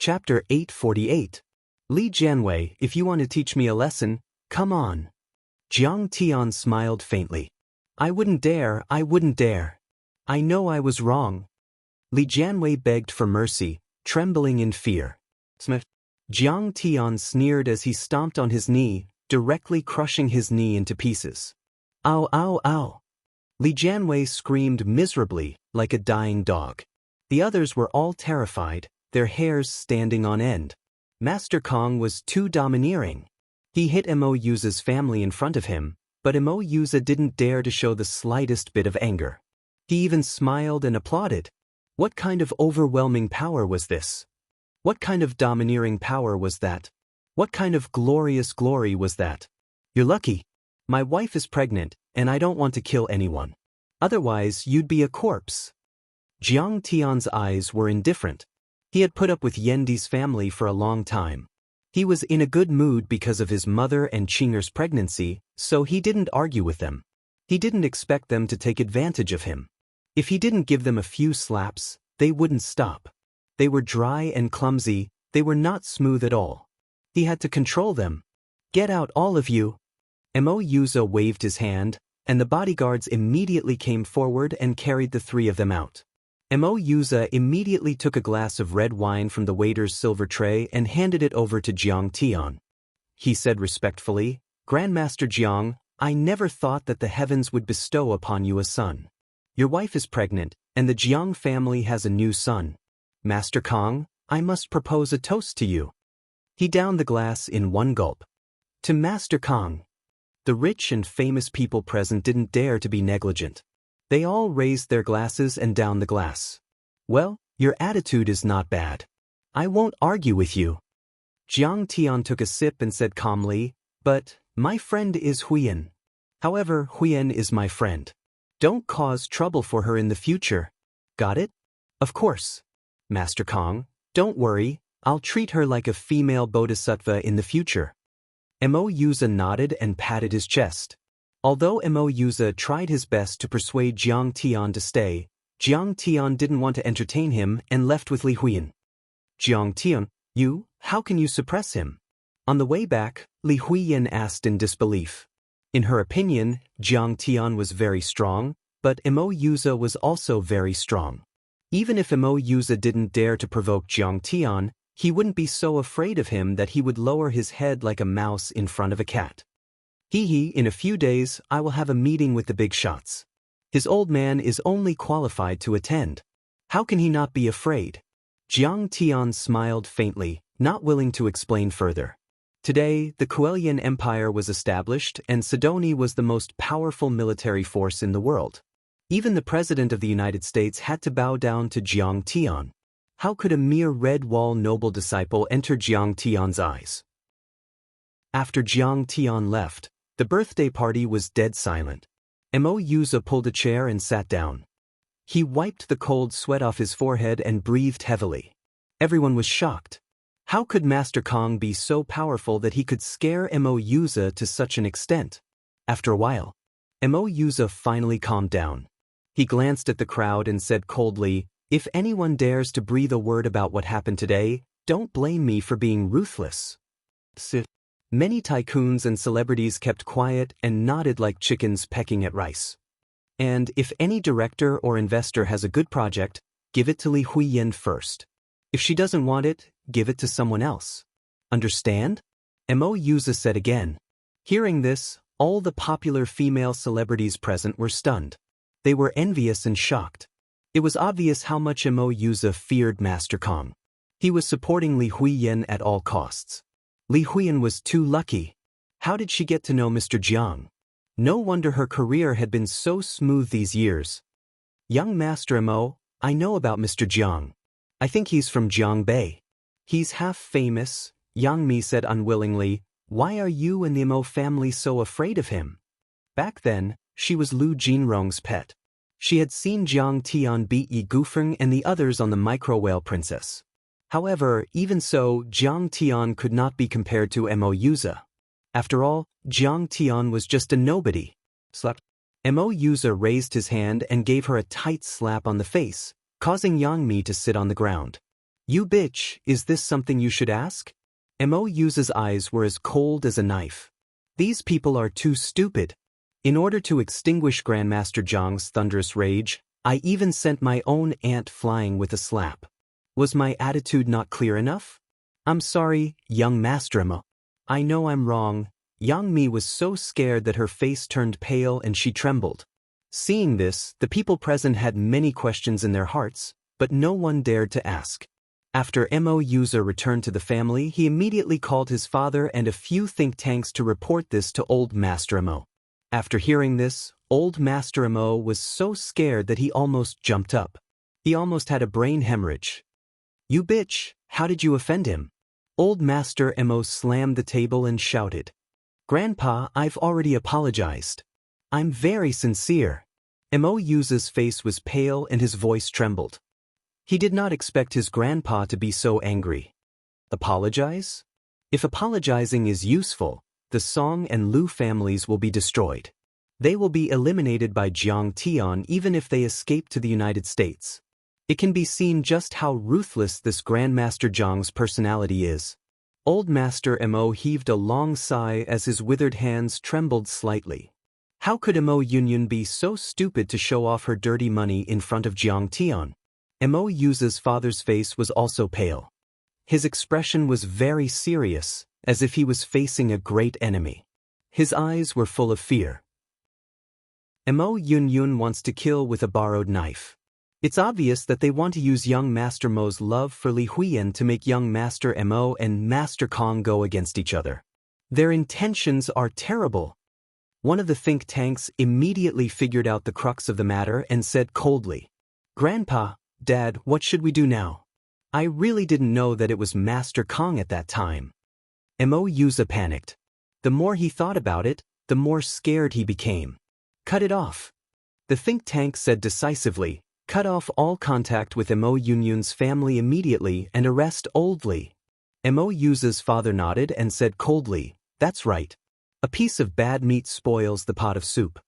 Chapter 848. Li Jianwei, if you want to teach me a lesson, come on. Jiang Tian smiled faintly. I wouldn't dare, I wouldn't dare. I know I was wrong. Li Jianwei begged for mercy, trembling in fear. Jiang Tian sneered as he stomped on his knee, directly crushing his knee into pieces. Ow, ow, ow. Li Jianwei screamed miserably, like a dying dog. The others were all terrified, their hairs standing on end. Master Kong was too domineering. He hit Mo Yuza's family in front of him, but Mo Yuza didn't dare to show the slightest bit of anger. He even smiled and applauded. What kind of overwhelming power was this? What kind of domineering power was that? What kind of glorious glory was that? You're lucky. My wife is pregnant, and I don't want to kill anyone. Otherwise, you'd be a corpse. Jiang Tian's eyes were indifferent. He had put up with Yendi's family for a long time. He was in a good mood because of his mother and Qinger's pregnancy, so he didn't argue with them. He didn't expect them to take advantage of him. If he didn't give them a few slaps, they wouldn't stop. They were dry and clumsy, they were not smooth at all. He had to control them. Get out, all of you. Mo Yuza waved his hand, and the bodyguards immediately came forward and carried the three of them out. Mo Yuza immediately took a glass of red wine from the waiter's silver tray and handed it over to Jiang Tian. He said respectfully, Grandmaster Jiang, I never thought that the heavens would bestow upon you a son. Your wife is pregnant, and the Jiang family has a new son. Master Kong, I must propose a toast to you. He downed the glass in one gulp. To Master Kong. The rich and famous people present didn't dare to be negligent. They all raised their glasses and downed the glass. Well, your attitude is not bad. I won't argue with you. Jiang Tian took a sip and said calmly, but my friend is Huiyan. However, Huiyan is my friend. Don't cause trouble for her in the future. Got it? Of course. Master Kong, don't worry, I'll treat her like a female bodhisattva in the future. Mo Yuza nodded and patted his chest. Although Mo Yuza tried his best to persuade Jiang Tian to stay, Jiang Tian didn't want to entertain him and left with Li Huiyan. Jiang Tian, how can you suppress him? On the way back, Li Huiyan asked in disbelief. In her opinion, Jiang Tian was very strong, but Mo Yuza was also very strong. Even if Mo Yuza didn't dare to provoke Jiang Tian, he wouldn't be so afraid of him that he would lower his head like a mouse in front of a cat. In a few days, I will have a meeting with the big shots. His old man is only qualified to attend. How can he not be afraid? Jiang Tian smiled faintly, not willing to explain further. Today, the Kuelian Empire was established and Sidoni was the most powerful military force in the world. Even the President of the United States had to bow down to Jiang Tian. How could a mere Red Wall noble disciple enter Jiang Tian's eyes? After Jiang Tian left, the birthday party was dead silent. Mo Yuza pulled a chair and sat down. He wiped the cold sweat off his forehead and breathed heavily. Everyone was shocked. How could Master Kong be so powerful that he could scare Mo Yuza to such an extent? After a while, Mo Yuza finally calmed down. He glanced at the crowd and said coldly, if anyone dares to breathe a word about what happened today, don't blame me for being ruthless. Many tycoons and celebrities kept quiet and nodded like chickens pecking at rice. And if any director or investor has a good project, give it to Li Huiyan first. If she doesn't want it, give it to someone else. Understand? Mo Yuza said again. Hearing this, all the popular female celebrities present were stunned. They were envious and shocked. It was obvious how much Mo Yuza feared Master Kong. He was supporting Li Huiyan at all costs. Li Huiyan was too lucky. How did she get to know Mr. Jiang? No wonder her career had been so smooth these years. Young Master Mo, I know about Mr. Jiang. I think he's from Jiangbei. He's half famous, Yang Mi said unwillingly. Why are you and the Mo family so afraid of him? Back then, she was Lu Jinrong's pet. She had seen Jiang Tian beat Yi Gufeng and the others on the micro-whale princess. However, even so, Jiang Tian could not be compared to Mo Yuza. After all, Jiang Tian was just a nobody. Mo Yuza raised his hand and gave her a tight slap on the face, causing Yang Mi to sit on the ground. You bitch, is this something you should ask? Mo Yu's eyes were as cold as a knife. These people are too stupid. In order to extinguish Grandmaster Zhang's thunderous rage, I even sent my own aunt flying with a slap. Was my attitude not clear enough? I'm sorry, young Master Mo. I know I'm wrong. Yang Mi was so scared that her face turned pale and she trembled. Seeing this, the people present had many questions in their hearts, but no one dared to ask. After Mo Yuza returned to the family, he immediately called his father and a few think tanks to report this to Old Master Mo. After hearing this, Old Master Mo was so scared that he almost jumped up. He almost had a brain hemorrhage. You bitch, how did you offend him? Old Master Mo slammed the table and shouted. Grandpa, I've already apologized. I'm very sincere. Mo Yuza's face was pale and his voice trembled. He did not expect his grandpa to be so angry. Apologize? If apologizing is useful, the Song and Lu families will be destroyed. They will be eliminated by Jiang Tian even if they escape to the United States. It can be seen just how ruthless this Grandmaster Zhang's personality is. Old Master Mo heaved a long sigh as his withered hands trembled slightly. How could Mo Yunyun be so stupid to show off her dirty money in front of Jiang Tian? Mo Yuza's father's face was also pale. His expression was very serious, as if he was facing a great enemy. His eyes were full of fear. Mo Yunyun wants to kill with a borrowed knife. It's obvious that they want to use young Master Mo's love for Li Huiyan to make young Master Mo and Master Kong go against each other. Their intentions are terrible. One of the think tanks immediately figured out the crux of the matter and said coldly, Grandpa, Dad, what should we do now? I really didn't know that it was Master Kong at that time. Mo Yuza panicked. The more he thought about it, the more scared he became. Cut it off. The think tank said decisively, cut off all contact with Mo Yunyun's family immediately and arrest Old Li. Mo Yuza's father nodded and said coldly, that's right. A piece of bad meat spoils the pot of soup.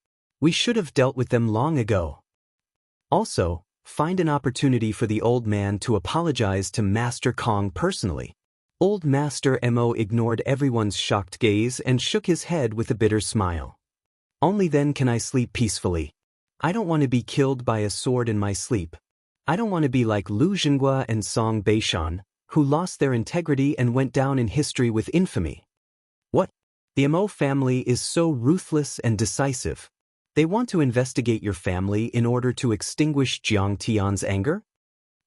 We should have dealt with them long ago. Also, find an opportunity for the old man to apologize to Master Kong personally. Old Master Mo ignored everyone's shocked gaze and shook his head with a bitter smile. Only then can I sleep peacefully. I don't want to be killed by a sword in my sleep. I don't want to be like Lu Zhenghua and Song Beishan, who lost their integrity and went down in history with infamy. What? The Mo family is so ruthless and decisive. They want to investigate your family in order to extinguish Jiang Tian's anger?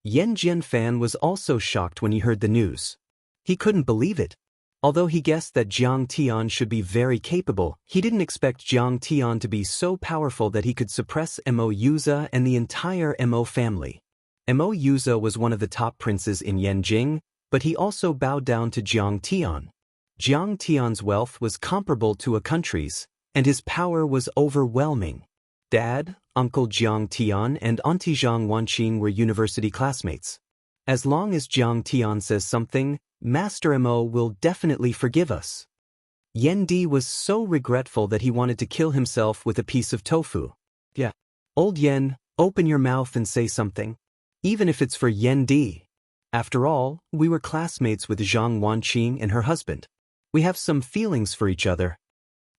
Yan Jianfan was also shocked when he heard the news. He couldn't believe it. Although he guessed that Jiang Tian should be very capable, he didn't expect Jiang Tian to be so powerful that he could suppress Mo Yuza and the entire Mo family. Mo Yuza was one of the top princes in Yanjing, but he also bowed down to Jiang Tian. Jiang Tian's wealth was comparable to a country's, and his power was overwhelming. Dad, Uncle Jiang Tian and Auntie Zhang Wanqing were university classmates. As long as Jiang Tian says something, Master Mo will definitely forgive us. Yan Di was so regretful that he wanted to kill himself with a piece of tofu. Yeah. Old Yan, open your mouth and say something. Even if it's for Yan Di. After all, we were classmates with Zhang Wanqing and her husband. We have some feelings for each other.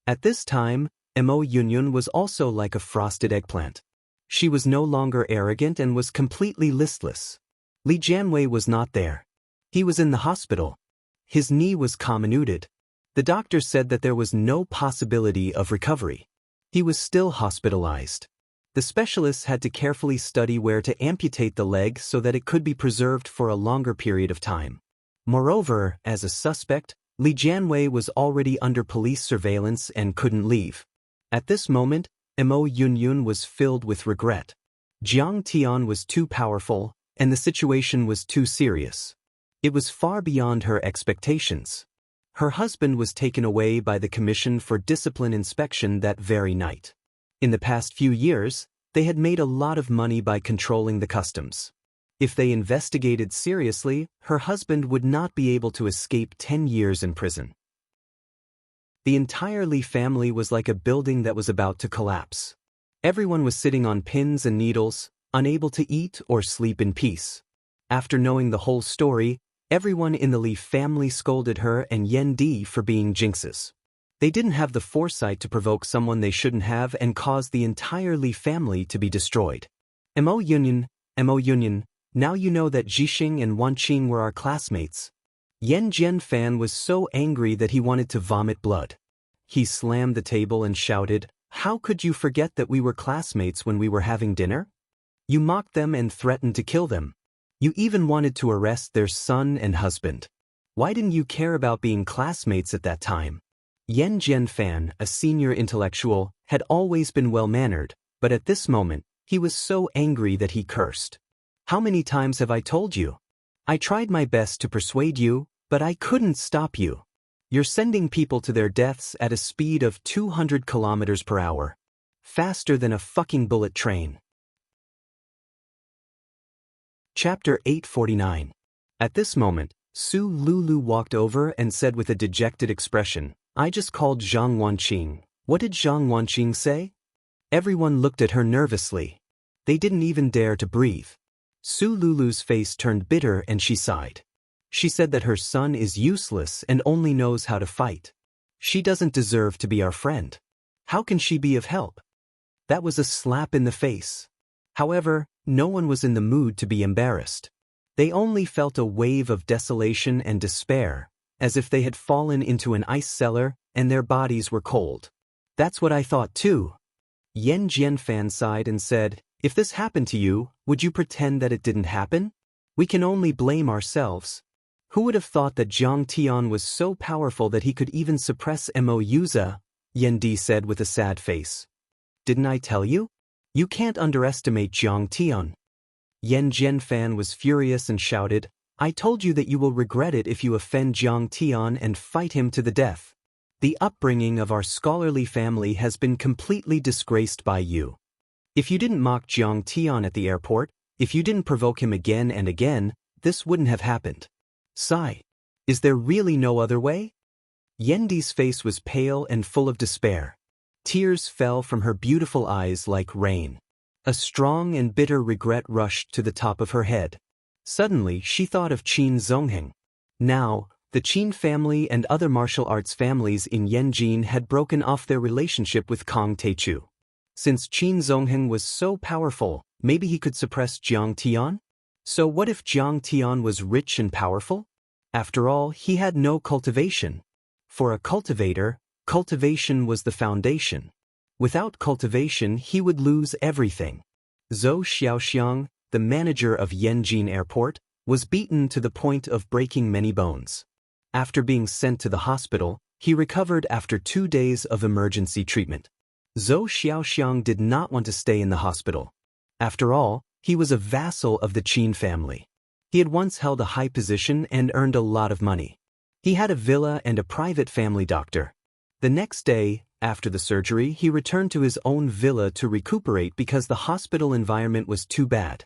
At this time, Mo Yunyun was also like a frosted eggplant. She was no longer arrogant and was completely listless. Li Jianwei was not there. He was in the hospital. His knee was comminuted. The doctor said that there was no possibility of recovery. He was still hospitalized. The specialists had to carefully study where to amputate the leg so that it could be preserved for a longer period of time. Moreover, as a suspect, Li Jianwei was already under police surveillance and couldn't leave. At this moment, Mo Yunyun was filled with regret. Jiang Tian was too powerful, and the situation was too serious. It was far beyond her expectations. Her husband was taken away by the Commission for Discipline Inspection that very night. In the past few years, they had made a lot of money by controlling the customs. If they investigated seriously, her husband would not be able to escape 10 years in prison. The entire Li family was like a building that was about to collapse. Everyone was sitting on pins and needles, unable to eat or sleep in peace. After knowing the whole story, everyone in the Li family scolded her and Yan Di for being jinxes. They didn't have the foresight to provoke someone they shouldn't have and cause the entire Li family to be destroyed. Mo Union, now you know that Jixing and Wanqing were our classmates. Yan Jianfan was so angry that he wanted to vomit blood. He slammed the table and shouted, "How could you forget that we were classmates when we were having dinner? You mocked them and threatened to kill them. You even wanted to arrest their son and husband. Why didn't you care about being classmates at that time?" Yan Jianfan, a senior intellectual, had always been well-mannered, but at this moment, he was so angry that he cursed. "How many times have I told you? I tried my best to persuade you, but I couldn't stop you. You're sending people to their deaths at a speed of 200 kilometers per hour. Faster than a fucking bullet train." Chapter 849. At this moment, Su Lulu walked over and said with a dejected expression, "I just called Zhang Wanqing. What did Zhang Wanqing say?" Everyone looked at her nervously. They didn't even dare to breathe. Su Lulu's face turned bitter and she sighed. She said that her son is useless and only knows how to fight. She doesn't deserve to be our friend. How can she be of help? That was a slap in the face. However, no one was in the mood to be embarrassed. They only felt a wave of desolation and despair, as if they had fallen into an ice cellar and their bodies were cold. "That's what I thought too." Yan Jianfan sighed and said, "If this happened to you, would you pretend that it didn't happen? We can only blame ourselves. Who would have thought that Zhang Tian was so powerful that he could even suppress Mo Yuza?" Yan Di said with a sad face. "Didn't I tell you? You can't underestimate Zhang Tian." Yan Jianfan was furious and shouted, "I told you that you will regret it if you offend Zhang Tian and fight him to the death. The upbringing of our scholarly family has been completely disgraced by you. If you didn't mock Zhang Tian at the airport, if you didn't provoke him again and again, this wouldn't have happened. Sigh. Is there really no other way?" Yendi's face was pale and full of despair. Tears fell from her beautiful eyes like rain. A strong and bitter regret rushed to the top of her head. Suddenly, she thought of Qin Zongheng. Now, the Qin family and other martial arts families in Yanjin had broken off their relationship with Kang Teichu. Since Qin Zongheng was so powerful, maybe he could suppress Jiang Tian? So what if Jiang Tian was rich and powerful? After all, he had no cultivation. For a cultivator, cultivation was the foundation. Without cultivation, he would lose everything. Zhou Xiaoxiang, the manager of Yanjin Airport, was beaten to the point of breaking many bones. After being sent to the hospital, he recovered after 2 days of emergency treatment. Zhou Xiaoxiang did not want to stay in the hospital. After all, he was a vassal of the Qin family. He had once held a high position and earned a lot of money. He had a villa and a private family doctor. The next day, after the surgery, he returned to his own villa to recuperate because the hospital environment was too bad.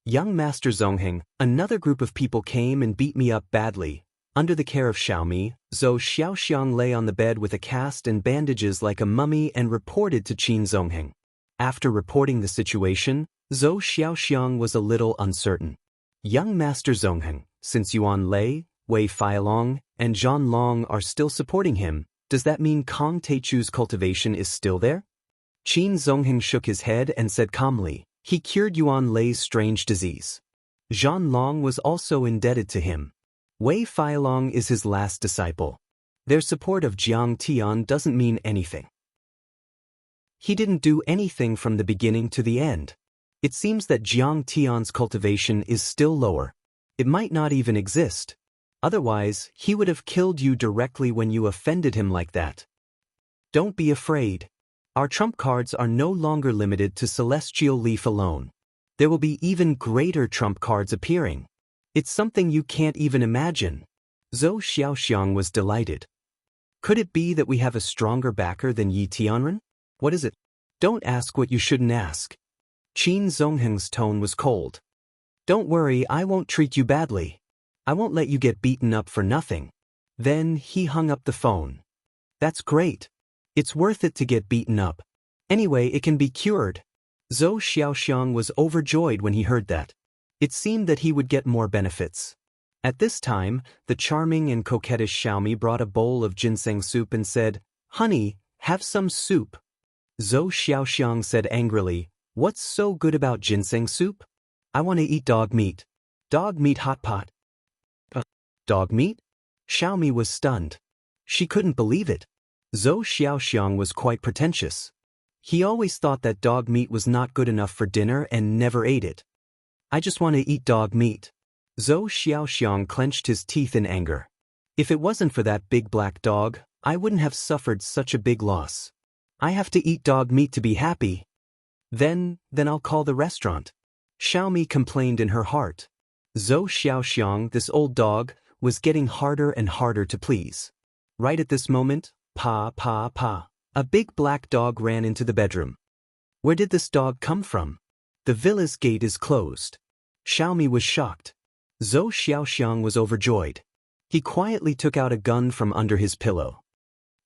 "Young Master Zongheng, another group of people came and beat me up badly. Under the care of Xiaomi, Zhou Xiaoxiang lay on the bed with a cast and bandages like a mummy and reported to Qin Zongheng. After reporting the situation, Zhou Xiaoxiang was a little uncertain. Young Master Zongheng, since Yuan Lei, Wei Feilong, and Zhan Long are still supporting him, does that mean Kang Teichu's cultivation is still there?" Qin Zongheng shook his head and said calmly, "He cured Yuan Lei's strange disease. Zhan Long was also indebted to him. Wei Feilong is his last disciple. Their support of Jiang Tian doesn't mean anything. He didn't do anything from the beginning to the end. It seems that Jiang Tian's cultivation is still lower. It might not even exist. Otherwise, he would have killed you directly when you offended him like that. Don't be afraid. Our trump cards are no longer limited to Celestial Leaf alone. There will be even greater trump cards appearing. It's something you can't even imagine." Zhou Xiaoxiang was delighted. "Could it be that we have a stronger backer than Yi Tianren? What is it? Don't ask what you shouldn't ask." Qin Zongheng's tone was cold. "Don't worry, I won't treat you badly. I won't let you get beaten up for nothing." Then he hung up the phone. "That's great. It's worth it to get beaten up. Anyway, it can be cured." Zhou Xiaoxiang was overjoyed when he heard that. It seemed that he would get more benefits. At this time, the charming and coquettish Xiaomi brought a bowl of ginseng soup and said, "Honey, have some soup." Zhou Xiaoxiang said angrily, "What's so good about ginseng soup? I want to eat dog meat. Dog meat hot pot." Dog meat? Xiaomi was stunned. She couldn't believe it. Zhou Xiaoxiang was quite pretentious. He always thought that dog meat was not good enough for dinner and never ate it. "I just want to eat dog meat." Zhou Xiaoxiang clenched his teeth in anger. "If it wasn't for that big black dog, I wouldn't have suffered such a big loss. I have to eat dog meat to be happy. Then I'll call the restaurant." Xiaomi complained in her heart. Zhou Xiaoxiang, this old dog, was getting harder and harder to please. Right at this moment, pa, a big black dog ran into the bedroom. Where did this dog come from? The villa's gate is closed. Xiaomi was shocked. Zhou Xiaoxiang was overjoyed. He quietly took out a gun from under his pillow.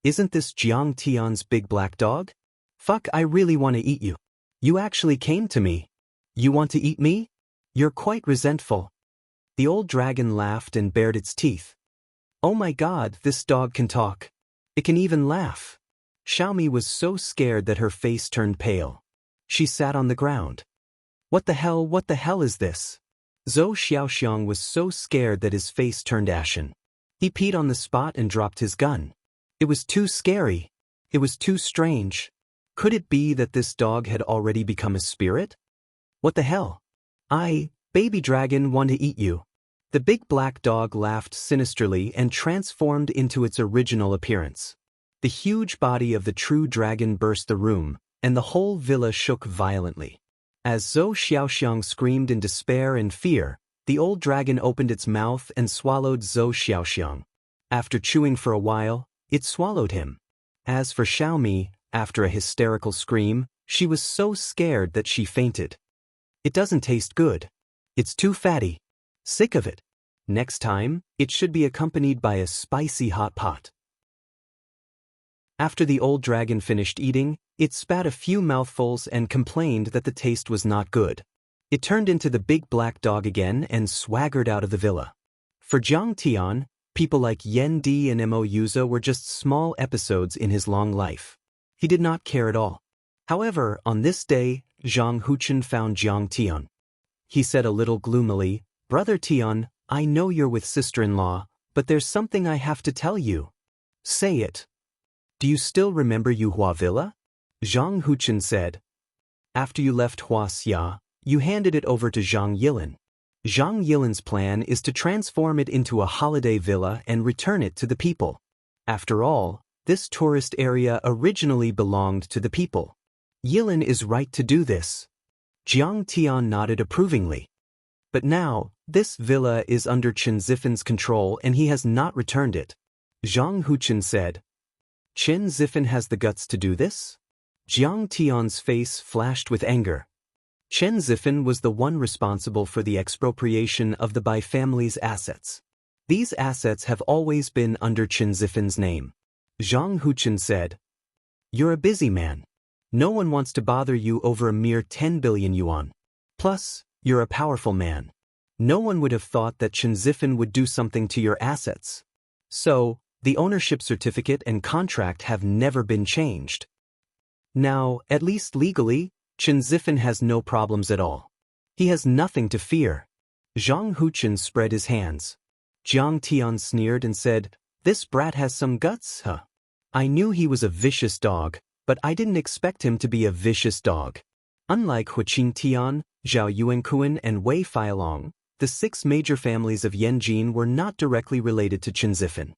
"Isn't this Jiang Tian's big black dog? Fuck, I really want to eat you. You actually came to me. You want to eat me? You're quite resentful." The old dragon laughed and bared its teeth. "Oh my god, this dog can talk. It can even laugh." Xiaomi was so scared that her face turned pale. She sat on the ground. What the hell is this?" Zhou Xiaoxiang was so scared that his face turned ashen. He peed on the spot and dropped his gun. It was too scary. It was too strange. Could it be that this dog had already become a spirit? "What the hell? Baby dragon, want to eat you." The big black dog laughed sinisterly and transformed into its original appearance. The huge body of the true dragon burst the room, and the whole villa shook violently. As Zhou Xiaoxiang screamed in despair and fear, the old dragon opened its mouth and swallowed Zhou Xiaoxiang. After chewing for a while, it swallowed him. As for Xiaomi, after a hysterical scream, she was so scared that she fainted. "It doesn't taste good. It's too fatty. Sick of it. Next time, it should be accompanied by a spicy hot pot." After the old dragon finished eating, it spat a few mouthfuls and complained that the taste was not good. It turned into the big black dog again and swaggered out of the villa. For Jiang Tian, people like Yan Di and Mo Yuza were just small episodes in his long life. He did not care at all. However, on this day, Zhang Huchen found Jiang Tian. He said a little gloomily, "Brother Tian, I know you're with sister-in-law, but there's something I have to tell you." "Say it." "Do you still remember Yuhua Villa?" Zhang Huchen said. "After you left Huaxia, you handed it over to Zhang Yilin. Zhang Yilin's plan is to transform it into a holiday villa and return it to the people. After all, this tourist area originally belonged to the people. Yilin is right to do this." Jiang Tian nodded approvingly. "But now, this villa is under Chen Zifen's control and he has not returned it." Zhang Huchen said. "Chen Zifan has the guts to do this?" Jiang Tian's face flashed with anger. Chen Zifan was the one responsible for the expropriation of the Bai family's assets. These assets have always been under Chen Zifan's name. Zhang Huchen said. "You're a busy man. No one wants to bother you over a mere 10 billion yuan. Plus, you're a powerful man. No one would have thought that Chen Zifan would do something to your assets. So, the ownership certificate and contract have never been changed. Now, at least legally, Chen Zifan has no problems at all. He has nothing to fear." Zhang Huchen spread his hands. Jiang Tian sneered and said, "This brat has some guts, huh? I knew he was a vicious dog, but I didn't expect him to be a vicious dog." Unlike Huqing Tian, Zhao Yuankuan and Wei Feilong, the 6 major families of Yanjin were not directly related to Chen Zifan.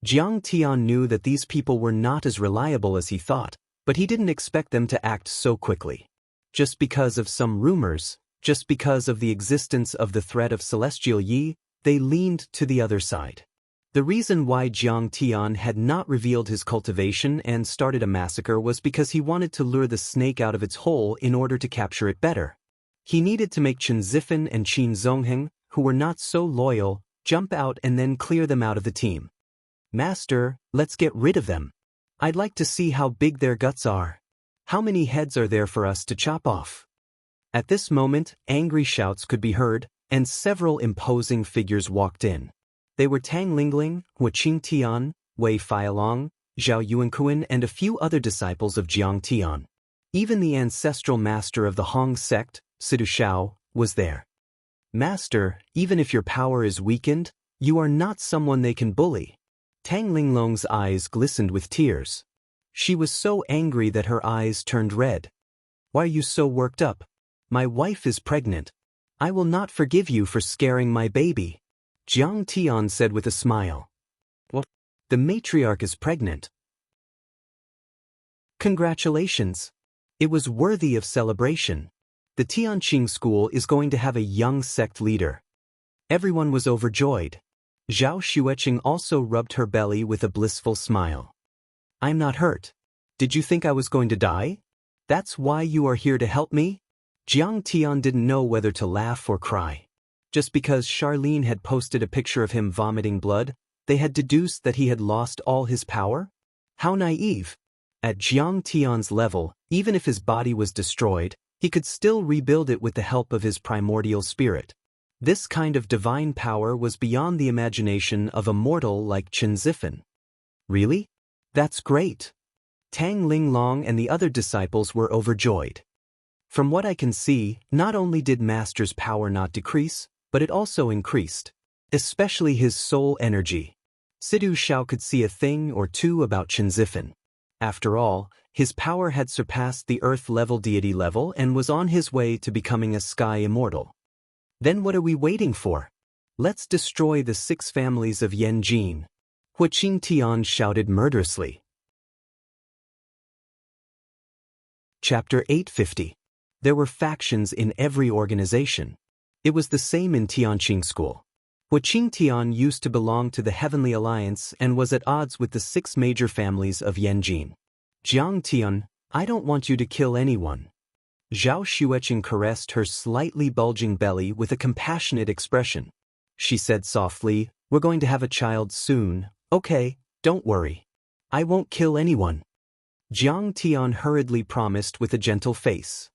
Jiang Tian knew that these people were not as reliable as he thought, but he didn't expect them to act so quickly. Just because of some rumors, just because of the existence of the threat of Celestial Yi, they leaned to the other side. The reason why Jiang Tian had not revealed his cultivation and started a massacre was because he wanted to lure the snake out of its hole in order to capture it better. He needed to make Chen Zifan and Qin Zongheng, who were not so loyal, jump out and then clear them out of the team. "Master, let's get rid of them. I'd like to see how big their guts are. How many heads are there for us to chop off?" At this moment, angry shouts could be heard, and several imposing figures walked in. They were Tang Lingling, Wuxia and Xianxia, Wei Feilong, Zhao Yuanquan, and a few other disciples of Jiang Tian. Even the ancestral master of the Hong sect, Sidu Shao, was there. Master, even if your power is weakened, you are not someone they can bully. Tang Linglong's eyes glistened with tears. She was so angry that her eyes turned red. Why are you so worked up? My wife is pregnant. I will not forgive you for scaring my baby. Jiang Tian said with a smile. What? The matriarch is pregnant. Congratulations. It was worthy of celebration. The Tianqing school is going to have a young sect leader. Everyone was overjoyed. Zhao Xueqing also rubbed her belly with a blissful smile. I'm not hurt. Did you think I was going to die? That's why you are here to help me? Jiang Tian didn't know whether to laugh or cry. Just because Charlene had posted a picture of him vomiting blood, they had deduced that he had lost all his power? How naive! At Jiang Tian's level, even if his body was destroyed, he could still rebuild it with the help of his primordial spirit. This kind of divine power was beyond the imagination of a mortal like Chen Zifan. Really? That's great. Tang Linglong and the other disciples were overjoyed. From what I can see, not only did Master's power not decrease, but it also increased. Especially his soul energy. Sidu Shao could see a thing or two about Chen Zifan. After all, his power had surpassed the Earth-level deity level and was on his way to becoming a sky immortal. Then what are we waiting for? Let's destroy the 6 families of Yanjin. Wuxia and Xianxia shouted murderously. Chapter 850. There were factions in every organization. It was the same in Tianqing school. Wuxia and Xianxia used to belong to the Heavenly Alliance and was at odds with the 6 major families of Yanjin. Jiang Tian, I don't want you to kill anyone. Zhao Xueqing caressed her slightly bulging belly with a compassionate expression. She said softly, we're going to have a child soon, okay, don't worry. I won't kill anyone. Jiang Tian hurriedly promised with a gentle face.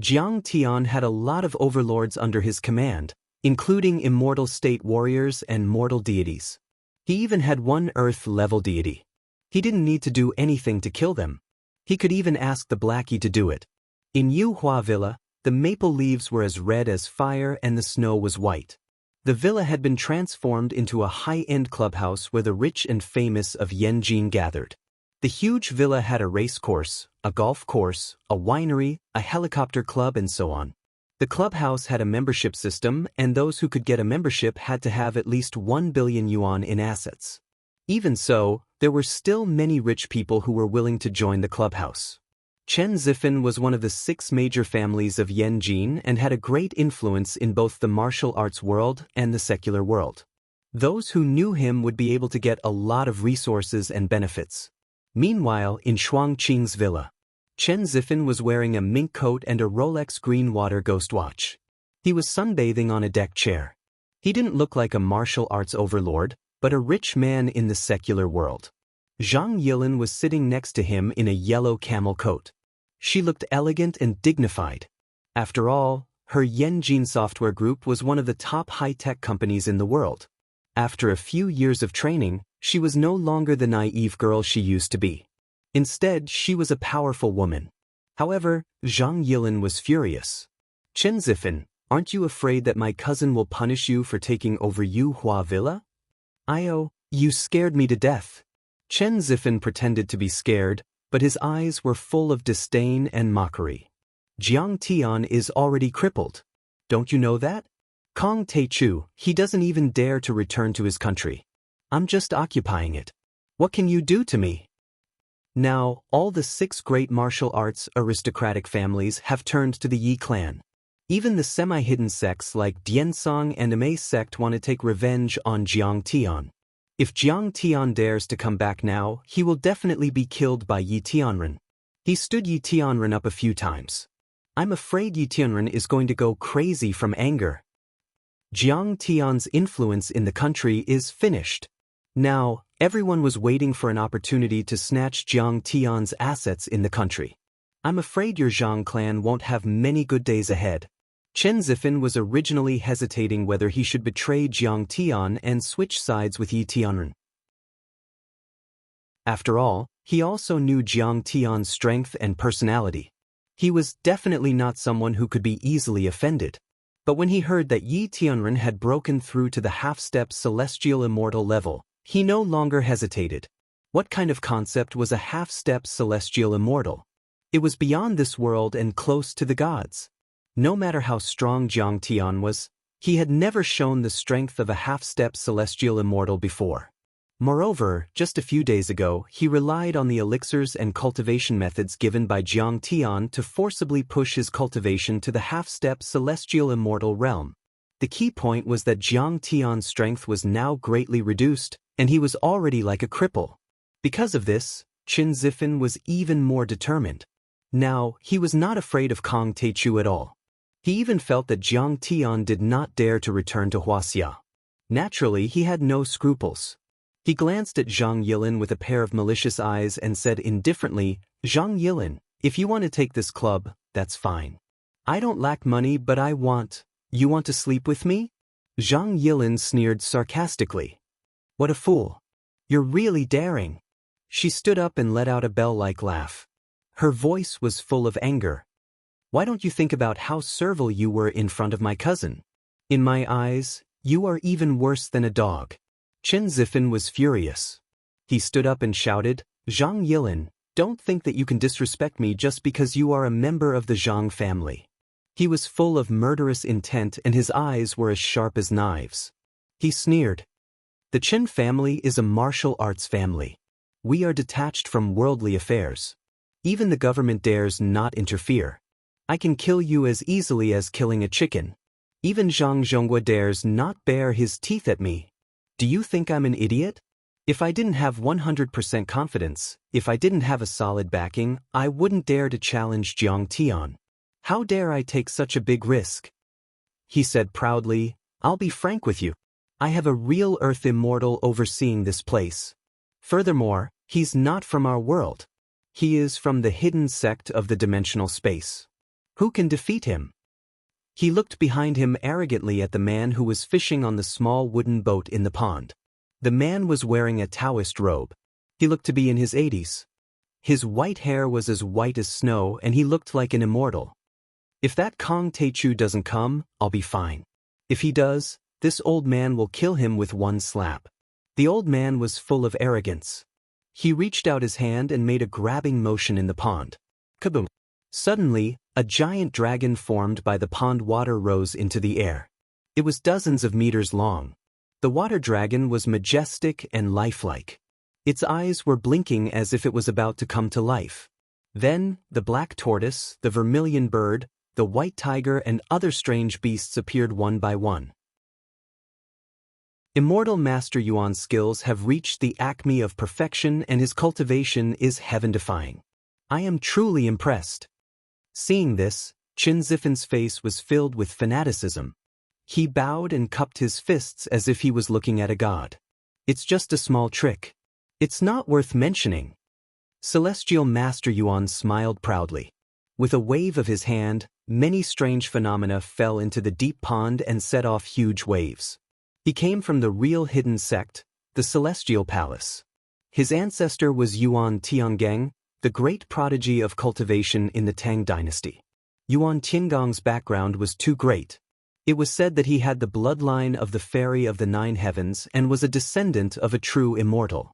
Jiang Tian had a lot of overlords under his command, including immortal state warriors and mortal deities. He even had one Earth-level deity. He didn't need to do anything to kill them. He could even ask the Blackie to do it. In Yuhua Villa, the maple leaves were as red as fire and the snow was white. The villa had been transformed into a high-end clubhouse where the rich and famous of Yanjin gathered. The huge villa had a race course, a golf course, a winery, a helicopter club, and so on. The clubhouse had a membership system, and those who could get a membership had to have at least 1 billion yuan in assets. Even so, there were still many rich people who were willing to join the clubhouse. Chen Zifan was one of the 6 major families of Yanjin and had a great influence in both the martial arts world and the secular world. Those who knew him would be able to get a lot of resources and benefits. Meanwhile, in Shuangqing's villa, Chen Zifan was wearing a mink coat and a Rolex green water ghost watch. He was sunbathing on a deck chair. He didn't look like a martial arts overlord, but a rich man in the secular world. Zhang Yilin was sitting next to him in a yellow camel coat. She looked elegant and dignified. After all, her Yanjin software group was one of the top high-tech companies in the world. After a few years of training, she was no longer the naive girl she used to be. Instead, she was a powerful woman. However, Zhang Yilin was furious. Chen Zifan, aren't you afraid that my cousin will punish you for taking over Yuhua Villa? You scared me to death. Chen Zifan pretended to be scared, but his eyes were full of disdain and mockery. Jiang Tian is already crippled. Don't you know that? Kong Teichu, he doesn't even dare to return to his country. I'm just occupying it. What can you do to me? Now, all the 6 great martial arts aristocratic families have turned to the Yi clan. Even the semi-hidden sects like Diansong and Amei sect want to take revenge on Jiang Tian. If Jiang Tian dares to come back now, he will definitely be killed by Yi Tianren. He stood Yi Tianren up a few times. I'm afraid Yi Tianren is going to go crazy from anger. Jiang Tian's influence in the country is finished. Now, everyone was waiting for an opportunity to snatch Jiang Tian's assets in the country. I'm afraid your Zhang clan won't have many good days ahead. Chen Zifan was originally hesitating whether he should betray Jiang Tian and switch sides with Yi Tianren. After all, he also knew Jiang Tian's strength and personality. He was definitely not someone who could be easily offended. But when he heard that Yi Tianren had broken through to the half-step celestial immortal level, he no longer hesitated. What kind of concept was a half-step celestial immortal? It was beyond this world and close to the gods. No matter how strong Jiang Tian was, he had never shown the strength of a half-step celestial immortal before. Moreover, just a few days ago, he relied on the elixirs and cultivation methods given by Jiang Tian to forcibly push his cultivation to the half-step celestial immortal realm. The key point was that Jiang Tian's strength was now greatly reduced, and he was already like a cripple. Because of this, Chen Zifan was even more determined. Now, he was not afraid of Kong Teichu at all. He even felt that Jiang Tian did not dare to return to Wuxia. Naturally, he had no scruples. He glanced at Zhang Yilin with a pair of malicious eyes and said indifferently, "Zhang Yilin, if you want to take this club, that's fine. I don't lack money, but you want to sleep with me?" Zhang Yilin sneered sarcastically. "What a fool. You're really daring." She stood up and let out a bell-like laugh. Her voice was full of anger. "Why don't you think about how servile you were in front of my cousin? In my eyes, you are even worse than a dog." Chen Zifan was furious. He stood up and shouted, "Zhang Yilin, don't think that you can disrespect me just because you are a member of the Zhang family." He was full of murderous intent and his eyes were as sharp as knives. He sneered. "The Chen family is a martial arts family. We are detached from worldly affairs. Even the government dares not interfere. I can kill you as easily as killing a chicken. Even Zhang Zhonghua dares not bare his teeth at me. Do you think I'm an idiot? If I didn't have 100% confidence, if I didn't have a solid backing, I wouldn't dare to challenge Jiang Tian. How dare I take such a big risk?" He said proudly, "I'll be frank with you. I have a real Earth immortal overseeing this place. Furthermore, he's not from our world. He is from the hidden sect of the dimensional space. Who can defeat him?" He looked behind him arrogantly at the man who was fishing on the small wooden boat in the pond. The man was wearing a Daoist robe. He looked to be in his 80s. His white hair was as white as snow and he looked like an immortal. "If that Kong Teichu doesn't come, I'll be fine. If he does, this old man will kill him with one slap." The old man was full of arrogance. He reached out his hand and made a grabbing motion in the pond. Kaboom! Suddenly, a giant dragon formed by the pond water rose into the air. It was dozens of meters long. The water dragon was majestic and lifelike. Its eyes were blinking as if it was about to come to life. Then, the black tortoise, the vermilion bird, the white tiger and other strange beasts appeared one by one. Immortal Master Yuan's skills have reached the acme of perfection and his cultivation is heaven-defying. I am truly impressed. Seeing this, Chen Zifan's face was filled with fanaticism. He bowed and cupped his fists as if he was looking at a god. "It's just a small trick. It's not worth mentioning." Celestial Master Yuan smiled proudly. With a wave of his hand, many strange phenomena fell into the deep pond and set off huge waves. He came from the real hidden sect, the Celestial Palace. His ancestor was Yuan Tiangong, the great prodigy of cultivation in the Tang dynasty. Yuan Tiangong's background was too great. It was said that he had the bloodline of the fairy of the nine heavens and was a descendant of a true immortal.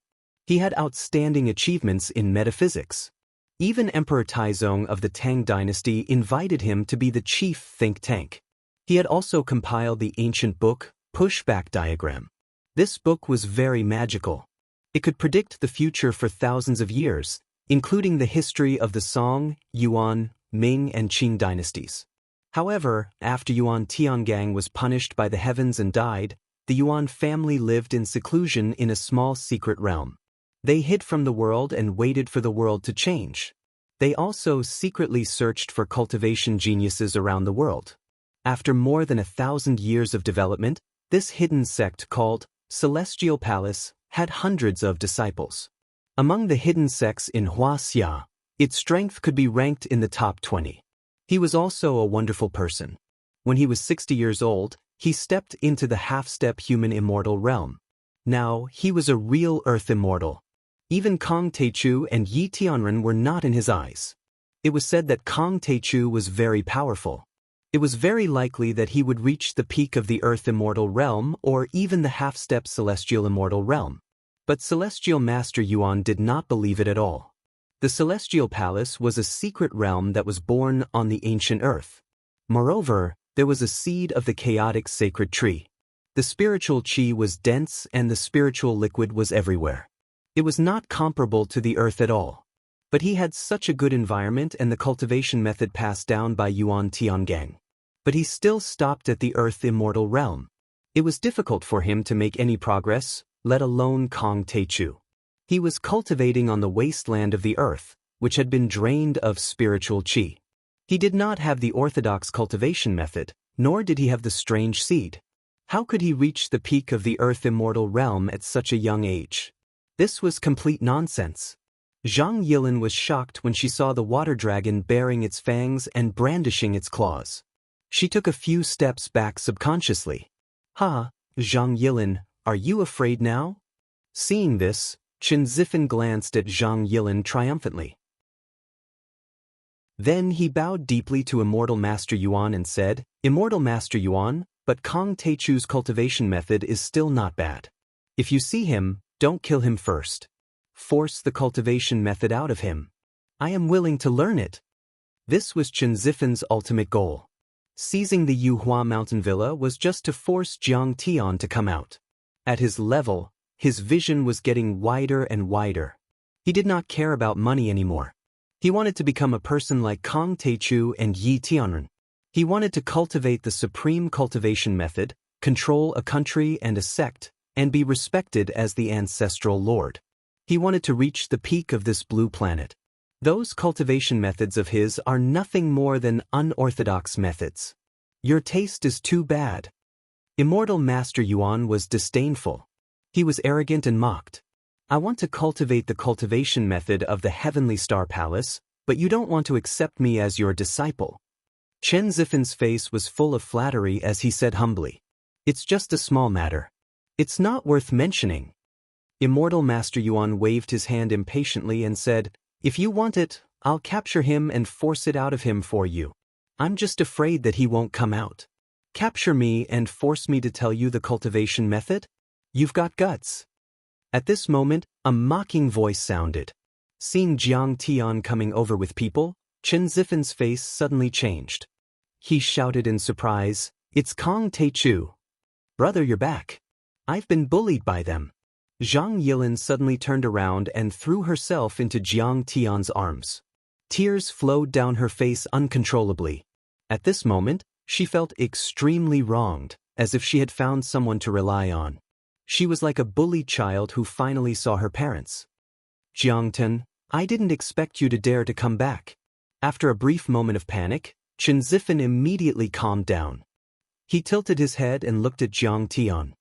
He had outstanding achievements in metaphysics. Even Emperor Taizong of the Tang dynasty invited him to be the chief think tank. He had also compiled the ancient book, Pushback Diagram. This book was very magical. It could predict the future for thousands of years, including the history of the Song, Yuan, Ming and Qing dynasties. However, after Yuan Tiangong was punished by the heavens and died, the Yuan family lived in seclusion in a small secret realm. They hid from the world and waited for the world to change. They also secretly searched for cultivation geniuses around the world. After more than 1,000 years of development, this hidden sect called Celestial Palace had hundreds of disciples. Among the hidden sects in Wuxia, its strength could be ranked in the top 20. He was also a wonderful person. When he was 60 years old, he stepped into the half-step human immortal realm. Now, he was a real Earth immortal. Even Kong Teichu and Yi Tianren were not in his eyes. It was said that Kong Teichu was very powerful. It was very likely that he would reach the peak of the Earth immortal realm or even the half-step celestial immortal realm. But Celestial Master Yuan did not believe it at all. The Celestial Palace was a secret realm that was born on the ancient Earth. Moreover, there was a seed of the chaotic sacred tree. The spiritual chi was dense and the spiritual liquid was everywhere. It was not comparable to the Earth at all. But he had such a good environment and the cultivation method passed down by Yuan Tiangang. But he still stopped at the Earth immortal realm. It was difficult for him to make any progress, let alone Kong Teichu. He was cultivating on the wasteland of the Earth, which had been drained of spiritual chi. He did not have the orthodox cultivation method, nor did he have the strange seed. How could he reach the peak of the Earth immortal realm at such a young age? This was complete nonsense. Zhang Yilin was shocked when she saw the water dragon baring its fangs and brandishing its claws. She took a few steps back subconsciously. "Ha, Zhang Yilin, are you afraid now?" Seeing this, Chen Zifan glanced at Zhang Yilin triumphantly. Then he bowed deeply to Immortal Master Yuan and said, "Immortal Master Yuan, but Kong Teichu's cultivation method is still not bad. If you see him, don't kill him first. Force the cultivation method out of him. I am willing to learn it." This was Chen Zifan's ultimate goal. Seizing the Yuhua mountain villa was just to force Jiang Tian to come out. At his level, his vision was getting wider and wider. He did not care about money anymore. He wanted to become a person like Kong Teichu and Yi Tianren. He wanted to cultivate the supreme cultivation method, control a country and a sect, and be respected as the ancestral lord. He wanted to reach the peak of this blue planet. Those cultivation methods of his are nothing more than unorthodox methods. Your taste is too bad. Immortal Master Yuan was disdainful. He was arrogant and mocked. "I want to cultivate the cultivation method of the Heavenly Star Palace, but you don't want to accept me as your disciple." Chen Zifan's face was full of flattery as he said humbly, "It's just a small matter. It's not worth mentioning." Immortal Master Yuan waved his hand impatiently and said, "If you want it, I'll capture him and force it out of him for you. I'm just afraid that he won't come out. Capture me and force me to tell you the cultivation method? You've got guts." At this moment, a mocking voice sounded. Seeing Jiang Tian coming over with people, Chen Zifan's face suddenly changed. He shouted in surprise, "It's Kong Teichu. Brother, you're back. I've been bullied by them." Zhang Yilin suddenly turned around and threw herself into Jiang Tian's arms. Tears flowed down her face uncontrollably. At this moment, she felt extremely wronged, as if she had found someone to rely on. She was like a bullied child who finally saw her parents. "Jiangtan, I didn't expect you to dare to come back." After a brief moment of panic, Chen Zifan immediately calmed down. He tilted his head and looked at Jiang Tian.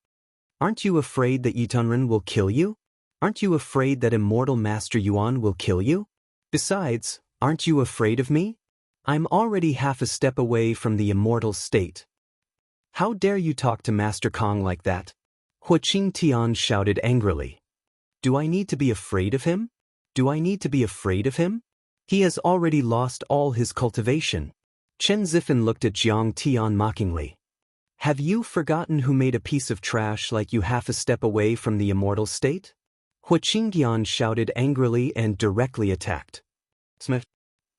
"Aren't you afraid that Yitanren will kill you? Aren't you afraid that Immortal Master Yuan will kill you? Besides, aren't you afraid of me? I'm already half a step away from the immortal state. How dare you talk to Master Kong like that?" Huaqing Tian shouted angrily. "Do I need to be afraid of him? Do I need to be afraid of him? He has already lost all his cultivation." Chen Zifan looked at Jiang Tian mockingly. "Have you forgotten who made a piece of trash like you half a step away from the immortal state?" Huaqing Tian shouted angrily and directly attacked. Smith.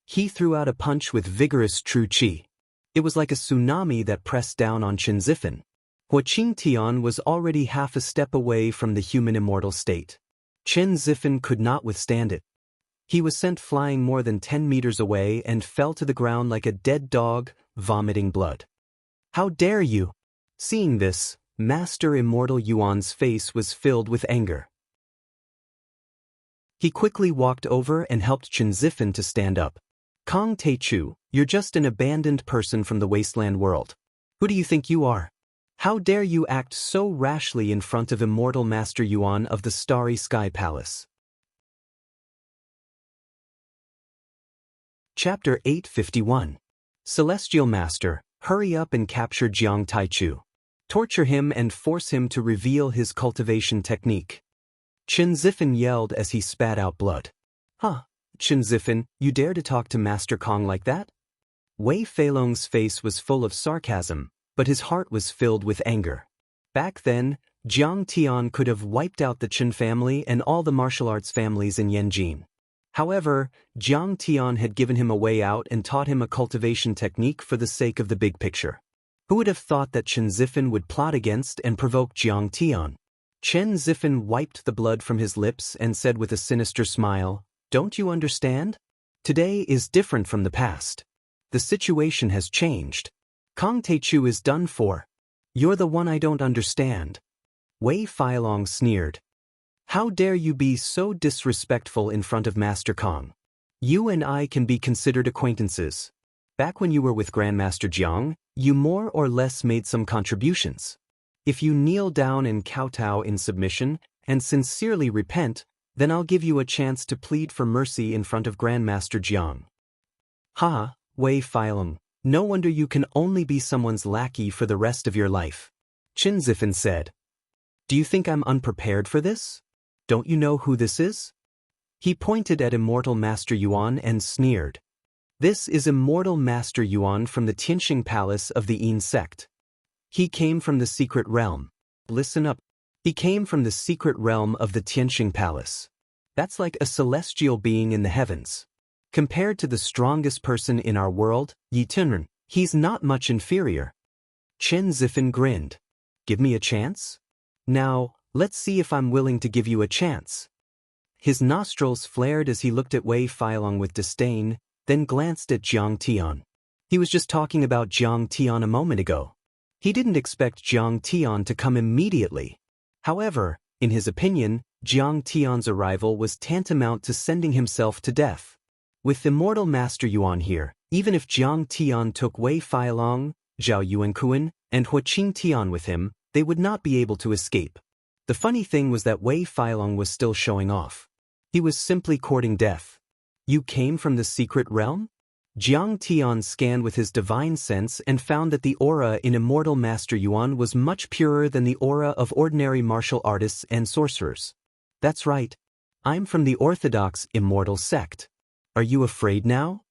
He threw out a punch with vigorous true chi. It was like a tsunami that pressed down on Chen Zifan. Huaqing Tian was already half a step away from the human immortal state. Chen Zifan could not withstand it. He was sent flying more than 10 meters away and fell to the ground like a dead dog, vomiting blood. "How dare you?" Seeing this, Master Immortal Yuan's face was filled with anger. He quickly walked over and helped Chen Zifan to stand up. "Kong Teichu, you're just an abandoned person from the wasteland world. Who do you think you are? How dare you act so rashly in front of Immortal Master Yuan of the Starry Sky Palace?" Chapter 851. Celestial Master, Hurry up and capture Jiang Taichu. Torture him and force him to reveal his cultivation technique. Chen Zifan yelled as he spat out blood. Huh, Chen Zifan, you dare to talk to Master Kong like that? Wei Feilong's face was full of sarcasm, but his heart was filled with anger. Back then, Jiang Tian could have wiped out the Chen family and all the martial arts families in Yanjin. However, Jiang Tian had given him a way out and taught him a cultivation technique for the sake of the big picture. Who would have thought that Chen Zifan would plot against and provoke Jiang Tian? Chen Zifan wiped the blood from his lips and said with a sinister smile, "Don't you understand? Today is different from the past. The situation has changed. Kong Taichu is done for. You're the one I don't understand." Wei Feilong sneered. "How dare you be so disrespectful in front of Master Kong? You and I can be considered acquaintances. Back when you were with Grandmaster Jiang, you more or less made some contributions. If you kneel down and kowtow in submission and sincerely repent, then I'll give you a chance to plead for mercy in front of Grandmaster Jiang." "Ha, Wei Feilong, no wonder you can only be someone's lackey for the rest of your life," Chen Zifan said. "Do you think I'm unprepared for this? Don't you know who this is?" He pointed at Immortal Master Yuan and sneered. "This is Immortal Master Yuan from the Tianxing Palace of the Yin sect. He came from the secret realm. Listen up. He came from the secret realm of the Tianxing Palace. That's like a celestial being in the heavens. Compared to the strongest person in our world, Yi Tunren, he's not much inferior." Chen Zifan grinned. "Give me a chance? Now, let's see if I'm willing to give you a chance." His nostrils flared as he looked at Wei Feilong with disdain, then glanced at Jiang Tian. He was just talking about Jiang Tian a moment ago. He didn't expect Jiang Tian to come immediately. However, in his opinion, Jiang Tian's arrival was tantamount to sending himself to death. With Immortal Master Yuan here, even if Jiang Tian took Wei Feilong, Zhao Yuankuan, and Huaqing Tian with him, they would not be able to escape. The funny thing was that Wei Feilong was still showing off. He was simply courting death. "You came from the secret realm?" Jiang Tian scanned with his divine sense and found that the aura in Immortal Master Yuan was much purer than the aura of ordinary martial artists and sorcerers. "That's right. I'm from the orthodox Immortal sect. Are you afraid now?"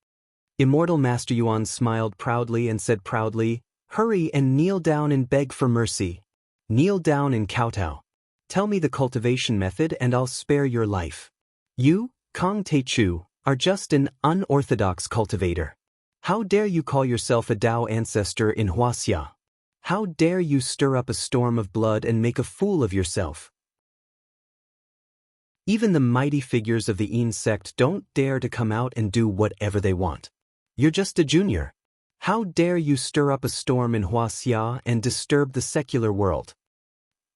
Immortal Master Yuan smiled proudly and said proudly, "Hurry and kneel down and beg for mercy. Kneel down and kowtow. Tell me the cultivation method and I'll spare your life. You, Kong Taichu, are just an unorthodox cultivator. How dare you call yourself a Dao ancestor in Wuxia? How dare you stir up a storm of blood and make a fool of yourself? Even the mighty figures of the Yin sect don't dare to come out and do whatever they want. You're just a junior. How dare you stir up a storm in Wuxia and disturb the secular world?"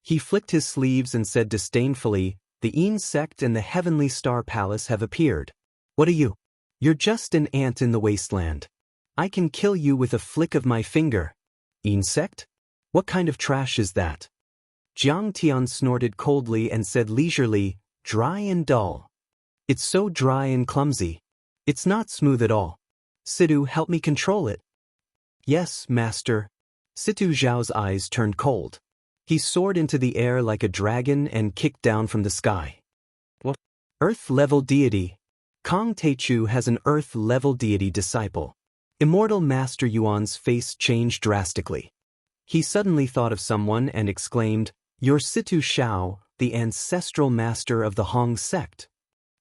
He flicked his sleeves and said disdainfully, "The Yin sect and the Heavenly Star Palace have appeared. What are you? You're just an ant in the wasteland. I can kill you with a flick of my finger. Yin sect? What kind of trash is that?" Jiang Tian snorted coldly and said leisurely, "Dry and dull. It's so dry and clumsy. It's not smooth at all. Situ, help me control it." "Yes, master." Situ Zhao's eyes turned cold. He soared into the air like a dragon and kicked down from the sky. "What? Earth-level deity? Kong Taichu has an Earth-level deity disciple." Immortal Master Yuan's face changed drastically. He suddenly thought of someone and exclaimed, "You're Situ Shao, the ancestral master of the Hong sect."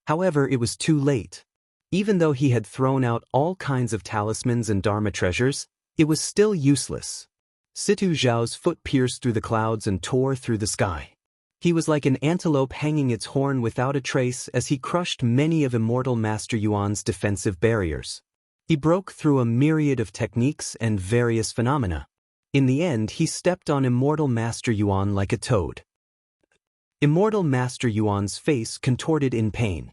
However, it was too late. Even though he had thrown out all kinds of talismans and Dharma treasures, it was still useless. Situ Zhao's foot pierced through the clouds and tore through the sky. He was like an antelope hanging its horn without a trace as he crushed many of Immortal Master Yuan's defensive barriers. He broke through a myriad of techniques and various phenomena. In the end, he stepped on Immortal Master Yuan like a toad. Immortal Master Yuan's face contorted in pain.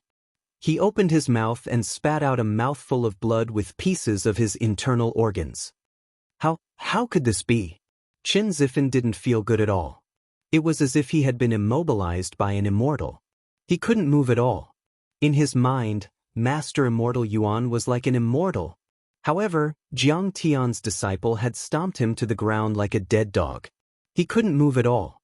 He opened his mouth and spat out a mouthful of blood with pieces of his internal organs. How could this be? Chen Zifan didn't feel good at all. It was as if he had been immobilized by an immortal. He couldn't move at all. In his mind, Master Immortal Yuan was like an immortal. However, Jiang Tian's disciple had stomped him to the ground like a dead dog. He couldn't move at all.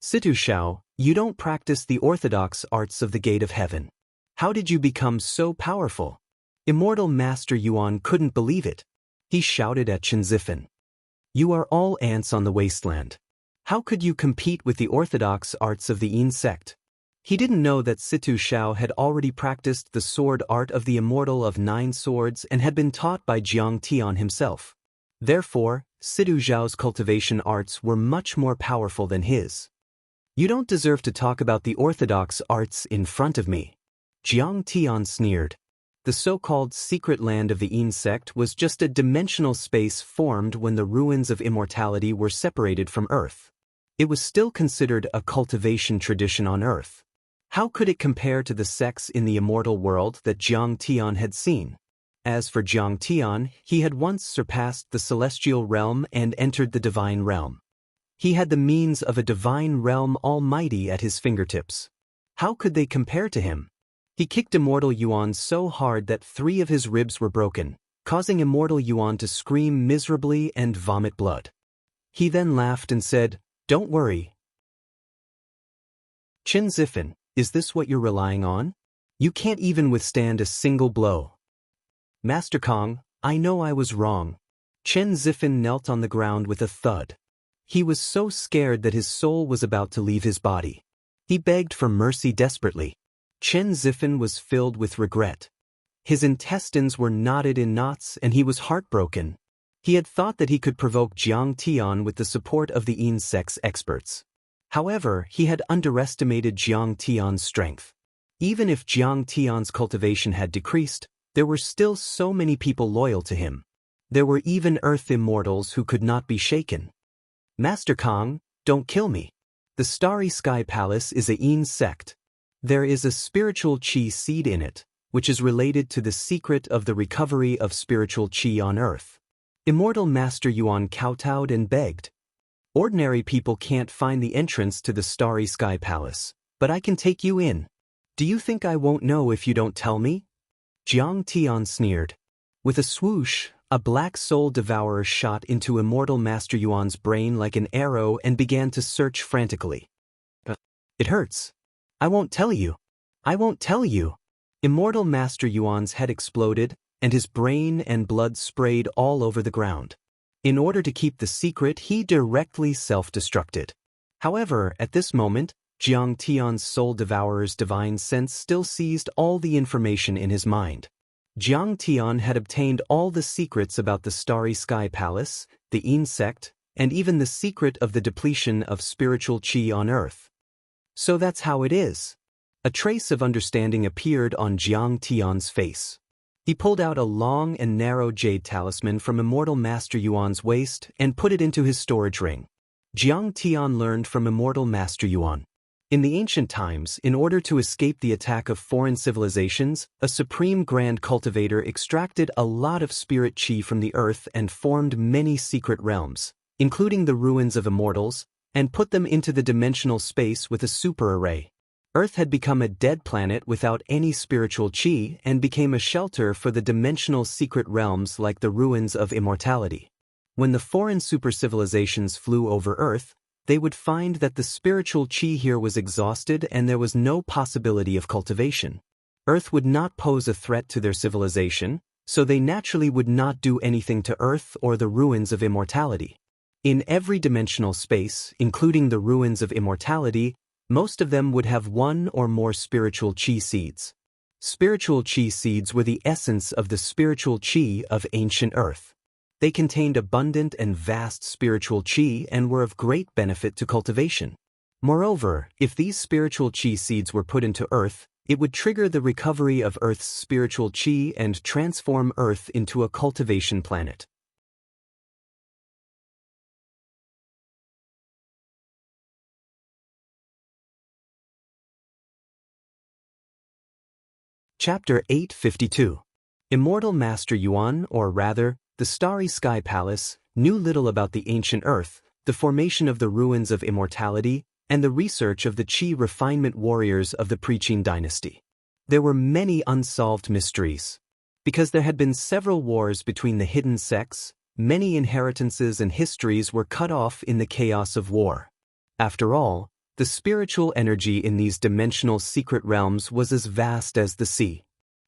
Situ Shao, you don't practice the orthodox arts of the gate of heaven. How did you become so powerful? Immortal Master Yuan couldn't believe it. He shouted at Chen Zifan. You are all ants on the wasteland. How could you compete with the orthodox arts of the Yin sect? He didn't know that Situ Shao had already practiced the sword art of the Immortal of 9 swords and had been taught by Jiang Tian himself. Therefore, Situ Zhao's cultivation arts were much more powerful than his. You don't deserve to talk about the orthodox arts in front of me. Jiang Tian sneered. The so-called secret land of the Yin sect was just a dimensional space formed when the ruins of immortality were separated from Earth. It was still considered a cultivation tradition on Earth. How could it compare to the sects in the immortal world that Jiang Tian had seen? As for Jiang Tian, he had once surpassed the celestial realm and entered the divine realm. He had the means of a divine realm almighty at his fingertips. How could they compare to him? He kicked Immortal Yuan so hard that 3 of his ribs were broken, causing Immortal Yuan to scream miserably and vomit blood. He then laughed and said, "Don't worry. Chen Zifan, is this what you're relying on? You can't even withstand a single blow." Master Kong, I know I was wrong. Chen Zifan knelt on the ground with a thud. He was so scared that his soul was about to leave his body. He begged for mercy desperately. Chen Zifan was filled with regret. His intestines were knotted in knots and he was heartbroken. He had thought that he could provoke Jiang Tian with the support of the Yin sect's experts. However, he had underestimated Jiang Tian's strength. Even if Jiang Tian's cultivation had decreased, there were still so many people loyal to him. There were even Earth immortals who could not be shaken. Master Kong, don't kill me. The Starry Sky Palace is a Yin sect. There is a spiritual qi seed in it, which is related to the secret of the recovery of spiritual qi on Earth. Immortal Master Yuan kowtowed and begged. Ordinary people can't find the entrance to the Starry Sky Palace, but I can take you in. Do you think I won't know if you don't tell me? Jiang Tian sneered. With a swoosh, a black soul devourer shot into Immortal Master Yuan's brain like an arrow and began to search frantically. It hurts. I won't tell you. I won't tell you. Immortal Master Yuan's head exploded, and his brain and blood sprayed all over the ground. In order to keep the secret, he directly self-destructed. However, at this moment, Jiang Tian's soul devourer's divine sense still seized all the information in his mind. Jiang Tian had obtained all the secrets about the Starry Sky Palace, the Yin sect, and even the secret of the depletion of spiritual qi on Earth. So that's how it is. A trace of understanding appeared on Jiang Tian's face. He pulled out a long and narrow jade talisman from Immortal Master Yuan's waist and put it into his storage ring. Jiang Tian learned from Immortal Master Yuan. In the ancient times, in order to escape the attack of foreign civilizations, a supreme grand cultivator extracted a lot of spirit qi from the earth and formed many secret realms, including the ruins of immortals, and put them into the dimensional space with a super array. Earth had become a dead planet without any spiritual qi and became a shelter for the dimensional secret realms like the ruins of immortality. When the foreign super civilizations flew over Earth, they would find that the spiritual qi here was exhausted and there was no possibility of cultivation. Earth would not pose a threat to their civilization, so they naturally would not do anything to Earth or the ruins of immortality. In every dimensional space, including the ruins of immortality, most of them would have one or more spiritual qi seeds. Spiritual qi seeds were the essence of the spiritual qi of ancient Earth. They contained abundant and vast spiritual qi and were of great benefit to cultivation. Moreover, if these spiritual qi seeds were put into Earth, it would trigger the recovery of Earth's spiritual qi and transform Earth into a cultivation planet. Chapter 852. Immortal Master Yuan, or rather, the Starry Sky Palace, knew little about the ancient Earth, the formation of the ruins of immortality, and the research of the qi refinement warriors of the Pre-Qin dynasty. There were many unsolved mysteries. Because there had been several wars between the hidden sects, many inheritances and histories were cut off in the chaos of war. After all, the spiritual energy in these dimensional secret realms was as vast as the sea.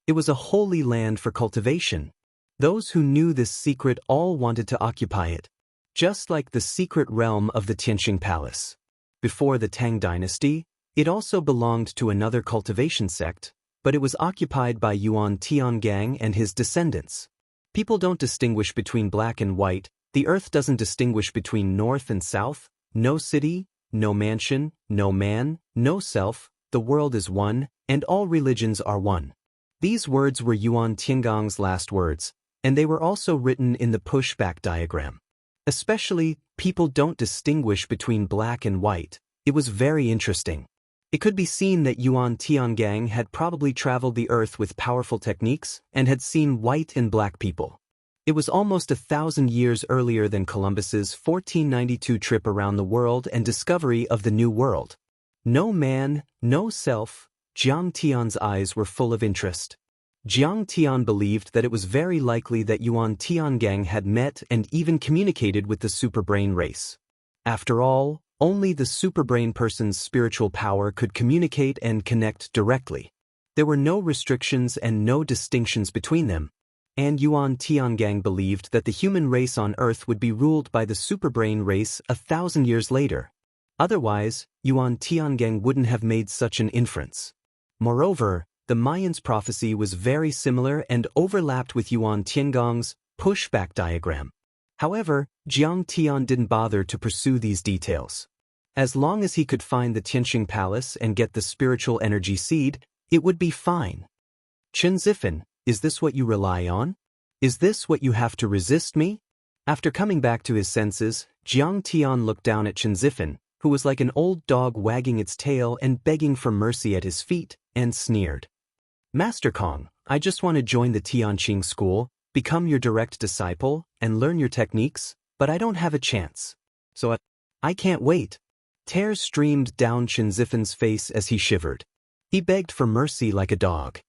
It was a holy land for cultivation. Those who knew this secret all wanted to occupy it, just like the secret realm of the Tianqing Palace. Before the Tang dynasty, it also belonged to another cultivation sect, but it was occupied by Yuan Tiangang and his descendants. People don't distinguish between black and white, the earth doesn't distinguish between north and south, no city, no mansion, no man, no self, the world is one, and all religions are one. These words were Yuan Tiangang's last words, and they were also written in the pushback diagram. Especially, people don't distinguish between black and white. It was very interesting. It could be seen that Yuan Tiangang had probably traveled the earth with powerful techniques and had seen white and black people. It was almost 1,000 years earlier than Columbus's 1492 trip around the world and discovery of the New World. No man, no self. Jiang Tian's eyes were full of interest. Jiang Tian believed that it was very likely that Yuan Tiangang had met and even communicated with the superbrain race. After all, only the superbrain person's spiritual power could communicate and connect directly. There were no restrictions and no distinctions between them. And Yuan Tiangang believed that the human race on Earth would be ruled by the superbrain race 1,000 years later. Otherwise, Yuan Tiangang wouldn't have made such an inference. Moreover, the Mayans' prophecy was very similar and overlapped with Yuan Tiangang's pushback diagram. However, Jiang Tian didn't bother to pursue these details. As long as he could find the Tianqing Palace and get the spiritual energy seed, it would be fine. Chen Zifan, is this what you rely on? Is this what you have to resist me? After coming back to his senses, Jiang Tian looked down at Chen Zifan, who was like an old dog wagging its tail and begging for mercy at his feet, and sneered. Master Kong, I just want to join the Tianqing school, become your direct disciple, and learn your techniques, but I don't have a chance. So I can't wait. Tears streamed down Chen Zifan's face as he shivered. He begged for mercy like a dog.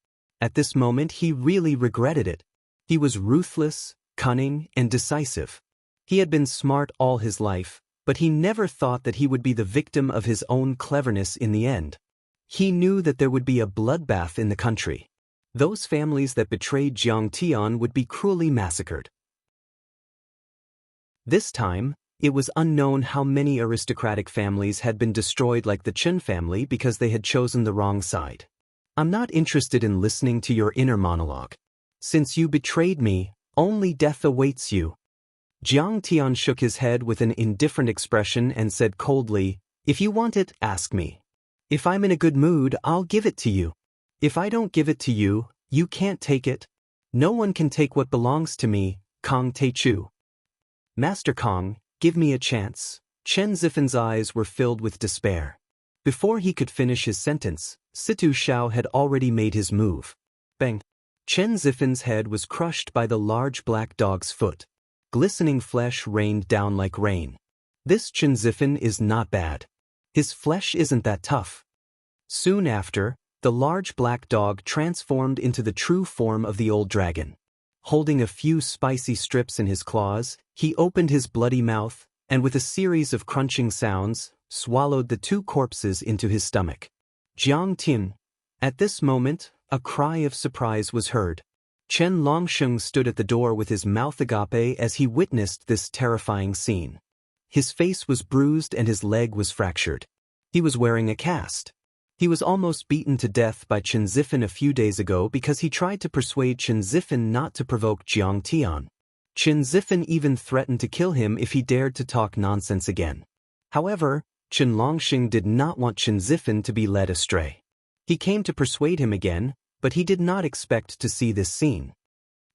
At this moment he really regretted it. He was ruthless, cunning, and decisive. He had been smart all his life, but he never thought that he would be the victim of his own cleverness in the end. He knew that there would be a bloodbath in the country. Those families that betrayed Jiang Tian would be cruelly massacred. This time, it was unknown how many aristocratic families had been destroyed like the Chen family because they had chosen the wrong side. I'm not interested in listening to your inner monologue. Since you betrayed me, only death awaits you. Jiang Tian shook his head with an indifferent expression and said coldly, if you want it, ask me. If I'm in a good mood, I'll give it to you. If I don't give it to you, you can't take it. No one can take what belongs to me, Kong Teichu. Master Kong, give me a chance. Chen Zifan's eyes were filled with despair. Before he could finish his sentence, Situ Shao had already made his move. Bang! Chen Zifan's head was crushed by the large black dog's foot. Glistening flesh rained down like rain. This Chen Zifan is not bad. His flesh isn't that tough. Soon after, the large black dog transformed into the true form of the old dragon. Holding a few spicy strips in his claws, he opened his bloody mouth, and with a series of crunching sounds, swallowed the two corpses into his stomach. Jiang Tian. At this moment, a cry of surprise was heard. Chen Longsheng stood at the door with his mouth agape as he witnessed this terrifying scene. His face was bruised and his leg was fractured. He was wearing a cast. He was almost beaten to death by Chen Zifan a few days ago because he tried to persuade Chen Zifan not to provoke Jiang Tian. Chen Zifan even threatened to kill him if he dared to talk nonsense again. However, Chen Longsheng did not want Chen Zifan to be led astray. He came to persuade him again, but he did not expect to see this scene.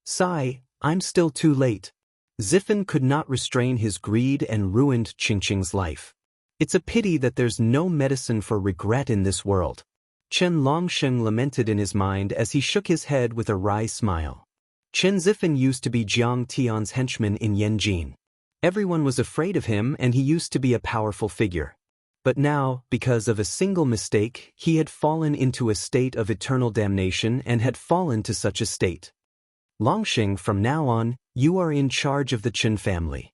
Sigh, I'm still too late. Zifan could not restrain his greed and ruined Qingqing's life. It's a pity that there's no medicine for regret in this world. Chen Longsheng lamented in his mind as he shook his head with a wry smile. Chen Zifan used to be Jiang Tian's henchman in Yanjin. Everyone was afraid of him and he used to be a powerful figure. But now, because of a single mistake, he had fallen into a state of eternal damnation and had fallen to such a state. Longxing, from now on, you are in charge of the Chen family.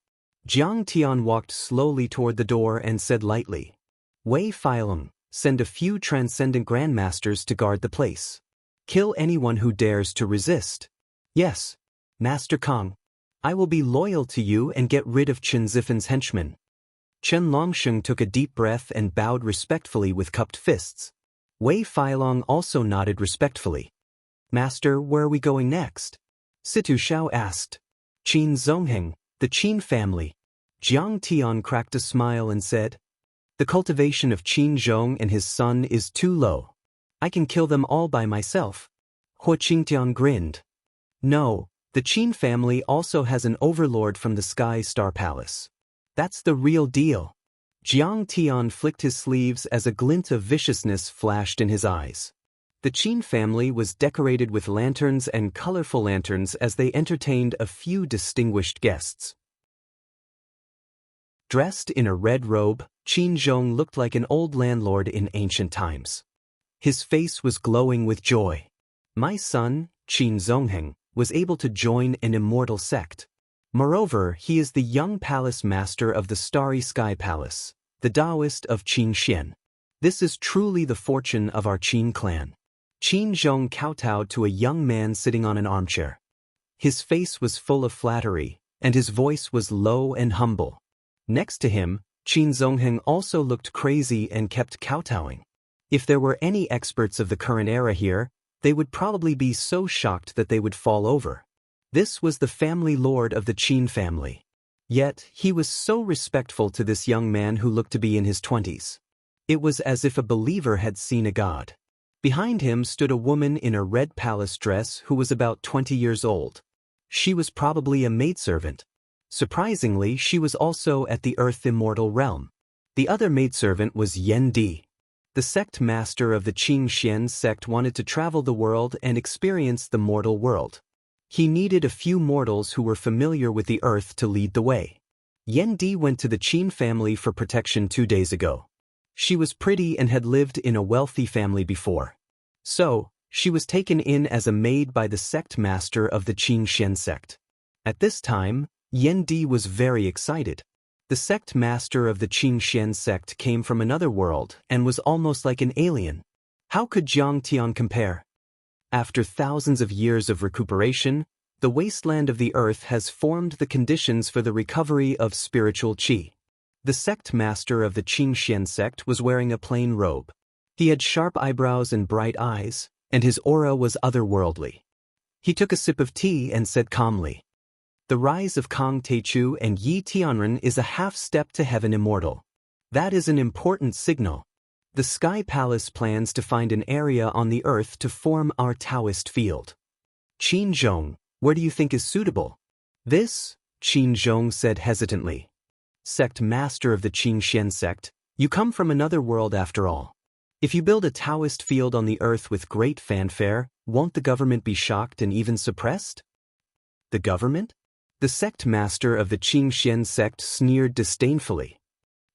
Jiang Tian walked slowly toward the door and said lightly, Wei Feilong, send a few transcendent grandmasters to guard the place. Kill anyone who dares to resist. Yes, Master Kong. I will be loyal to you and get rid of Chen Zifen's henchmen. Chen Longsheng took a deep breath and bowed respectfully with cupped fists. Wei Feilong also nodded respectfully. Master, where are we going next? Situ Xiao asked. Qin Zongheng, the Qin family. Jiang Tian cracked a smile and said, The cultivation of Qin Zhong and his son is too low. I can kill them all by myself. Hua Qingtian grinned. No, the Qin family also has an overlord from the Sky Star Palace. That's the real deal. Jiang Tian flicked his sleeves as a glint of viciousness flashed in his eyes. The Qin family was decorated with lanterns and colorful lanterns as they entertained a few distinguished guests. Dressed in a red robe, Qin Zhong looked like an old landlord in ancient times. His face was glowing with joy. My son, Qin Zongheng, was able to join an immortal sect. Moreover, he is the young palace master of the Starry Sky Palace, the Daoist of Qin Xian. This is truly the fortune of our Qin clan. Qin Zhong kowtowed to a young man sitting on an armchair. His face was full of flattery, and his voice was low and humble. Next to him, Qin Zongheng also looked crazy and kept kowtowing. If there were any experts of the current era here, they would probably be so shocked that they would fall over. This was the family lord of the Qin family. Yet, he was so respectful to this young man who looked to be in his 20s. It was as if a believer had seen a god. Behind him stood a woman in a red palace dress who was about 20 years old. She was probably a maidservant. Surprisingly, she was also at the Earth Immortal realm. The other maidservant was Yan Di. The sect master of the Qin Xian sect wanted to travel the world and experience the mortal world. He needed a few mortals who were familiar with the earth to lead the way. Yan Di went to the Qin family for protection 2 days ago. She was pretty and had lived in a wealthy family before. So, she was taken in as a maid by the sect master of the Qin Xian sect. At this time, Yan Di was very excited. The sect master of the Qin Xian sect came from another world and was almost like an alien. How could Jiang Tian compare? After thousands of years of recuperation, the wasteland of the earth has formed the conditions for the recovery of spiritual qi. The sect master of the Qin Xian sect was wearing a plain robe. He had sharp eyebrows and bright eyes, and his aura was otherworldly. He took a sip of tea and said calmly, The rise of Kong Teichu and Yi Tianren is a half-step to heaven immortal. That is an important signal. The Sky Palace plans to find an area on the earth to form our Daoist field. Qin Zhong, where do you think is suitable? This, Qin Zhong said hesitantly. Sect master of the Qin Xian sect, you come from another world after all. If you build a Daoist field on the earth with great fanfare, won't the government be shocked and even suppressed? The government? The sect master of the Qin Xian sect sneered disdainfully.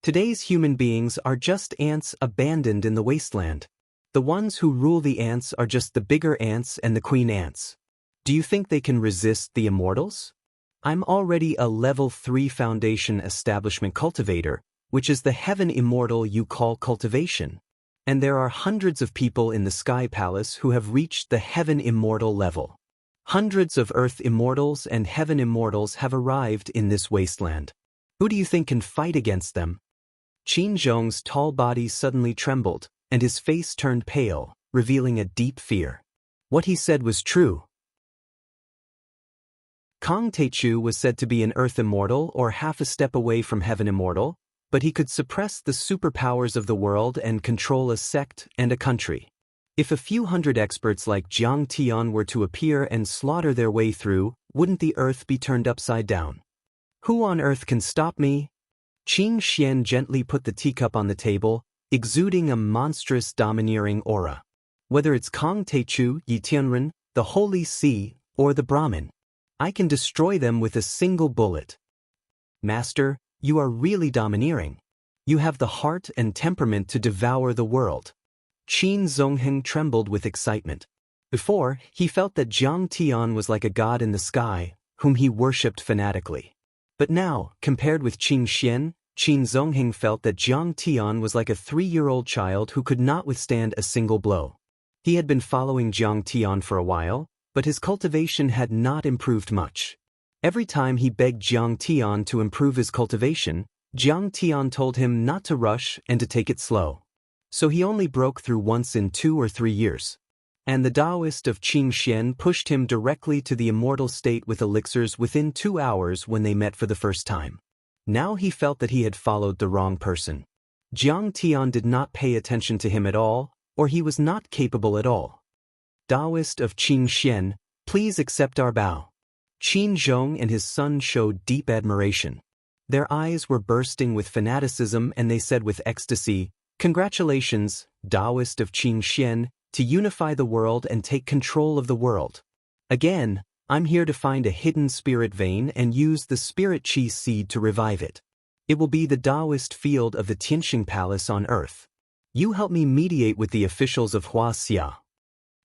Today's human beings are just ants abandoned in the wasteland. The ones who rule the ants are just the bigger ants and the queen ants. Do you think they can resist the immortals? I'm already a level 3 foundation establishment cultivator, which is the heaven immortal you call cultivation. And there are hundreds of people in the Sky Palace who have reached the heaven immortal level. Hundreds of earth immortals and heaven immortals have arrived in this wasteland. Who do you think can fight against them? Qin Zhong's tall body suddenly trembled, and his face turned pale, revealing a deep fear. What he said was true. Kong Teichu was said to be an earth immortal or half a step away from heaven immortal, but he could suppress the superpowers of the world and control a sect and a country. If a few hundred experts like Jiang Tian were to appear and slaughter their way through, wouldn't the earth be turned upside down? Who on earth can stop me? Qin Xian gently put the teacup on the table, exuding a monstrous domineering aura. Whether it's Kong Teichu, Yi Tianren, the Holy Sea, or the Brahmin, I can destroy them with a single bullet. Master, you are really domineering. You have the heart and temperament to devour the world. Qin Zongheng trembled with excitement. Before, he felt that Jiang Tian was like a god in the sky, whom he worshipped fanatically. But now, compared with Qin Xian, Qin Zongheng felt that Jiang Tian was like a 3-year-old child who could not withstand a single blow. He had been following Jiang Tian for a while, but his cultivation had not improved much. Every time he begged Jiang Tian to improve his cultivation, Jiang Tian told him not to rush and to take it slow. So he only broke through once in 2 or 3 years. And the Daoist of Qin Xian pushed him directly to the immortal state with elixirs within 2 hours when they met for the first time. Now he felt that he had followed the wrong person. Jiang Tian did not pay attention to him at all, or he was not capable at all. Daoist of Qin Xian, please accept our bow. Qin Zhong and his son showed deep admiration. Their eyes were bursting with fanaticism and they said with ecstasy, "Congratulations, Daoist of Qin Xian, to unify the world and take control of the world. Again, I'm here to find a hidden spirit vein and use the spirit qi seed to revive it. It will be the Daoist field of the Tianxing Palace on Earth. You help me mediate with the officials of Wuxia."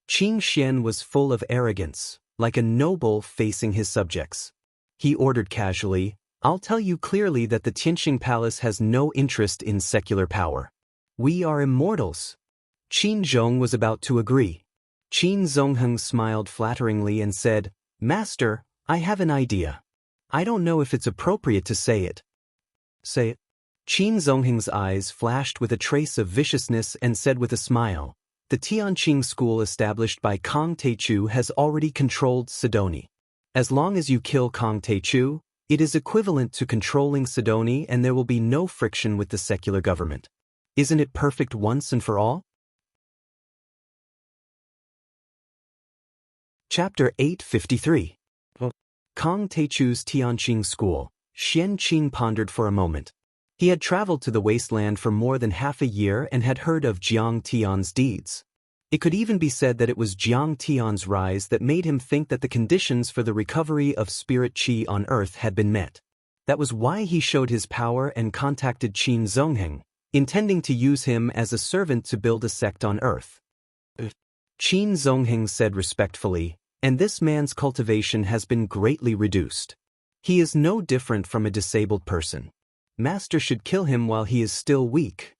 Qin Xian was full of arrogance, like a noble facing his subjects. He ordered casually, "I'll tell you clearly that the Tianxing Palace has no interest in secular power. We are immortals." Qin Zhong was about to agree. Qin Zongheng smiled flatteringly and said, "Master, I have an idea. I don't know if it's appropriate to say it." "Say it." Qin Zongheng's eyes flashed with a trace of viciousness and said with a smile, "The Tianqing school established by Kong Teichu has already controlled Sidoni. As long as you kill Kong Teichu, it is equivalent to controlling Sidoni and there will be no friction with the secular government. Isn't it perfect once and for all?" Chapter 853. Kong Teichu's Tianqing School. Xian Qin pondered for a moment. He had traveled to the wasteland for more than half a year and had heard of Jiang Tian's deeds. It could even be said that it was Jiang Tian's rise that made him think that the conditions for the recovery of spirit qi on Earth had been met. That was why he showed his power and contacted Qin Zongheng, intending to use him as a servant to build a sect on Earth. Qin Zongheng said respectfully, "And this man's cultivation has been greatly reduced. He is no different from a disabled person. Master should kill him while he is still weak."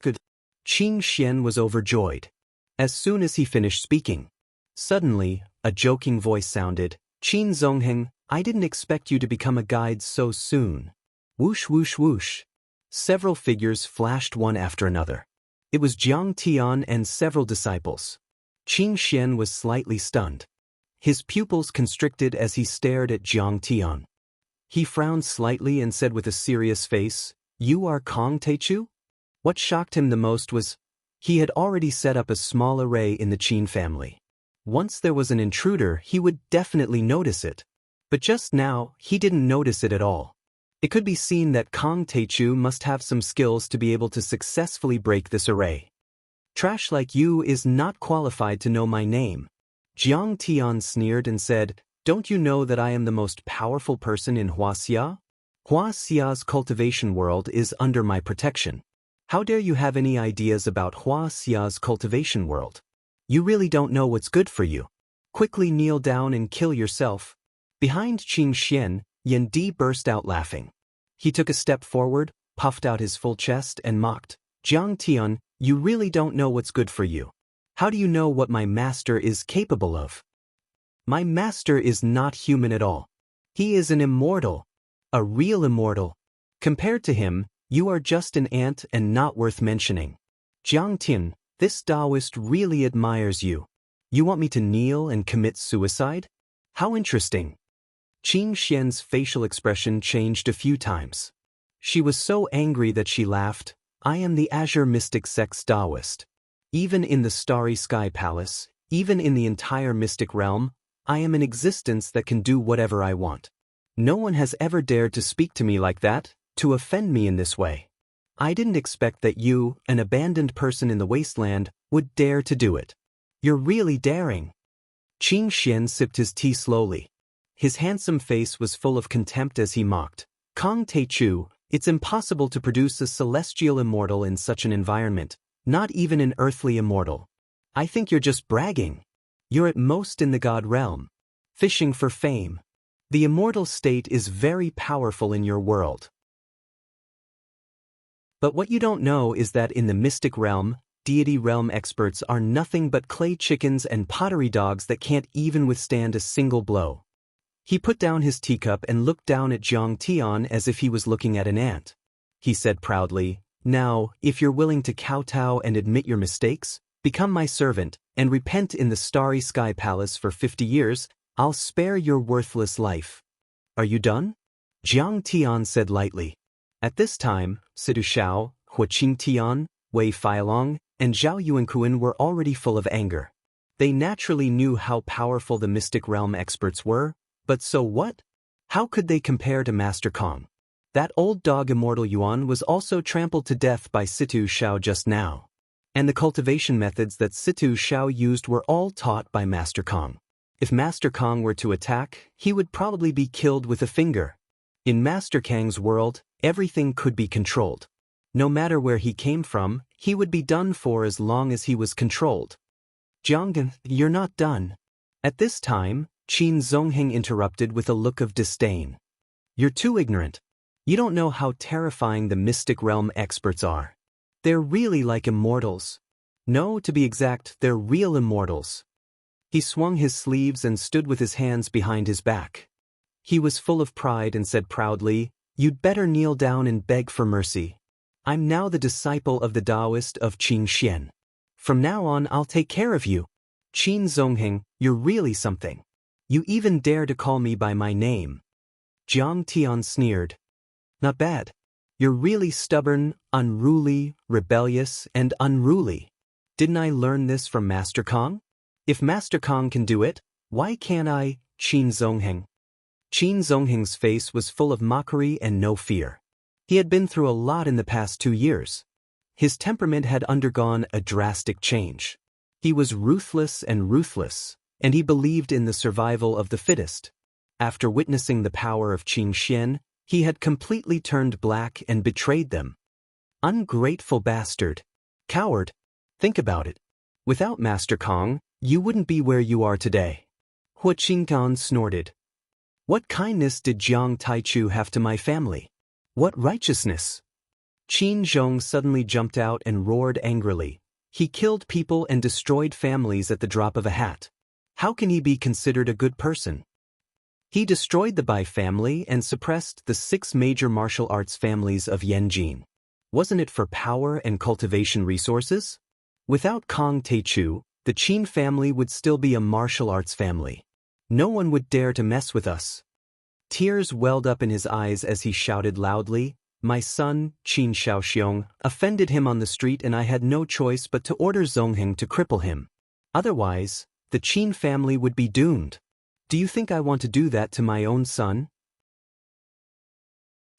Good. Qin Xian was overjoyed. As soon as he finished speaking, suddenly, a joking voice sounded, "Qin Zongheng, I didn't expect you to become a guide so soon." Whoosh whoosh whoosh. Several figures flashed one after another. It was Jiang Tian and several disciples. Qin Xian was slightly stunned. His pupils constricted as he stared at Jiang Tian. He frowned slightly and said with a serious face, "You are Kong Teichu?" What shocked him the most was, he had already set up a small array in the Qin family. Once there was an intruder, he would definitely notice it. But just now, he didn't notice it at all. It could be seen that Kong Teichu must have some skills to be able to successfully break this array. "Trash like you is not qualified to know my name." Jiang Tian sneered and said, "Don't you know that I am the most powerful person in Wuxia? Wuxia's cultivation world is under my protection. How dare you have any ideas about Wuxia's cultivation world? You really don't know what's good for you. Quickly kneel down and kill yourself." Behind Qin Xian, Yan Di burst out laughing. He took a step forward, puffed out his full chest and mocked, "Jiang Tian, you really don't know what's good for you. How do you know what my master is capable of? My master is not human at all. He is an immortal. A real immortal. Compared to him, you are just an ant and not worth mentioning. Jiang Tian, this Daoist really admires you. You want me to kneel and commit suicide? How interesting." Qin Xian's facial expression changed a few times. She was so angry that she laughed. "I am the Azure Mystic Sect's Daoist. Even in the Starry Sky Palace, even in the entire mystic realm, I am an existence that can do whatever I want. No one has ever dared to speak to me like that, to offend me in this way. I didn't expect that you, an abandoned person in the wasteland, would dare to do it. You're really daring." Qin Xian sipped his tea slowly. His handsome face was full of contempt as he mocked, "Kong Teichu, it's impossible to produce a celestial immortal in such an environment, not even an earthly immortal. I think you're just bragging. You're at most in the god realm, fishing for fame. The immortal state is very powerful in your world. But what you don't know is that in the mystic realm, deity realm experts are nothing but clay chickens and pottery dogs that can't even withstand a single blow. He put down his teacup and looked down at Jiang Tian as if he was looking at an ant. He said proudly, "Now, if you're willing to kowtow and admit your mistakes, become my servant, and repent in the starry sky palace for 50 years, I'll spare your worthless life. Are you done?" Jiang Tian said lightly. At this time, Situ Xiao, Huaqing Tian, Wei Feilong, and Zhao Yuankuan were already full of anger. They naturally knew how powerful the mystic realm experts were, but so what? How could they compare to Master Kong? That old dog Immortal Yuan was also trampled to death by Situ Xiao just now. And the cultivation methods that Situ Xiao used were all taught by Master Kong. If Master Kong were to attack, he would probably be killed with a finger. In Master Kang's world, everything could be controlled. No matter where he came from, he would be done for as long as he was controlled. "Jianggan, you're not done." At this time, Qin Zongheng interrupted with a look of disdain. "You're too ignorant. You don't know how terrifying the mystic realm experts are. They're really like immortals. No, to be exact, they're real immortals." He swung his sleeves and stood with his hands behind his back. He was full of pride and said proudly, "You'd better kneel down and beg for mercy. I'm now the disciple of the Daoist of Qing Xian. From now on I'll take care of you." "Qin Zongheng, you're really something. You even dare to call me by my name." Jiang Tian sneered. "Not bad. You're really stubborn, unruly, rebellious, and unruly. Didn't I learn this from Master Kong? If Master Kong can do it, why can't I?" Qin Zongheng. Qin Zongheng's face was full of mockery and no fear. He had been through a lot in the past 2 years. His temperament had undergone a drastic change. He was ruthless, and he believed in the survival of the fittest. After witnessing the power of Qing Xian, he had completely turned black and betrayed them. Ungrateful bastard. Coward. Think about it. Without Master Kong, you wouldn't be where you are today. Huaqing Tian snorted. What kindness did Jiang Taichu have to my family? What righteousness? Qin Zhong suddenly jumped out and roared angrily. He killed people and destroyed families at the drop of a hat. How can he be considered a good person? He destroyed the Bai family and suppressed the 6 major martial arts families of Yanjin. Wasn't it for power and cultivation resources? Without Kong Taichu, the Qin family would still be a martial arts family. No one would dare to mess with us. Tears welled up in his eyes as he shouted loudly, "My son, Qin Shaoxiong, offended him on the street and I had no choice but to order Zongheng to cripple him. Otherwise, the Qin family would be doomed. Do you think I want to do that to my own son?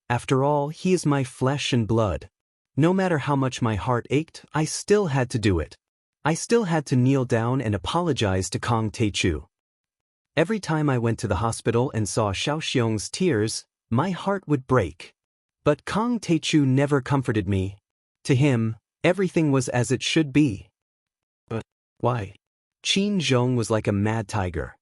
After all, he is my flesh and blood. No matter how much my heart ached, I still had to do it. I still had to kneel down and apologize to Kong Taichu. Every time I went to the hospital and saw Shaoxiong's tears, my heart would break. But Kong Taichu never comforted me. To him, everything was as it should be." "But why?" Qin Zhong was like a mad tiger.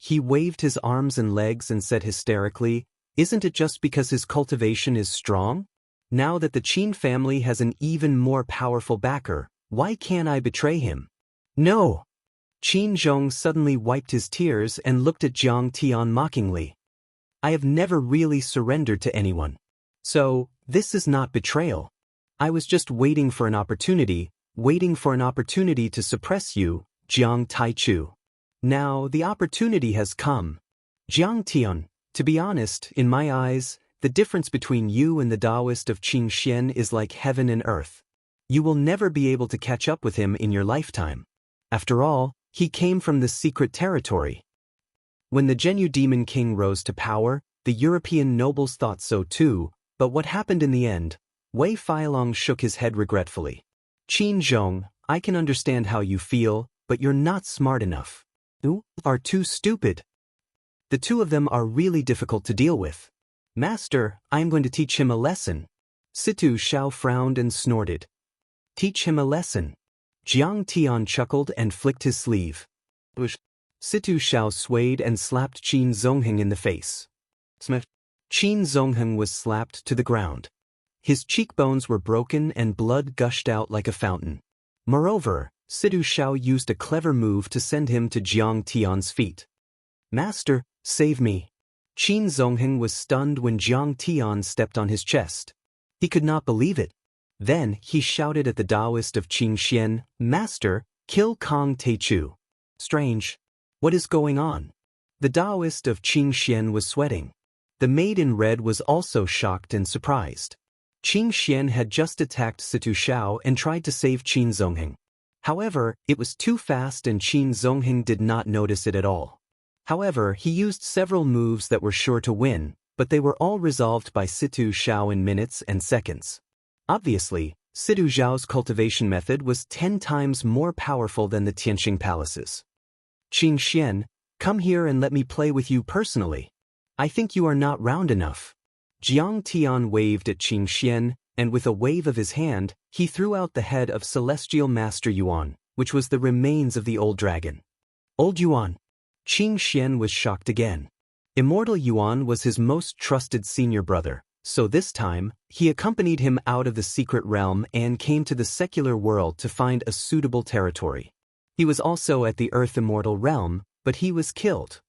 He waved his arms and legs and said hysterically, "Isn't it just because his cultivation is strong? Now that the Qin family has an even more powerful backer, why can't I betray him?" "No!" Qin Zhong suddenly wiped his tears and looked at Jiang Tian mockingly. "I have never really surrendered to anyone. So, this is not betrayal. I was just waiting for an opportunity to suppress you, Jiang Taichu. Now, the opportunity has come. Jiang Tian, to be honest, in my eyes, the difference between you and the Daoist of Qing Xian is like heaven and earth. You will never be able to catch up with him in your lifetime. After all, he came from the secret territory." When the Zhenyu Demon King rose to power, the European nobles thought so too, but what happened in the end? Wei Feilong shook his head regretfully. "Qin Zhong, I can understand how you feel, but you're not smart enough. You are too stupid. The two of them are really difficult to deal with. Master, I am going to teach him a lesson." Situ Xiao frowned and snorted. "Teach him a lesson." Jiang Tian chuckled and flicked his sleeve. Situ Xiao swayed and slapped Qin Zongheng in the face. Smash. Qin Zongheng was slapped to the ground. His cheekbones were broken and blood gushed out like a fountain. Moreover, Situ Xiao used a clever move to send him to Jiang Tian's feet. Master, save me. Qin Zongheng was stunned when Jiang Tian stepped on his chest. He could not believe it. Then he shouted at the Daoist of Qingxian, Master, kill Kong Teichu. Strange. What is going on? The Daoist of Qingxian was sweating. The maid in red was also shocked and surprised. Qingxian had just attacked Situ Xiao and tried to save Qin Zongheng. However, it was too fast and Qin Zongheng did not notice it at all. However, he used several moves that were sure to win, but they were all resolved by Situ Xiao in minutes and seconds. Obviously, Situ Xiao's cultivation method was 10 times more powerful than the Tianqing palaces. Qingxian, come here and let me play with you personally. I think you are not round enough. Jiang Tian waved at Qingxian, and with a wave of his hand, he threw out the head of Celestial Master Yuan, which was the remains of the old dragon. Old Yuan. Qingxian was shocked again. Immortal Yuan was his most trusted senior brother, so this time, he accompanied him out of the secret realm and came to the secular world to find a suitable territory. He was also at the Earth Immortal realm, but he was killed.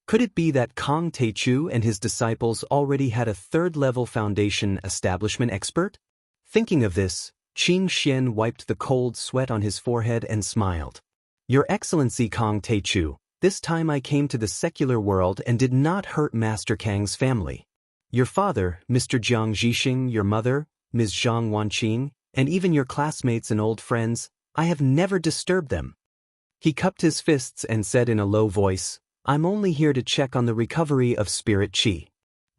Could it be that Kong Teichu and his disciples already had a third-level foundation establishment expert? Thinking of this, Qingxian wiped the cold sweat on his forehead and smiled. Your Excellency Kong Teichu, this time I came to the secular world and did not hurt Master Kang's family. Your father, Mr. Jiang Zhixing, your mother, Ms. Zhang Wanqing, and even your classmates and old friends, I have never disturbed them. He cupped his fists and said in a low voice, I'm only here to check on the recovery of spirit qi.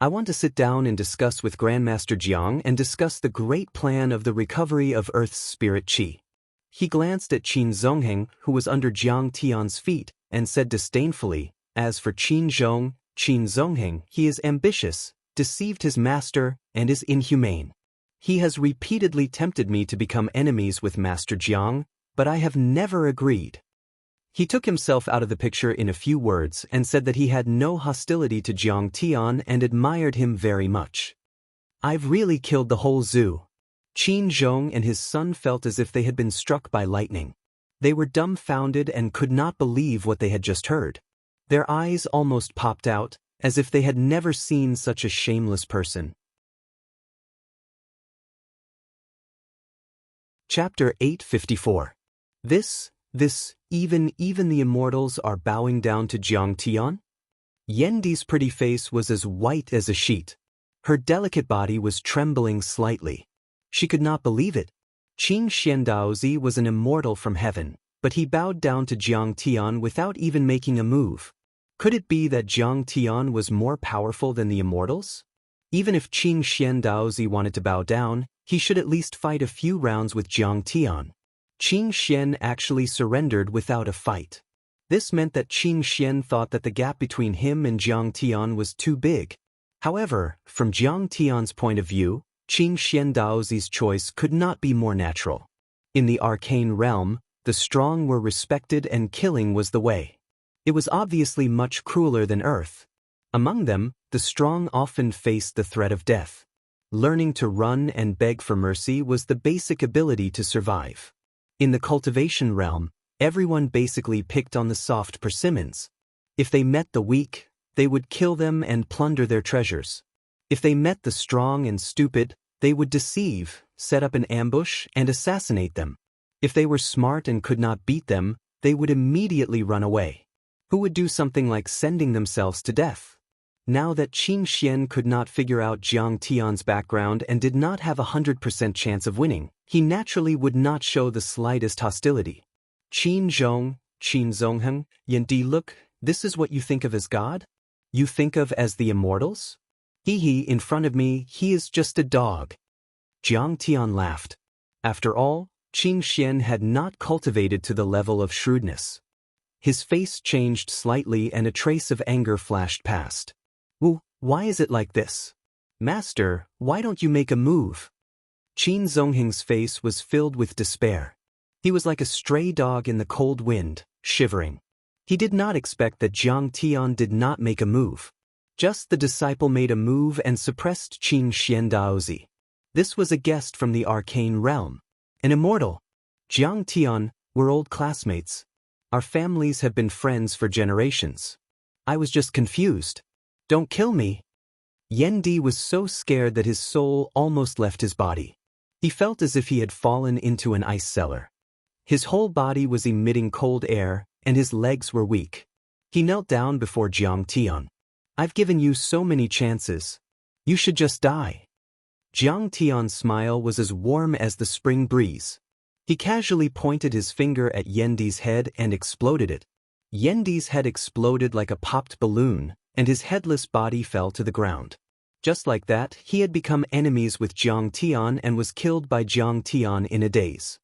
I want to sit down and discuss with Grandmaster Jiang and discuss the great plan of the recovery of Earth's spirit qi. He glanced at Qin Zongheng, who was under Jiang Tian's feet, and said disdainfully, as for Qin Zongheng, he is ambitious, deceived his master, and is inhumane. He has repeatedly tempted me to become enemies with Master Jiang, but I have never agreed. He took himself out of the picture in a few words and said that he had no hostility to Jiang Tian and admired him very much. I've really killed the whole zoo. Qin Zhong and his son felt as if they had been struck by lightning. They were dumbfounded and could not believe what they had just heard. Their eyes almost popped out, as if they had never seen such a shameless person. Chapter 854. Even the immortals are bowing down to Jiang Tian? Yendi's pretty face was as white as a sheet. Her delicate body was trembling slightly. She could not believe it. Qing Xiandaozi was an immortal from heaven, but he bowed down to Jiang Tian without even making a move. Could it be that Jiang Tian was more powerful than the immortals? Even if Qing Xiandaozi wanted to bow down, he should at least fight a few rounds with Jiang Tian. Qing Xian actually surrendered without a fight. This meant that Qing Xian thought that the gap between him and Jiang Tian was too big. However, from Jiang Tian's point of view, Qing Xiandaozi's choice could not be more natural. In the arcane realm, the strong were respected and killing was the way. It was obviously much crueler than Earth. Among them, the strong often faced the threat of death. Learning to run and beg for mercy was the basic ability to survive. In the cultivation realm, everyone basically picked on the soft persimmons. If they met the weak, they would kill them and plunder their treasures. If they met the strong and stupid, they would deceive, set up an ambush, and assassinate them. If they were smart and could not beat them, they would immediately run away. Who would do something like sending themselves to death? Now that Qing Xian could not figure out Jiang Tian's background and did not have 100% chance of winning, he naturally would not show the slightest hostility. Qin Zongheng, Yendi, look, this is what you think of as God? You think of as the immortals? In front of me, he is just a dog. Jiang Tian laughed. After all, Qing Xian had not cultivated to the level of shrewdness. His face changed slightly and a trace of anger flashed past. Why is it like this? Master, why don't you make a move? Qin Zongheng's face was filled with despair. He was like a stray dog in the cold wind, shivering. He did not expect that Jiang Tian did not make a move. Just the disciple made a move and suppressed Qing Xian Daozi. This was a guest from the arcane realm. An immortal. Jiang Tian, we're old classmates. Our families have been friends for generations. I was just confused. Don't kill me. Yen Di was so scared that his soul almost left his body. He felt as if he had fallen into an ice cellar. His whole body was emitting cold air, and his legs were weak. He knelt down before Jiang Tian. I've given you so many chances. You should just die. Jiang Tian's smile was as warm as the spring breeze. He casually pointed his finger at Yen Di's head and exploded it. Yen Di's head exploded like a popped balloon, and his headless body fell to the ground. Just like that, he had become enemies with Jiang Tian and was killed by Jiang Tian in a daze.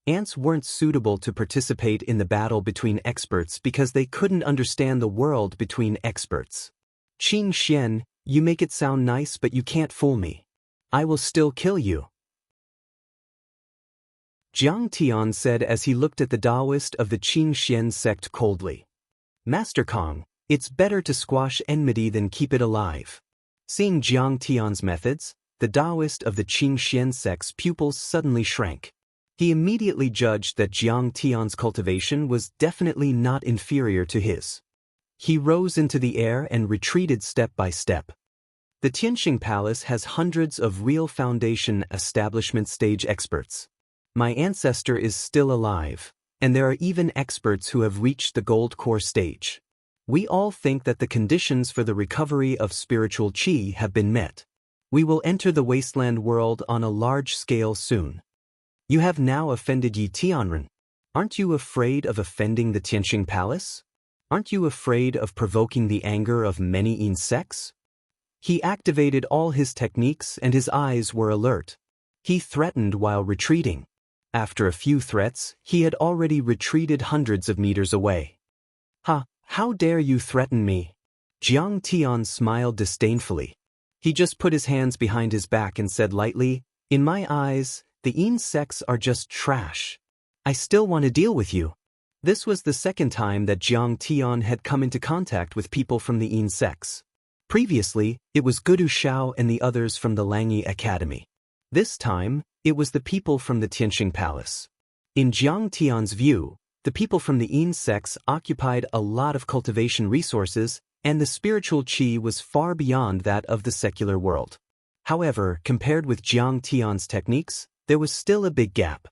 Ants weren't suitable to participate in the battle between experts because they couldn't understand the world between experts. Qing Xian, you make it sound nice but you can't fool me. I will still kill you. Jiang Tian said as he looked at the Daoist of the Qing Xian sect coldly. Master Kong, it's better to squash enmity than keep it alive. Seeing Jiang Tian's methods, the Daoist of the Qing Xian sect's pupils suddenly shrank. He immediately judged that Jiang Tian's cultivation was definitely not inferior to his. He rose into the air and retreated step by step. The Tianxing Palace has hundreds of real foundation establishment stage experts. My ancestor is still alive, and there are even experts who have reached the gold core stage. We all think that the conditions for the recovery of spiritual qi have been met. We will enter the wasteland world on a large scale soon. You have now offended Yi Tianren. Aren't you afraid of offending the Tianxing Palace? Aren't you afraid of provoking the anger of many insects? He activated all his techniques and his eyes were alert. He threatened while retreating. After a few threats, he had already retreated hundreds of meters away. Ha, how dare you threaten me? Jiang Tian smiled disdainfully. He just put his hands behind his back and said lightly, in my eyes, the insects are just trash. I still want to deal with you. This was the second time that Jiang Tian had come into contact with people from the insects. Previously, it was Gudu Shao and the others from the Langyi Academy. This time, it was the people from the Tianxing Palace. In Jiang Tian's view, the people from the insects occupied a lot of cultivation resources, and the spiritual qi was far beyond that of the secular world. However, compared with Jiang Tian's techniques, there was still a big gap.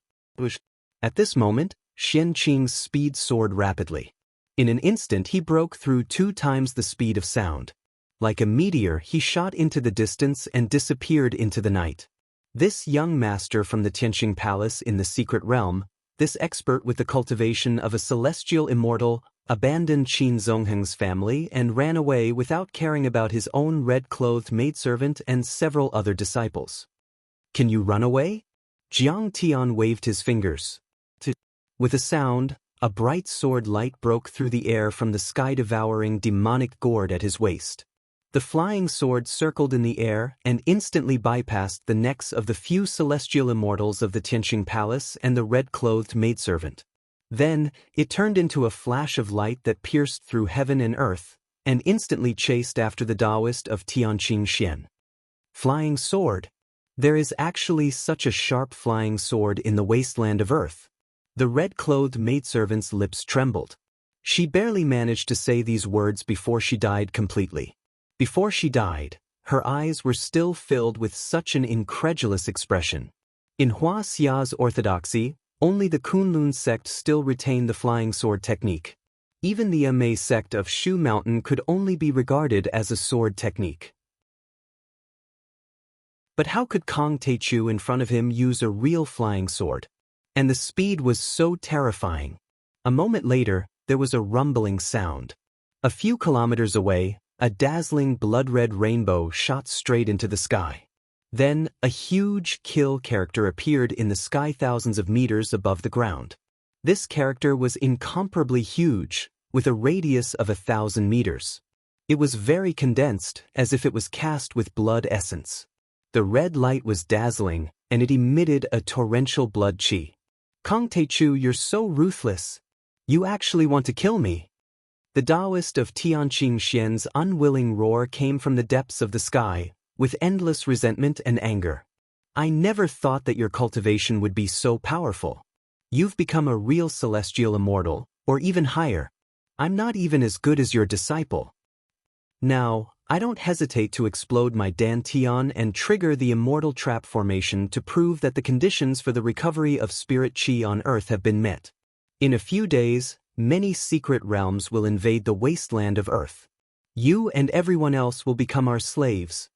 At this moment, Xian Qing's speed soared rapidly. In an instant he broke through 2 times the speed of sound. Like a meteor, he shot into the distance and disappeared into the night. This young master from the Tianxing Palace in the secret realm, this expert with the cultivation of a celestial immortal, abandoned Qin Zongheng's family and ran away without caring about his own red-clothed maidservant and several other disciples. Can you run away? Jiang Tian waved his fingers. With a sound, a bright sword light broke through the air from the sky-devouring demonic gourd at his waist. The flying sword circled in the air and instantly bypassed the necks of the few celestial immortals of the Tianxing Palace and the red-clothed maidservant. Then, it turned into a flash of light that pierced through heaven and earth, and instantly chased after the Daoist of Tianqing Xian. Flying sword. There is actually such a sharp flying sword in the wasteland of earth. The red-clothed maidservant's lips trembled. She barely managed to say these words before she died completely. Before she died, her eyes were still filled with such an incredulous expression. In Hua Xia's orthodoxy, only the Kunlun sect still retained the flying sword technique. Even the Amei sect of Shu Mountain could only be regarded as a sword technique. But how could Kong Teichu in front of him use a real flying sword? And the speed was so terrifying. A moment later, there was a rumbling sound. A few kilometers away, a dazzling blood-red rainbow shot straight into the sky. Then, a huge kill character appeared in the sky thousands of meters above the ground. This character was incomparably huge, with a radius of 1,000 meters. It was very condensed, as if it was cast with blood essence. The red light was dazzling, and it emitted a torrential blood qi. Kong Teichu, you're so ruthless. You actually want to kill me? The Daoist of Tianqing Xian's unwilling roar came from the depths of the sky, with endless resentment and anger. I never thought that your cultivation would be so powerful. You've become a real celestial immortal, or even higher. I'm not even as good as your disciple. Now, I don't hesitate to explode my dantian and trigger the immortal trap formation to prove that the conditions for the recovery of spirit chi on Earth have been met. In a few days, many secret realms will invade the wasteland of Earth. You and everyone else will become our slaves.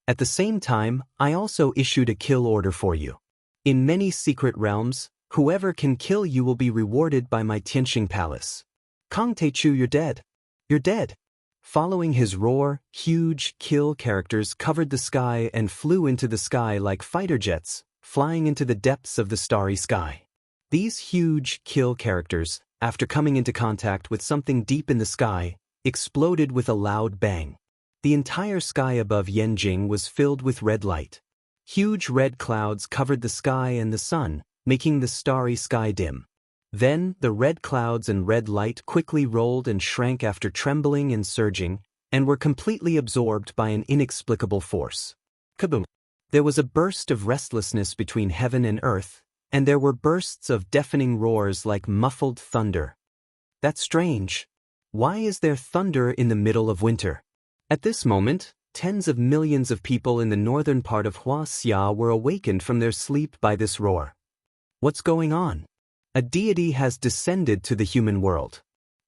At the same time, I also issued a kill order for you. In many secret realms, whoever can kill you will be rewarded by my Tianqing Palace. Kang Teichu, you're dead. You're dead. Following his roar, huge kill characters covered the sky and flew into the sky like fighter jets, flying into the depths of the starry sky. These huge kill characters, after coming into contact with something deep in the sky, exploded with a loud bang. The entire sky above Yanjing was filled with red light. Huge red clouds covered the sky and the sun, making the starry sky dim. Then, the red clouds and red light quickly rolled and shrank after trembling and surging, and were completely absorbed by an inexplicable force. Kaboom! There was a burst of restlessness between heaven and earth, and there were bursts of deafening roars like muffled thunder. That's strange. Why is there thunder in the middle of winter? At this moment, tens of millions of people in the northern part of Wuxia were awakened from their sleep by this roar. What's going on? A deity has descended to the human world.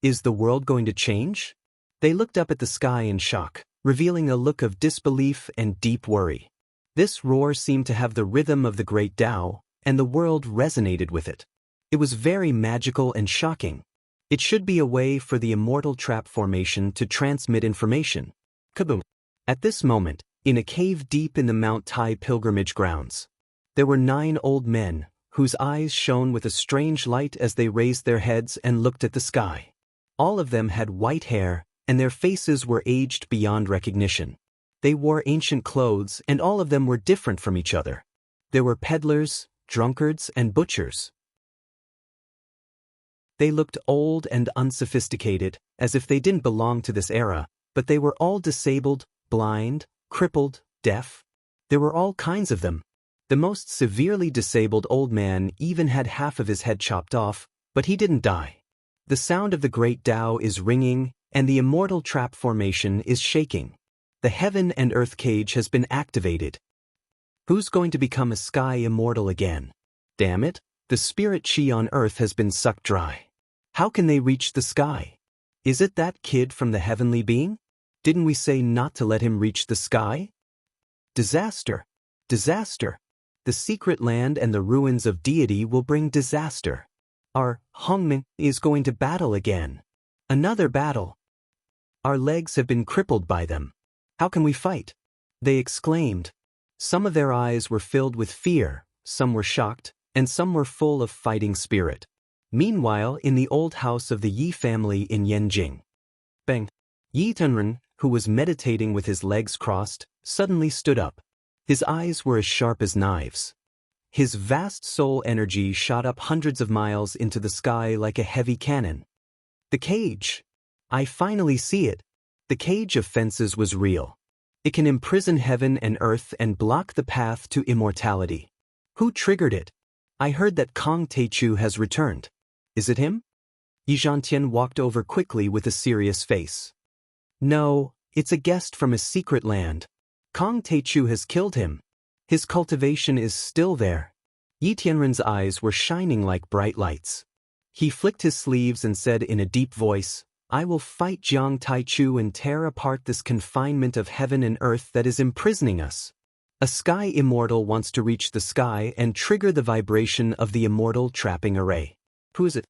Is the world going to change? They looked up at the sky in shock, revealing a look of disbelief and deep worry. This roar seemed to have the rhythm of the great Tao, and the world resonated with it. It was very magical and shocking. It should be a way for the immortal trap formation to transmit information. Kaboom! At this moment, in a cave deep in the Mount Tai pilgrimage grounds, there were 9 old men, whose eyes shone with a strange light as they raised their heads and looked at the sky. All of them had white hair, and their faces were aged beyond recognition. They wore ancient clothes, and all of them were different from each other. There were peddlers, drunkards, and butchers. They looked old and unsophisticated, as if they didn't belong to this era, but they were all disabled, blind, crippled, deaf. There were all kinds of them. The most severely disabled old man even had half of his head chopped off, but he didn't die. The sound of the great Tao is ringing, and the immortal trap formation is shaking. The heaven and earth cage has been activated. Who's going to become a sky immortal again? Damn it, the spirit chi on earth has been sucked dry. How can they reach the sky? Is it that kid from the heavenly being? Didn't we say not to let him reach the sky? Disaster! Disaster! The secret land and the ruins of deity will bring disaster. Our Hongming is going to battle again. Another battle. Our legs have been crippled by them. How can we fight? They exclaimed. Some of their eyes were filled with fear, some were shocked, and some were full of fighting spirit. Meanwhile, in the old house of the Yi family in Yanjing, Bang! Yi Tenren, who was meditating with his legs crossed, suddenly stood up. His eyes were as sharp as knives. His vast soul energy shot up hundreds of miles into the sky like a heavy cannon. The cage! I finally see it. The cage of fences was real. It can imprison heaven and earth and block the path to immortality. Who triggered it? I heard that Kang Teichu has returned. Is it him? Yi Zhantian walked over quickly with a serious face. No, it's a guest from a secret land. Kang Teichu has killed him. His cultivation is still there. Yi Tianren's eyes were shining like bright lights. He flicked his sleeves and said in a deep voice, I will fight Jiang Taichu and tear apart this confinement of heaven and earth that is imprisoning us. A sky immortal wants to reach the sky and trigger the vibration of the immortal trapping array. Who is it?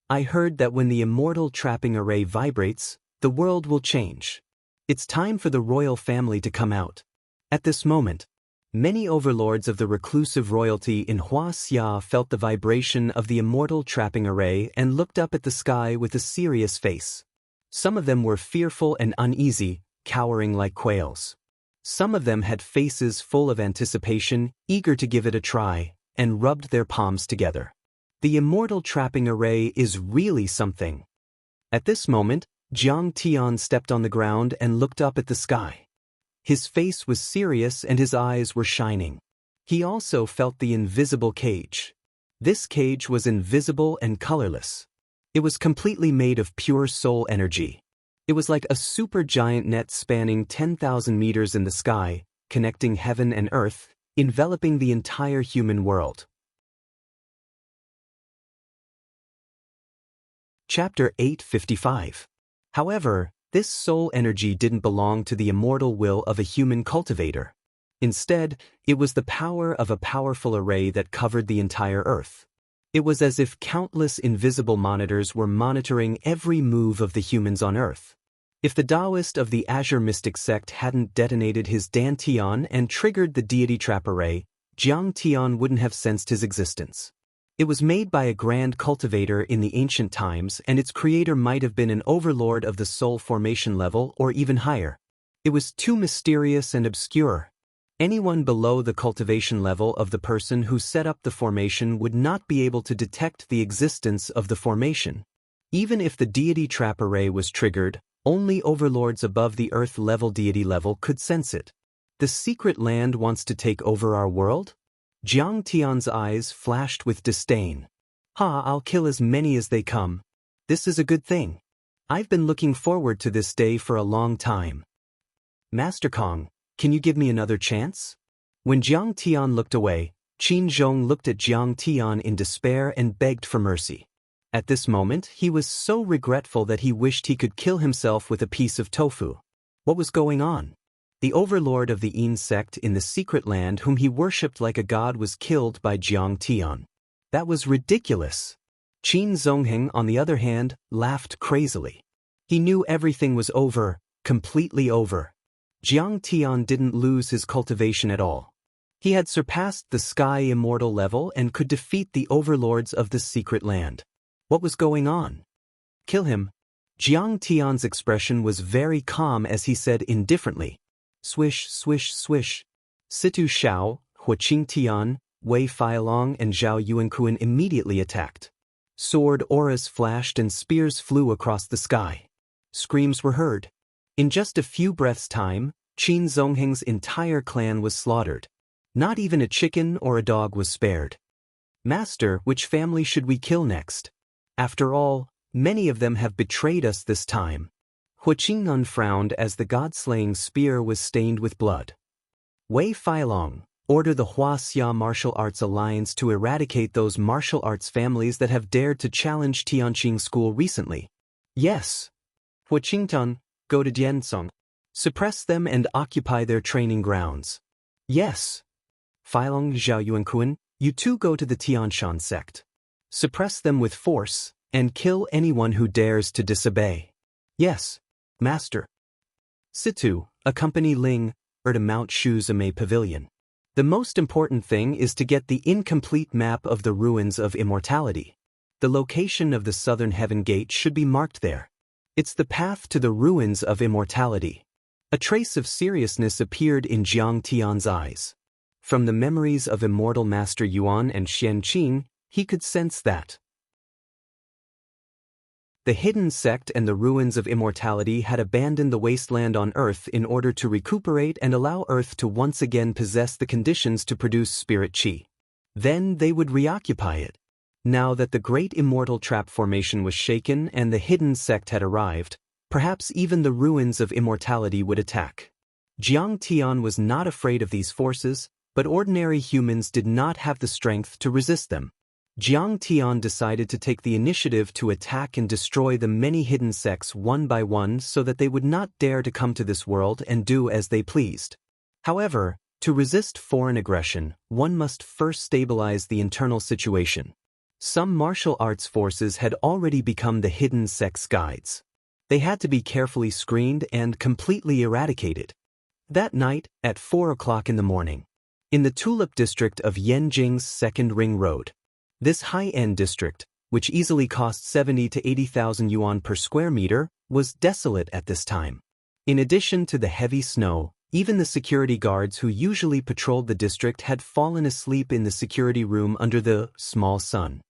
I heard that when the immortal trapping array vibrates, the world will change. It's time for the royal family to come out. At this moment, many overlords of the reclusive royalty in Wuxia felt the vibration of the immortal trapping array and looked up at the sky with a serious face. Some of them were fearful and uneasy, cowering like quails. Some of them had faces full of anticipation, eager to give it a try, and rubbed their palms together. The immortal trapping array is really something. At this moment, Jiang Tian stepped on the ground and looked up at the sky. His face was serious and his eyes were shining. He also felt the invisible cage. This cage was invisible and colorless. It was completely made of pure soul energy. It was like a supergiant net spanning 10,000 meters in the sky, connecting heaven and earth, enveloping the entire human world. Chapter 855. However, this soul energy didn't belong to the immortal will of a human cultivator. Instead, it was the power of a powerful array that covered the entire earth. It was as if countless invisible monitors were monitoring every move of the humans on earth. If the Daoist of the Azure Mystic sect hadn't detonated his Dantian and triggered the deity trap array, Jiang Tian wouldn't have sensed his existence. It was made by a grand cultivator in the ancient times, and its creator might have been an overlord of the soul formation level or even higher. It was too mysterious and obscure. Anyone below the cultivation level of the person who set up the formation would not be able to detect the existence of the formation. Even if the deity trap array was triggered, only overlords above the earth-level deity level could sense it. The secret land wants to take over our world? Jiang Tian's eyes flashed with disdain. I'll kill as many as they come. This is a good thing. I've been looking forward to this day for a long time. Master Kong, can you give me another chance? When Jiang Tian looked away, Qin Zhong looked at Jiang Tian in despair and begged for mercy. At this moment, he was so regretful that he wished he could kill himself with a piece of tofu. What was going on? The overlord of the Yin sect in the secret land whom he worshipped like a god was killed by Jiang Tian. That was ridiculous. Qin Zongheng, on the other hand, laughed crazily. He knew everything was over, completely over. Jiang Tian didn't lose his cultivation at all. He had surpassed the sky immortal level and could defeat the overlords of the secret land. What was going on? Kill him. Jiang Tian's expression was very calm as he said indifferently. Swish, swish, swish. Situ Xiao, Huaqing Tian, Wei Feilong and Zhao Yuankuan immediately attacked. Sword auras flashed and spears flew across the sky. Screams were heard. In just a few breaths' time, Qin Zongheng's entire clan was slaughtered. Not even a chicken or a dog was spared. Master, which family should we kill next? After all, many of them have betrayed us this time. Huaqing frowned as the god-slaying spear was stained with blood. Wei Feilong, order the Huaxia Martial Arts Alliance to eradicate those martial arts families that have dared to challenge Tianqing School recently. Yes. Huaqing, go to Jiansong. Suppress them and occupy their training grounds. Yes. Feilong, Zhao Yuankuan, you two go to the Tianshan sect. Suppress them with force, and kill anyone who dares to disobey. Yes, Master. Situ, accompany Ling, to Mount Shuzame Pavilion. The most important thing is to get the incomplete map of the ruins of immortality. The location of the southern heaven gate should be marked there. It's the path to the ruins of immortality. A trace of seriousness appeared in Jiang Tian's eyes. From the memories of immortal Master Yuan and Xianqing, he could sense that the hidden sect and the ruins of immortality had abandoned the wasteland on Earth in order to recuperate and allow Earth to once again possess the conditions to produce spirit chi. Then they would reoccupy it. Now that the great immortal trap formation was shaken and the hidden sect had arrived, perhaps even the ruins of immortality would attack. Jiang Tian was not afraid of these forces, but ordinary humans did not have the strength to resist them. Jiang Tian decided to take the initiative to attack and destroy the many hidden sects one by one so that they would not dare to come to this world and do as they pleased. However, to resist foreign aggression, one must first stabilize the internal situation. Some martial arts forces had already become the hidden sect's guides. They had to be carefully screened and completely eradicated. That night, at 4 o'clock in the morning, in the Tulip district of Yanjing's Second Ring Road. This high-end district, which easily cost 70 to 80,000 yuan per square meter, was desolate at this time. In addition to the heavy snow, even the security guards who usually patrolled the district had fallen asleep in the security room under the small sun.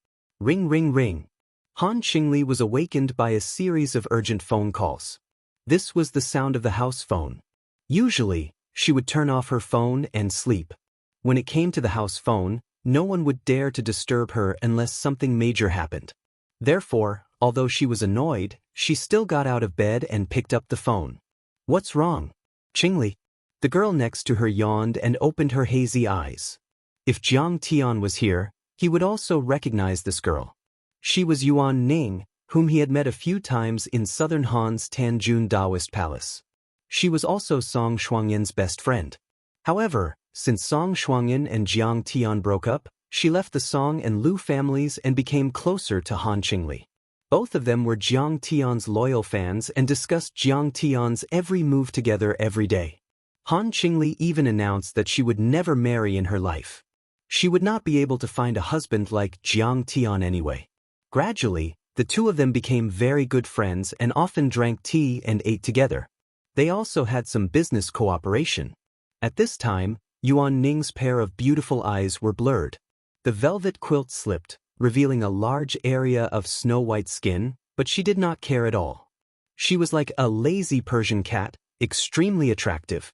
Ring ring ring. Han Qingli was awakened by a series of urgent phone calls. This was the sound of the house phone. Usually, she would turn off her phone and sleep. When it came to the house phone, no one would dare to disturb her unless something major happened. Therefore, although she was annoyed, she still got out of bed and picked up the phone. What's wrong? Qingli. The girl next to her yawned and opened her hazy eyes. If Jiang Tian was here, he would also recognize this girl. She was Yuan Ning, whom he had met a few times in southern Han's Tanjun Daoist palace. She was also Song Shuangyan's best friend. However, since Song Shuangyan and Jiang Tian broke up, she left the Song and Lu families and became closer to Han Qingli. Both of them were Jiang Tian's loyal fans and discussed Jiang Tian's every move together every day. Han Qingli even announced that she would never marry in her life. She would not be able to find a husband like Jiang Tian anyway. Gradually, the two of them became very good friends and often drank tea and ate together. They also had some business cooperation. At this time, Yuan Ning's pair of beautiful eyes were blurred. The velvet quilt slipped, revealing a large area of snow-white skin, but she did not care at all. She was like a lazy Persian cat, extremely attractive.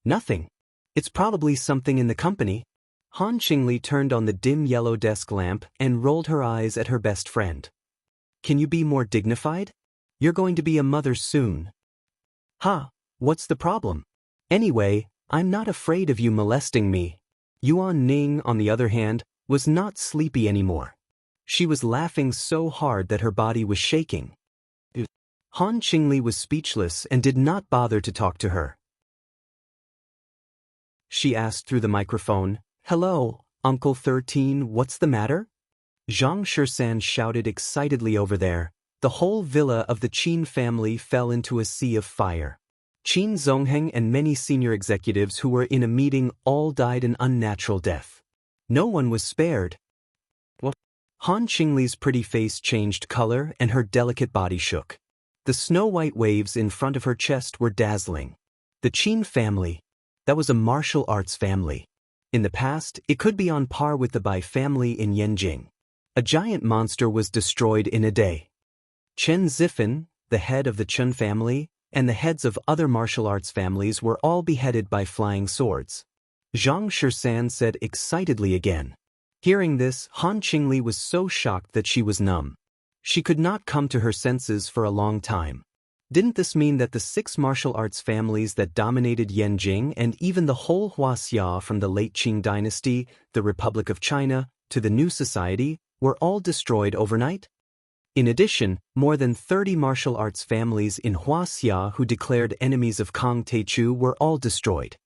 Nothing. It's probably something in the company. Han Qingli turned on the dim yellow desk lamp and rolled her eyes at her best friend. Can you be more dignified? You're going to be a mother soon. Ha, what's the problem? Anyway, I'm not afraid of you molesting me. Yuan Ning, on the other hand, was not sleepy anymore. She was laughing so hard that her body was shaking. Han Qingli was speechless and did not bother to talk to her. She asked through the microphone, "Hello, Uncle 13, what's the matter?" Zhang Shisan shouted excitedly over there. The whole villa of the Qin family fell into a sea of fire. Qin Zongheng and many senior executives who were in a meeting all died an unnatural death. No one was spared. What? Han Qingli's pretty face changed color and her delicate body shook. The snow-white waves in front of her chest were dazzling. The Qin family. That was a martial arts family. In the past, it could be on par with the Bai family in Yanjing. A giant monster was destroyed in a day. Chen Zifan, the head of the Chen family, and the heads of other martial arts families were all beheaded by flying swords. Zhang Shisan said excitedly again. Hearing this, Han Qingli was so shocked that she was numb. She could not come to her senses for a long time. Didn't this mean that the 6 martial arts families that dominated Yanjing and even the whole Wuxia from the late Qing dynasty, the Republic of China, to the new society, were all destroyed overnight? In addition, more than 30 martial arts families in Wuxia who declared enemies of Kang Teichu were all destroyed.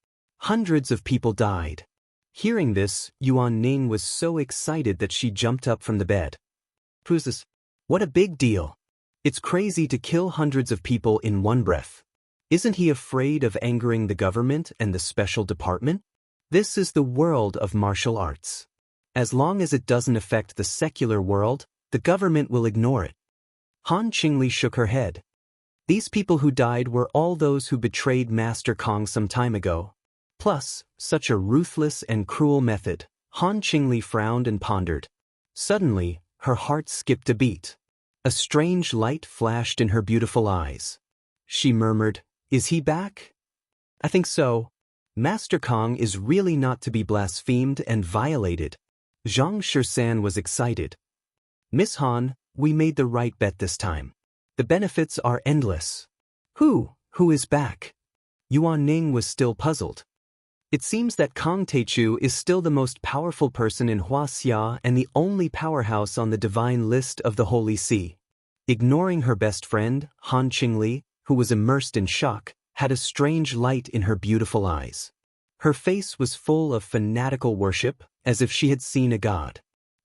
Hundreds of people died. Hearing this, Yuan Ning was so excited that she jumped up from the bed. Who's this? What a big deal! It's crazy to kill hundreds of people in one breath. Isn't he afraid of angering the government and the special department? This is the world of martial arts. As long as it doesn't affect the secular world, the government will ignore it. Han Qingli shook her head. These people who died were all those who betrayed Master Kong some time ago. Plus, such a ruthless and cruel method. Han Qingli frowned and pondered. Suddenly, her heart skipped a beat. A strange light flashed in her beautiful eyes. She murmured, "Is he back?" "I think so. Master Kong is really not to be blasphemed and violated." Zhang Shisan was excited. "Miss Han, we made the right bet this time. The benefits are endless." Who is back?" Yuan Ning was still puzzled. It seems that Kang Teichu is still the most powerful person in Wuxia and the only powerhouse on the divine list of the Holy See. Ignoring her best friend, Han Qingli, who was immersed in shock, had a strange light in her beautiful eyes. Her face was full of fanatical worship, as if she had seen a god.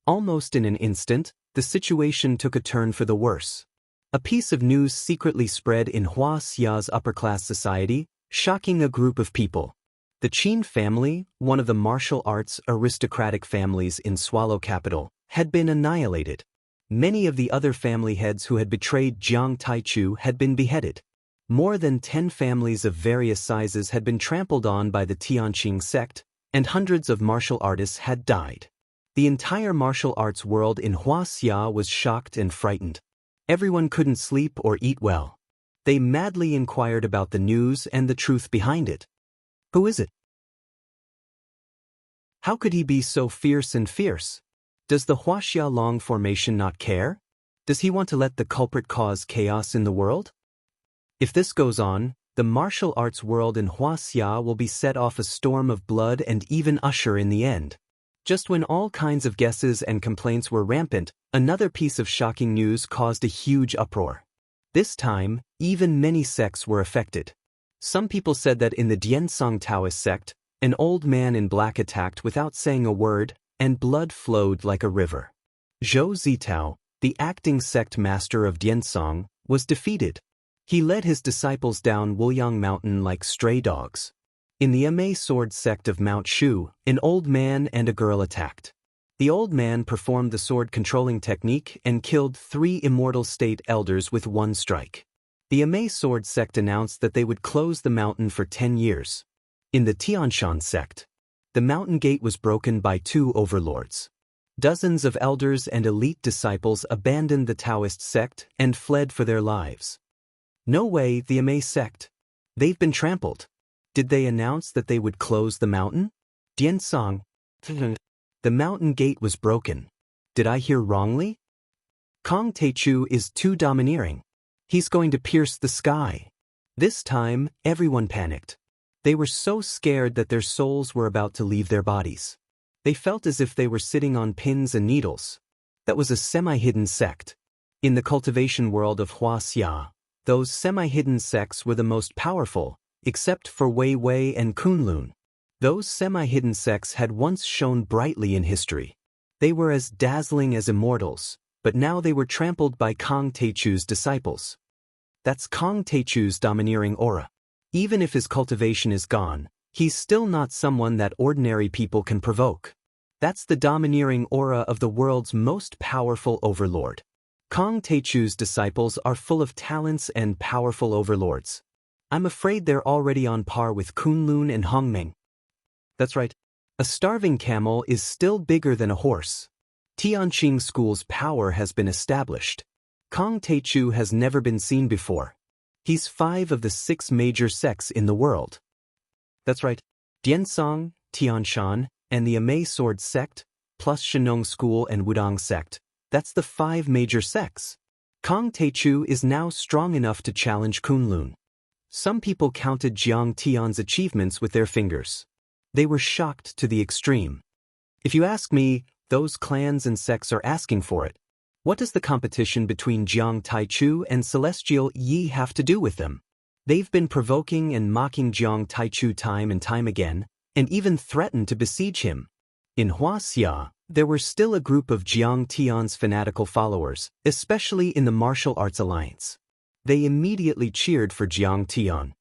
Almost in an instant, the situation took a turn for the worse. A piece of news secretly spread in Wuxia's upper-class society, shocking a group of people. The Qin family, one of the martial arts aristocratic families in Swallow capital, had been annihilated. Many of the other family heads who had betrayed Jiang Taichu had been beheaded. More than 10 families of various sizes had been trampled on by the Tianqing sect, and hundreds of martial artists had died. The entire martial arts world in Wuxia was shocked and frightened. Everyone couldn't sleep or eat well. They madly inquired about the news and the truth behind it. Who is it? How could he be so fierce and fierce? Does the Wuxia Long formation not care? Does he want to let the culprit cause chaos in the world? If this goes on, the martial arts world in Wuxia will be set off a storm of blood and even usher in the end. Just when all kinds of guesses and complaints were rampant, another piece of shocking news caused a huge uproar. This time, even many sects were affected. Some people said that in the Diansong Taoist sect, an old man in black attacked without saying a word, and blood flowed like a river. Zhou Zitao, the acting sect master of Diansong, was defeated. He led his disciples down Wuyang Mountain like stray dogs. In the Amei sword sect of Mount Shu, an old man and a girl attacked. The old man performed the sword-controlling technique and killed 3 immortal state elders with one strike. The Amei sword sect announced that they would close the mountain for 10 years. In the Tianshan sect, the mountain gate was broken by 2 overlords. Dozens of elders and elite disciples abandoned the Taoist sect and fled for their lives. No way, the Amei sect. They've been trampled. Did they announce that they would close the mountain? Diansong. The mountain gate was broken. Did I hear wrongly? Kong Teichu is too domineering. He's going to pierce the sky. This time, everyone panicked. They were so scared that their souls were about to leave their bodies. They felt as if they were sitting on pins and needles. That was a semi-hidden sect. In the cultivation world of Wuxia, those semi-hidden sects were the most powerful, except for Wei Wei and Kunlun. Those semi-hidden sects had once shone brightly in history. They were as dazzling as immortals, but now they were trampled by Kong Teichu's disciples. That's Kong Teichu's domineering aura. Even if his cultivation is gone, he's still not someone that ordinary people can provoke. That's the domineering aura of the world's most powerful overlord. Kong Teichu's disciples are full of talents and powerful overlords. I'm afraid they're already on par with Kunlun and Hongmeng. That's right. A starving camel is still bigger than a horse. Tianqing School's power has been established. Kong Teichu has never been seen before. He's 5 of the 6 major sects in the world. That's right. Diansong, Tianshan, and the Amei Sword sect, plus Shenong School and Wudong sect. That's the 5 major sects. Kong Teichu is now strong enough to challenge Kunlun. Some people counted Jiang Tian's achievements with their fingers. They were shocked to the extreme. If you ask me, those clans and sects are asking for it. What does the competition between Jiang Taichu and Celestial Yi have to do with them? They've been provoking and mocking Jiang Taichu time and time again, and even threatened to besiege him. In Wuxia, there were still a group of Jiang Tian's fanatical followers, especially in the Martial Arts Alliance. They immediately cheered for Jiang Tian.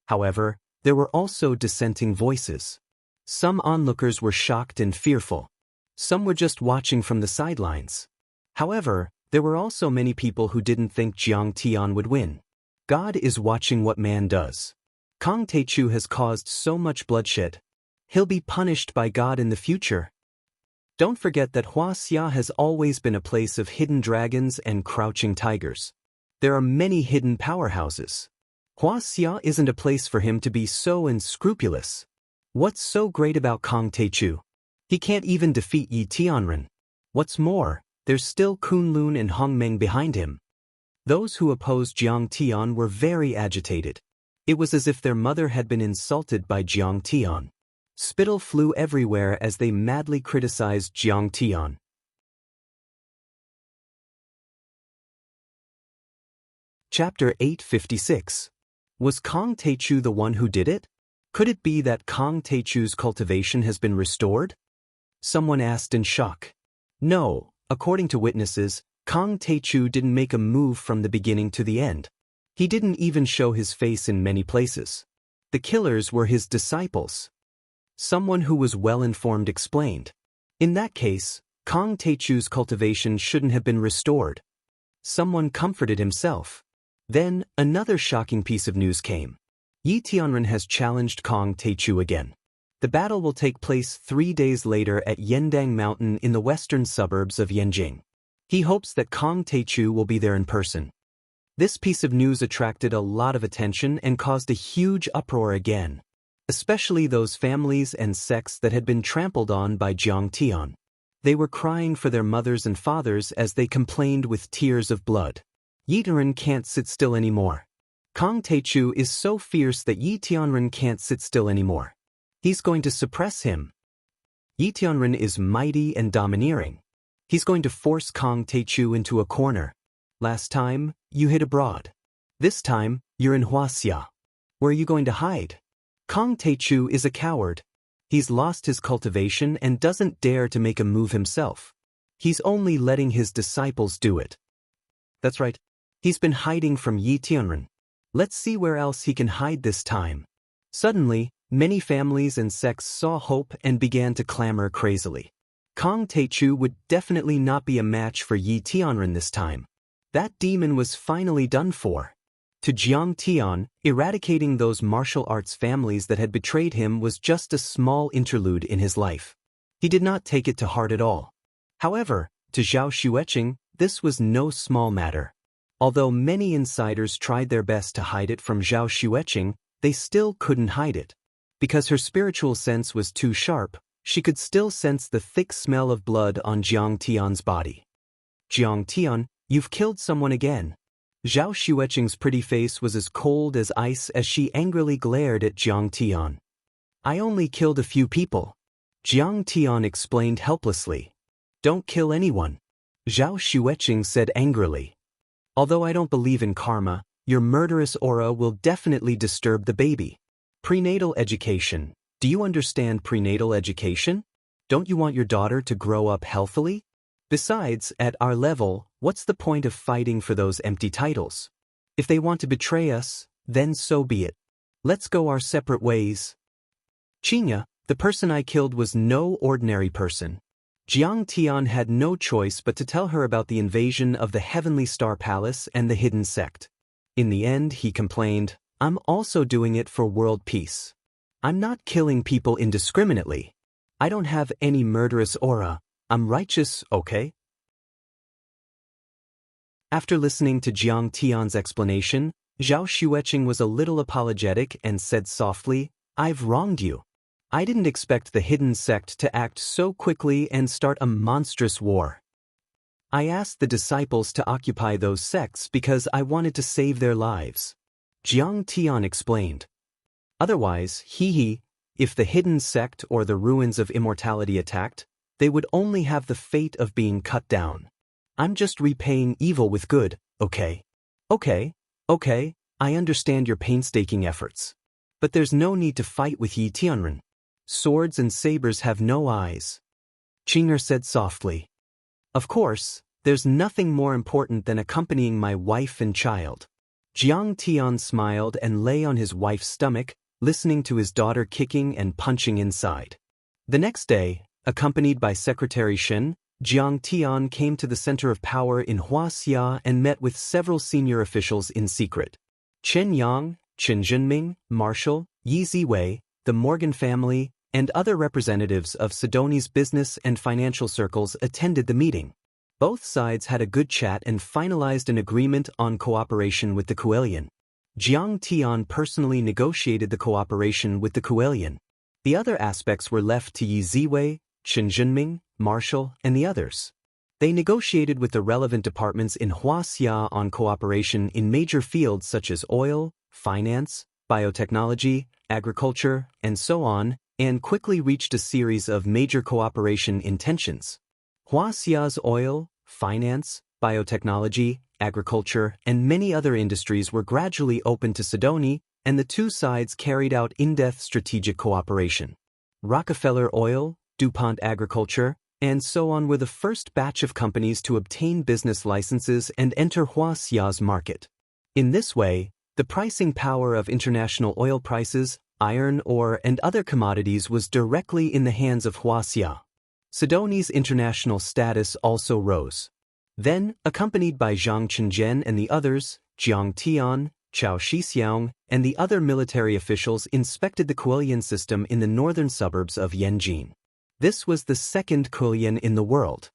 However, there were also dissenting voices. Some onlookers were shocked and fearful. Some were just watching from the sidelines. However, there were also many people who didn't think Jiang Tian would win. God is watching what man does. Kong Teichu has caused so much bloodshed. He'll be punished by God in the future. Don't forget that Wuxia has always been a place of hidden dragons and crouching tigers. There are many hidden powerhouses. Wuxia isn't a place for him to be so unscrupulous. What's so great about Kong Teichu? He can't even defeat Yi Tianren. What's more, there's still Kunlun and Hongmeng behind him. Those who opposed Jiang Tian were very agitated. It was as if their mother had been insulted by Jiang Tian. Spittle flew everywhere as they madly criticized Jiang Tian. Chapter 856. Was Kong Teichu the one who did it? Could it be that Kong Teichu's cultivation has been restored? Someone asked in shock. No, according to witnesses, Kong Teichu didn't make a move from the beginning to the end. He didn't even show his face in many places. The killers were his disciples. Someone who was well-informed explained. In that case, Kong Teichu's cultivation shouldn't have been restored. Someone comforted himself. Then, another shocking piece of news came. Yi Tianren has challenged Kong Teichu again. The battle will take place 3 days later at Yendang Mountain in the western suburbs of Yanjing. He hopes that Kong Taichu will be there in person. This piece of news attracted a lot of attention and caused a huge uproar again, especially those families and sects that had been trampled on by Jiang Tian. They were crying for their mothers and fathers as they complained with tears of blood. Yi Tianren can't sit still anymore. Kong Taichu is so fierce that Yi Tianren can't sit still anymore. He's going to suppress him. Yi Tianren is mighty and domineering. He's going to force Kong Taichu into a corner. Last time, you hid abroad. This time, you're in Wuxia. Where are you going to hide? Kong Taichu is a coward. He's lost his cultivation and doesn't dare to make a move himself. He's only letting his disciples do it. That's right. He's been hiding from Yi Tianren. Let's see where else he can hide this time. Suddenly, many families and sects saw hope and began to clamor crazily. Kong Taichu would definitely not be a match for Yi Tianren this time. That demon was finally done for. To Jiang Tian, eradicating those martial arts families that had betrayed him was just a small interlude in his life. He did not take it to heart at all. However, to Zhao Xueqing, this was no small matter. Although many insiders tried their best to hide it from Zhao Xueqing, they still couldn't hide it. Because her spiritual sense was too sharp, she could still sense the thick smell of blood on Jiang Tian's body. Jiang Tian, you've killed someone again. Zhao Xueqing's pretty face was as cold as ice as she angrily glared at Jiang Tian. I only killed a few people. Jiang Tian explained helplessly. Don't kill anyone. Zhao Xueqing said angrily. Although I don't believe in karma, your murderous aura will definitely disturb the baby. Prenatal education. Do you understand prenatal education? Don't you want your daughter to grow up healthily? Besides, at our level, what's the point of fighting for those empty titles? If they want to betray us, then so be it. Let's go our separate ways. Xianxia, the person I killed was no ordinary person. Jiang Tian had no choice but to tell her about the invasion of the Heavenly Star Palace and the hidden sect. In the end, he complained, I'm also doing it for world peace. I'm not killing people indiscriminately. I don't have any murderous aura. I'm righteous, okay? After listening to Jiang Tian's explanation, Zhao Xueqing was a little apologetic and said softly, I've wronged you. I didn't expect the hidden sect to act so quickly and start a monstrous war. I asked the disciples to occupy those sects because I wanted to save their lives. Jiang Tian explained. Otherwise, if the hidden sect or the ruins of immortality attacked, they would only have the fate of being cut down. I'm just repaying evil with good, okay? Okay, I understand your painstaking efforts. But there's no need to fight with Yi Tianren. Swords and sabers have no eyes. Qinger said softly. Of course, there's nothing more important than accompanying my wife and child. Jiang Tian smiled and lay on his wife's stomach, listening to his daughter kicking and punching inside. The next day, accompanied by Secretary Shen, Jiang Tian came to the center of power in Wuxia and met with several senior officials in secret. Chen Yang, Chen Zhenming, Marshall, Yi Ziwei, the Morgan family, and other representatives of Sidoni's business and financial circles attended the meeting. Both sides had a good chat and finalized an agreement on cooperation with the Kuelian. Jiang Tian personally negotiated the cooperation with the Kuelian. The other aspects were left to Yi Ziwei, Chen Zhenming, Marshall, and the others. They negotiated with the relevant departments in Wuxia on cooperation in major fields such as oil, finance, biotechnology, agriculture, and so on, and quickly reached a series of major cooperation intentions. Wuxia's oil, finance, biotechnology, agriculture, and many other industries were gradually opened to Sidoni, and the two sides carried out in-depth strategic cooperation. Rockefeller Oil, DuPont Agriculture, and so on were the first batch of companies to obtain business licenses and enter Wuxia's market. In this way, the pricing power of international oil prices, iron ore, and other commodities was directly in the hands of Wuxia. Sidoni's international status also rose. Then, accompanied by Zhang Chenjian and the others, Jiang Tian, Chao Shixiang, and the other military officials inspected the Kuelian system in the northern suburbs of Yanjin. This was the second Kuelian in the world.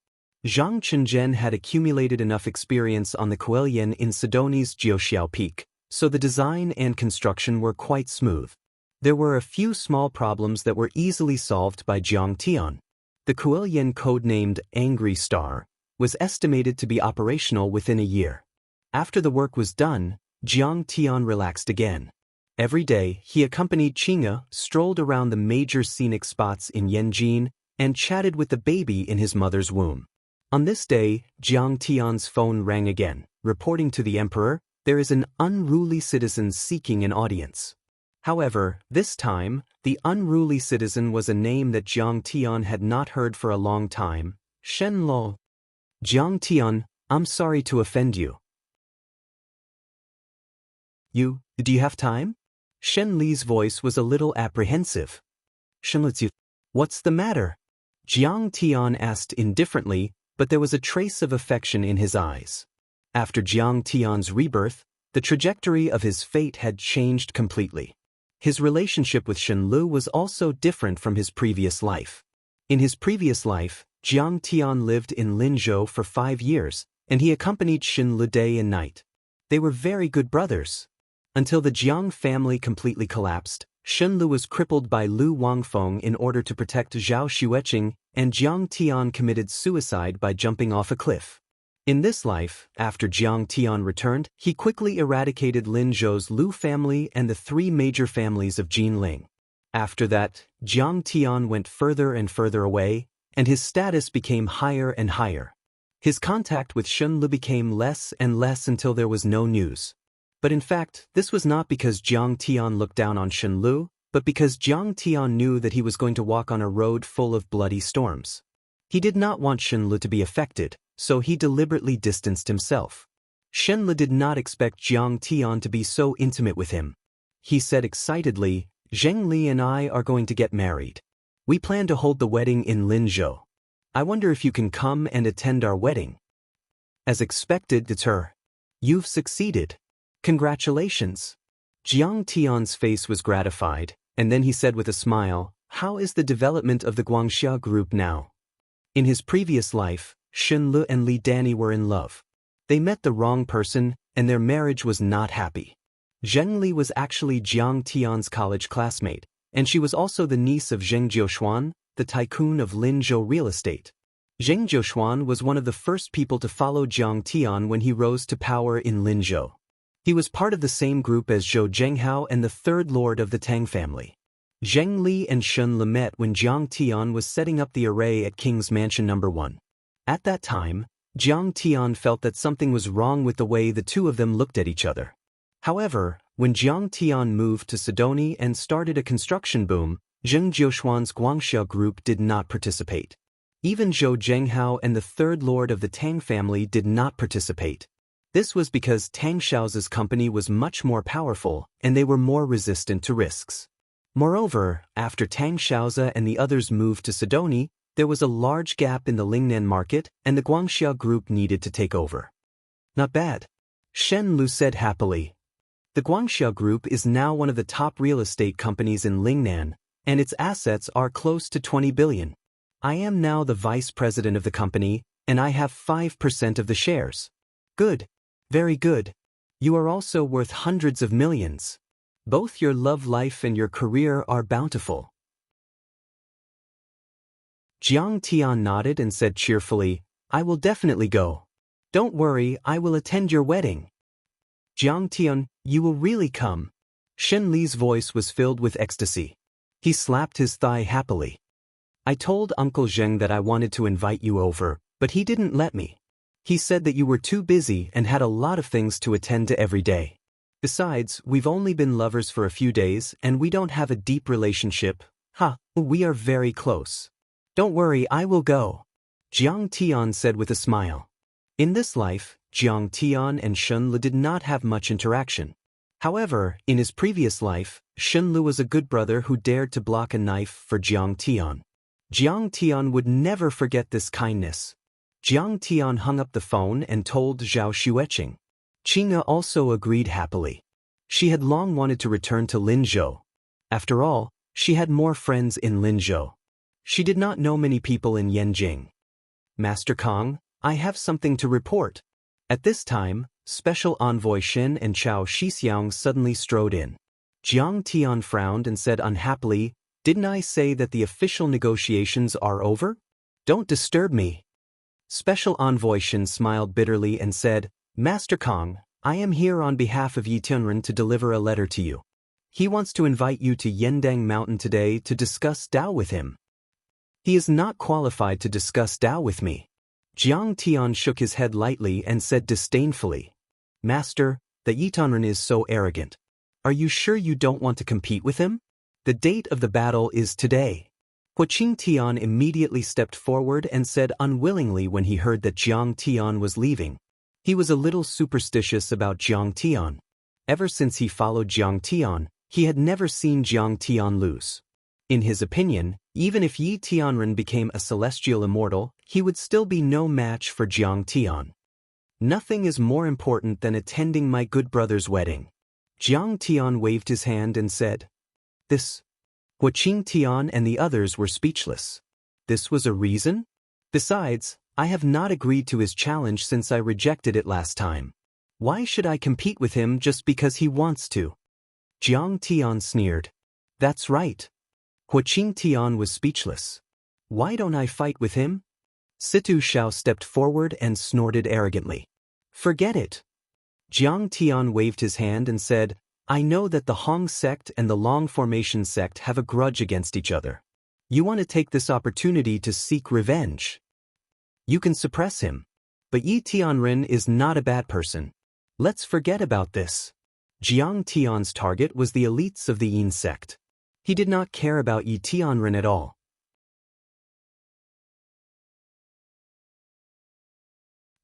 Zhang Chenzhen had accumulated enough experience on the Kuelian in Sidoni's Jiuxiao Peak, so the design and construction were quite smooth. There were a few small problems that were easily solved by Jiang Tian. The Kuelian codenamed Angry Star was estimated to be operational within a year. After the work was done, Jiang Tian relaxed again. Every day, he accompanied Qing'e, strolled around the major scenic spots in Yanjin, and chatted with the baby in his mother's womb. On this day, Jiang Tian's phone rang again, reporting to the emperor, "There is an unruly citizen seeking an audience." However, this time, the unruly citizen was a name that Jiang Tian had not heard for a long time, Shen Lo. "Jiang Tian, I'm sorry to offend you." Do you have time?" Shen Li's voice was a little apprehensive. "Shen Li's, what's the matter?" Jiang Tian asked indifferently, but there was a trace of affection in his eyes. After Jiang Tian's rebirth, the trajectory of his fate had changed completely. His relationship with Shen Lu was also different from his previous life. In his previous life, Jiang Tian lived in Linzhou for 5 years, and he accompanied Shen Lu day and night. They were very good brothers. Until the Jiang family completely collapsed, Shen Lu was crippled by Lu Wangfeng in order to protect Zhao Xueqing, and Jiang Tian committed suicide by jumping off a cliff. In this life, after Jiang Tian returned, he quickly eradicated Linzhou's Lu family and the 3 major families of Jinling. After that, Jiang Tian went further and further away, and his status became higher and higher. His contact with Shen Lu became less and less until there was no news. But in fact, this was not because Jiang Tian looked down on Shen Lu, but because Jiang Tian knew that he was going to walk on a road full of bloody storms. He did not want Shen Lu to be affected, so he deliberately distanced himself. Shen Lu did not expect Jiang Tian to be so intimate with him. He said excitedly, "Zheng Li and I are going to get married. We plan to hold the wedding in Linzhou. I wonder if you can come and attend our wedding." As expected, it's her. "You've succeeded. Congratulations." Jiang Tian's face was gratified, and then he said with a smile, "How is the development of the Guangxia group now?" In his previous life, Shen Lu and Li Danny were in love. They met the wrong person, and their marriage was not happy. Zheng Li was actually Jiang Tian's college classmate, and she was also the niece of Zheng Jiushuan, the tycoon of Linzhou real estate. Zheng Jiushuan was one of the first people to follow Jiang Tian when he rose to power in Linzhou. He was part of the same group as Zhou Zhenghao and the third lord of the Tang family. Zheng Li and Shen Lu met when Jiang Tian was setting up the array at King's Mansion No. 1. At that time, Jiang Tian felt that something was wrong with the way the two of them looked at each other. However, when Jiang Tian moved to Sidoni and started a construction boom, Zheng Jiushuan's Guangxia group did not participate. Even Zhou Zhenghao and the third lord of the Tang family did not participate. This was because Tang Xiao's company was much more powerful, and they were more resistant to risks. Moreover, after Tang Xiaozi and the others moved to Sidoni, there was a large gap in the Lingnan market, and the Guangxia group needed to take over. "Not bad," Shen Lu said happily. The Guangxia group is now one of the top real estate companies in Lingnan, and its assets are close to 20 billion. I am now the vice president of the company, and I have 5% of the shares. Good. Very good. You are also worth hundreds of millions. Both your love life and your career are bountiful." Jiang Tian nodded and said cheerfully, "I will definitely go. Don't worry, I will attend your wedding." "Jiang Tian, you will really come?" Shen Li's voice was filled with ecstasy. He slapped his thigh happily. "I told Uncle Zheng that I wanted to invite you over, but he didn't let me. He said that you were too busy and had a lot of things to attend to every day. Besides, we've only been lovers for a few days and we don't have a deep relationship. We are very close. Don't worry, I will go," Jiang Tian said with a smile. In this life, Jiang Tian and Shen Lu did not have much interaction. However, in his previous life, Shen Lu was a good brother who dared to block a knife for Jiang Tian. Jiang Tian would never forget this kindness. Jiang Tian hung up the phone and told Zhao Xueqing. Qing'e also agreed happily. She had long wanted to return to Linzhou. After all, she had more friends in Linzhou. She did not know many people in Yanjing. Master Kong, I have something to report. At this time, Special Envoy Xin and Chao Shixiang suddenly strode in. Jiang Tian frowned and said unhappily, "Didn't I say that the official negotiations are over? Don't disturb me." Special Envoy Xin smiled bitterly and said, "Master Kong, I am here on behalf of Yi Tianren to deliver a letter to you. He wants to invite you to Yendang Mountain today to discuss Dao with him." "He is not qualified to discuss Dao with me." Jiang Tian shook his head lightly and said disdainfully, "Master, the Yi Tianren is so arrogant. Are you sure you don't want to compete with him? The date of the battle is today." Huaqing Tian immediately stepped forward and said unwillingly when he heard that Jiang Tian was leaving. He was a little superstitious about Jiang Tian. Ever since he followed Jiang Tian, he had never seen Jiang Tian lose. In his opinion, even if Yi Tianren became a celestial immortal, he would still be no match for Jiang Tian. "Nothing is more important than attending my good brother's wedding." Jiang Tian waved his hand and said, "This." Huaqing Tian and the others were speechless. This was a reason? Besides, I have not agreed to his challenge since I rejected it last time. Why should I compete with him just because he wants to? Jiang Tian sneered. "That's right." Huaqing Tian was speechless. "Why don't I fight with him?" Situ Shao stepped forward and snorted arrogantly. "Forget it." Jiang Tian waved his hand and said, "I know that the Hong sect and the Long Formation sect have a grudge against each other. You want to take this opportunity to seek revenge. You can suppress him. But Yi Tianren is not a bad person. Let's forget about this." Jiang Tian's target was the elites of the Yin sect. He did not care about Yi Tianren at all.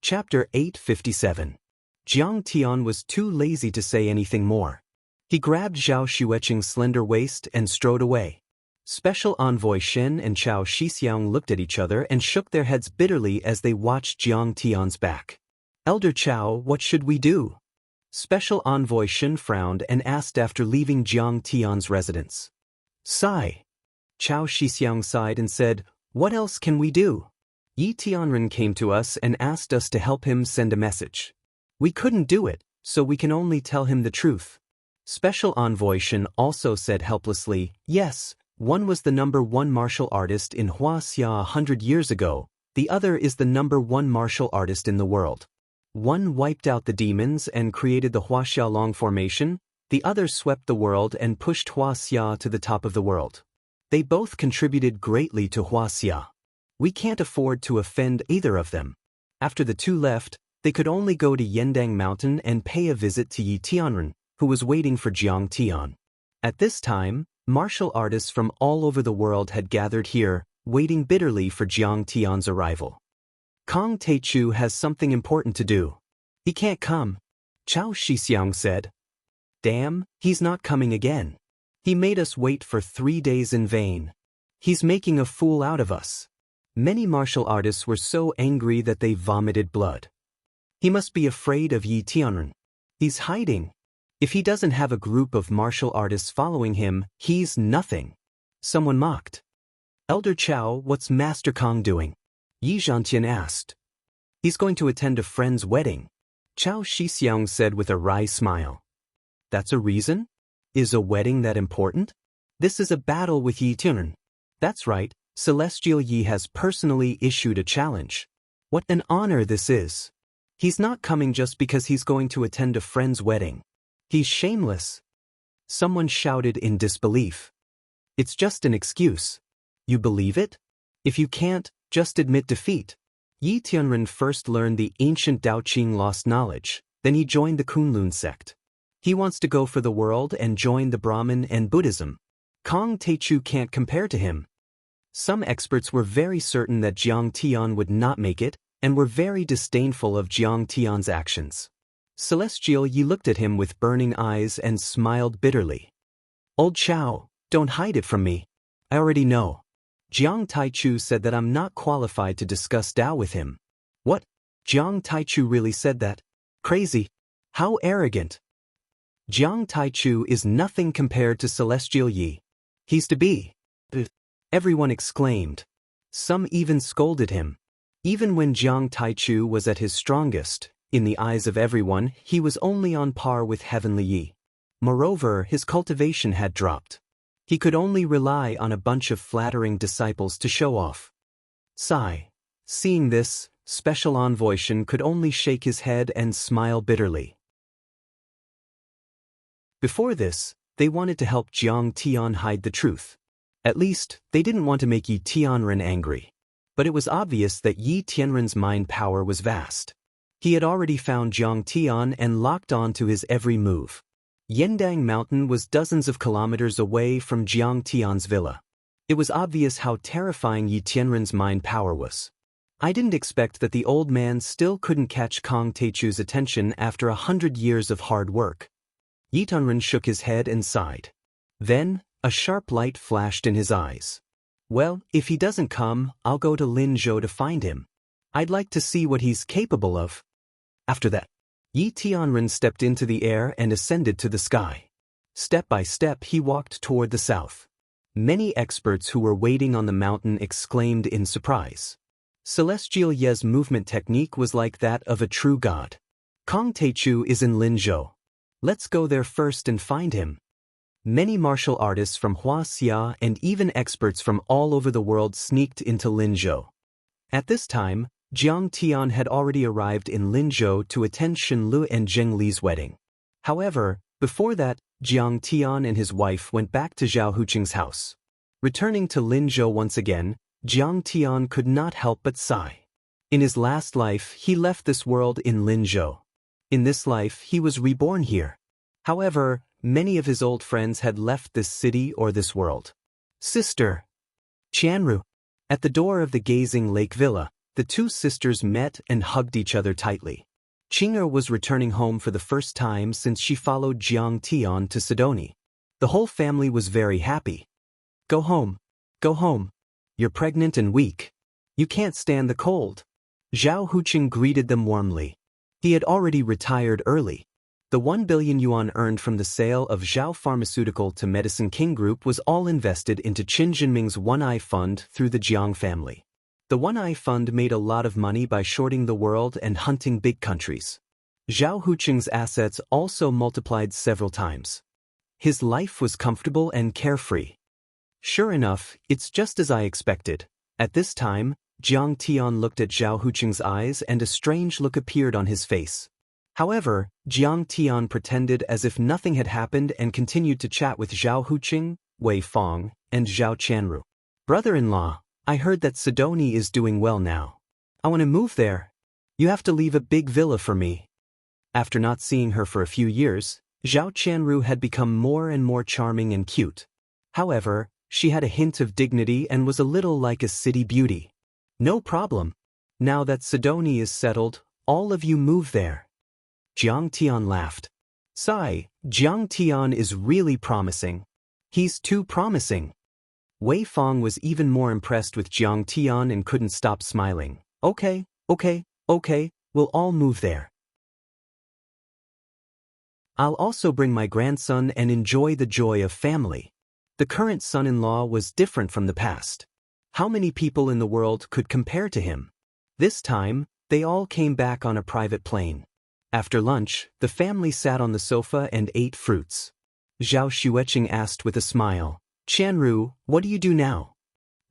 Chapter 857. Jiang Tian was too lazy to say anything more. He grabbed Zhao Xueqing's slender waist and strode away. Special Envoy Xin and Chao Shixiang looked at each other and shook their heads bitterly as they watched Jiang Tian's back. "Elder Chao, what should we do?" Special Envoy Xin frowned and asked after leaving Jiang Tian's residence. "Sigh." Chao Shixiang sighed and said, "What else can we do? Yi Tianren came to us and asked us to help him send a message. We couldn't do it, so we can only tell him the truth." Special Envoy Xin also said helplessly, "Yes, one was the #1 martial artist in Wuxia 100 years ago, the other is the #1 martial artist in the world. One wiped out the demons and created the Wuxia Long Formation, the other swept the world and pushed Wuxia to the top of the world. They both contributed greatly to Wuxia. We can't afford to offend either of them. After the two left, they could only go to Yendang Mountain and pay a visit to Yi Tianren, who was waiting for Jiang Tian. At this time, martial artists from all over the world had gathered here, waiting bitterly for Jiang Tian's arrival. "Kong Teichu has something important to do. He can't come," Chao Shixiang said. "Damn, he's not coming again. He made us wait for 3 days in vain. He's making a fool out of us." Many martial artists were so angry that they vomited blood. "He must be afraid of Yi Tianren. He's hiding. If he doesn't have a group of martial artists following him, he's nothing." Someone mocked. "Elder Chao, what's Master Kong doing?" Yi Zhantian asked. "He's going to attend a friend's wedding," Chao Shixiang said with a wry smile. "That's a reason? Is a wedding that important? This is a battle with Yi Tianren." "That's right, Celestial Yi has personally issued a challenge. What an honor this is. He's not coming just because he's going to attend a friend's wedding. He's shameless." Someone shouted in disbelief. "It's just an excuse. You believe it? If you can't, just admit defeat." Yi Tianren first learned the ancient Dao Qing lost knowledge, then he joined the Kunlun sect. He wants to go for the world and join the Brahmin and Buddhism. Kong Teichu can't compare to him. Some experts were very certain that Jiang Tian would not make it, and were very disdainful of Jiang Tian's actions. Celestial Yi looked at him with burning eyes and smiled bitterly. "Old Chao, don't hide it from me. I already know. Jiang Taichu said that I'm not qualified to discuss Dao with him." "What? Jiang Taichu really said that? Crazy. How arrogant." Jiang Taichu is nothing compared to Celestial Yi. He's to be. Everyone exclaimed. Some even scolded him. Even when Jiang Taichu was at his strongest, in the eyes of everyone, he was only on par with Heavenly Yi. Moreover, his cultivation had dropped. He could only rely on a bunch of flattering disciples to show off. Sigh. Seeing this, Special Envoy Shen could only shake his head and smile bitterly. Before this, they wanted to help Jiang Tian hide the truth. At least, they didn't want to make Yi Tianren angry. But it was obvious that Yi Tianren's mind power was vast. He had already found Jiang Tian and locked on to his every move. Yendang Mountain was dozens of kilometers away from Jiang Tian's villa. It was obvious how terrifying Yi Tianren's mind power was. I didn't expect that the old man still couldn't catch Kong Teichu's attention after 100 years of hard work. Yi Tianren shook his head and sighed. Then, a sharp light flashed in his eyes. Well, if he doesn't come, I'll go to Linzhou to find him. I'd like to see what he's capable of. After that, Yi Tianren stepped into the air and ascended to the sky. Step by step he walked toward the south. Many experts who were waiting on the mountain exclaimed in surprise. Celestial Ye's movement technique was like that of a true god. Kong Teichu is in Linzhou. Let's go there first and find him. Many martial artists from Wuxia and even experts from all over the world sneaked into Linzhou. At this time, Jiang Tian had already arrived in Linzhou to attend Shen Lu and Zheng Li's wedding. However, before that, Jiang Tian and his wife went back to Zhao Huqing's house. Returning to Linzhou once again, Jiang Tian could not help but sigh. In his last life, he left this world in Linzhou. In this life, he was reborn here. However, many of his old friends had left this city or this world. Sister Qianru. At the door of the Gazing Lake Villa, the two sisters met and hugged each other tightly. Qing'er was returning home for the first time since she followed Jiang Tian to Sidoni. The whole family was very happy. Go home. Go home. You're pregnant and weak. You can't stand the cold. Zhao Huqing greeted them warmly. He had already retired early. The 1 billion yuan earned from the sale of Zhao Pharmaceutical to Medicine King Group was all invested into Qin Jinming's One Eye Fund through the Jiang family. The One Eye Fund made a lot of money by shorting the world and hunting big countries. Zhao Huqing's assets also multiplied several times. His life was comfortable and carefree. Sure enough, it's just as I expected. At this time, Jiang Tian looked at Zhao Huqing's eyes and a strange look appeared on his face. However, Jiang Tian pretended as if nothing had happened and continued to chat with Zhao Huqing, Wei Fong, and Zhao Qianru. Brother-in-law, I heard that Sidoni is doing well now. I want to move there. You have to leave a big villa for me. After not seeing her for a few years, Zhao Qianru had become more and more charming and cute. However, she had a hint of dignity and was a little like a city beauty. No problem. Now that Sidoni is settled, all of you move there. Jiang Tian laughed. Sigh, Jiang Tian is really promising. He's too promising. Wei Fong was even more impressed with Jiang Tian and couldn't stop smiling. Okay, we'll all move there. I'll also bring my grandson and enjoy the joy of family. The current son-in-law was different from the past. How many people in the world could compare to him? This time, they all came back on a private plane. After lunch, the family sat on the sofa and ate fruits. Zhao Xueqing asked with a smile, Qianru, what do you do now?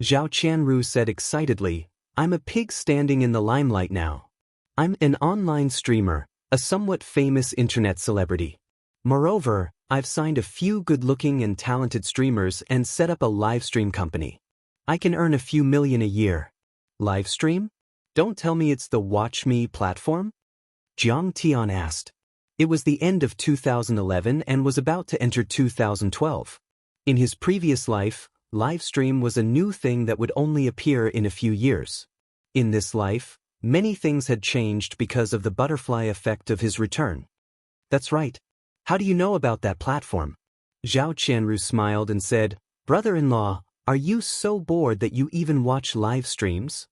Zhao Qianru said excitedly, I'm a pig standing in the limelight now. I'm an online streamer, a somewhat famous internet celebrity. Moreover, I've signed a few good-looking and talented streamers and set up a livestream company. I can earn a few million a year. Livestream? Don't tell me it's the Watch Me platform? Jiang Tian asked. It was the end of 2011 and was about to enter 2012. In his previous life, livestream was a new thing that would only appear in a few years. In this life, many things had changed because of the butterfly effect of his return. That's right. How do you know about that platform? Zhao Qianru smiled and said, Brother-in-law, are you so bored that you even watch live streams?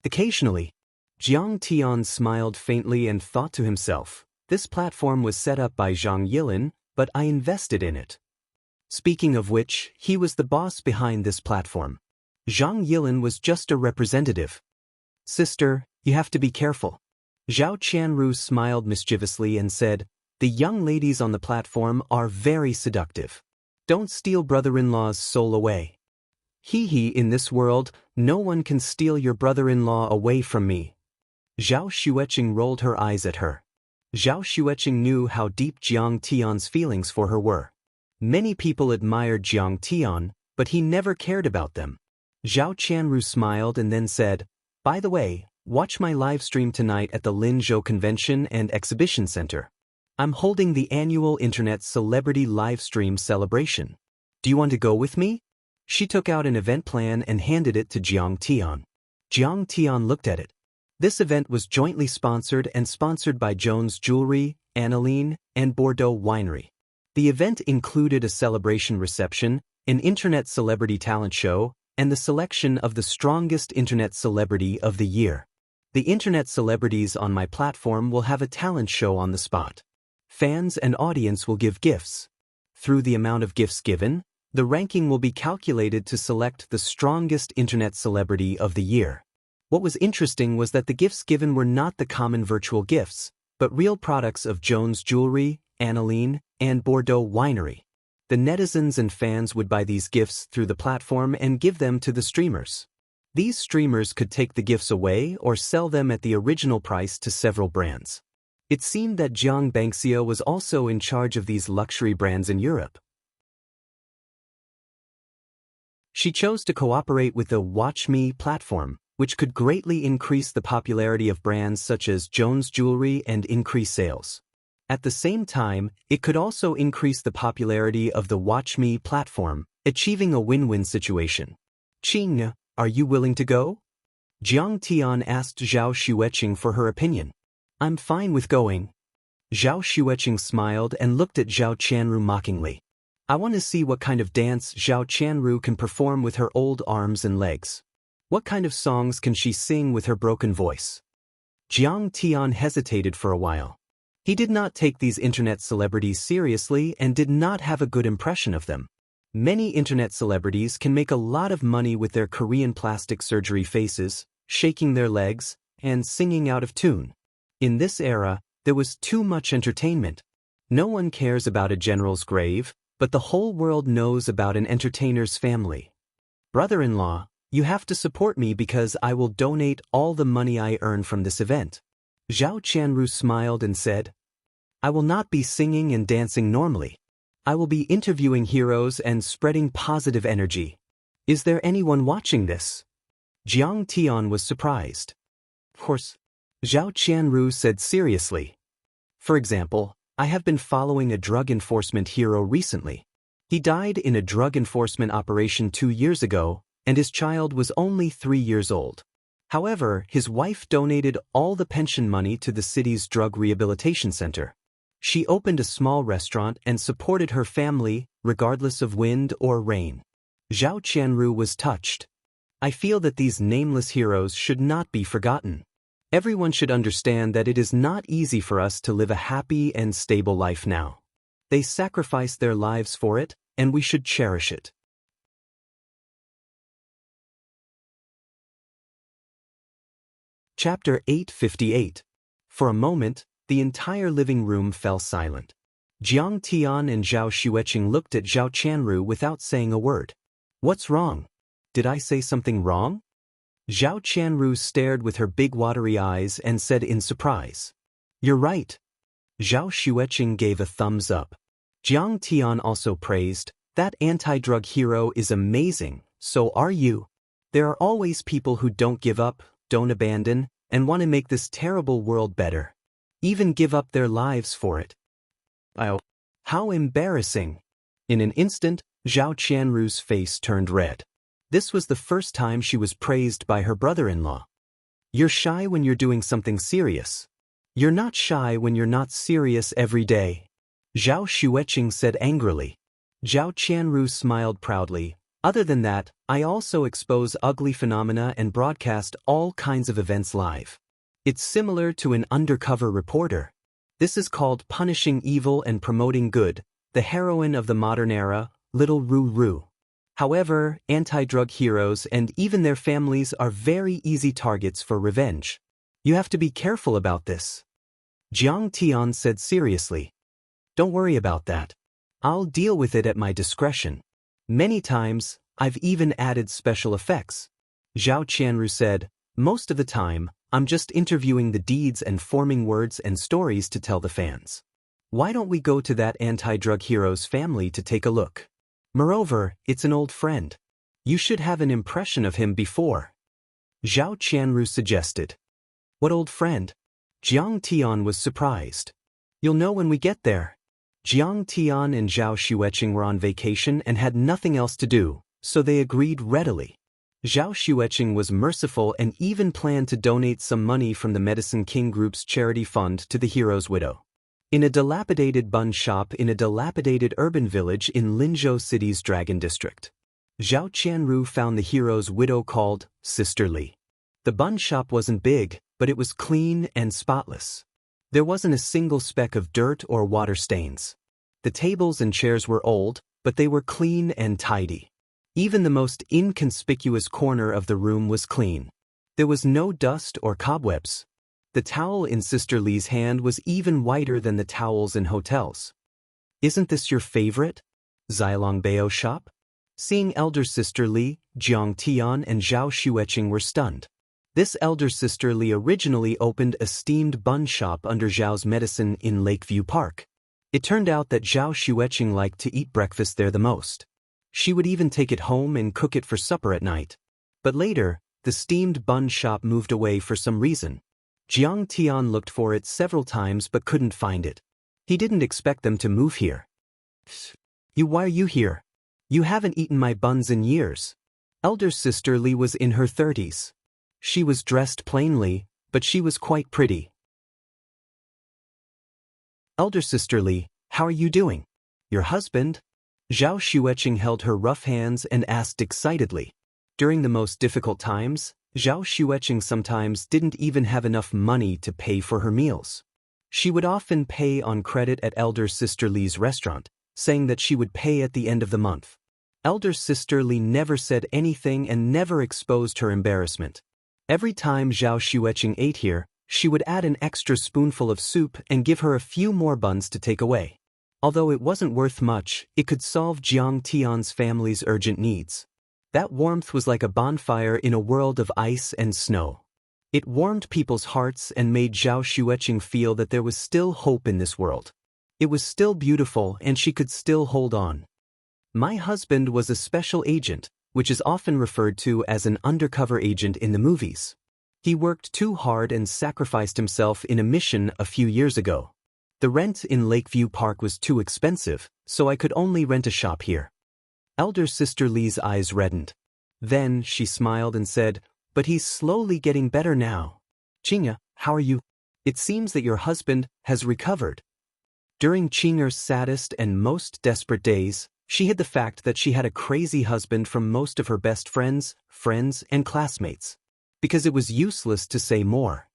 Occasionally. Jiang Tian smiled faintly and thought to himself, this platform was set up by Zhang Yilin, but I invested in it. Speaking of which, he was the boss behind this platform. Zhang Yilin was just a representative. Sister, you have to be careful. Zhao Qianru smiled mischievously and said, the young ladies on the platform are very seductive. Don't steal brother-in-law's soul away. Hee, in this world, no one can steal your brother-in-law away from me. Zhao Xueqing rolled her eyes at her. Zhao Xueqing knew how deep Jiang Tian's feelings for her were. Many people admired Jiang Tian, but he never cared about them. Zhao Qianru smiled and then said, by the way, watch my live stream tonight at the Linzhou Convention and Exhibition Center. I'm holding the annual Internet Celebrity Livestream celebration. Do you want to go with me? She took out an event plan and handed it to Jiang Tian. Jiang Tian looked at it. This event was jointly sponsored by Jones Jewelry, Aniline, and Bordeaux Winery. The event included a celebration reception, an Internet Celebrity Talent Show, and the selection of the strongest Internet Celebrity of the year. The Internet celebrities on my platform will have a talent show on the spot. Fans and audience will give gifts. Through the amount of gifts given, the ranking will be calculated to select the strongest Internet Celebrity of the year. What was interesting was that the gifts given were not the common virtual gifts, but real products of Jones Jewelry, Aniline, and Bordeaux Winery. The netizens and fans would buy these gifts through the platform and give them to the streamers. These streamers could take the gifts away or sell them at the original price to several brands. It seemed that Jiang Bangxia was also in charge of these luxury brands in Europe. She chose to cooperate with the Watch Me platform, which could greatly increase the popularity of brands such as Jones Jewelry and increase sales. At the same time, it could also increase the popularity of the Watch Me platform, achieving a win-win situation. Qing, are you willing to go? Jiang Tian asked Zhao Xueqing for her opinion. I'm fine with going. Zhao Xueqing smiled and looked at Zhao Qianru mockingly. I want to see what kind of dance Zhao Qianru can perform with her old arms and legs. What kind of songs can she sing with her broken voice? Jiang Tian hesitated for a while. He did not take these Internet celebrities seriously and did not have a good impression of them. Many Internet celebrities can make a lot of money with their Korean plastic surgery faces, shaking their legs, and singing out of tune. In this era, there was too much entertainment. No one cares about a general's grave, but the whole world knows about an entertainer's family. Brother-in-law, you have to support me because I will donate all the money I earn from this event. Zhao Qianru smiled and said, I will not be singing and dancing normally. I will be interviewing heroes and spreading positive energy. Is there anyone watching this? Jiang Tian was surprised. Of course, Zhao Qianru said seriously. For example, I have been following a drug enforcement hero recently. He died in a drug enforcement operation 2 years ago, and his child was only 3 years old. However, his wife donated all the pension money to the city's drug rehabilitation center. She opened a small restaurant and supported her family, regardless of wind or rain. Zhao Qianru was touched. I feel that these nameless heroes should not be forgotten. Everyone should understand that it is not easy for us to live a happy and stable life now. They sacrificed their lives for it, and we should cherish it. Chapter 858. For a moment, the entire living room fell silent. Jiang Tian and Zhao Xueqing looked at Zhao Qianru without saying a word. What's wrong? Did I say something wrong? Zhao Qianru stared with her big watery eyes and said in surprise. You're right. Zhao Xueqing gave a thumbs up. Jiang Tian also praised, that anti-drug hero is amazing, so are you. There are always people who don't give up, don't abandon, and want to make this terrible world better. Even give up their lives for it. Oh, how embarrassing. In an instant, Zhao Qianru's face turned red. This was the first time she was praised by her brother-in-law. You're shy when you're doing something serious. You're not shy when you're not serious every day. Zhao Xueqing said angrily. Zhao Qianru smiled proudly. Other than that, I also expose ugly phenomena and broadcast all kinds of events live. It's similar to an undercover reporter. This is called punishing evil and promoting good, the heroine of the modern era, little Ru. However, anti-drug heroes and even their families are very easy targets for revenge. You have to be careful about this. Jiang Tian said seriously. Don't worry about that. I'll deal with it at my discretion. Many times, I've even added special effects. Zhao Qianru said, most of the time, I'm just interviewing the deeds and forming words and stories to tell the fans. Why don't we go to that anti-drug hero's family to take a look? Moreover, it's an old friend. You should have an impression of him before. Zhao Qianru suggested. What old friend? Jiang Tian was surprised. You'll know when we get there. Jiang Tian and Zhao Xueqing were on vacation and had nothing else to do, so they agreed readily. Zhao Xueqing was merciful and even planned to donate some money from the Medicine King Group's charity fund to the hero's widow. In a dilapidated bun shop in a dilapidated urban village in Linzhou City's Dragon District, Zhao Qianru found the hero's widow called Sister Li. The bun shop wasn't big, but it was clean and spotless. There wasn't a single speck of dirt or water stains. The tables and chairs were old, but they were clean and tidy. Even the most inconspicuous corner of the room was clean. There was no dust or cobwebs. The towel in Sister Li's hand was even whiter than the towels in hotels. Isn't this your favorite? Zilongbao shop? Seeing elder Sister Li, Jiang Tian and Zhao Xueqing were stunned. This elder Sister Li originally opened a steamed bun shop under Zhao's medicine in Lakeview Park. It turned out that Zhao Xueqing liked to eat breakfast there the most. She would even take it home and cook it for supper at night. But later, the steamed bun shop moved away for some reason. Jiang Tian looked for it several times but couldn't find it. He didn't expect them to move here. Why are you here? You haven't eaten my buns in years. Elder Sister Li was in her 30s. She was dressed plainly, but she was quite pretty. Elder Sister Li, how are you doing? Your husband? Zhao Xueqing held her rough hands and asked excitedly. During the most difficult times, Zhao Xueqing sometimes didn't even have enough money to pay for her meals. She would often pay on credit at Elder Sister Li's restaurant, saying that she would pay at the end of the month. Elder Sister Li never said anything and never exposed her embarrassment. Every time Zhao Xueqing ate here, she would add an extra spoonful of soup and give her a few more buns to take away. Although it wasn't worth much, it could solve Jiang Tian's family's urgent needs. That warmth was like a bonfire in a world of ice and snow. It warmed people's hearts and made Zhao Xueqing feel that there was still hope in this world. It was still beautiful and she could still hold on. My husband was a special agent, which is often referred to as an undercover agent in the movies. He worked too hard and sacrificed himself in a mission a few years ago. The rent in Lakeview Park was too expensive, so I could only rent a shop here. Elder Sister Li's eyes reddened. Then she smiled and said, but he's slowly getting better now. Qingya, how are you? It seems that your husband has recovered. During Qingya's saddest and most desperate days, she hid the fact that she had a crazy husband from most of her best friends, and classmates. Because it was useless to say more.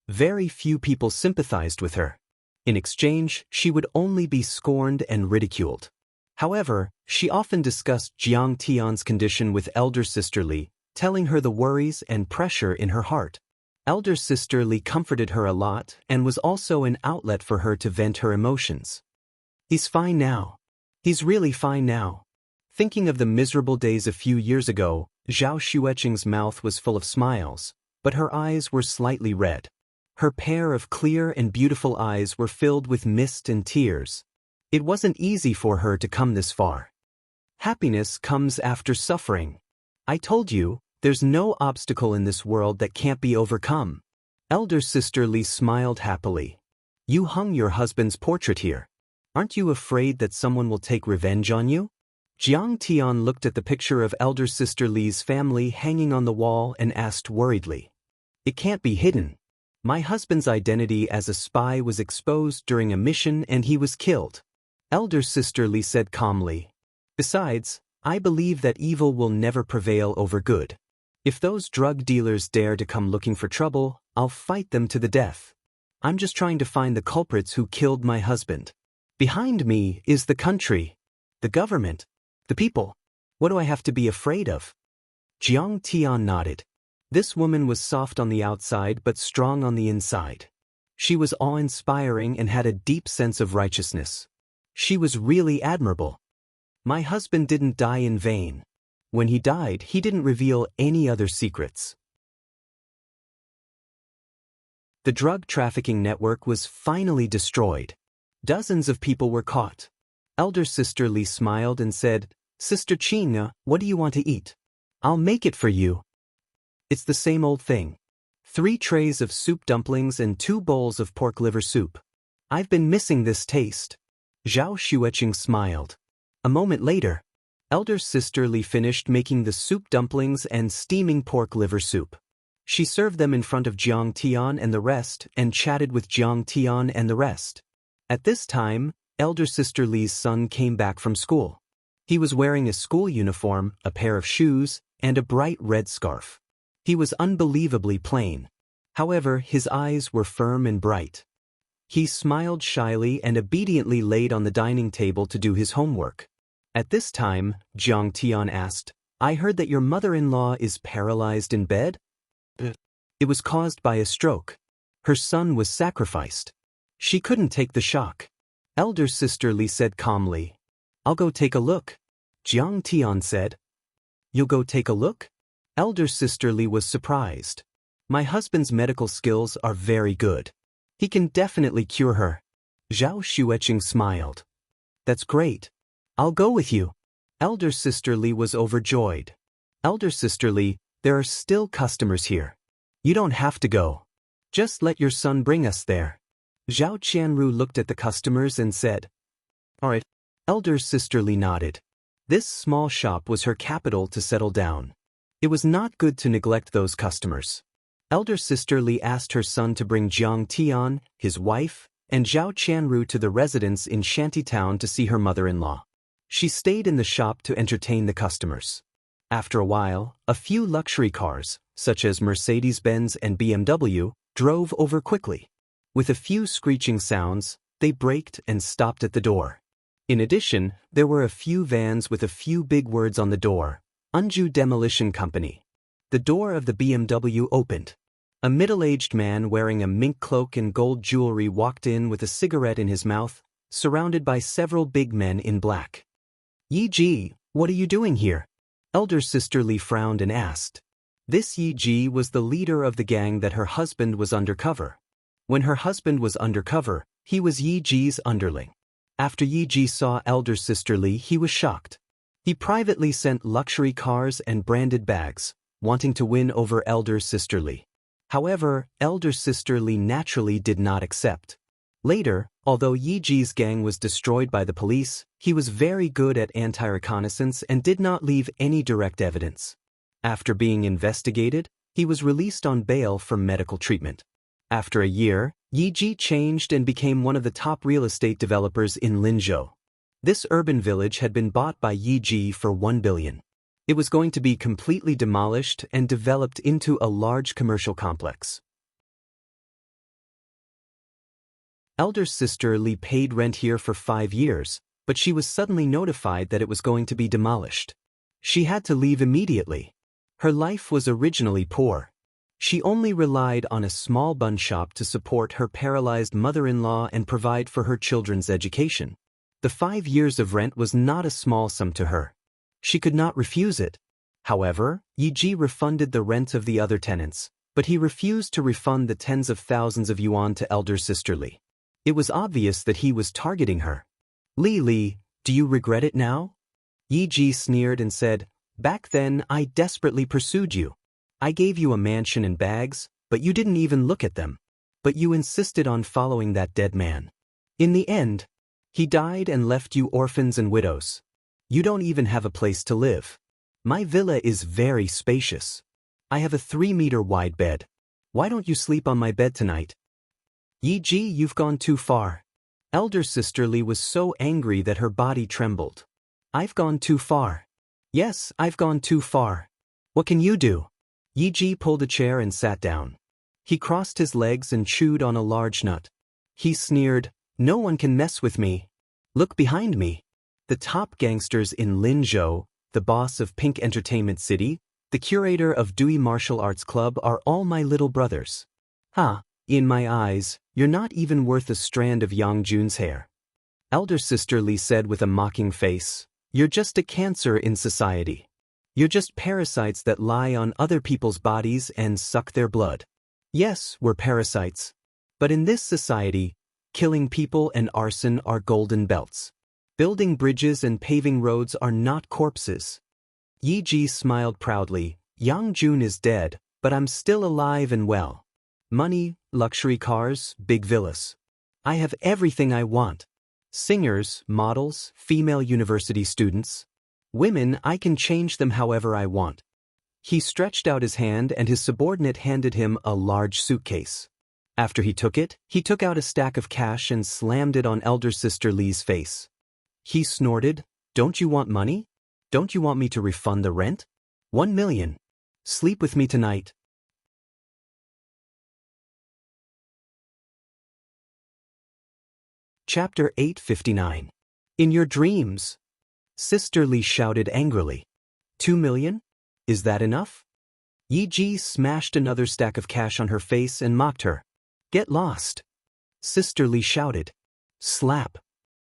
Very few people sympathized with her. In exchange, she would only be scorned and ridiculed. However, she often discussed Jiang Tian's condition with Elder Sister Li, telling her the worries and pressure in her heart. Elder Sister Li comforted her a lot and was also an outlet for her to vent her emotions. He's fine now. He's really fine now. Thinking of the miserable days a few years ago, Zhao Xueqing's mouth was full of smiles, but her eyes were slightly red. Her pair of clear and beautiful eyes were filled with mist and tears. It wasn't easy for her to come this far. Happiness comes after suffering. I told you, there's no obstacle in this world that can't be overcome. Elder Sister Li smiled happily. You hung your husband's portrait here. Aren't you afraid that someone will take revenge on you? Jiang Tian looked at the picture of Elder Sister Li's family hanging on the wall and asked worriedly. It can't be hidden. My husband's identity as a spy was exposed during a mission and he was killed. Elder Sister Li said calmly. Besides, I believe that evil will never prevail over good. If those drug dealers dare to come looking for trouble, I'll fight them to the death. I'm just trying to find the culprits who killed my husband. Behind me is the country, the government, the people. What do I have to be afraid of? Jiang Tian nodded. This woman was soft on the outside but strong on the inside. She was awe-inspiring and had a deep sense of righteousness. She was really admirable. My husband didn't die in vain. When he died, he didn't reveal any other secrets. The drug trafficking network was finally destroyed. Dozens of people were caught. Elder Sister Li smiled and said, "Sister China, what do you want to eat? I'll make it for you." It's the same old thing. 3 trays of soup dumplings and 2 bowls of pork liver soup. I've been missing this taste. Zhao Xueqing smiled. A moment later, Elder Sister Li finished making the soup dumplings and steaming pork liver soup. She served them in front of Jiang Tian and the rest and chatted with Jiang Tian and the rest. At this time, Elder Sister Li's son came back from school. He was wearing a school uniform, a pair of shoes, and a bright red scarf. He was unbelievably plain. However, his eyes were firm and bright. He smiled shyly and obediently laid on the dining table to do his homework. At this time, Jiang Tian asked, "I heard that your mother-in-law is paralyzed in bed?" It was caused by a stroke. Her son was sacrificed. She couldn't take the shock. Elder Sister Li said calmly, "I'll go take a look." Jiang Tian said, "You'll go take a look?" Elder Sister Li was surprised. "My husband's medical skills are very good. He can definitely cure her." Zhao Xueqing smiled. "That's great. I'll go with you." Elder Sister Li was overjoyed. "Elder Sister Li, there are still customers here. You don't have to go. Just let your son bring us there." Zhao Qianru looked at the customers and said, "All right." Elder Sister Li nodded. This small shop was her capital to settle down. It was not good to neglect those customers. Elder Sister Li asked her son to bring Jiang Tian, his wife, and Zhao Qianru to the residence in Shantytown to see her mother-in-law. She stayed in the shop to entertain the customers. After a while, a few luxury cars, such as Mercedes-Benz and BMW, drove over quickly. With a few screeching sounds, they braked and stopped at the door. In addition, there were a few vans with a few big words on the door, Unju Demolition Company. The door of the BMW opened. A middle-aged man wearing a mink cloak and gold jewelry walked in with a cigarette in his mouth, surrounded by several big men in black. "Yi Ji, what are you doing here?" Elder Sister Li frowned and asked. This Yi Ji was the leader of the gang that her husband was undercover. When her husband was undercover, he was Yi Ji's underling. After Yi Ji saw Elder Sister Li, he was shocked. He privately sent luxury cars and branded bags, wanting to win over Elder Sister Li. However, Elder Sister Li naturally did not accept. Later, although Yi Ji's gang was destroyed by the police, he was very good at anti-reconnaissance and did not leave any direct evidence. After being investigated, he was released on bail for medical treatment. After a year, Yi Ji changed and became one of the top real estate developers in Linzhou. This urban village had been bought by Yi Ji for 1 billion. It was going to be completely demolished and developed into a large commercial complex. Elder Sister Li paid rent here for 5 years, but she was suddenly notified that it was going to be demolished. She had to leave immediately. Her life was originally poor. She only relied on a small bun shop to support her paralyzed mother-in-law and provide for her children's education. The 5 years of rent was not a small sum to her. She could not refuse it. However, Yi Ji refunded the rent of the other tenants, but he refused to refund the tens of thousands of yuan to Elder Sister Li. It was obvious that he was targeting her. Li, do you regret it now?" Yi Ji sneered and said, "Back then I desperately pursued you. I gave you a mansion and bags, but you didn't even look at them. But you insisted on following that dead man. In the end, he died and left you orphans and widows. You don't even have a place to live. My villa is very spacious. I have a 3-meter wide bed. Why don't you sleep on my bed tonight?" "Yi Ji, you've gone too far." Elder Sister Li was so angry that her body trembled. "I've gone too far. Yes, I've gone too far. What can you do?" Yi Ji pulled a chair and sat down. He crossed his legs and chewed on a large nut. He sneered, "No one can mess with me. Look behind me. The top gangsters in Linzhou, the boss of Pink Entertainment City, the curator of Dewey Martial Arts Club are all my little brothers. In my eyes, you're not even worth a strand of Yang Jun's hair. Elder sister Li said with a mocking face, you're just a cancer in society. You're just parasites that lie on other people's bodies and suck their blood. Yes, we're parasites. But in this society, killing people and arson are golden belts. Building bridges and paving roads are not corpses. Yi Ji smiled proudly. Yang Jun is dead, but I'm still alive and well. Money, luxury cars, big villas. I have everything I want. Singers, models, female university students. Women, I can change them however I want. He stretched out his hand and his subordinate handed him a large suitcase. After he took it, he took out a stack of cash and slammed it on elder sister Li's face. He snorted, "Don't you want money? Don't you want me to refund the rent? 1 million. Sleep with me tonight." Chapter 859. In your dreams. Sister Li shouted angrily. 2 million? Is that enough? Yi Ji smashed another stack of cash on her face and mocked her. Get lost. Sister Li shouted. Slap.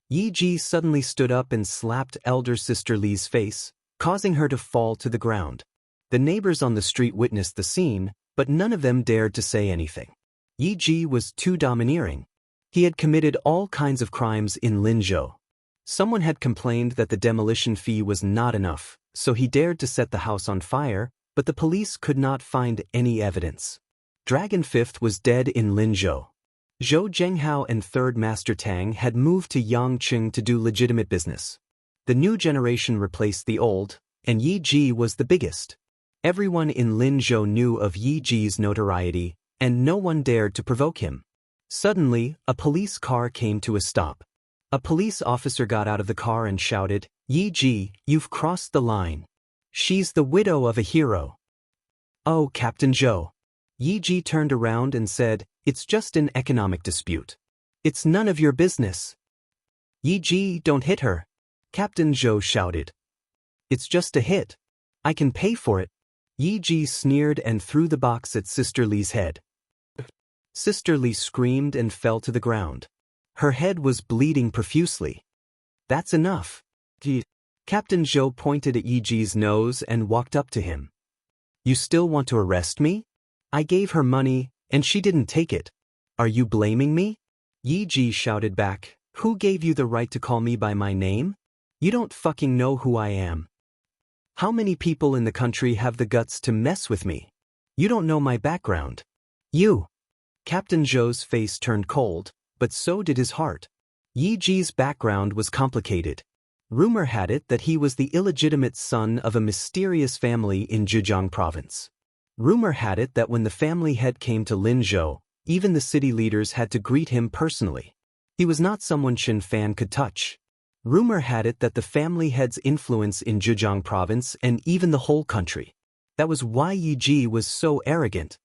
Yi Ji suddenly stood up and slapped elder sister Li's face, causing her to fall to the ground. The neighbors on the street witnessed the scene, but none of them dared to say anything. Yi Ji was too domineering. He had committed all kinds of crimes in Linzhou. Someone had complained that the demolition fee was not enough, so he dared to set the house on fire, but the police could not find any evidence. Dragon Fifth was dead in Linzhou. Zhou Zhenghao and Third Master Tang had moved to Yangqing to do legitimate business. The new generation replaced the old, and Yi Ji was the biggest. Everyone in Linzhou knew of Yi Ji's notoriety, and no one dared to provoke him. Suddenly, a police car came to a stop. A police officer got out of the car and shouted, Yi Ji, you've crossed the line. She's the widow of a hero. Oh, Captain Zhou. Yi Ji turned around and said, it's just an economic dispute. It's none of your business. Yi Ji, don't hit her. Captain Zhou shouted. It's just a hit. I can pay for it. Yi Ji sneered and threw the box at Sister Li's head. Sister Li screamed and fell to the ground. Her head was bleeding profusely. That's enough. Captain Zhou pointed at Yi Ji's nose and walked up to him. You still want to arrest me? I gave her money, and she didn't take it. Are you blaming me? Yi Ji shouted back, who gave you the right to call me by my name? You don't fucking know who I am. How many people in the country have the guts to mess with me? You don't know my background. You. Captain Zhou's face turned cold, but so did his heart. Yi Ji's background was complicated. Rumor had it that he was the illegitimate son of a mysterious family in Zhejiang province. Rumor had it that when the family head came to Linzhou, even the city leaders had to greet him personally. He was not someone Xin Fan could touch. Rumor had it that the family head's influence in Zhejiang province and even the whole country. That was why Yi Ji was so arrogant.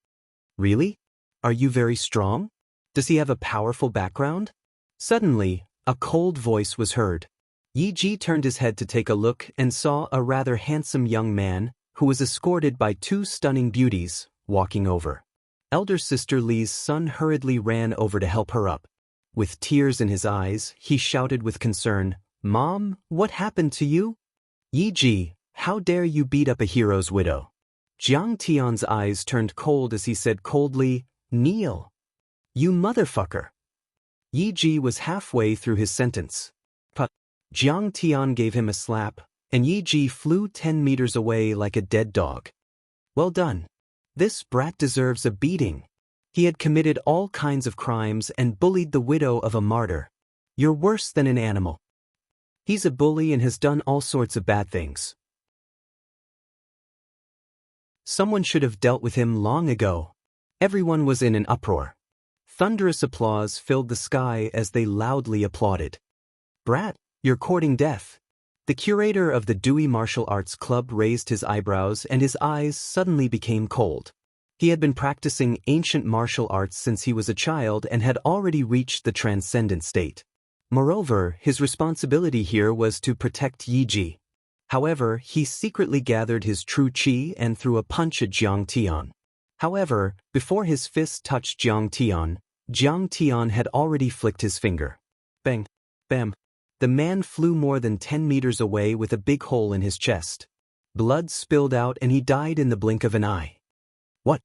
Really? Are you very strong? Does he have a powerful background? Suddenly, a cold voice was heard. Yi Ji turned his head to take a look and saw a rather handsome young man, who was escorted by two stunning beauties, walking over. Elder sister Li's son hurriedly ran over to help her up. With tears in his eyes, he shouted with concern, Mom, what happened to you? Yi Ji, how dare you beat up a hero's widow? Jiang Tian's eyes turned cold as he said coldly, Kneel. You motherfucker. Yi Ji was halfway through his sentence. But Jiang Tian gave him a slap, and Yi Ji flew 10 meters away like a dead dog. Well done. This brat deserves a beating. He had committed all kinds of crimes and bullied the widow of a martyr. You're worse than an animal. He's a bully and has done all sorts of bad things. Someone should have dealt with him long ago. Everyone was in an uproar. Thunderous applause filled the sky as they loudly applauded. Brat, you're courting death. The curator of the Dewey Martial Arts Club raised his eyebrows and his eyes suddenly became cold. He had been practicing ancient martial arts since he was a child and had already reached the transcendent state. Moreover, his responsibility here was to protect Yi. However, he secretly gathered his true qi and threw a punch at Jiang Tian. However, before his fist touched Jiang Tian had already flicked his finger. Bang! Bam! The man flew more than 10 meters away with a big hole in his chest. Blood spilled out and he died in the blink of an eye. What?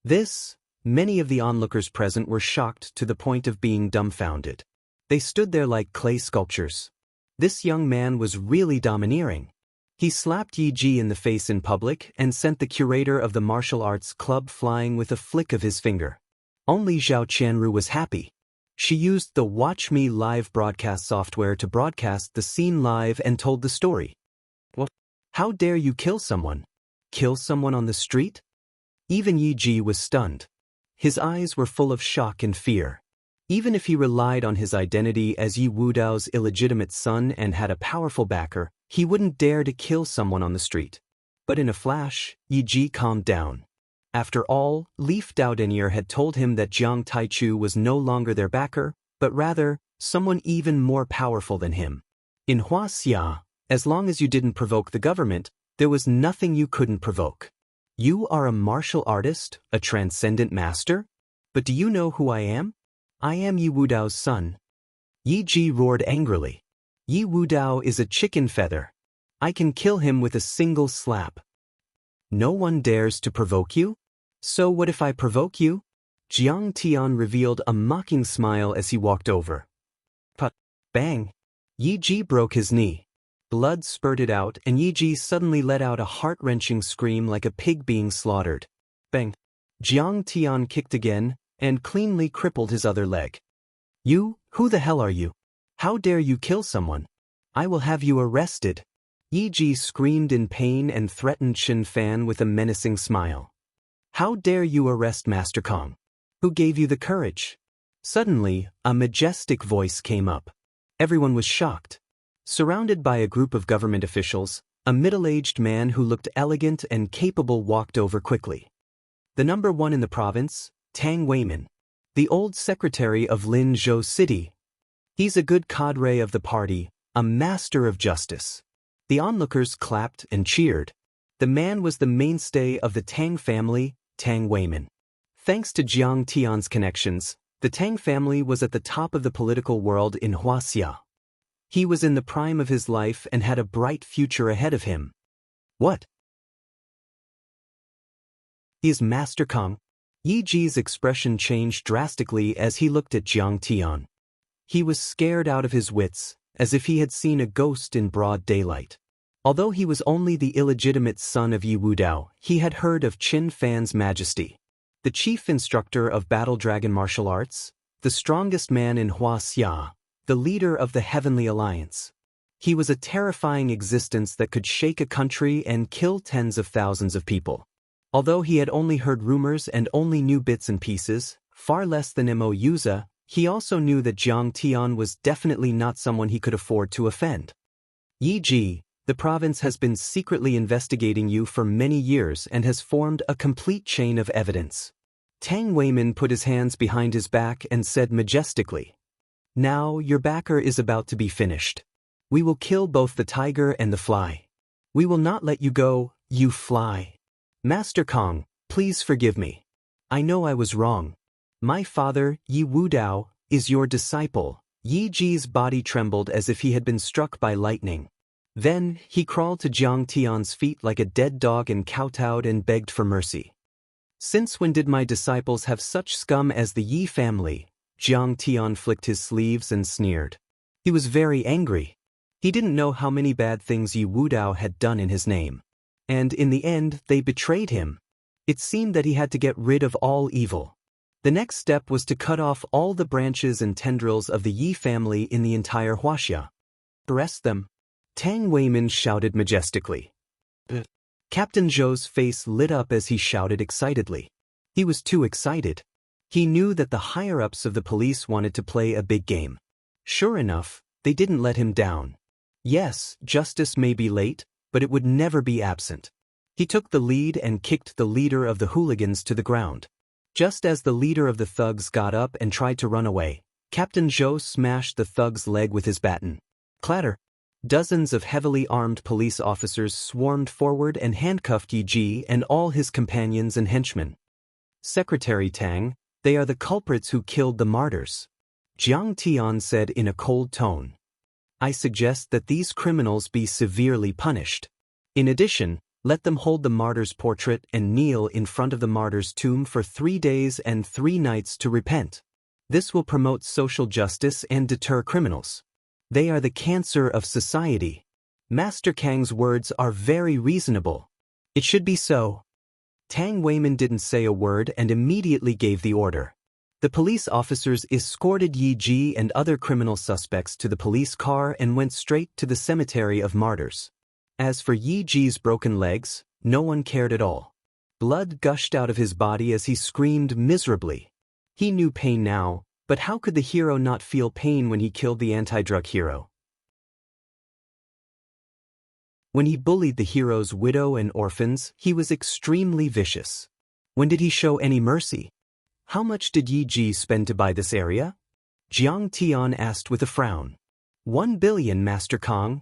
This? Many of the onlookers present were shocked to the point of being dumbfounded. They stood there like clay sculptures. This young man was really domineering. He slapped Yi in the face in public and sent the curator of the martial arts club flying with a flick of his finger. Only Zhao Qianru was happy. She used the Watch Me Live broadcast software to broadcast the scene live and told the story. What? How dare you kill someone? Kill someone on the street? Even Yi was stunned. His eyes were full of shock and fear. Even if he relied on his identity as Yi Wudao's illegitimate son and had a powerful backer, he wouldn't dare to kill someone on the street. But in a flash, Yi calmed down. After all, Leaf Dao Denier had told him that Jiang Taichu was no longer their backer, but rather, someone even more powerful than him. In Wuxia, as long as you didn't provoke the government, there was nothing you couldn't provoke. You are a martial artist, a transcendent master? But do you know who I am? I am Yi Wudao's son. Yi roared angrily. Yi Wudao is a chicken feather. I can kill him with a single slap. No one dares to provoke you? So what if I provoke you? Jiang Tian revealed a mocking smile as he walked over. But, bang! Yi broke his knee. Blood spurted out and Yi suddenly let out a heart-wrenching scream like a pig being slaughtered. Bang! Jiang Tian kicked again and cleanly crippled his other leg. You, who the hell are you? How dare you kill someone? I will have you arrested. Yi screamed in pain and threatened Xin Fan with a menacing smile. How dare you arrest Master Kong? Who gave you the courage? Suddenly, a majestic voice came up. Everyone was shocked. Surrounded by a group of government officials, a middle-aged man who looked elegant and capable walked over quickly. The number one in the province, Tang Weimin. The old secretary of Linzhou City. He's a good cadre of the party, a master of justice. The onlookers clapped and cheered. The man was the mainstay of the Tang family, Tang Weimin. Thanks to Jiang Tian's connections, the Tang family was at the top of the political world in Wuxia. He was in the prime of his life and had a bright future ahead of him. What? Is Master Kong? Yi's expression changed drastically as he looked at Jiang Tian. He was scared out of his wits, as if he had seen a ghost in broad daylight. Although he was only the illegitimate son of Yi Wudao, he had heard of Qin Fan's majesty. The chief instructor of Battle Dragon martial arts, the strongest man in Wuxia, the leader of the Heavenly Alliance. He was a terrifying existence that could shake a country and kill tens of thousands of people. Although he had only heard rumors and only knew bits and pieces, far less than Mo Yuza, he also knew that Jiang Tian was definitely not someone he could afford to offend. Yi, the province has been secretly investigating you for many years and has formed a complete chain of evidence. Tang Weimin put his hands behind his back and said majestically, Now your backer is about to be finished. We will kill both the tiger and the fly. We will not let you go, you fly. Master Kong, please forgive me. I know I was wrong. My father, Yi Wudao, is your disciple. Yi's body trembled as if he had been struck by lightning. Then, he crawled to Jiang Tian's feet like a dead dog and kowtowed and begged for mercy. Since when did my disciples have such scum as the Yi family? Jiang Tian flicked his sleeves and sneered. He was very angry. He didn't know how many bad things Yi Wudao had done in his name. And in the end, they betrayed him. It seemed that he had to get rid of all evil. The next step was to cut off all the branches and tendrils of the Yi family in the entire Wuxia. Arrest them. Tang Weimin shouted majestically. Captain Zhou's face lit up as he shouted excitedly. He was too excited. He knew that the higher-ups of the police wanted to play a big game. Sure enough, they didn't let him down. Yes, justice may be late, but it would never be absent. He took the lead and kicked the leader of the hooligans to the ground. Just as the leader of the thugs got up and tried to run away, Captain Zhou smashed the thug's leg with his baton. Clatter. Dozens of heavily armed police officers swarmed forward and handcuffed Yi Ji and all his companions and henchmen. Secretary Tang, they are the culprits who killed the martyrs. Jiang Tian said in a cold tone. I suggest that these criminals be severely punished. In addition, let them hold the martyr's portrait and kneel in front of the martyr's tomb for 3 days and 3 nights to repent. This will promote social justice and deter criminals. They are the cancer of society. Master Kang's words are very reasonable. It should be so. Tang Weimin didn't say a word and immediately gave the order. The police officers escorted Yi Ji and other criminal suspects to the police car and went straight to the cemetery of martyrs. As for Yi Ji's broken legs, no one cared at all. Blood gushed out of his body as he screamed miserably. He knew pain now, but how could the hero not feel pain when he killed the anti-drug hero? When he bullied the hero's widow and orphans, he was extremely vicious. When did he show any mercy? How much did Yi Ji spend to buy this area? Jiang Tian asked with a frown. 1 billion, Master Kang.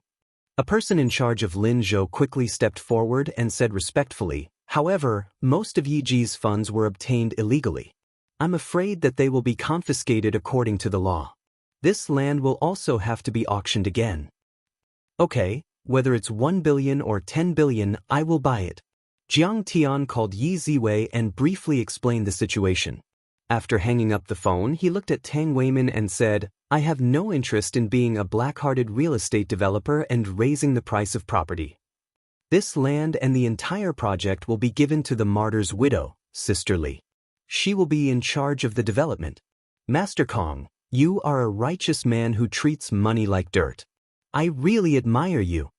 A person in charge of Lin Zhou quickly stepped forward and said respectfully, however, most of Yi Ji's funds were obtained illegally. I'm afraid that they will be confiscated according to the law. This land will also have to be auctioned again. Okay, whether it's 1 billion or 10 billion, I will buy it. Jiang Tian called Yi Ziwei and briefly explained the situation. After hanging up the phone, he looked at Tang Weimin and said, I have no interest in being a black-hearted real estate developer and raising the price of property. This land and the entire project will be given to the martyr's widow, Sister Li. She will be in charge of the development. Master Kang, you are a righteous man who treats money like dirt. I really admire you.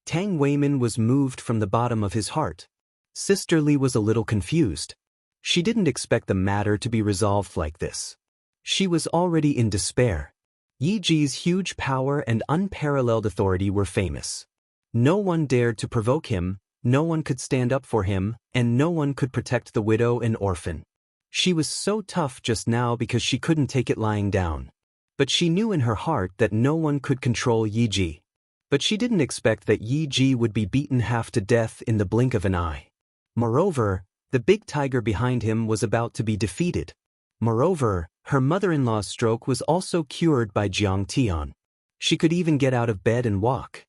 Tang Weimin was moved from the bottom of his heart. Sister Li was a little confused. She didn't expect the matter to be resolved like this. She was already in despair. Yi Ji's huge power and unparalleled authority were famous. No one dared to provoke him, no one could stand up for him, and no one could protect the widow and orphan. She was so tough just now because she couldn't take it lying down. But she knew in her heart that no one could control Yi Ji. But she didn't expect that Yi Ji would be beaten half to death in the blink of an eye. Moreover, the big tiger behind him was about to be defeated. Moreover, her mother-in-law's stroke was also cured by Jiang Tian. She could even get out of bed and walk.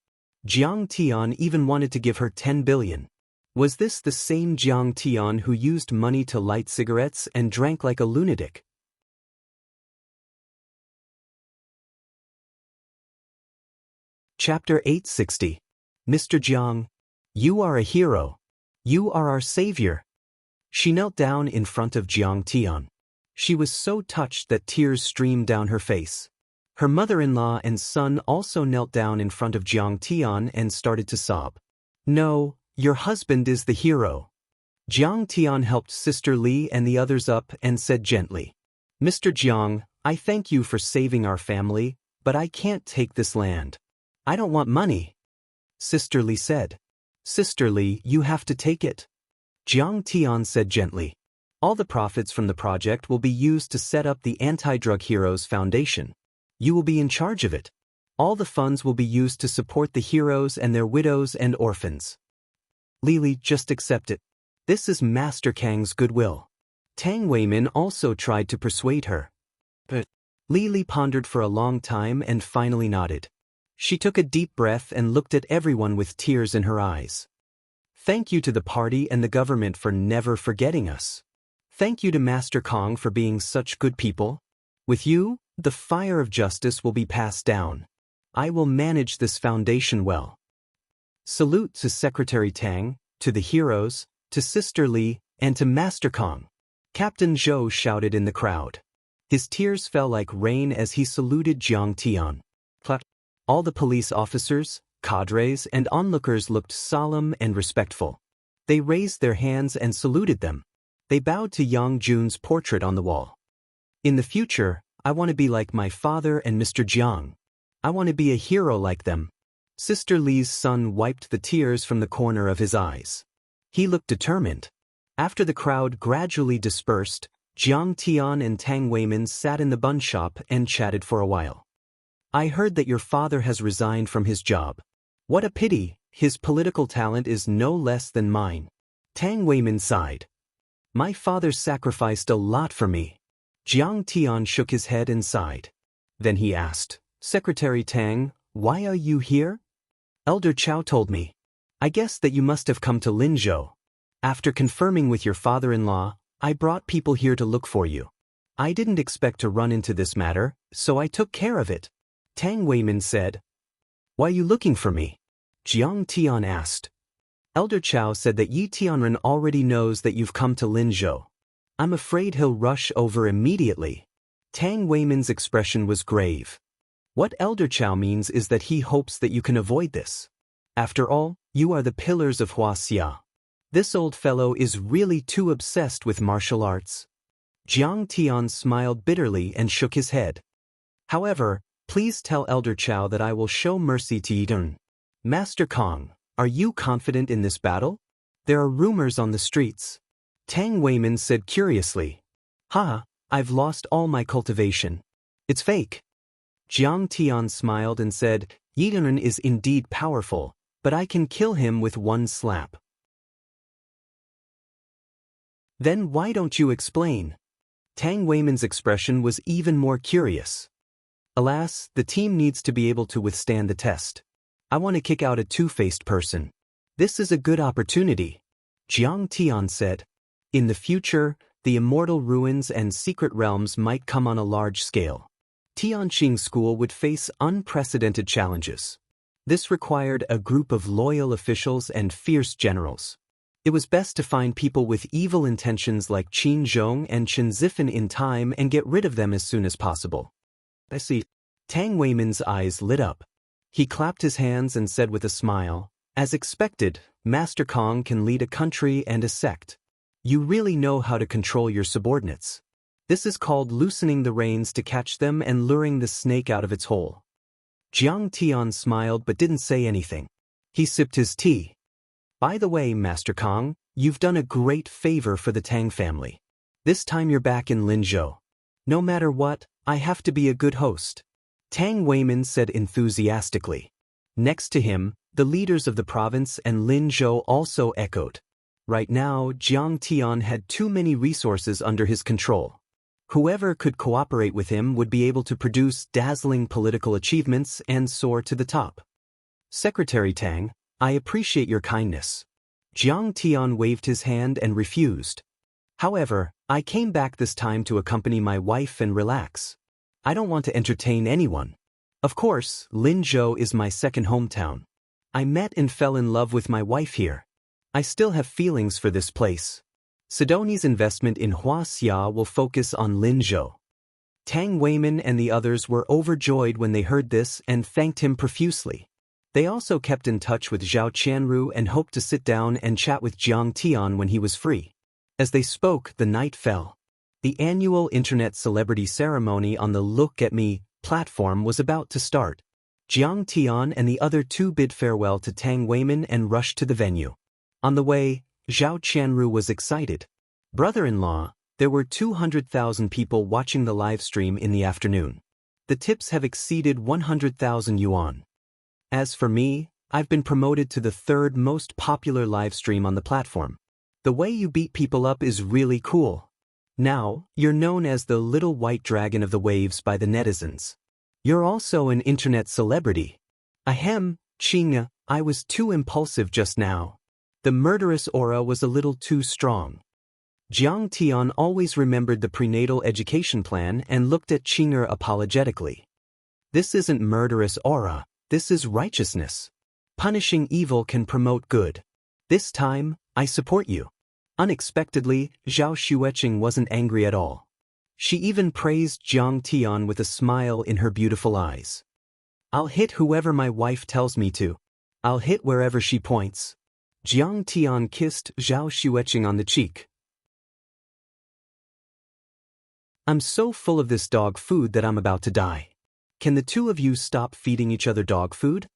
Jiang Tian even wanted to give her 10 billion. Was this the same Jiang Tian who used money to light cigarettes and drank like a lunatic? Chapter 860. Mr. Jiang, you are a hero. You are our savior. She knelt down in front of Jiang Tian. She was so touched that tears streamed down her face. Her mother-in-law and son also knelt down in front of Jiang Tian and started to sob. No, your husband is the hero. Jiang Tian helped Sister Li and the others up and said gently, Mr. Jiang, I thank you for saving our family, but I can't take this land. I don't want money. Sister Li said. Sister Li, you have to take it. Jiang Tian said gently. All the profits from the project will be used to set up the Anti-Drug Heroes Foundation. You will be in charge of it. All the funds will be used to support the heroes and their widows and orphans. Lili, just accept it. This is Master Kang's goodwill. Tang Weimin also tried to persuade her. But Lili pondered for a long time and finally nodded. She took a deep breath and looked at everyone with tears in her eyes. Thank you to the party and the government for never forgetting us. Thank you to Master Kang for being such good people. With you, the fire of justice will be passed down. I will manage this foundation well. Salute to Secretary Tang, to the heroes, to Sister Li, and to Master Kang. Captain Zhou shouted in the crowd. His tears fell like rain as he saluted Jiang Tian. All the police officers, cadres, and onlookers looked solemn and respectful. They raised their hands and saluted them. They bowed to Yang Jun's portrait on the wall. In the future, I want to be like my father and Mr. Jiang. I want to be a hero like them. Sister Li's son wiped the tears from the corner of his eyes. He looked determined. After the crowd gradually dispersed, Jiang Tian and Tang Weimin sat in the bun shop and chatted for a while. I heard that your father has resigned from his job. What a pity, his political talent is no less than mine. Tang Weimin sighed. My father sacrificed a lot for me. Jiang Tian shook his head and sighed. Then he asked, Secretary Tang, why are you here? Elder Chow told me. I guess that you must have come to Linzhou. After confirming with your father-in-law, I brought people here to look for you. I didn't expect to run into this matter, so I took care of it. Tang Weimin said. Why are you looking for me? Jiang Tian asked. Elder Chow said that Yi Tianren already knows that you've come to Linzhou. I'm afraid he'll rush over immediately. Tang Weimin's expression was grave. What Elder Chow means is that he hopes that you can avoid this. After all, you are the pillars of Wuxia. This old fellow is really too obsessed with martial arts. Jiang Tian smiled bitterly and shook his head. However, please tell Elder Chow that I will show mercy to Yidun. Master Kong, are you confident in this battle? There are rumors on the streets. Tang Weimin said curiously. I've lost all my cultivation. It's fake. Jiang Tian smiled and said, Yidun is indeed powerful, but I can kill him with one slap. Then why don't you explain? Tang Weimin's expression was even more curious. Alas, the team needs to be able to withstand the test. I want to kick out a two-faced person. This is a good opportunity. Jiang Tian said. In the future, the immortal ruins and secret realms might come on a large scale. Tianqing School would face unprecedented challenges. This required a group of loyal officials and fierce generals. It was best to find people with evil intentions like Qin Zhong and Chen Zifan in time and get rid of them as soon as possible. I see. Tang Weimin's eyes lit up. He clapped his hands and said with a smile, as expected, Master Kong can lead a country and a sect. You really know how to control your subordinates. This is called loosening the reins to catch them and luring the snake out of its hole. Jiang Tian smiled but didn't say anything. He sipped his tea. By the way, Master Kong, you've done a great favor for the Tang family. This time you're back in Linzhou. No matter what, I have to be a good host. Tang Weimin said enthusiastically. Next to him, the leaders of the province and Linzhou also echoed. Right now, Jiang Tian had too many resources under his control. Whoever could cooperate with him would be able to produce dazzling political achievements and soar to the top. Secretary Tang, I appreciate your kindness. Jiang Tian waved his hand and refused. However, I came back this time to accompany my wife and relax. I don't want to entertain anyone. Of course, Linzhou is my second hometown. I met and fell in love with my wife here. I still have feelings for this place. Sidoni's investment in Wuxia will focus on Linzhou. Tang Weimin and the others were overjoyed when they heard this and thanked him profusely. They also kept in touch with Zhao Qianru and hoped to sit down and chat with Jiang Tian when he was free. As they spoke, the night fell. The annual internet celebrity ceremony on the Look at Me platform was about to start. Jiang Tian and the other two bid farewell to Tang Weimin and rushed to the venue. On the way, Zhao Qianru was excited. Brother-in-law, there were 200,000 people watching the live stream in the afternoon. The tips have exceeded 100,000 yuan. As for me, I've been promoted to the third most popular live stream on the platform. The way you beat people up is really cool. Now, you're known as the little white dragon of the waves by the netizens. You're also an internet celebrity. Ahem, Qing, I was too impulsive just now. The murderous aura was a little too strong. Jiang Tian always remembered the prenatal education plan and looked at Qing'er apologetically. This isn't murderous aura, this is righteousness. Punishing evil can promote good. This time, I support you. Unexpectedly, Zhao Xueqing wasn't angry at all. She even praised Jiang Tian with a smile in her beautiful eyes. I'll hit whoever my wife tells me to. I'll hit wherever she points. Jiang Tian kissed Zhao Xueqing on the cheek. I'm so full of this dog food that I'm about to die. Can the two of you stop feeding each other dog food?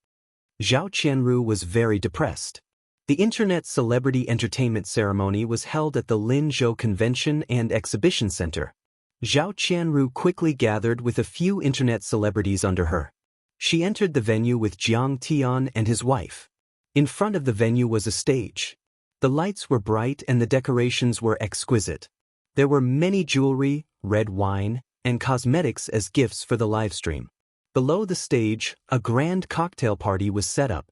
Zhao Qianru was very depressed. The Internet Celebrity Entertainment Ceremony was held at the Linzhou Convention and Exhibition Center. Zhao Qianru quickly gathered with a few Internet celebrities under her. She entered the venue with Jiang Tian and his wife. In front of the venue was a stage. The lights were bright and the decorations were exquisite. There were many jewelry, red wine, and cosmetics as gifts for the livestream. Below the stage, a grand cocktail party was set up.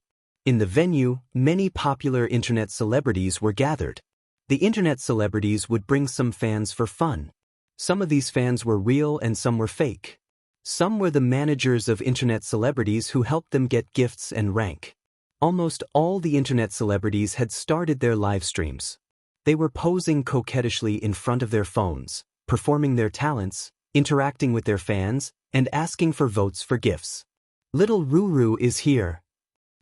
In the venue, many popular Internet celebrities were gathered. The Internet celebrities would bring some fans for fun. Some of these fans were real and some were fake. Some were the managers of Internet celebrities who helped them get gifts and rank. Almost all the Internet celebrities had started their live streams. They were posing coquettishly in front of their phones, performing their talents, interacting with their fans, and asking for votes for gifts. Little Ruru is here.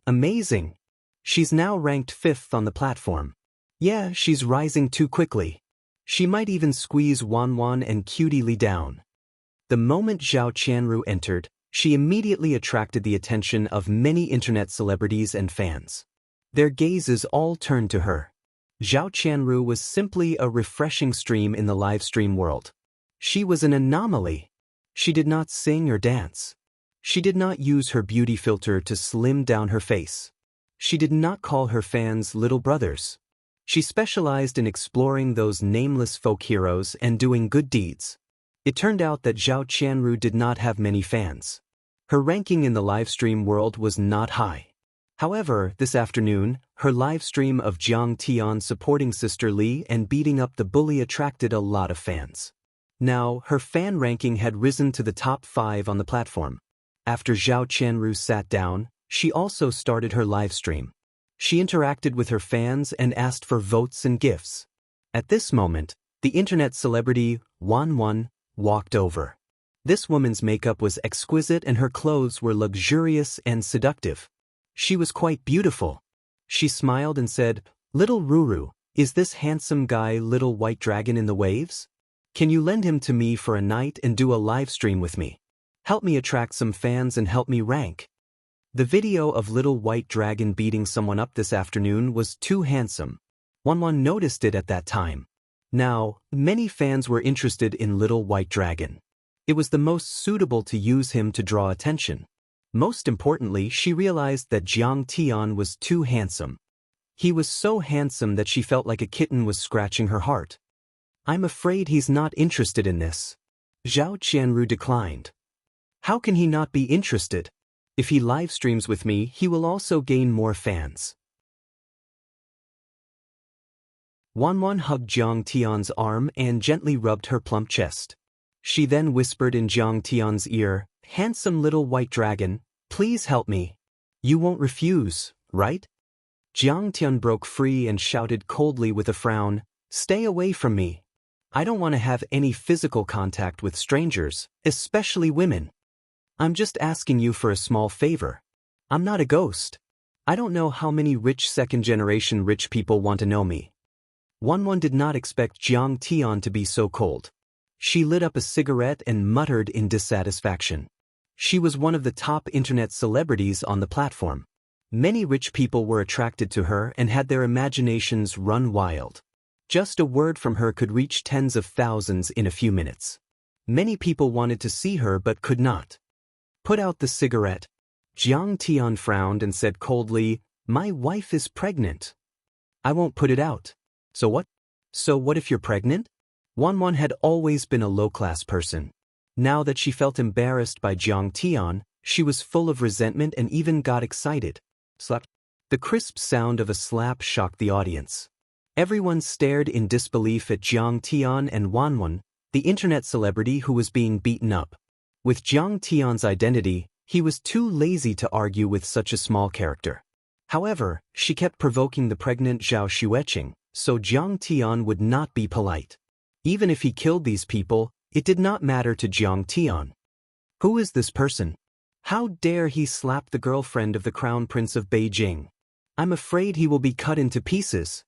Amazing. She's now ranked 5th on the platform. Yeah, she's rising too quickly. She might even squeeze Wan and Cutie Li down. The moment Zhao Qianru entered, she immediately attracted the attention of many Internet celebrities and fans. Their gazes all turned to her. Zhao Qianru was simply a refreshing stream in the live stream world. She was an anomaly. She did not sing or dance. She did not use her beauty filter to slim down her face. She did not call her fans little brothers. She specialized in exploring those nameless folk heroes and doing good deeds. It turned out that Zhao Qianru did not have many fans. Her ranking in the livestream world was not high. However, this afternoon, her livestream of Jiang Tian supporting Sister Li and beating up the bully attracted a lot of fans. Now, her fan ranking had risen to the top 5 on the platform. After Zhao Qianru sat down, she also started her livestream. She interacted with her fans and asked for votes and gifts. At this moment, the Internet celebrity Wan walked over. This woman's makeup was exquisite and her clothes were luxurious and seductive. She was quite beautiful. She smiled and said, "Little Ruru, is this handsome guy Little White Dragon in the waves? Can you lend him to me for a night and do a live stream with me? Help me attract some fans and help me rank." The video of Little White Dragon beating someone up this afternoon was too handsome. Wan noticed it at that time. Now, many fans were interested in Little White Dragon. It was the most suitable to use him to draw attention. Most importantly, she realized that Jiang Tian was too handsome. He was so handsome that she felt like a kitten was scratching her heart. "I'm afraid he's not interested in this." Zhao Qianru declined. "How can he not be interested? If he live streams with me, he will also gain more fans." Wan hugged Jiang Tian's arm and gently rubbed her plump chest. She then whispered in Jiang Tian's ear, "Handsome Little White Dragon, please help me. You won't refuse, right?" Jiang Tian broke free and shouted coldly with a frown, "Stay away from me. I don't want to have any physical contact with strangers, especially women. I'm just asking you for a small favor. I'm not a ghost. I don't know how many rich second-generation rich people want to know me." Wan did not expect Jiang Tian to be so cold. She lit up a cigarette and muttered in dissatisfaction. She was one of the top Internet celebrities on the platform. Many rich people were attracted to her and had their imaginations run wild. Just a word from her could reach tens of thousands in a few minutes. Many people wanted to see her but could not. "Put out the cigarette." Jiang Tian frowned and said coldly, "My wife is pregnant. I won't put it out." "So what? So what if you're pregnant?" Wan had always been a low-class person. Now that she felt embarrassed by Jiang Tian, she was full of resentment and even got excited. Slap. The crisp sound of a slap shocked the audience. Everyone stared in disbelief at Jiang Tian and Wan, the Internet celebrity who was being beaten up. With Jiang Tian's identity, he was too lazy to argue with such a small character. However, she kept provoking the pregnant Zhao Xueqing, so Jiang Tian would not be polite. Even if he killed these people, it did not matter to Jiang Tian. Who is this person? How dare he slap the girlfriend of the Crown Prince of Beijing? I'm afraid he will be cut into pieces.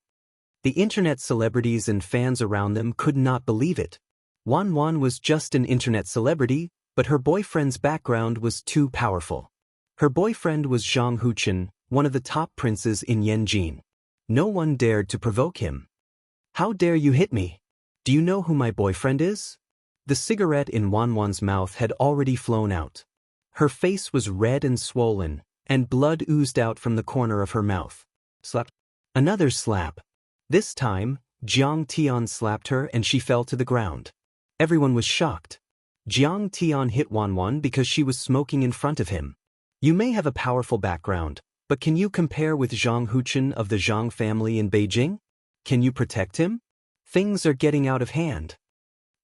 The Internet celebrities and fans around them could not believe it. Wan was just an Internet celebrity, but her boyfriend's background was too powerful. Her boyfriend was Zhang Huchen, one of the top princes in Yanjin. No one dared to provoke him. How dare you hit me? Do you know who my boyfriend is? The cigarette in Wanwan's mouth had already flown out. Her face was red and swollen, and blood oozed out from the corner of her mouth. Slap. Another slap. This time, Jiang Tian slapped her and she fell to the ground. Everyone was shocked. Jiang Tian hit Wanwan because she was smoking in front of him. You may have a powerful background, but can you compare with Zhang Huchen of the Zhang family in Beijing? Can you protect him? Things are getting out of hand.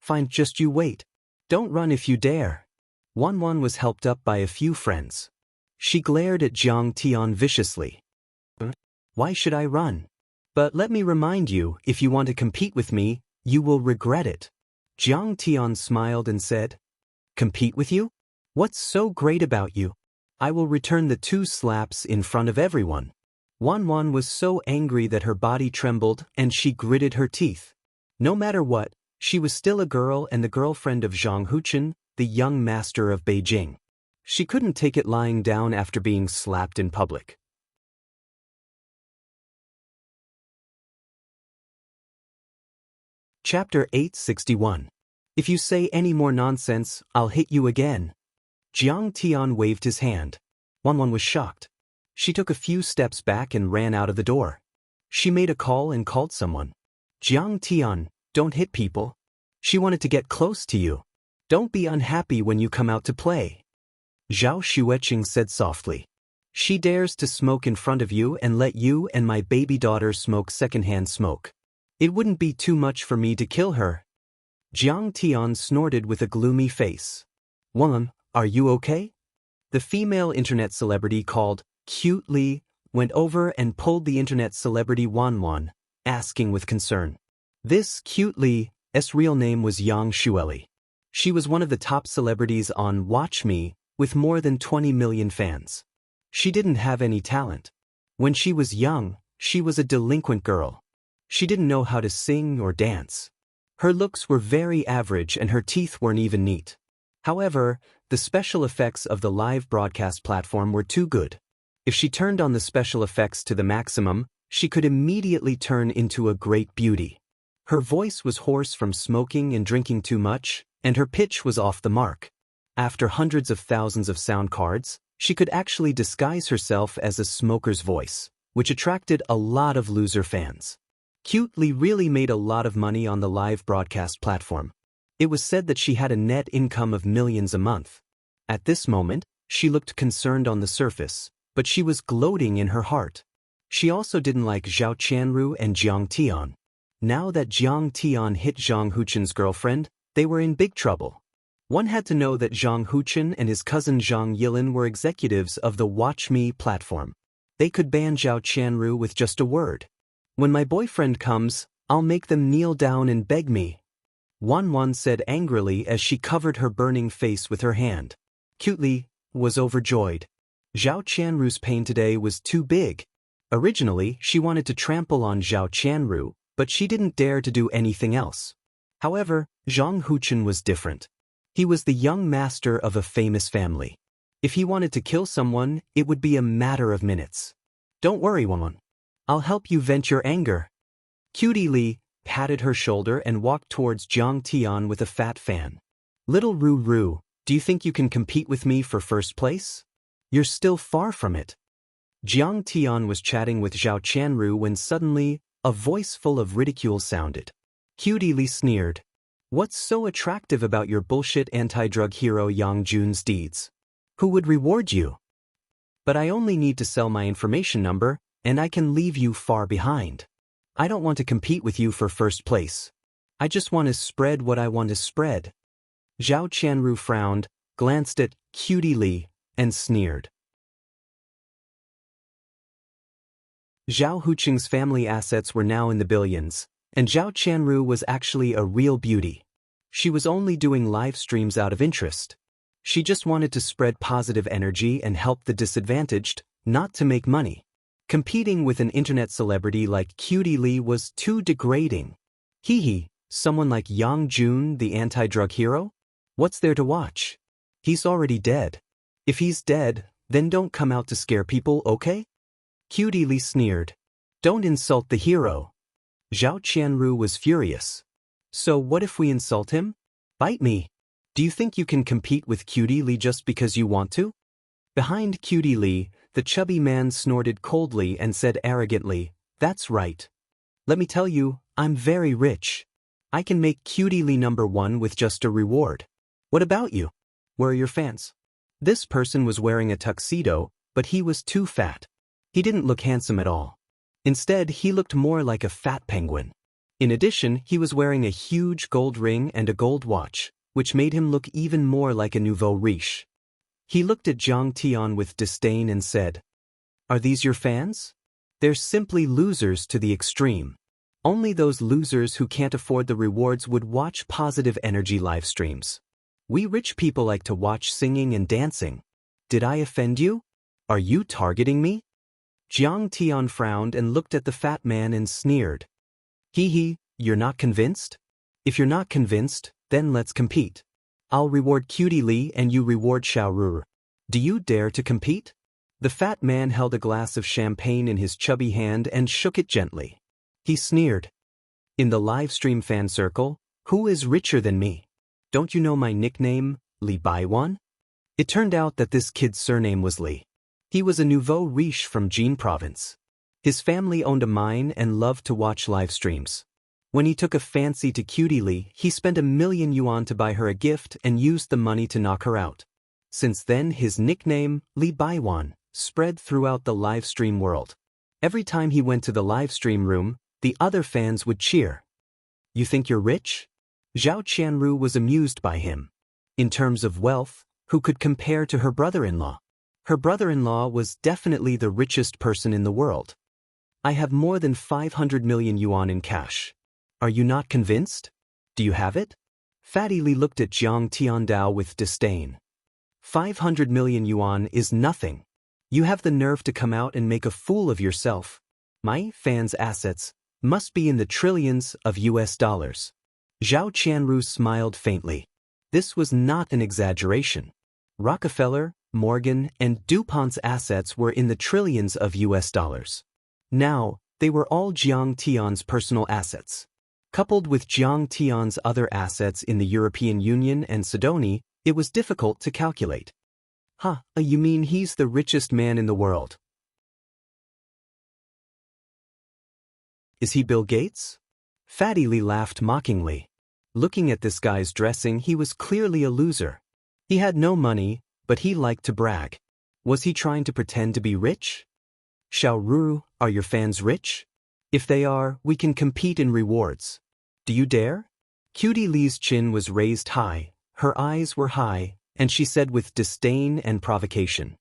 Fine, just you wait. Don't run if you dare. Wanwan was helped up by a few friends. She glared at Jiang Tian viciously. Why should I run? But let me remind you, if you want to compete with me, you will regret it. Jiang Tian smiled and said, Compete with you? What's so great about you? I will return the 2 slaps in front of everyone. Wanwan was so angry that her body trembled and she gritted her teeth. No matter what, she was still a girl and the girlfriend of Zhang Huchen, the young master of Beijing. She couldn't take it lying down after being slapped in public. Chapter 861. If you say any more nonsense, I'll hit you again. Jiang Tian waved his hand. Wanwan was shocked. She took a few steps back and ran out of the door. She made a call and called someone. Jiang Tian, don't hit people. She wanted to get close to you. Don't be unhappy when you come out to play. Zhao Xueqing said softly. She dares to smoke in front of you and let you and my baby daughter smoke secondhand smoke. It wouldn't be too much for me to kill her. Jiang Tian snorted with a gloomy face. Wanwan, are you okay? The female internet celebrity called Cute Li went over and pulled the internet celebrity Wanwan, asking with concern. This Cute Li's real name was Yang Xueli. She was one of the top celebrities on Watch Me, with more than 20 million fans. She didn't have any talent. When she was young, she was a delinquent girl. She didn't know how to sing or dance. Her looks were very average and her teeth weren't even neat. However, the special effects of the live broadcast platform were too good. If she turned on the special effects to the maximum, she could immediately turn into a great beauty. Her voice was hoarse from smoking and drinking too much, and her pitch was off the mark. After hundreds of thousands of sound cards, she could actually disguise herself as a smoker's voice, which attracted a lot of loser fans. Cute Li really made a lot of money on the live broadcast platform. It was said that she had a net income of millions a month. At this moment, she looked concerned on the surface, but she was gloating in her heart. She also didn't like Zhao Qianru and Jiang Tian. Now that Jiang Tian hit Zhang Huchen's girlfriend, they were in big trouble. One had to know that Zhang Huchen and his cousin Zhang Yilin were executives of the Watch Me platform. They could ban Zhao Qianru with just a word. When my boyfriend comes, I'll make them kneel down and beg me. Wanwan said angrily as she covered her burning face with her hand. Cute Li was overjoyed. Zhao Qianru's pain today was too big. Originally, she wanted to trample on Zhao Qianru, but she didn't dare to do anything else. However, Zhang Huchen was different. He was the young master of a famous family. If he wanted to kill someone, it would be a matter of minutes. Don't worry, Wanwan. I'll help you vent your anger. Cutie Li patted her shoulder and walked towards Jiang Tian with a fat fan. Little Ru, do you think you can compete with me for first place? You're still far from it. Jiang Tian was chatting with Zhao Qianru when suddenly, a voice full of ridicule sounded. Cutie Li sneered. What's so attractive about your bullshit anti-drug hero Yang Jun's deeds? Who would reward you? But I only need to sell my information number, and I can leave you far behind. I don't want to compete with you for first place. I just want to spread what I want to spread. Zhao Qianru frowned, glanced at Cutie Li, and sneered. Zhao Huqing's family assets were now in the billions, and Zhao Qianru was actually a real beauty. She was only doing live streams out of interest. She just wanted to spread positive energy and help the disadvantaged, not to make money. Competing with an internet celebrity like Cutie Li was too degrading. Someone like Yang Jun, the anti-drug hero? What's there to watch? He's already dead. If he's dead, then don't come out to scare people, okay? Cutie Li sneered. Don't insult the hero. Zhao Qianru was furious. So what if we insult him? Bite me. Do you think you can compete with Cutie Lee just because you want to? Behind Cutie Lee, the chubby man snorted coldly and said arrogantly, "That's right. Let me tell you, I'm very rich. I can make Cutie Lee #1 with just a reward. What about you? Where are your fans?" This person was wearing a tuxedo, but he was too fat. He didn't look handsome at all. Instead, he looked more like a fat penguin. In addition, he was wearing a huge gold ring and a gold watch, which made him look even more like a nouveau riche. He looked at Zhang Tian with disdain and said, "Are these your fans? They're simply losers to the extreme. Only those losers who can't afford the rewards would watch positive energy live streams. We rich people like to watch singing and dancing. Did I offend you? Are you targeting me?" Zhang Tian frowned and looked at the fat man and sneered. Hee, you're not convinced? If you're not convinced, then let's compete. I'll reward Cutie Lee and you reward Xiaoru. Do you dare to compete? The fat man held a glass of champagne in his chubby hand and shook it gently. He sneered. In the livestream fan circle, who is richer than me? Don't you know my nickname, Li Baiwan? It turned out that this kid's surname was Li. He was a nouveau riche from Jin province. His family owned a mine and loved to watch live streams. When he took a fancy to Cutie Lee, he spent 1,000,000 yuan to buy her a gift and used the money to knock her out. Since then, his nickname, Li Baiwan, spread throughout the live stream world. Every time he went to the live stream room, the other fans would cheer. You think you're rich? Zhao Qianru was amused by him. In terms of wealth, who could compare to her brother-in-law? Her brother-in-law was definitely the richest person in the world. I have more than 500 million yuan in cash. Are you not convinced? Do you have it? Fatty Li looked at Zhang Tiandao with disdain. 500 million yuan is nothing. You have the nerve to come out and make a fool of yourself. My fans' assets must be in the trillions of US dollars. Zhao Qianru smiled faintly. This was not an exaggeration. Rockefeller, Morgan, and DuPont's assets were in the trillions of US dollars. Now, they were all Jiang Tian's personal assets. Coupled with Jiang Tian's other assets in the European Union and Sidonie, it was difficult to calculate. You mean he's the richest man in the world? Is he Bill Gates? Fatty Li laughed mockingly. Looking at this guy's dressing, he was clearly a loser. He had no money, but he liked to brag. Was he trying to pretend to be rich? Xiaoru, are your fans rich? If they are, we can compete in rewards. Do you dare? Cutie Lee's chin was raised high, her eyes were high, and she said with disdain and provocation.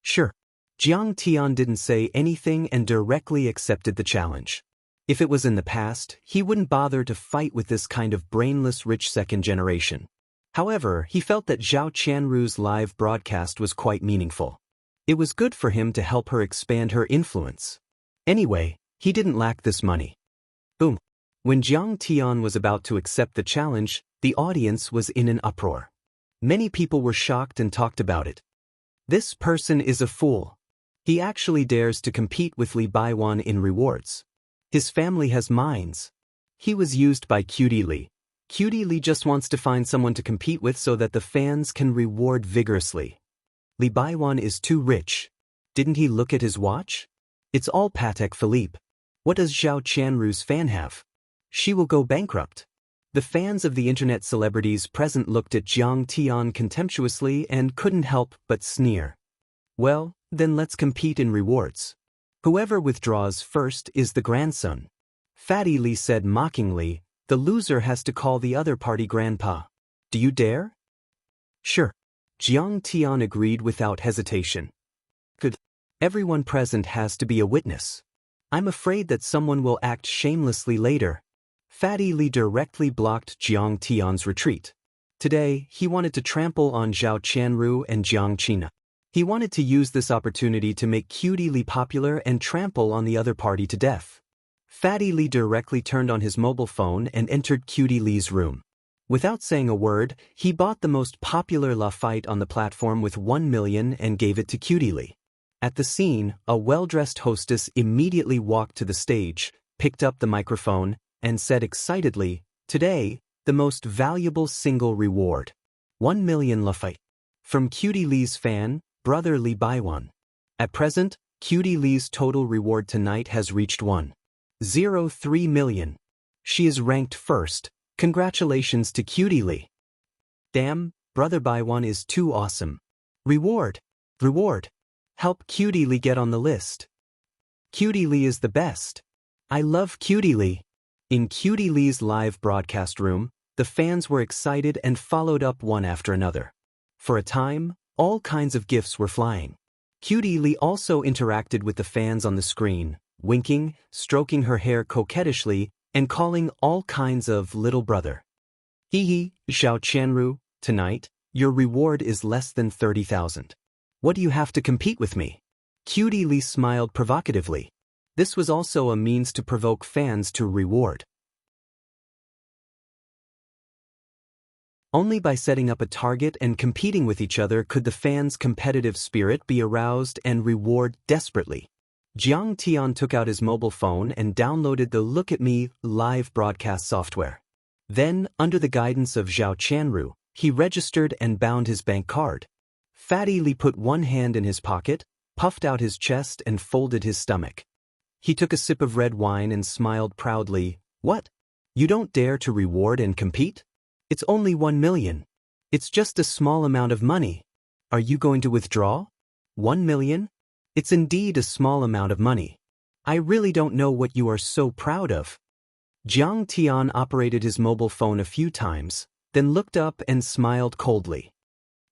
Sure. Jiang Tian didn't say anything and directly accepted the challenge. If it was in the past, he wouldn't bother to fight with this kind of brainless rich second generation. However, he felt that Zhao Qianru's live broadcast was quite meaningful. It was good for him to help her expand her influence. Anyway, he didn't lack this money. Boom. When Jiang Tian was about to accept the challenge, the audience was in an uproar. Many people were shocked and talked about it. This person is a fool. He actually dares to compete with Li Baiwan in rewards. His family has mines. He was used by Cutie Lee. Cutie Lee just wants to find someone to compete with so that the fans can reward vigorously. Li Baiwan is too rich. Didn't he look at his watch? It's all Patek Philippe. What does Zhao Qianru's fan have? She will go bankrupt. The fans of the internet celebrities present looked at Jiang Tian contemptuously and couldn't help but sneer. Well, then let's compete in rewards. Whoever withdraws first is the grandson. Fatty Li said mockingly, the loser has to call the other party grandpa. Do you dare? Sure. Jiang Tian agreed without hesitation. Good. Everyone present has to be a witness. I'm afraid that someone will act shamelessly later. Fatty Li directly blocked Jiang Tian's retreat. Today, he wanted to trample on Zhao Qianru and Jiang Qina. He wanted to use this opportunity to make Cutie Lee popular and trample on the other party to death. Fatty Li directly turned on his mobile phone and entered Cutie Lee's room. Without saying a word, he bought the most popular La fight on the platform with 1 million and gave it to Cutie Lee. At the scene, a well-dressed hostess immediately walked to the stage, picked up the microphone, and said excitedly, "Today, the most valuable single reward. 1 million Lafite. From Cutie Lee's fan, Brother Lee Baiwan. At present, Cutie Lee's total reward tonight has reached 1.03 million. She is ranked first. Congratulations to Cutie Lee. Damn, Brother Baiwan is too awesome. Reward. Reward. Help Cutie Lee get on the list. Cutie Lee is the best. I love Cutie Lee." In Cutie Lee's live broadcast room, the fans were excited and followed up one after another. For a time, all kinds of gifts were flying. Cutie Lee also interacted with the fans on the screen, winking, stroking her hair coquettishly, and calling all kinds of little brother. "Hee Xiao Qianru, tonight, your reward is less than 30,000. What do you have to compete with me?" Cutie Lee smiled provocatively. This was also a means to provoke fans to reward. Only by setting up a target and competing with each other could the fans' competitive spirit be aroused and reward desperately. Jiang Tian took out his mobile phone and downloaded the Look at Me live broadcast software. Then, under the guidance of Zhao Qianru, he registered and bound his bank card. Fatty Lee put one hand in his pocket, puffed out his chest and folded his stomach. He took a sip of red wine and smiled proudly. "What? You don't dare to reward and compete? It's only 1 million. It's just a small amount of money. Are you going to withdraw? 1 million? It's indeed a small amount of money. I really don't know what you are so proud of." Jiang Tian operated his mobile phone a few times, then looked up and smiled coldly.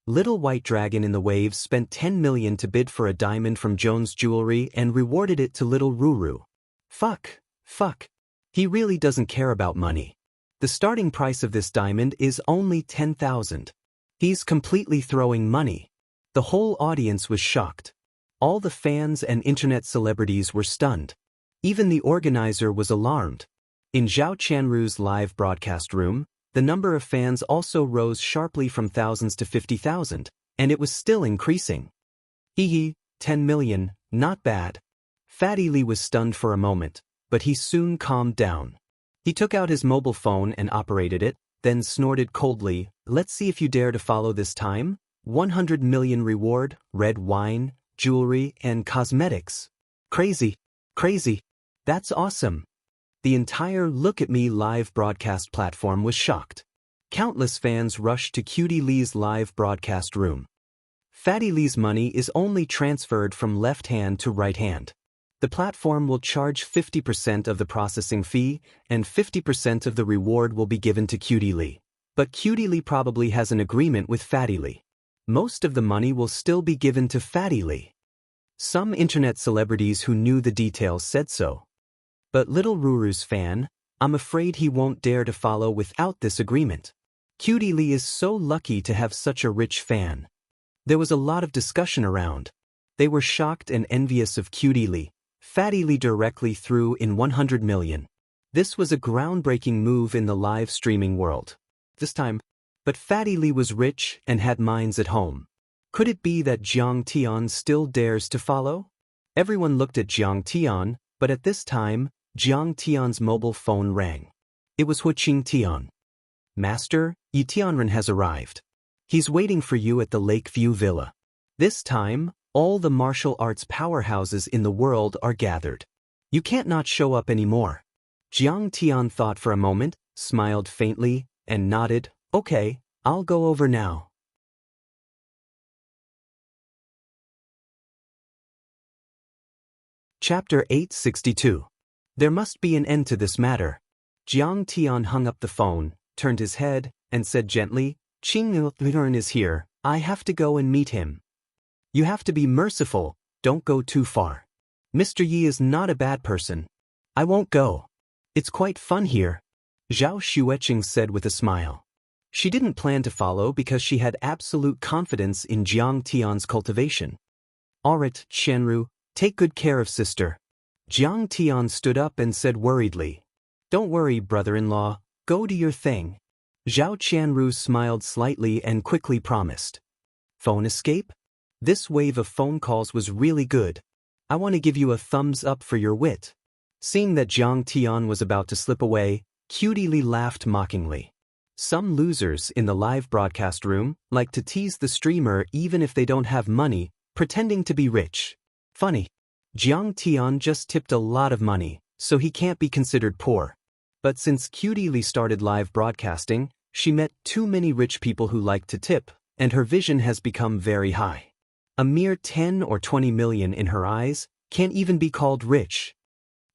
Little White Dragon in the Waves spent 10 million to bid for a diamond from Jones Jewelry and rewarded it to Little Ruru. Fuck. He really doesn't care about money. The starting price of this diamond is only 10,000. He's completely throwing money. The whole audience was shocked. All the fans and internet celebrities were stunned. Even the organizer was alarmed. In Zhao Qianru's live broadcast room, the number of fans also rose sharply from thousands to 50,000, and it was still increasing. 10 million, not bad. Fatty Lee was stunned for a moment, but he soon calmed down. He took out his mobile phone and operated it, then snorted coldly, "Let's see if you dare to follow this time. 100 million reward, red wine, jewelry, and cosmetics. Crazy. That's awesome." The entire Look at Me live broadcast platform was shocked. Countless fans rushed to Cutie Lee's live broadcast room. Fatty Lee's money is only transferred from left hand to right hand. The platform will charge 50% of the processing fee, and 50% of the reward will be given to Cutie Lee. But Cutie Lee probably has an agreement with Fatty Lee. Most of the money will still be given to Fatty Lee. Some internet celebrities who knew the details said so. But Little Ruru's fan, "I'm afraid he won't dare to follow without this agreement. Cutie Lee is so lucky to have such a rich fan." There was a lot of discussion around. They were shocked and envious of Cutie Lee. Fatty Lee directly threw in 100 million. This was a groundbreaking move in the live streaming world. This time, but Fatty Lee was rich and had mines at home. Could it be that Jiang Tian still dares to follow? Everyone looked at Jiang Tian, but at this time, Jiang Tian's mobile phone rang. It was Wuxia Tian. "Master, Yi Tianren has arrived. He's waiting for you at the Lakeview Villa. This time, all the martial arts powerhouses in the world are gathered. You can't not show up anymore." Jiang Tian thought for a moment, smiled faintly, and nodded, "Okay, I'll go over now." Chapter 862. There must be an end to this matter. Jiang Tian hung up the phone, turned his head, and said gently, "Qing Yuan is here. I have to go and meet him." "You have to be merciful, don't go too far. Mr. Yi is not a bad person. I won't go. It's quite fun here," Zhao Xueqing said with a smile. She didn't plan to follow because she had absolute confidence in Jiang Tian's cultivation. "Alright, Qianru, take good care of sister." Jiang Tian stood up and said worriedly, "Don't worry, brother-in-law, go do your thing." Zhao Qianru smiled slightly and quickly promised. "Phone escape? This wave of phone calls was really good. I want to give you a thumbs up for your wit. Seeing that Jiang Tian was about to slip away, Cutie Lee laughed mockingly. Some losers in the live broadcast room like to tease the streamer even if they don't have money, pretending to be rich. Funny. Jiang Tian just tipped a lot of money, so he can't be considered poor. But since Cutie Lee started live broadcasting, she met too many rich people who like to tip, and her vision has become very high. A mere 10 or 20 million in her eyes can't even be called rich.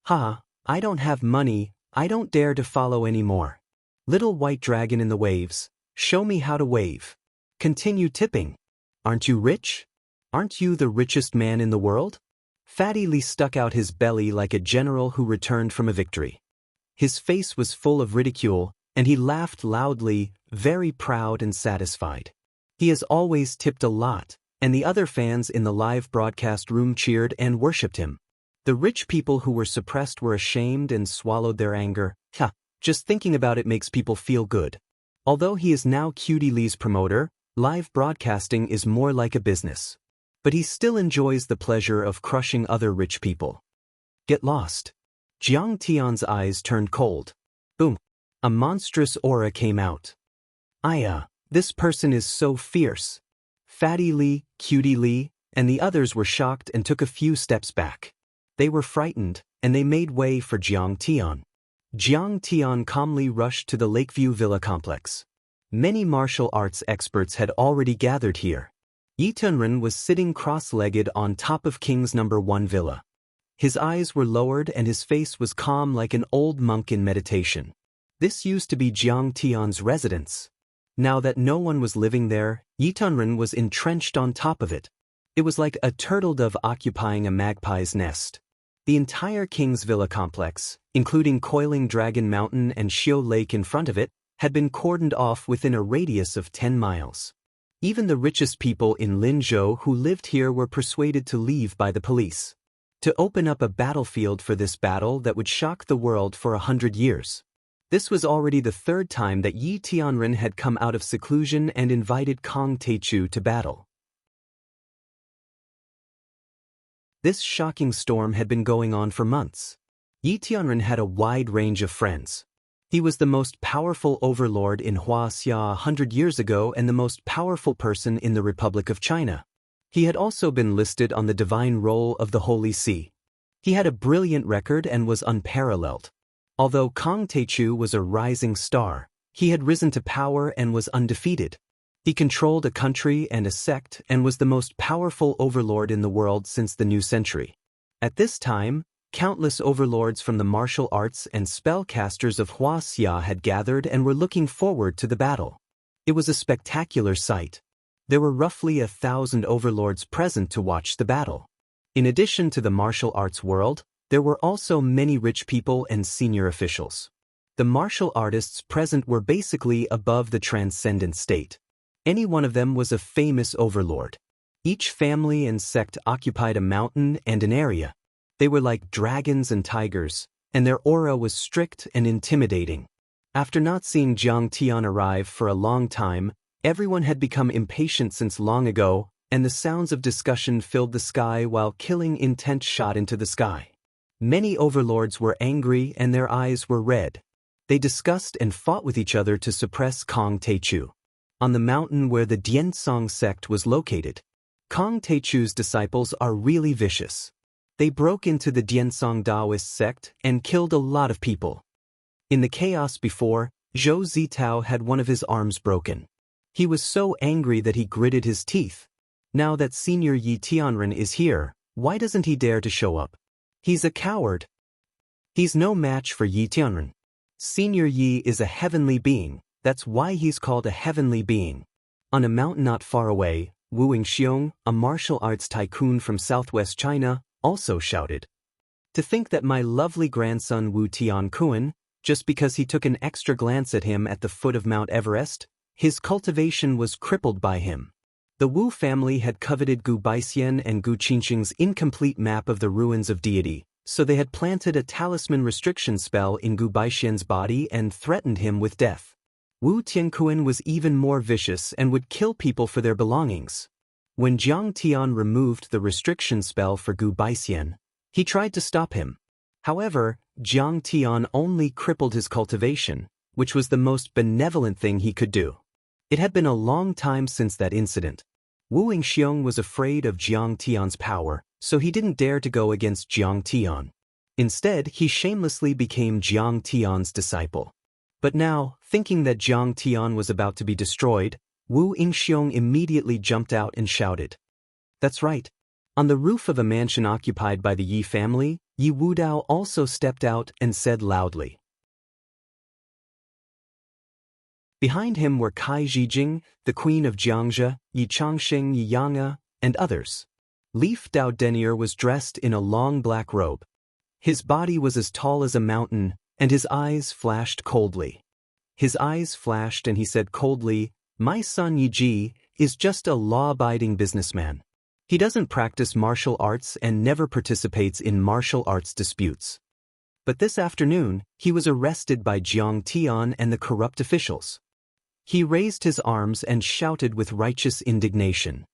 Ha, I don't have money, I don't dare to follow anymore. Little white dragon in the waves, show me how to wave. Continue tipping. Aren't you rich? Aren't you the richest man in the world? Fatty Lee stuck out his belly like a general who returned from a victory. His face was full of ridicule, and he laughed loudly, very proud and satisfied. He has always tipped a lot, and the other fans in the live broadcast room cheered and worshipped him. The rich people who were suppressed were ashamed and swallowed their anger. Just thinking about it makes people feel good. Although he is now Cutie Lee's promoter, live broadcasting is more like a business. But he still enjoys the pleasure of crushing other rich people. Get lost. Jiang Tian's eyes turned cold. Boom. A monstrous aura came out. This person is so fierce. Fatty Lee, Cutie Lee, and the others were shocked and took a few steps back. They were frightened, and they made way for Jiang Tian. Jiang Tian calmly rushed to the Lakeview Villa complex. Many martial arts experts had already gathered here. Yi Tunren was sitting cross-legged on top of King's No. 1 villa. His eyes were lowered and his face was calm like an old monk in meditation. This used to be Jiang Tian's residence. Now that no one was living there, Yi Tunren was entrenched on top of it. It was like a turtle dove occupying a magpie's nest. The entire King's Villa complex, including Coiling Dragon Mountain and Xiu Lake in front of it, had been cordoned off within a radius of 10 miles. Even the richest people in Linzhou who lived here were persuaded to leave by the police. To open up a battlefield for this battle that would shock the world for 100 years. This was already the third time that Yi Tianren had come out of seclusion and invited Kong Teichu to battle. This shocking storm had been going on for months. Yi Tianren had a wide range of friends. He was the most powerful overlord in Wuxia 100 years ago and the most powerful person in the Republic of China. He had also been listed on the divine roll of the Holy See. He had a brilliant record and was unparalleled. Although Kong Teichu was a rising star, he had risen to power and was undefeated. He controlled a country and a sect and was the most powerful overlord in the world since the new century. At this time, countless overlords from the martial arts and spellcasters of Wuxia had gathered and were looking forward to the battle. It was a spectacular sight. There were roughly 1,000 overlords present to watch the battle. In addition to the martial arts world, there were also many rich people and senior officials. The martial artists present were basically above the transcendent state. Any one of them was a famous overlord. Each family and sect occupied a mountain and an area. They were like dragons and tigers, and their aura was strict and intimidating. After not seeing Jiang Tian arrive for a long time, everyone had become impatient since long ago, and the sounds of discussion filled the sky while killing intent shot into the sky. Many overlords were angry and their eyes were red. They discussed and fought with each other to suppress Kong Teichu. On the mountain where the Diansong sect was located, Kong Teichu's disciples are really vicious. They broke into the Diansong Daoist sect and killed a lot of people. In the chaos before, Zhou Zitao had one of his arms broken. He was so angry that he gritted his teeth. Now that Senior Yi Tianren is here, why doesn't he dare to show up? He's a coward. He's no match for Yi Tianren. Senior Yi is a heavenly being, that's why he's called a heavenly being. On a mountain not far away, Wu Yingxiong, a martial arts tycoon from southwest China, also shouted. To think that my lovely grandson Wu Tiankuan, just because he took an extra glance at him at the foot of Mount Everest, his cultivation was crippled by him. The Wu family had coveted Gu Baixian and Gu Qingqing's incomplete map of the ruins of deity, so they had planted a talisman restriction spell in Gu Baixian's body and threatened him with death. Wu Tiankuan was even more vicious and would kill people for their belongings. When Jiang Tian removed the restriction spell for Gu Baixian, he tried to stop him. However, Jiang Tian only crippled his cultivation, which was the most benevolent thing he could do. It had been a long time since that incident. Wu Yingxiong was afraid of Jiang Tian's power, so he didn't dare to go against Jiang Tian. Instead, he shamelessly became Jiang Tian's disciple. But now, thinking that Jiang Tian was about to be destroyed, Wu Yingxiong immediately jumped out and shouted. That's right. On the roof of a mansion occupied by the Yi family, Yi Wudao also stepped out and said loudly. Behind him were Kai Zhijing, the queen of Jiangxia, Yi Changxing, Yi Yang'e, and others. Leaf Dao Denier was dressed in a long black robe. His body was as tall as a mountain, and his eyes flashed coldly. His eyes flashed and he said coldly, "My son Yi Ji is just a law-abiding businessman. He doesn't practice martial arts and never participates in martial arts disputes." But this afternoon, he was arrested by Jiang Tian and the corrupt officials. He raised his arms and shouted with righteous indignation.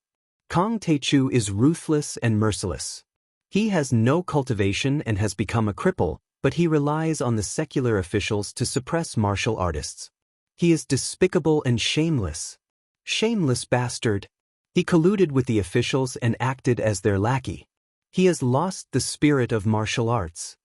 Kong Teichu is ruthless and merciless. He has no cultivation and has become a cripple, but he relies on the secular officials to suppress martial artists. He is despicable and shameless. Shameless bastard. He colluded with the officials and acted as their lackey. He has lost the spirit of martial arts.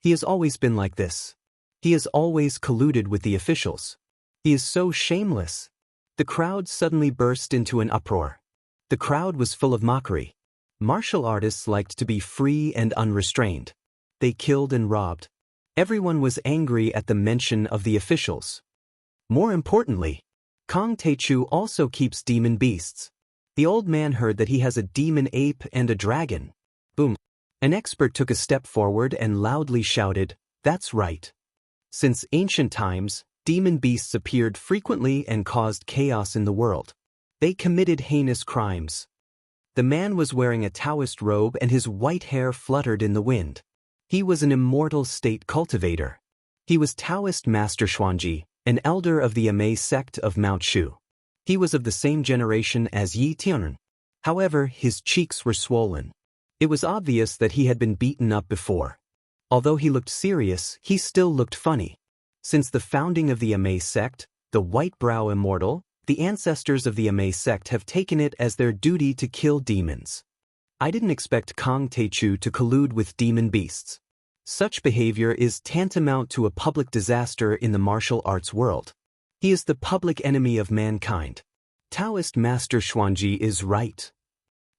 He has always been like this. He has always colluded with the officials. He is so shameless. The crowd suddenly burst into an uproar. The crowd was full of mockery. Martial artists liked to be free and unrestrained. They killed and robbed. Everyone was angry at the mention of the officials. More importantly, Kong Teichu also keeps demon beasts. The old man heard that he has a demon ape and a dragon. Boom. An expert took a step forward and loudly shouted, "That's right." Since ancient times, demon beasts appeared frequently and caused chaos in the world. They committed heinous crimes. The man was wearing a Daoist robe and his white hair fluttered in the wind. He was an immortal state cultivator. He was Taoist Master Xuanji, an elder of the Amei sect of Mount Shu. He was of the same generation as Yi Tianren. However, his cheeks were swollen. It was obvious that he had been beaten up before. Although he looked serious, he still looked funny. Since the founding of the Amei sect, the White Brow Immortal, the ancestors of the Amei sect have taken it as their duty to kill demons. I didn't expect Kong Teichu to collude with demon beasts. Such behavior is tantamount to a public disaster in the martial arts world. He is the public enemy of mankind. Taoist Master Xuanji is right.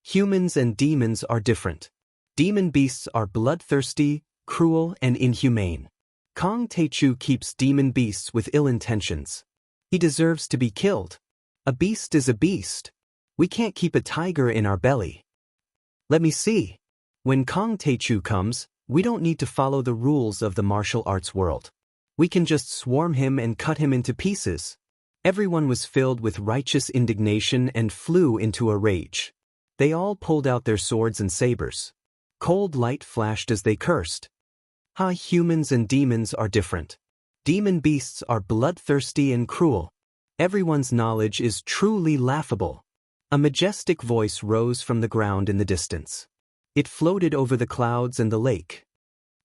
Humans and demons are different. Demon beasts are bloodthirsty, cruel, and inhumane. Kong Teichu keeps demon beasts with ill intentions. He deserves to be killed. A beast is a beast. We can't keep a tiger in our belly. Let me see. When Kong Teichu comes, we don't need to follow the rules of the martial arts world. We can just swarm him and cut him into pieces. Everyone was filled with righteous indignation and flew into a rage. They all pulled out their swords and sabers. Cold light flashed as they cursed. Humans and demons are different. Demon beasts are bloodthirsty and cruel. Everyone's knowledge is truly laughable. A majestic voice rose from the ground in the distance. It floated over the clouds and the lake.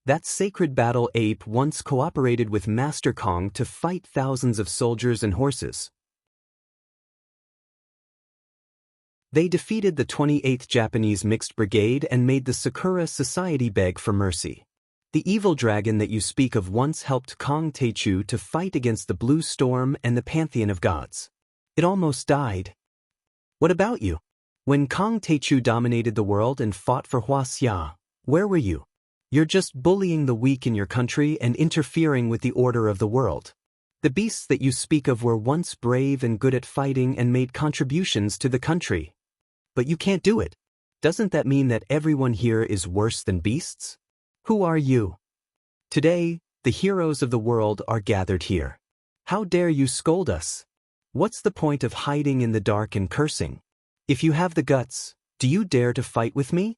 That sacred battle ape once cooperated with Master Kong to fight thousands of soldiers and horses. They defeated the 28th Japanese Mixed Brigade and made the Sakura Society beg for mercy. The evil dragon that you speak of once helped Kong Teichu to fight against the Blue Storm and the Pantheon of Gods. It almost died. What about you? When Kong Teichu dominated the world and fought for Wuxia, where were you? You're just bullying the weak in your country and interfering with the order of the world. The beasts that you speak of were once brave and good at fighting and made contributions to the country. But you can't do it. Doesn't that mean that everyone here is worse than beasts? Who are you? Today, the heroes of the world are gathered here. How dare you scold us? What's the point of hiding in the dark and cursing? If you have the guts, do you dare to fight with me?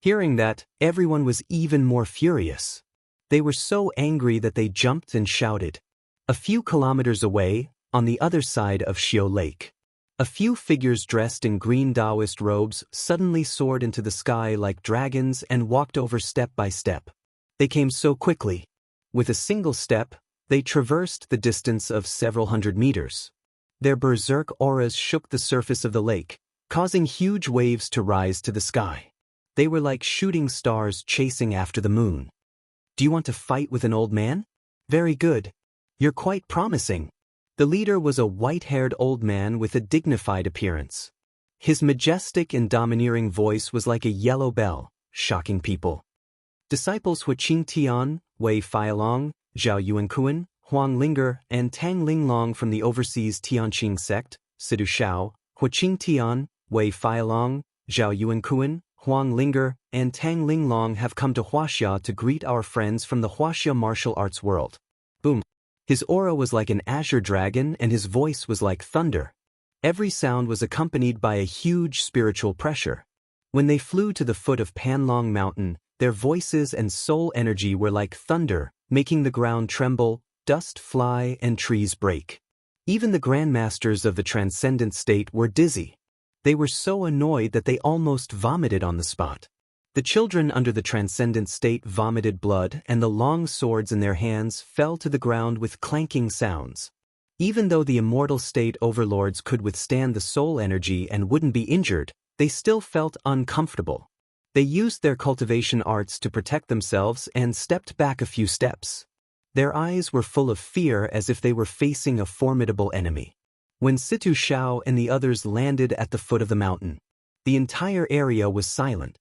Hearing that, everyone was even more furious. They were so angry that they jumped and shouted. A few kilometers away, on the other side of Xiu Lake, A few figures dressed in green Daoist robes suddenly soared into the sky like dragons and walked over step by step. They came so quickly. With a single step, they traversed the distance of several hundred meters. Their berserk auras shook the surface of the lake, causing huge waves to rise to the sky. They were like shooting stars chasing after the moon. Do you want to fight with an old man? Very good. You're quite promising. The leader was a white-haired old man with a dignified appearance. His majestic and domineering voice was like a yellow bell, shocking people. Disciples Huqing Tian, Wei Feilong, Zhao Yuankuan, Huang Linger, and Tang Linglong from the overseas Tianqing sect, Sidu Shao, Huqing Tian, Wei Feilong, Zhao Yuankuan, Huang Linger, and Tang Linglong have come to Wuxia to greet our friends from the Wuxia martial arts world. Boom. His aura was like an azure dragon and his voice was like thunder. Every sound was accompanied by a huge spiritual pressure. When they flew to the foot of Panlong Mountain, their voices and soul energy were like thunder, making the ground tremble, dust fly, and trees break. Even the grandmasters of the transcendent state were dizzy. They were so annoyed that they almost vomited on the spot. The children under the transcendent state vomited blood, and the long swords in their hands fell to the ground with clanking sounds. Even though the immortal state overlords could withstand the soul energy and wouldn't be injured, they still felt uncomfortable. They used their cultivation arts to protect themselves and stepped back a few steps. Their eyes were full of fear as if they were facing a formidable enemy. When Situ Shao and the others landed at the foot of the mountain, the entire area was silent.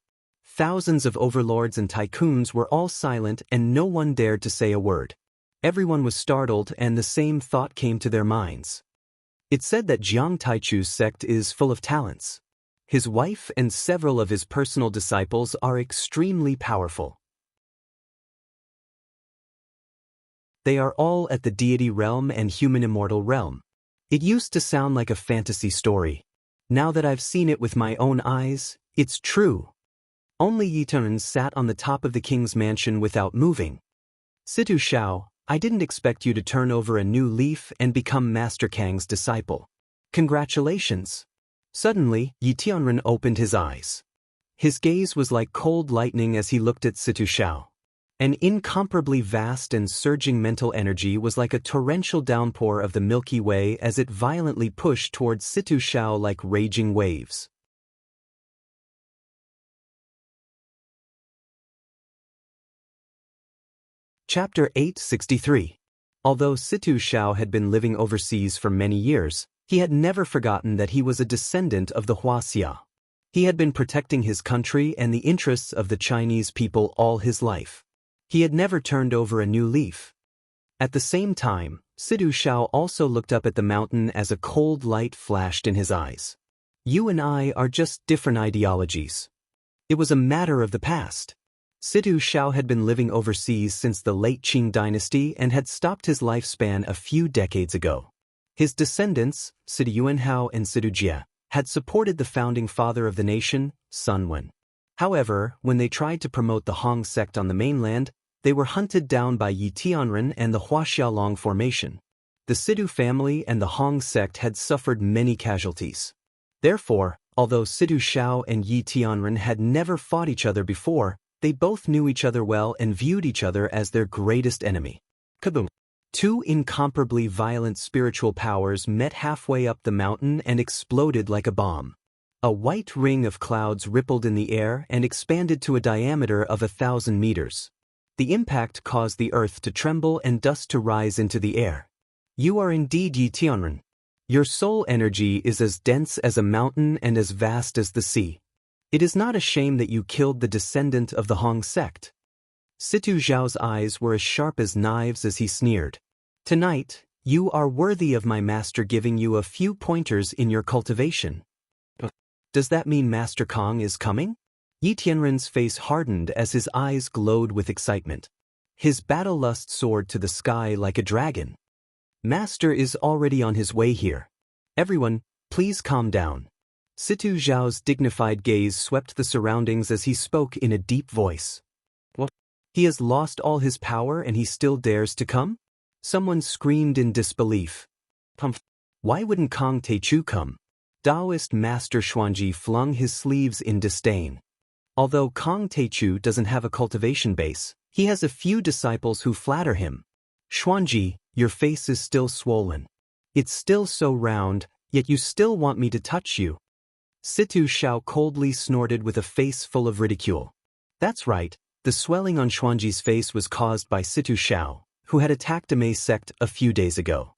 Thousands of overlords and tycoons were all silent and no one dared to say a word. Everyone was startled and the same thought came to their minds. It's said that Jiang Taichu's sect is full of talents. His wife and several of his personal disciples are extremely powerful. They are all at the deity realm and human immortal realm. It used to sound like a fantasy story. Now that I've seen it with my own eyes, it's true. Only Yiturn sat on the top of the king's mansion without moving. Situ Shao, I didn't expect you to turn over a new leaf and become Master Kang's disciple. Congratulations. Suddenly, Yi Tianren opened his eyes. His gaze was like cold lightning as he looked at Situ Shao. An incomparably vast and surging mental energy was like a torrential downpour of the Milky Way as it violently pushed towards Situ Shao like raging waves. Chapter 863. Although Situ Shao had been living overseas for many years, he had never forgotten that he was a descendant of the Wuxia. He had been protecting his country and the interests of the Chinese people all his life. He had never turned over a new leaf. At the same time, Situ Shao also looked up at the mountain as a cold light flashed in his eyes. You and I are just different ideologies. It was a matter of the past. Situ Shao had been living overseas since the late Qing dynasty and had stopped his lifespan a few decades ago. His descendants, Situ Yuanhao and Situ Jie, had supported the founding father of the nation, Sun Wen. However, when they tried to promote the Hong sect on the mainland, they were hunted down by Yi Tianren and the Huaxiaolong formation. The Situ family and the Hong sect had suffered many casualties. Therefore, although Situ Shao and Yi Tianren had never fought each other before, they both knew each other well and viewed each other as their greatest enemy. Kaboom! Two incomparably violent spiritual powers met halfway up the mountain and exploded like a bomb. A white ring of clouds rippled in the air and expanded to a diameter of 1,000 meters. The impact caused the earth to tremble and dust to rise into the air. You are indeed Yi Tianren. Your soul energy is as dense as a mountain and as vast as the sea. It is not a shame that you killed the descendant of the Hong sect. Situ Zhao's eyes were as sharp as knives as he sneered. Tonight, you are worthy of my master giving you a few pointers in your cultivation. Does that mean Master Kong is coming? Yi Tianren's face hardened as his eyes glowed with excitement. His battle lust soared to the sky like a dragon. Master is already on his way here. Everyone, please calm down. Situ Zhao's dignified gaze swept the surroundings as he spoke in a deep voice. What? He has lost all his power and he still dares to come? Someone screamed in disbelief. Why wouldn't Kong Teichu come? Daoist Master Xuanji flung his sleeves in disdain. Although Kong Teichu doesn't have a cultivation base, he has a few disciples who flatter him. Xuanji, your face is still swollen. It's still so round, yet you still want me to touch you. Situ Xiao coldly snorted with a face full of ridicule. That's right, the swelling on Xuanji's face was caused by Situ Xiao, who had attacked a Mei sect a few days ago.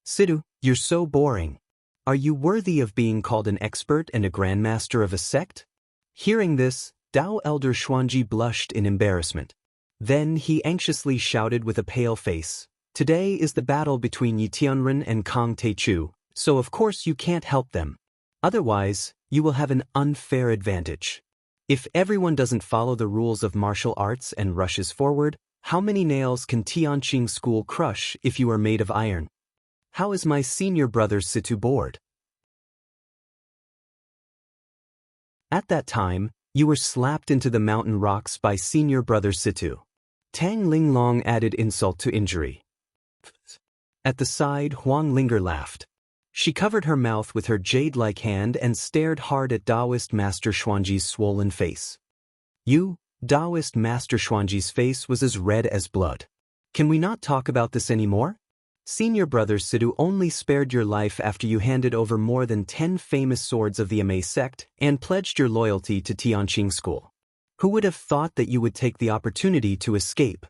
Situ, you're so boring. Are you worthy of being called an expert and a grandmaster of a sect? Hearing this, Dao Elder Xuanji blushed in embarrassment. Then he anxiously shouted with a pale face, "Today is the battle between Yi Tianren and Kong Teichu, so of course you can't help them. Otherwise, you will have an unfair advantage. If everyone doesn't follow the rules of martial arts and rushes forward, how many nails can Tianqing School crush if you are made of iron? How is my senior brother Situ bored?" At that time, you were slapped into the mountain rocks by senior brother Situ. Tang Linglong added insult to injury. At the side, Huang Linger laughed. She covered her mouth with her jade-like hand and stared hard at Daoist Master Xuanji's swollen face. Daoist Master Xuanji's face was as red as blood. Can we not talk about this anymore? Senior brother Situ only spared your life after you handed over more than 10 famous swords of the Amei sect and pledged your loyalty to Tianqing School. Who would have thought that you would take the opportunity to escape?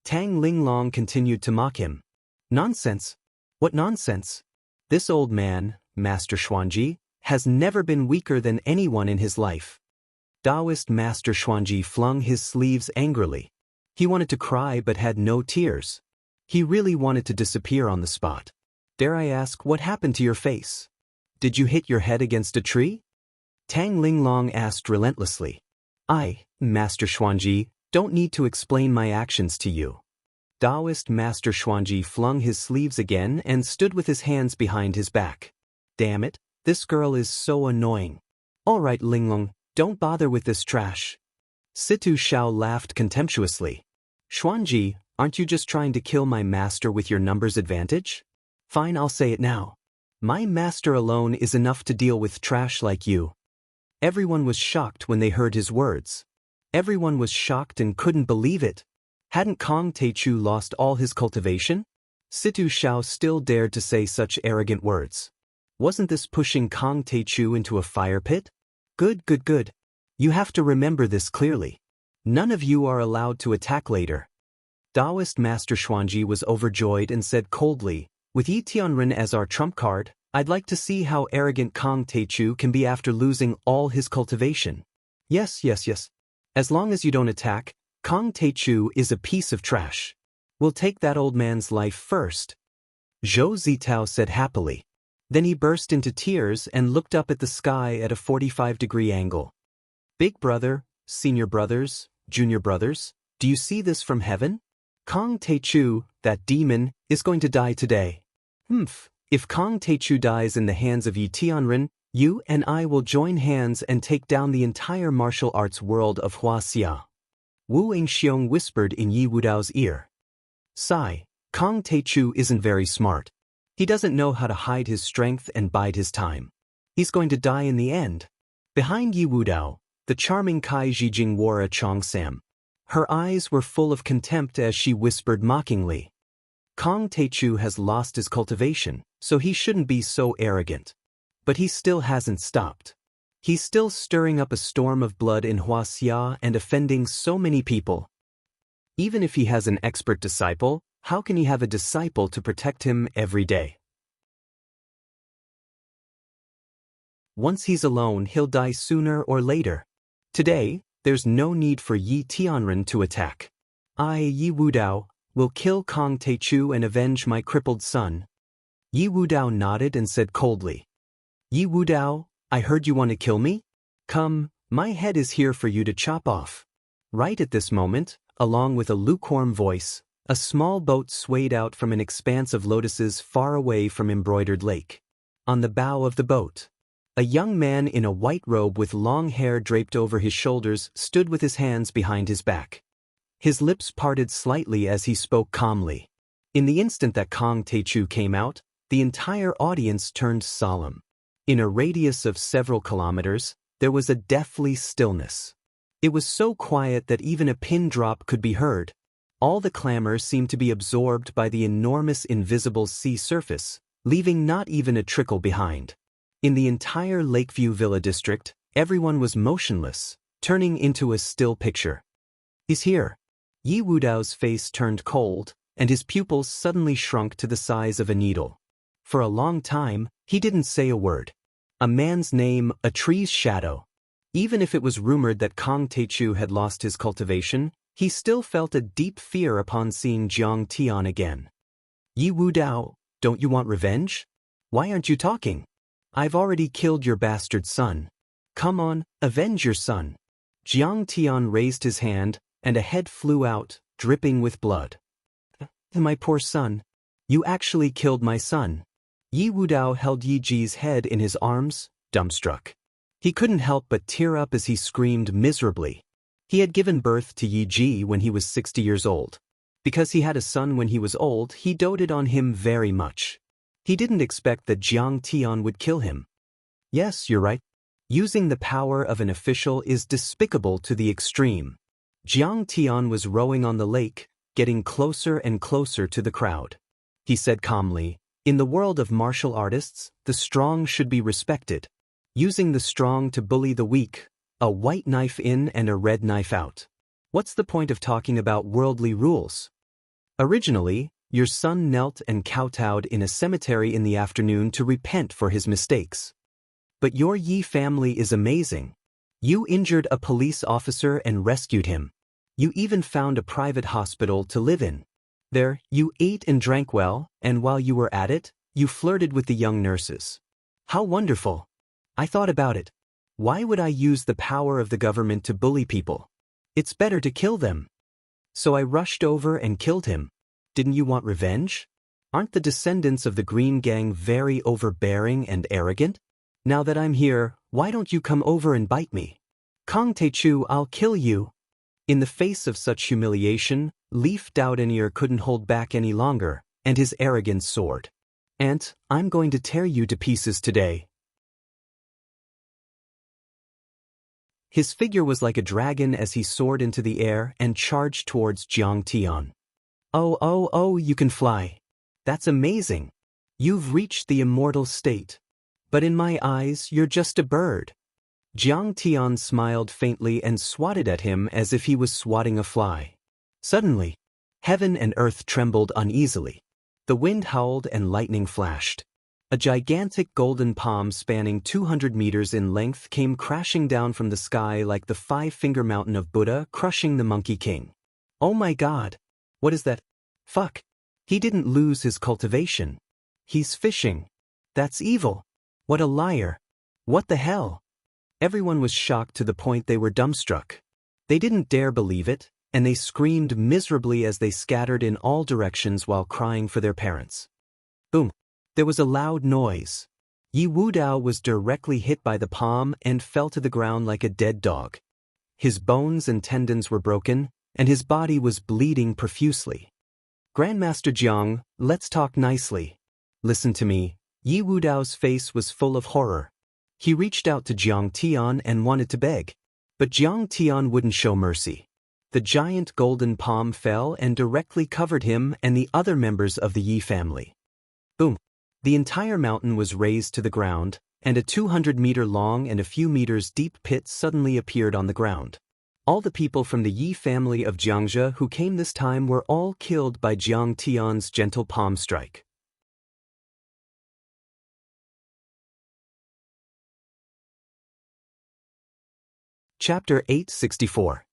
Tang Linglong continued to mock him. Nonsense. What nonsense? This old man, Master Xuanji, has never been weaker than anyone in his life. Daoist Master Xuanji flung his sleeves angrily. He wanted to cry but had no tears. He really wanted to disappear on the spot. Dare I ask, what happened to your face? Did you hit your head against a tree? Tang Linglong asked relentlessly. I, Master Xuanji, don't need to explain my actions to you. Daoist Master Xuanji flung his sleeves again and stood with his hands behind his back. Damn it, this girl is so annoying. All right, Linglong, don't bother with this trash. Situ Xiao laughed contemptuously. Xuanji, aren't you just trying to kill my master with your numbers advantage? Fine, I'll say it now. My master alone is enough to deal with trash like you. Everyone was shocked when they heard his words. Everyone was shocked and couldn't believe it. Hadn't Kong Teichu lost all his cultivation? Situ Xiao still dared to say such arrogant words. Wasn't this pushing Kong Teichu into a fire pit? Good. You have to remember this clearly. None of you are allowed to attack later. Daoist Master Xuanji was overjoyed and said coldly, with Yi Tianren as our trump card, I'd like to see how arrogant Kong Teichu can be after losing all his cultivation. Yes. As long as you don't attack, Kong Teichu is a piece of trash. We'll take that old man's life first. Zhou Zitao said happily. Then he burst into tears and looked up at the sky at a 45-degree angle. Big brother, senior brothers, junior brothers, do you see this from heaven? Kong Teichu, that demon, is going to die today. If Kong Teichu dies in the hands of Yi Tianren, you and I will join hands and take down the entire martial arts world of Wuxia. Wu Yingxiong whispered in Yi Wudao's ear. Sigh, Kong Teichu isn't very smart. He doesn't know how to hide his strength and bide his time. He's going to die in the end. Behind Yi Wudao, the charming Kai Zhijing wore a Chongsam. Her eyes were full of contempt as she whispered mockingly. Kong Teichu has lost his cultivation, so he shouldn't be so arrogant. But he still hasn't stopped. He's still stirring up a storm of blood in Wuxia and offending so many people. Even if he has an expert disciple, how can he have a disciple to protect him every day? Once he's alone, he'll die sooner or later. Today, there's no need for Yi Tianren to attack. I, Yi Wudao, will kill Kong Teichu and avenge my crippled son. Yi Wudao nodded and said coldly. Yi Wudao, I heard you want to kill me? Come, my head is here for you to chop off. Right at this moment, along with a lukewarm voice, a small boat swayed out from an expanse of lotuses far away from embroidered lake. On the bow of the boat, a young man in a white robe with long hair draped over his shoulders stood with his hands behind his back. His lips parted slightly as he spoke calmly. In the instant that Kong Teichu came out, the entire audience turned solemn. In a radius of several kilometers, there was a deathly stillness. It was so quiet that even a pin drop could be heard. All the clamor seemed to be absorbed by the enormous invisible sea surface, leaving not even a trickle behind. In the entire Lakeview Villa district, everyone was motionless, turning into a still picture. "He's here." Yi Wudao's face turned cold, and his pupils suddenly shrunk to the size of a needle. For a long time, he didn't say a word. A man's name, a tree's shadow. Even if it was rumored that Kong Teichu had lost his cultivation, he still felt a deep fear upon seeing Jiang Tian again. "Yi Wudao, don't you want revenge? Why aren't you talking? I've already killed your bastard son. Come on, avenge your son." Jiang Tian raised his hand, and a head flew out, dripping with blood. "My poor son. You actually killed my son." Yi Wudao held Yi Ji's head in his arms, dumbstruck. He couldn't help but tear up as he screamed miserably. He had given birth to Yi Ji when he was 60 years old. Because he had a son when he was old, he doted on him very much. He didn't expect that Jiang Tian would kill him. Yes, you're right. Using the power of an official is despicable to the extreme. Jiang Tian was rowing on the lake, getting closer and closer to the crowd. He said calmly, "In the world of martial artists, the strong should be respected. Using the strong to bully the weak, a white knife in and a red knife out. What's the point of talking about worldly rules? Originally, your son knelt and kowtowed in a cemetery in the afternoon to repent for his mistakes. But your Yi family is amazing. You injured a police officer and rescued him. You even found a private hospital to live in. There, you ate and drank well, and while you were at it, you flirted with the young nurses. How wonderful! I thought about it. Why would I use the power of the government to bully people? It's better to kill them. So I rushed over and killed him. Didn't you want revenge? Aren't the descendants of the Green Gang very overbearing and arrogant? Now that I'm here, why don't you come over and bite me? Kong Teichu, I'll kill you." In the face of such humiliation, Leaf Doudenier couldn't hold back any longer, and his arrogance soared. "Aunt, I'm going to tear you to pieces today." His figure was like a dragon as he soared into the air and charged towards Jiang Tian. Oh, you can fly. That's amazing. You've reached the immortal state. But in my eyes, you're just a bird." Jiang Tian smiled faintly and swatted at him as if he was swatting a fly. Suddenly, heaven and earth trembled uneasily. The wind howled and lightning flashed. A gigantic golden palm spanning 200 meters in length came crashing down from the sky like the five-finger mountain of Buddha crushing the Monkey King. Oh my God! What is that? Fuck! He didn't lose his cultivation. He's fishing. That's evil. What a liar. What the hell? Everyone was shocked to the point they were dumbstruck. They didn't dare believe it, and they screamed miserably as they scattered in all directions while crying for their parents. Boom! There was a loud noise. Yi Wudao was directly hit by the palm and fell to the ground like a dead dog. His bones and tendons were broken, and his body was bleeding profusely. "Grandmaster Jiang, let's talk nicely. Listen to me." Yi Wudao's face was full of horror. He reached out to Jiang Tian and wanted to beg. But Jiang Tian wouldn't show mercy. The giant golden palm fell and directly covered him and the other members of the Yi family. Boom! The entire mountain was razed to the ground, and a 200-meter-long and a few meters deep pit suddenly appeared on the ground. All the people from the Yi family of Xianxia who came this time were all killed by Jiang Tian's gentle palm strike. Chapter 864.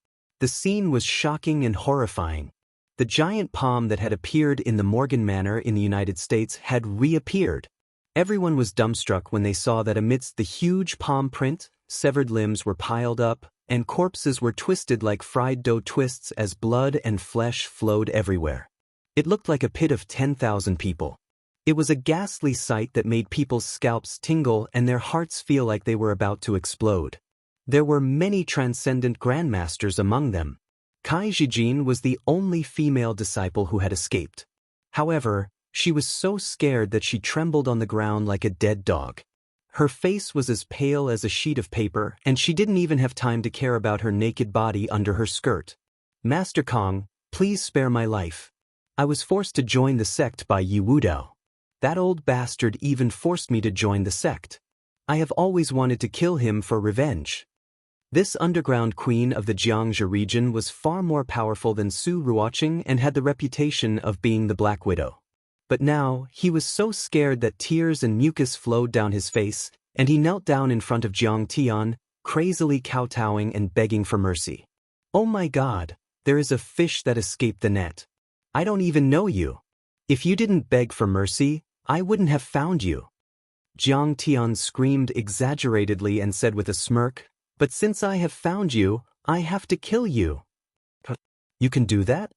The scene was shocking and horrifying. The giant palm that had appeared in the Morgan Manor in the United States had reappeared. Everyone was dumbstruck when they saw that amidst the huge palm print, severed limbs were piled up, and corpses were twisted like fried dough twists as blood and flesh flowed everywhere. It looked like a pit of 10,000 people. It was a ghastly sight that made people's scalps tingle and their hearts feel like they were about to explode. There were many transcendent grandmasters among them. Kai Zijin was the only female disciple who had escaped. However, she was so scared that she trembled on the ground like a dead dog. Her face was as pale as a sheet of paper, and she didn't even have time to care about her naked body under her skirt. Master Kong, please spare my life. I was forced to join the sect by Yi Wudao. That old bastard even forced me to join the sect. I have always wanted to kill him for revenge. This underground queen of the Jiangxia region was far more powerful than Su Ruoqing and had the reputation of being the Black Widow. But now, he was so scared that tears and mucus flowed down his face, and he knelt down in front of Jiang Tian, crazily kowtowing and begging for mercy. Oh my God, there is a fish that escaped the net. I don't even know you. If you didn't beg for mercy, I wouldn't have found you. Jiang Tian screamed exaggeratedly and said with a smirk, but since I have found you, I have to kill you. You can do that?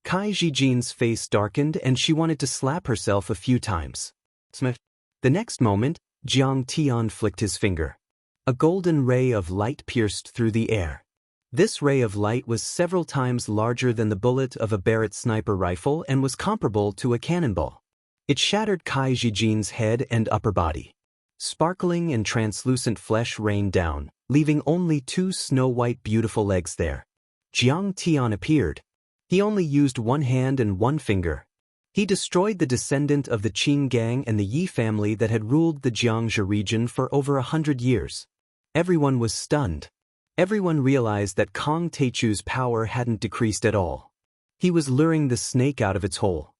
Kai Zijin's face darkened and she wanted to slap herself a few times. The next moment, Jiang Tian flicked his finger. A golden ray of light pierced through the air. This ray of light was several times larger than the bullet of a Barrett sniper rifle and was comparable to a cannonball. It shattered Kai Zijin's head and upper body. Sparkling and translucent flesh rained down, leaving only two snow-white beautiful legs there. Jiang Tian appeared. He only used one hand and one finger. He destroyed the descendant of the Qin gang and the Yi family that had ruled the Jiangxia region for over 100 years. Everyone was stunned. Everyone realized that Kong Teichu's power hadn't decreased at all. He was luring the snake out of its hole.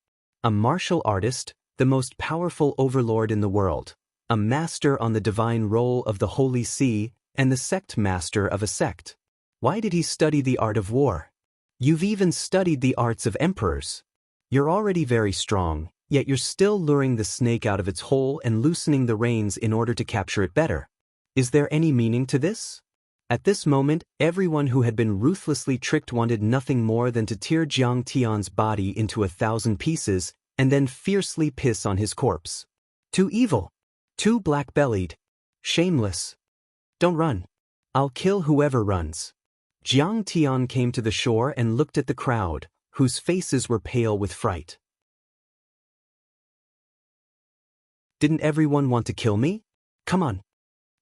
A martial artist, the most powerful overlord in the world, a master on the divine role of the Holy See, and the sect master of a sect. Why did he study the art of war? You've even studied the arts of emperors. You're already very strong, yet you're still luring the snake out of its hole and loosening the reins in order to capture it better. Is there any meaning to this? At this moment, everyone who had been ruthlessly tricked wanted nothing more than to tear Jiang Tian's body into 1,000 pieces and then fiercely piss on his corpse. Too evil. Too black-bellied. Shameless. Don't run. I'll kill whoever runs. Jiang Tian came to the shore and looked at the crowd, whose faces were pale with fright. Didn't everyone want to kill me? Come on.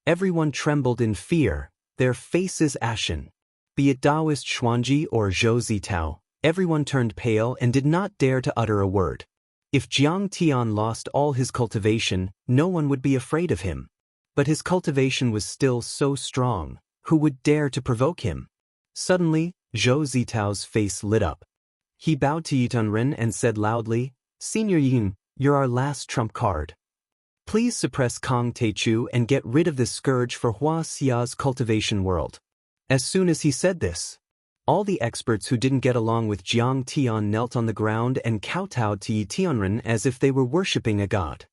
Everyone trembled in fear, their faces ashen. Be it Daoist Xuanji or Zhou Zitao, everyone turned pale and did not dare to utter a word. If Jiang Tian lost all his cultivation, no one would be afraid of him. But his cultivation was still so strong, who would dare to provoke him? Suddenly, Zhou Zitao's face lit up. He bowed to Yi Tunren and said loudly, Senior Yin, you're our last trump card. Please suppress Kong Teichu and get rid of this scourge for Hua Xia's cultivation world. As soon as he said this, all the experts who didn't get along with Jiang Tian knelt on the ground and kowtowed to Yi Tianren as if they were worshipping a god.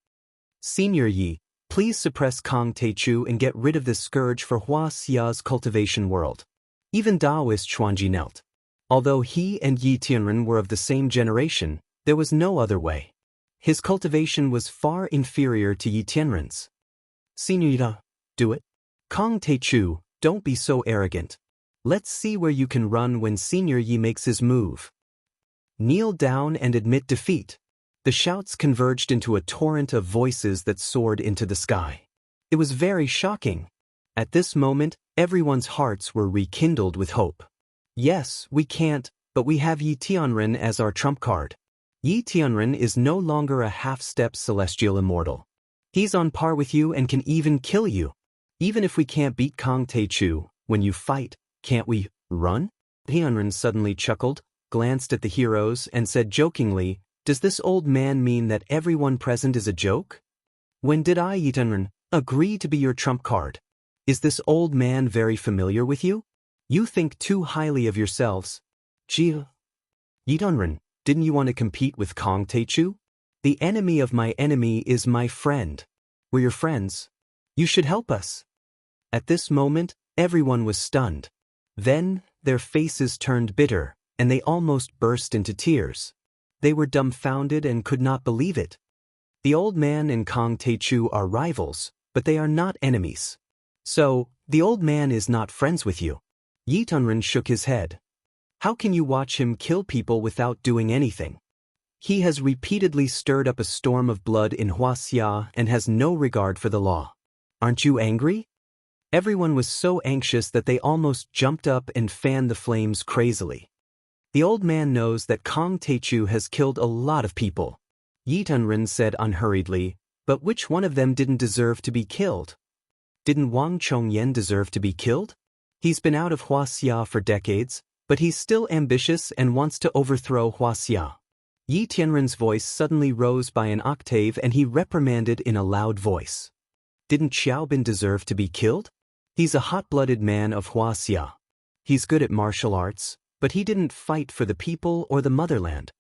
Senior Yi, please suppress Kong Teichu and get rid of this scourge for Hua Xia's cultivation world. Even Daoist Xuanji knelt. Although he and Yi Tianren were of the same generation, there was no other way. His cultivation was far inferior to Yi Tianren's. Senorita, do it. Kong Teichu, don't be so arrogant. Let's see where you can run when Senior Yi makes his move. Kneel down and admit defeat. The shouts converged into a torrent of voices that soared into the sky. It was very shocking. At this moment, everyone's hearts were rekindled with hope. Yes, we can't, but we have Yi Tianren as our trump card. Yi Tianren is no longer a half-step celestial immortal. He's on par with you and can even kill you. Even if we can't beat Kong Teichu, when you fight, can't we run? Tianren suddenly chuckled, glanced at the heroes, and said jokingly, Does this old man mean that everyone present is a joke? When did I, Yi Tianren, agree to be your trump card? Is this old man very familiar with you? You think too highly of yourselves. Yi Tianren, didn't you want to compete with Kong Teichu? The enemy of my enemy is my friend. We're your friends. You should help us. At this moment, everyone was stunned. Then, their faces turned bitter, and they almost burst into tears. They were dumbfounded and could not believe it. The old man and Kong Teichu are rivals, but they are not enemies. So, the old man is not friends with you. Yi Tianren shook his head. How can you watch him kill people without doing anything? He has repeatedly stirred up a storm of blood in Hua Xia and has no regard for the law. Aren't you angry? Everyone was so anxious that they almost jumped up and fanned the flames crazily. The old man knows that Kong Teichu has killed a lot of people. Yi Tunren said unhurriedly, but which one of them didn't deserve to be killed? Didn't Wang Chongyan deserve to be killed? He's been out of Wuxia for decades, but he's still ambitious and wants to overthrow Wuxia. Yi Tianren's voice suddenly rose by an octave and he reprimanded in a loud voice. Didn't Xiaobin deserve to be killed? He's a hot-blooded man of Wuxia. He's good at martial arts, but he didn't fight for the people or the motherland.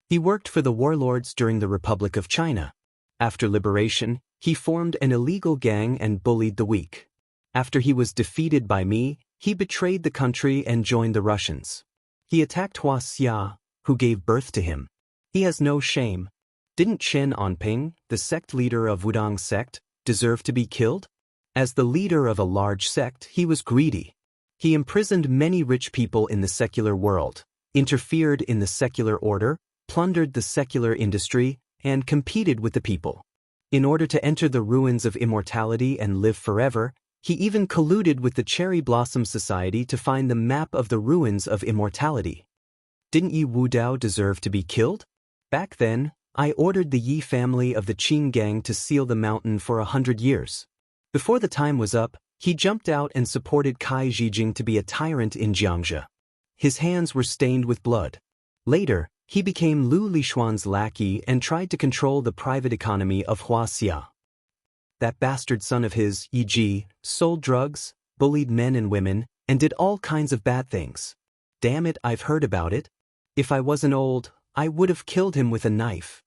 He worked for the warlords during the Republic of China. After liberation, he formed an illegal gang and bullied the weak. After he was defeated by me, he betrayed the country and joined the Russians. He attacked Wuxia, who gave birth to him. He has no shame. Didn't Chen Onping, the sect leader of Wudang sect, deserve to be killed? As the leader of a large sect, he was greedy. He imprisoned many rich people in the secular world, interfered in the secular order, plundered the secular industry, and competed with the people. In order to enter the ruins of immortality and live forever, he even colluded with the Cherry Blossom Society to find the map of the ruins of immortality. Didn't Yi Wudao deserve to be killed? Back then, I ordered the Yi family of the Qing gang to seal the mountain for 100 years. Before the time was up, he jumped out and supported Kai Zhijing to be a tyrant in Jiangxia. His hands were stained with blood. Later, he became Lu Lishuan's lackey and tried to control the private economy of Wuxia. That bastard son of his, Yi Ji, sold drugs, bullied men and women, and did all kinds of bad things. Damn it, I've heard about it. If I wasn't old, I would have killed him with a knife.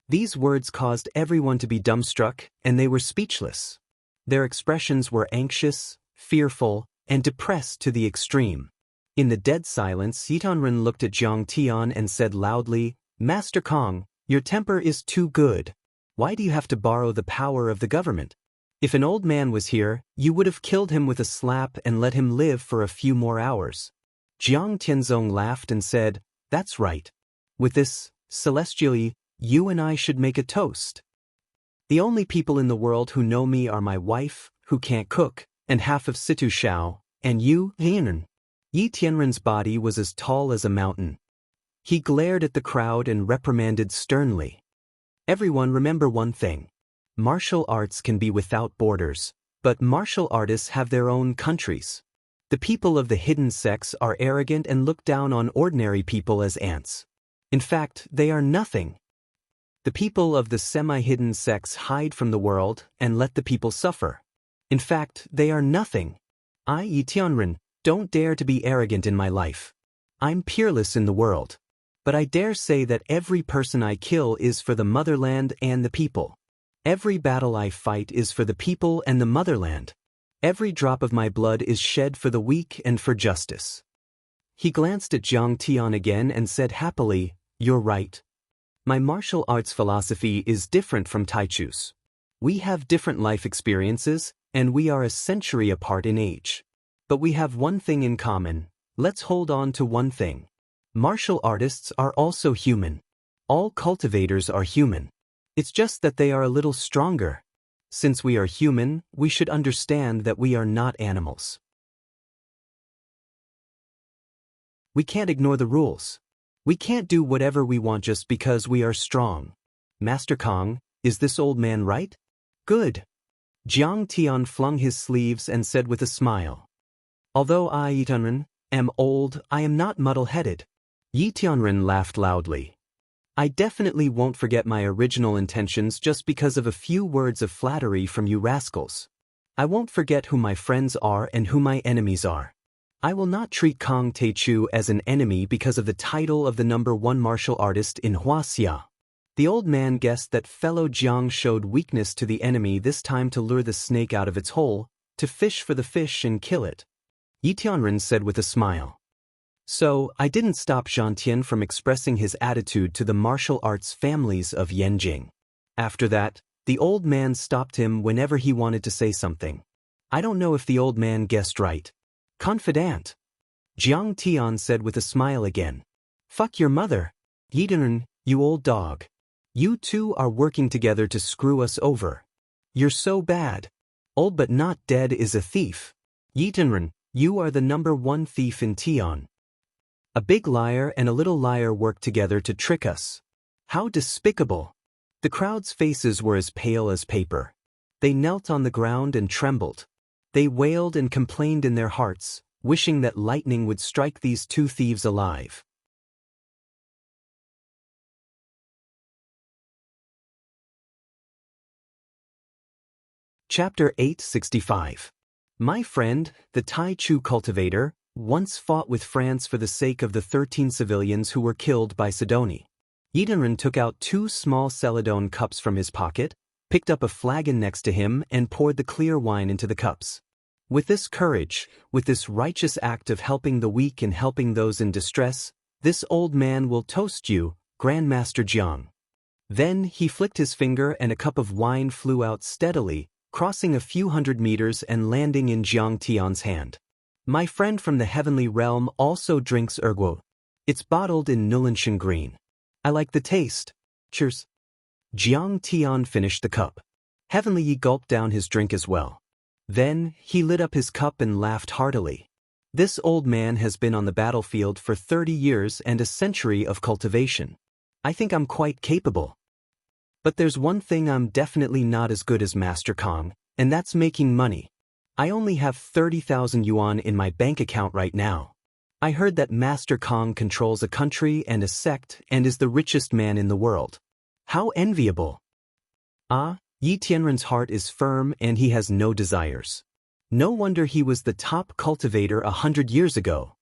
These words caused everyone to be dumbstruck, and they were speechless. Their expressions were anxious, fearful, and depressed to the extreme. In the dead silence, Yi Tunren looked at Jiang Tian and said loudly, Master Kong, your temper is too good. Why do you have to borrow the power of the government? If an old man was here, you would have killed him with a slap and let him live for a few more hours. Jiang Tianzong laughed and said, That's right. With this, Celestially, you and I should make a toast. The only people in the world who know me are my wife, who can't cook, and half of Situ Shao, and you, Yinan. Yi Tianren's body was as tall as a mountain. He glared at the crowd and reprimanded sternly. Everyone remember one thing. Martial arts can be without borders, but martial artists have their own countries. The people of the hidden sects are arrogant and look down on ordinary people as ants. In fact, they are nothing. The people of the semi-hidden sects hide from the world and let the people suffer. In fact, they are nothing. I, Yi Tianren, don't dare to be arrogant in my life. I'm peerless in the world. But I dare say that every person I kill is for the motherland and the people. Every battle I fight is for the people and the motherland. Every drop of my blood is shed for the weak and for justice. He glanced at Jiang Tian again and said happily, You're right. My martial arts philosophy is different from Taichu's. We have different life experiences, and we are a century apart in age. But we have one thing in common. Let's hold on to one thing. Martial artists are also human. All cultivators are human. It's just that they are a little stronger. Since we are human, we should understand that we are not animals. We can't ignore the rules. We can't do whatever we want just because we are strong. Master Kong, is this old man right? Good. Jiang Tian flung his sleeves and said with a smile. Although I, Yi Tianren, am old, I am not muddle-headed. Yi Tianren laughed loudly. I definitely won't forget my original intentions just because of a few words of flattery from you rascals. I won't forget who my friends are and who my enemies are. I will not treat Kong Teichu as an enemy because of the title of the #1 martial artist in Wuxia. The old man guessed that fellow Jiang showed weakness to the enemy this time to lure the snake out of its hole, to fish for the fish and kill it. Yi Tianren said with a smile. So, I didn't stop Zhantian from expressing his attitude to the martial arts families of Yanjing. After that, the old man stopped him whenever he wanted to say something. I don't know if the old man guessed right. Confidant. Jiang Tian said with a smile again. Fuck your mother. Yi Tianren, you old dog. You two are working together to screw us over. You're so bad. Old but not dead is a thief. Yi Tianren, you are the #1 thief in Tian. A big liar and a little liar work together to trick us. How despicable. The crowd's faces were as pale as paper. They knelt on the ground and trembled. They wailed and complained in their hearts, wishing that lightning would strike these two thieves alive. Chapter 865. My friend, the Tai Chu cultivator, once fought with France for the sake of the 13 civilians who were killed by Sidoni. Yi Tianren took out 2 small celadone cups from his pocket, picked up a flagon next to him and poured the clear wine into the cups. With this courage, with this righteous act of helping the weak and helping those in distress, this old man will toast you, Grandmaster Jiang. Then he flicked his finger and a cup of wine flew out steadily, crossing a few hundred meters and landing in Jiang Tian's hand. My friend from the heavenly realm also drinks erguo. It's bottled in Nulinshan green. I like the taste. Cheers. Jiang Tian finished the cup. Heavenly Yi gulped down his drink as well. Then, he lit up his cup and laughed heartily. This old man has been on the battlefield for 30 years and a century of cultivation. I think I'm quite capable. But there's one thing I'm definitely not as good as Master Kong, and that's making money. I only have 30,000 yuan in my bank account right now. I heard that Master Kong controls a country and a sect and is the richest man in the world. How enviable. Ah, Yi Tianren's heart is firm and he has no desires. No wonder he was the top cultivator 100 years ago.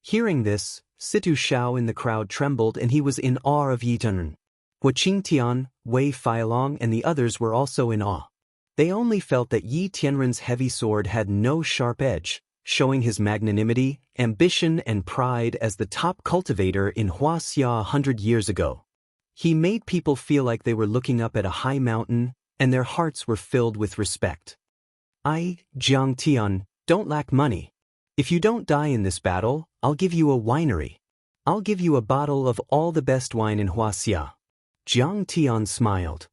Hearing this, Situ Shao in the crowd trembled and he was in awe of Yi Tianren. Hu Qingtian, Wei Feilong and the others were also in awe. They only felt that Yi Tianren's heavy sword had no sharp edge, showing his magnanimity, ambition and pride as the top cultivator in Wuxia 100 years ago. He made people feel like they were looking up at a high mountain, and their hearts were filled with respect. I, Jiang Tian, don't lack money. If you don't die in this battle, I'll give you a winery. I'll give you a bottle of all the best wine in Wuxia. Jiang Tian smiled.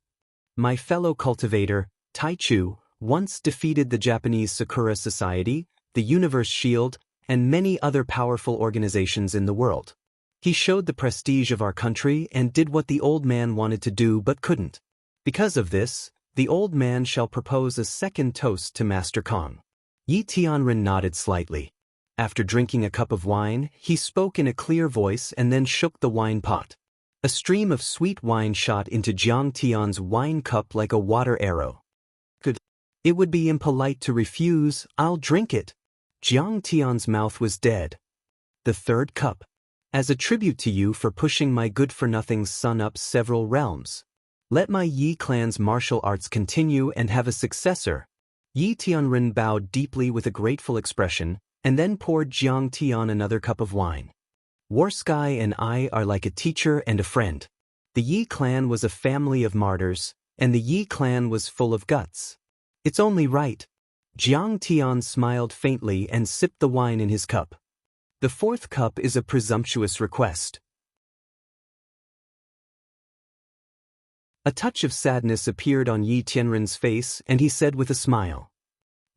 My fellow cultivator, Tai Chu, once defeated the Japanese Sakura Society, the Universe Shield, and many other powerful organizations in the world. He showed the prestige of our country and did what the old man wanted to do but couldn't. Because of this, the old man shall propose a second toast to Master Kong. Yi Tianren nodded slightly. After drinking a cup of wine, he spoke in a clear voice and then shook the wine pot. A stream of sweet wine shot into Jiang Tian's wine cup like a water arrow. Good. It would be impolite to refuse. I'll drink it. Jiang Tian's mouth was dead. The third cup. As a tribute to you for pushing my good-for-nothing son up several realms. Let my Yi clan's martial arts continue and have a successor. Yi Tianren bowed deeply with a grateful expression, and then poured Jiang Tian another cup of wine. Warsky and I are like a teacher and a friend. The Yi clan was a family of martyrs, and the Yi clan was full of guts. It's only right. Jiang Tian smiled faintly and sipped the wine in his cup. The fourth cup is a presumptuous request. A touch of sadness appeared on Yi Tianren's face and he said with a smile.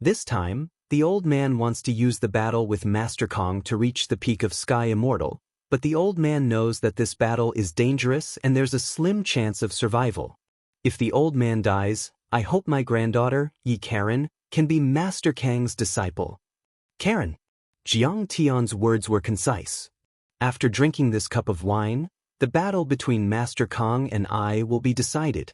This time, the old man wants to use the battle with Master Kong to reach the peak of Sky Immortal, but the old man knows that this battle is dangerous and there's a slim chance of survival. If the old man dies, I hope my granddaughter, Yi Karen, can be Master Kang's disciple. Karen. Jiang Tian's words were concise. After drinking this cup of wine, the battle between Master Kong and I will be decided.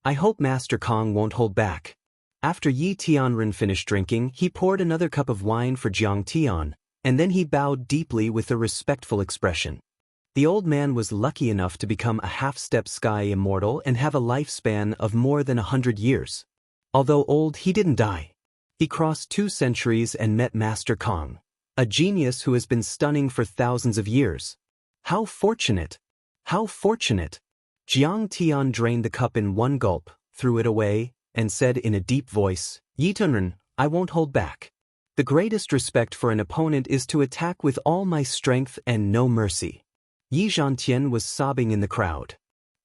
I hope Master Kong won't hold back. After Yi Tianren finished drinking, he poured another cup of wine for Jiang Tian, and then he bowed deeply with a respectful expression. The old man was lucky enough to become a half-step Sky Immortal and have a lifespan of more than 100 years. Although old, he didn't die. He crossed 2 centuries and met Master Kong, a genius who has been stunning for thousands of years. How fortunate! How fortunate! Jiang Tian drained the cup in one gulp, threw it away, and said in a deep voice, Yi Tianren, I won't hold back. The greatest respect for an opponent is to attack with all my strength and no mercy. Yi Zhantian was sobbing in the crowd.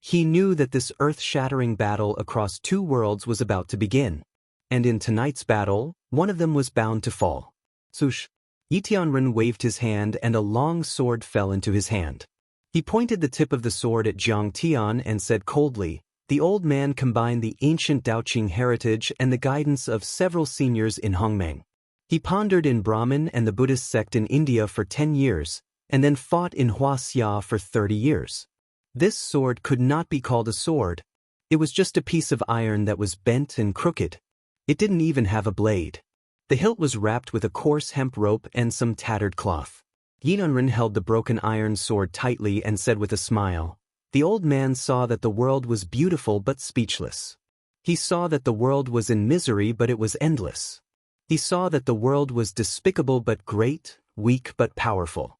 He knew that this earth-shattering battle across two worlds was about to begin. And in tonight's battle, one of them was bound to fall. Sush! Yi Tianren waved his hand and a long sword fell into his hand. He pointed the tip of the sword at Jiang Tian and said coldly, "The old man combined the ancient Daoqing heritage and the guidance of several seniors in Hongmeng. He pondered in Brahmin and the Buddhist sect in India for 10 years, and then fought in Huaxia for 30 years. This sword could not be called a sword. It was just a piece of iron that was bent and crooked. It didn't even have a blade. The hilt was wrapped with a coarse hemp rope and some tattered cloth." Yi Tianren held the broken iron sword tightly and said with a smile, "The old man saw that the world was beautiful but speechless. He saw that the world was in misery but it was endless. He saw that the world was despicable but great, weak but powerful.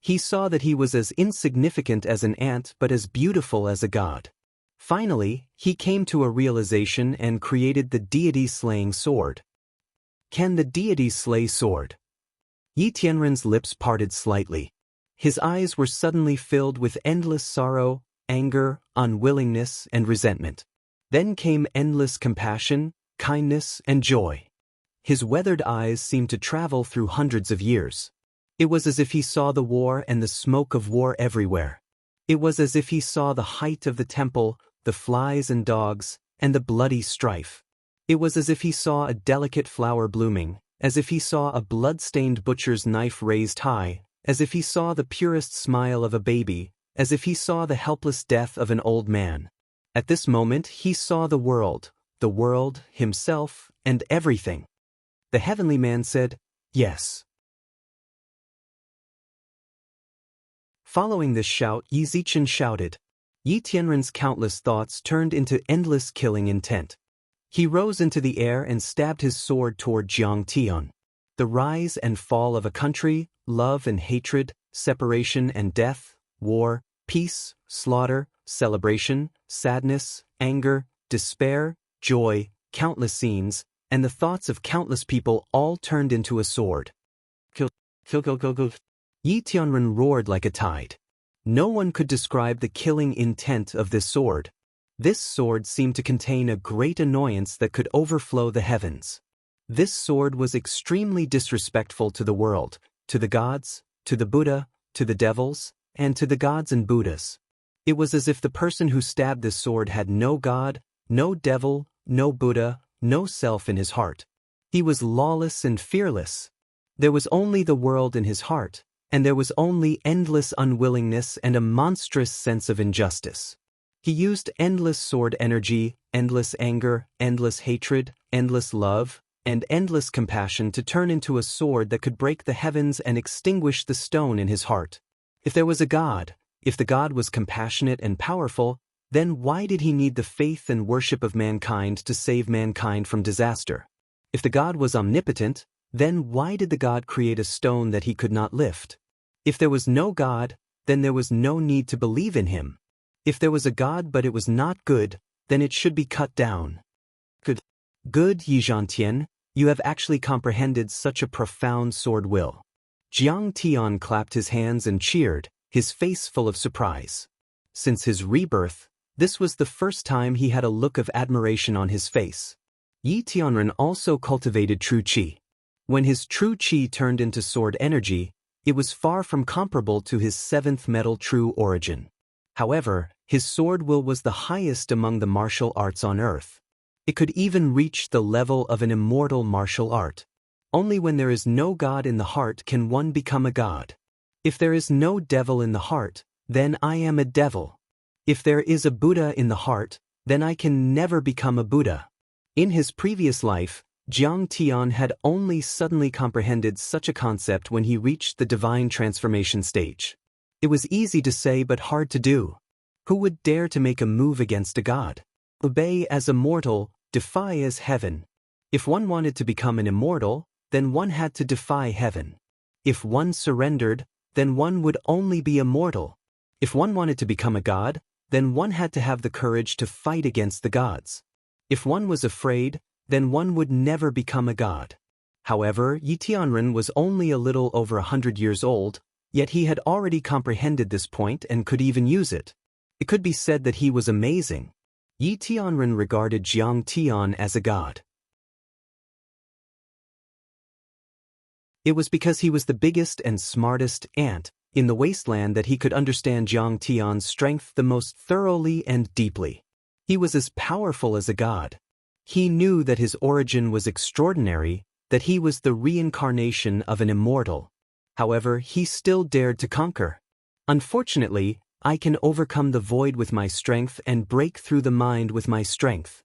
He saw that he was as insignificant as an ant but as beautiful as a god. Finally, he came to a realization and created the deity-slaying sword." "Can the deity slay sword?" Yi Tianren's lips parted slightly. His eyes were suddenly filled with endless sorrow, anger, unwillingness, and resentment. Then came endless compassion, kindness, and joy. His weathered eyes seemed to travel through hundreds of years. It was as if he saw the war and the smoke of war everywhere. It was as if he saw the height of the temple, the flies and dogs, and the bloody strife. It was as if he saw a delicate flower blooming, as if he saw a blood-stained butcher's knife raised high, as if he saw the purest smile of a baby, as if he saw the helpless death of an old man. At this moment he saw the world, himself, and everything. The heavenly man said, "Yes." Following this shout, Yi Zichen shouted. Yi Tianren's countless thoughts turned into endless killing intent. He rose into the air and stabbed his sword toward Jiang Tian. The rise and fall of a country, love and hatred, separation and death, war, peace, slaughter, celebration, sadness, anger, despair, joy, countless scenes, and the thoughts of countless people all turned into a sword. Kill. Yi Tianren roared like a tide. No one could describe the killing intent of this sword. This sword seemed to contain a great annoyance that could overflow the heavens. This sword was extremely disrespectful to the world, to the gods, to the Buddha, to the devils, and to the gods and Buddhas. It was as if the person who stabbed this sword had no god, no devil, no Buddha, no self in his heart. He was lawless and fearless. There was only the world in his heart, and there was only endless unwillingness and a monstrous sense of injustice. He used endless sword energy, endless anger, endless hatred, endless love, and endless compassion to turn into a sword that could break the heavens and extinguish the stone in his heart. If there was a God, if the God was compassionate and powerful, then why did he need the faith and worship of mankind to save mankind from disaster? If the God was omnipotent, then why did the God create a stone that he could not lift? If there was no God, then there was no need to believe in him. If there was a God but it was not good, then it should be cut down. Good, Yi Zhantian, you have actually comprehended such a profound sword will. Jiang Tian clapped his hands and cheered, his face full of surprise. Since his rebirth, this was the first time he had a look of admiration on his face. Yi Tianren also cultivated true qi. When his true qi turned into sword energy, it was far from comparable to his seventh metal true origin. However, his sword will was the highest among the martial arts on earth. It could even reach the level of an immortal martial art. Only when there is no God in the heart can one become a god. If there is no devil in the heart, then I am a devil. If there is a Buddha in the heart, then I can never become a Buddha. In his previous life, Jiang Tian had only suddenly comprehended such a concept when he reached the divine transformation stage. It was easy to say but hard to do. Who would dare to make a move against a god? Obey as a mortal, defy as heaven. If one wanted to become an immortal, then one had to defy heaven. If one surrendered, then one would only be immortal. If one wanted to become a god, then one had to have the courage to fight against the gods. If one was afraid, then one would never become a god. However, Yi Tianren was only a little over 100 years old, yet he had already comprehended this point and could even use it. It could be said that he was amazing. Yi Tianren regarded Jiang Tian as a god. It was because he was the biggest and smartest ant in the wasteland that he could understand Jiang Tian's strength the most thoroughly and deeply. He was as powerful as a god. He knew that his origin was extraordinary, that he was the reincarnation of an immortal. However, he still dared to conquer. Unfortunately, I can overcome the void with my strength and break through the mind with my strength.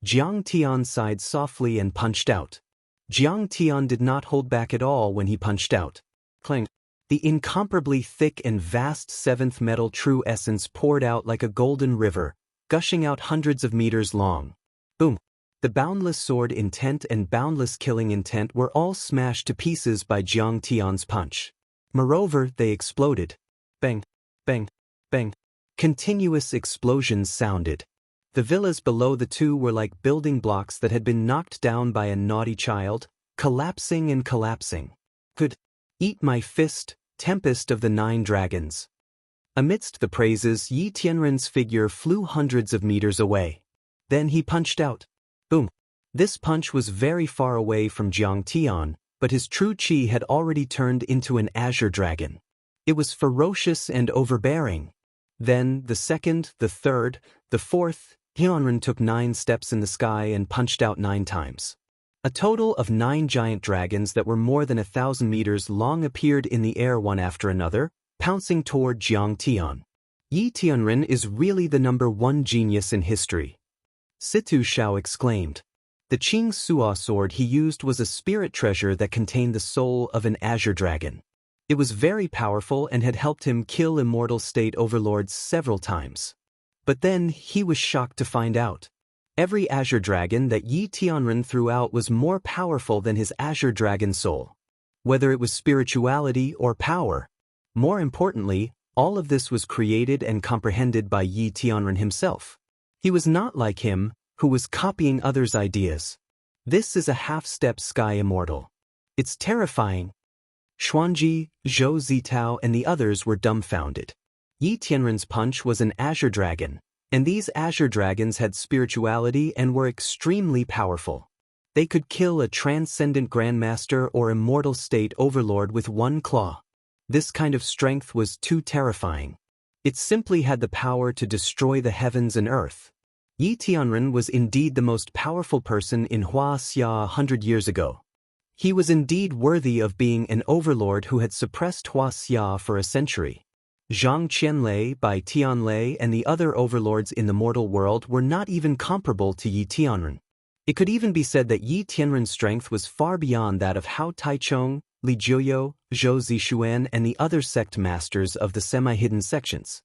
Jiang Tian sighed softly and punched out. Jiang Tian did not hold back at all when he punched out. Clang. The incomparably thick and vast seventh metal true essence poured out like a golden river, gushing out hundreds of meters long. Boom. The boundless sword intent and boundless killing intent were all smashed to pieces by Jiang Tian's punch. Moreover, they exploded. Bang, bang, bang. Continuous explosions sounded. The villas below the two were like building blocks that had been knocked down by a naughty child, collapsing and collapsing. Could eat my fist, tempest of the 9 dragons. Amidst the praises, Yi Tianren's figure flew hundreds of meters away. Then he punched out. Boom. This punch was very far away from Jiang Tian, but his true chi had already turned into an azure dragon. It was ferocious and overbearing. Then, the second, the third, the fourth, Tianren took 9 steps in the sky and punched out 9 times. A total of 9 giant dragons that were more than 1,000 meters long appeared in the air one after another, pouncing toward Jiang Tian. Yi Tianren is really the #1 genius in history. Situ Shao exclaimed. The Qing Suo sword he used was a spirit treasure that contained the soul of an azure dragon. It was very powerful and had helped him kill immortal state overlords several times. But then he was shocked to find out. Every azure dragon that Yi Tianren threw out was more powerful than his azure dragon soul. Whether it was spirituality or power. More importantly, all of this was created and comprehended by Yi Tianren himself. He was not like him, who was copying others' ideas. This is a half-step sky immortal. It's terrifying. Xuanji, Zhou Zitao and the others were dumbfounded. Yi Tianren's punch was an azure dragon, and these azure dragons had spirituality and were extremely powerful. They could kill a transcendent grandmaster or immortal state overlord with one claw. This kind of strength was too terrifying. It simply had the power to destroy the heavens and earth. Yi Tianren was indeed the most powerful person in Wuxia 100 years ago. He was indeed worthy of being an overlord who had suppressed Wuxia for a century. Zhang Qianlei, Bai Tianlei and the other overlords in the mortal world were not even comparable to Yi Tianren. It could even be said that Yi Tianren's strength was far beyond that of Hao Taichong, Li Jiuyo, Zhou Zixuan and the other sect masters of the semi-hidden sections.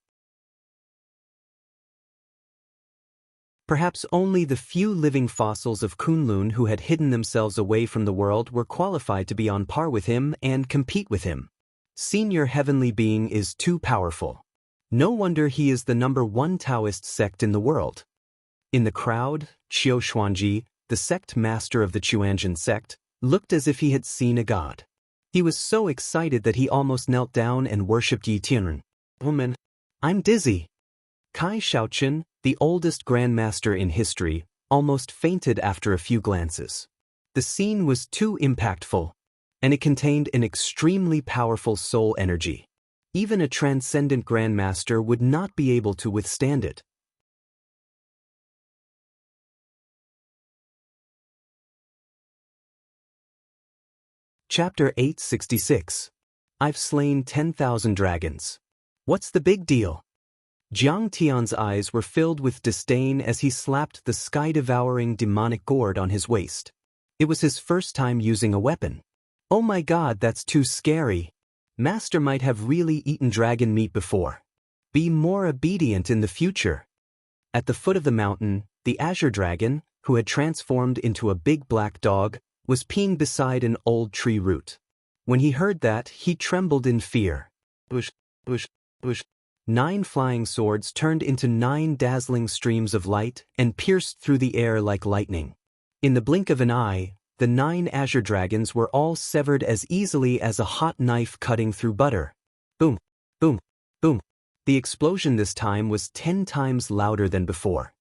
Perhaps only the few living fossils of Kunlun who had hidden themselves away from the world were qualified to be on par with him and compete with him. Senior heavenly being is too powerful. No wonder he is the #1 Daoist sect in the world. In the crowd, Qiu Xuanji, the sect master of the Chuanjian sect, looked as if he had seen a god. He was so excited that he almost knelt down and worshipped Yi Tianren. Woman, I'm dizzy. Kai Shaochen, the oldest grandmaster in history, almost fainted after a few glances. The scene was too impactful, and it contained an extremely powerful soul energy. Even a transcendent grandmaster would not be able to withstand it. Chapter 866. I've slain 10,000 dragons. What's the big deal? Jiang Tian's eyes were filled with disdain as he slapped the sky-devouring demonic gourd on his waist. It was his first time using a weapon. Oh my god, that's too scary. Master might have really eaten dragon meat before. Be more obedient in the future. At the foot of the mountain, the azure dragon, who had transformed into a big black dog, was peeing beside an old tree root. When he heard that, he trembled in fear. Bush, bush, bush. 9 flying swords turned into 9 dazzling streams of light and pierced through the air like lightning. In the blink of an eye, the 9 azure dragons were all severed as easily as a hot knife cutting through butter. Boom, boom, boom. The explosion this time was 10 times louder than before.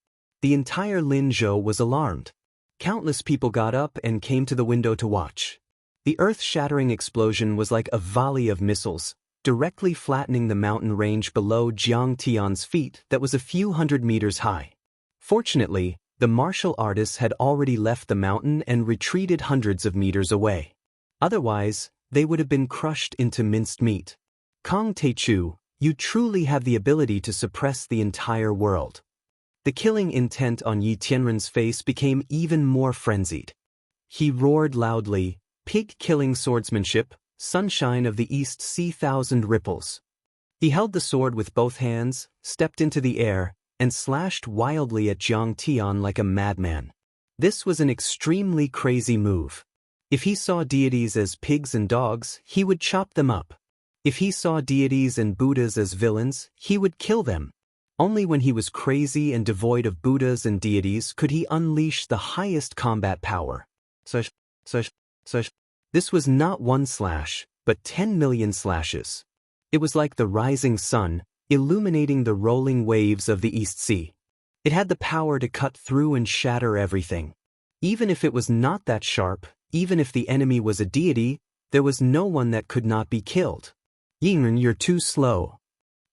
The entire Linzhou was alarmed. Countless people got up and came to the window to watch. The earth-shattering explosion was like a volley of missiles, directly flattening the mountain range below Jiang Tian's feet that was a few hundred meters high. Fortunately, the martial artists had already left the mountain and retreated hundreds of meters away. Otherwise, they would have been crushed into minced meat. Kong Teichu, you truly have the ability to suppress the entire world. The killing intent on Yi Tianren's face became even more frenzied. He roared loudly, "Pig-killing swordsmanship, sunshine of the East Sea, thousand ripples." He held the sword with both hands, stepped into the air, and slashed wildly at Jiang Tian like a madman. This was an extremely crazy move. If he saw deities as pigs and dogs, he would chop them up. If he saw deities and Buddhas as villains, he would kill them. Only when he was crazy and devoid of Buddhas and deities could he unleash the highest combat power. This was not one slash, but 10 million slashes. It was like the rising sun, illuminating the rolling waves of the East Sea. It had the power to cut through and shatter everything. Even if it was not that sharp, even if the enemy was a deity, there was no one that could not be killed. "Yinren, you're too slow."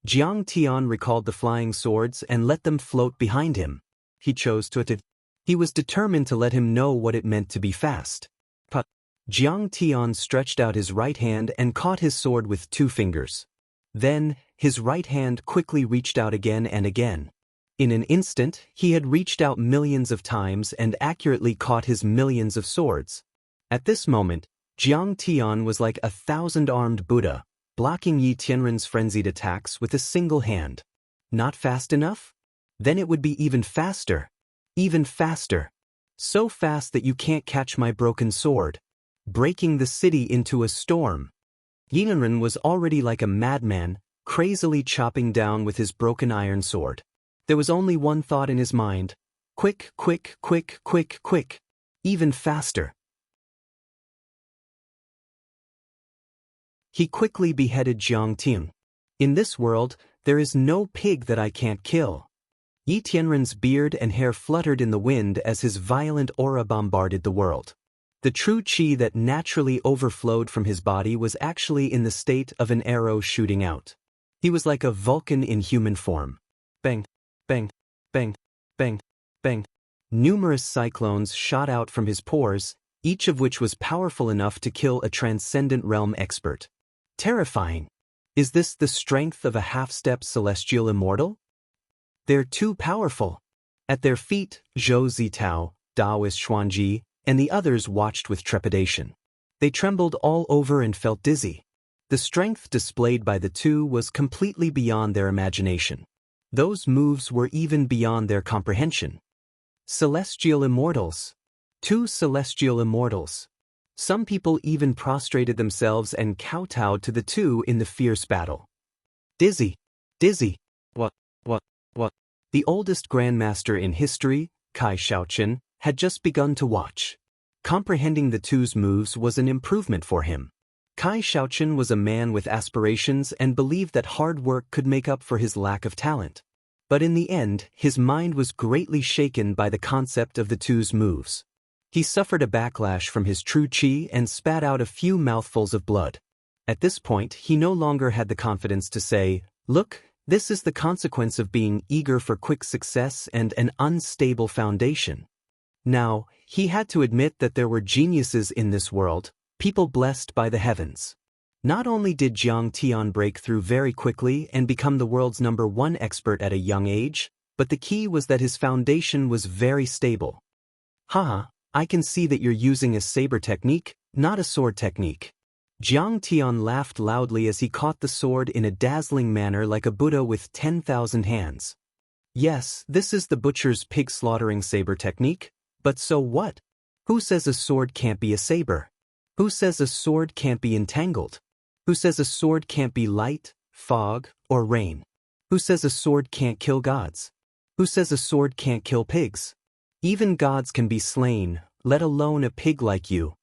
Jiang Tian recalled the flying swords and let them float behind him. He chose to. He was determined to let him know what it meant to be fast. But Jiang Tian stretched out his right hand and caught his sword with 2 fingers. Then, his right hand quickly reached out again and again. In an instant, he had reached out millions of times and accurately caught his millions of swords. At this moment, Jiang Tian was like a 1,000-armed Buddha, blocking Yi Tianren's frenzied attacks with a single hand. Not fast enough? Then it would be even faster. Even faster. So fast that you can't catch my broken sword. Breaking the city into a storm. Yi Tianren was already like a madman, crazily chopping down with his broken iron sword. There was only one thought in his mind. Quick, quick, quick, quick, quick. Even faster. He quickly beheaded Jiang Tian. In this world, there is no pig that I can't kill. Yi Tianren's beard and hair fluttered in the wind as his violent aura bombarded the world. The true qi that naturally overflowed from his body was actually in the state of an arrow shooting out. He was like a Vulcan in human form. Bang, bang, bang, bang, bang. Numerous cyclones shot out from his pores, each of which was powerful enough to kill a transcendent realm expert. Terrifying. Is this the strength of a half-step celestial immortal? They're too powerful. At their feet, Zhou Zitao, Daoist Xuanji, and the others watched with trepidation. They trembled all over and felt dizzy. The strength displayed by the two was completely beyond their imagination. Those moves were even beyond their comprehension. Celestial immortals. 2 celestial immortals. Some people even prostrated themselves and kowtowed to the two in the fierce battle. Dizzy. Dizzy. What? The oldest grandmaster in history, Kai Shaochen, had just begun to watch. Comprehending the two's moves was an improvement for him. Kai Shaochen was a man with aspirations and believed that hard work could make up for his lack of talent. But in the end, his mind was greatly shaken by the concept of the two's moves. He suffered a backlash from his true qi and spat out a few mouthfuls of blood. At this point, he no longer had the confidence to say, "Look, this is the consequence of being eager for quick success and an unstable foundation." Now, he had to admit that there were geniuses in this world, people blessed by the heavens. Not only did Jiang Tian break through very quickly and become the world's #1 expert at a young age, but the key was that his foundation was very stable. Haha. I can see that you're using a saber technique, not a sword technique. Jiang Tian laughed loudly as he caught the sword in a dazzling manner like a Buddha with 10,000 hands. Yes, this is the butcher's pig slaughtering saber technique, but so what? Who says a sword can't be a saber? Who says a sword can't be entangled? Who says a sword can't be light, fog, or rain? Who says a sword can't kill gods? Who says a sword can't kill pigs? Even gods can be slain, let alone a pig like you.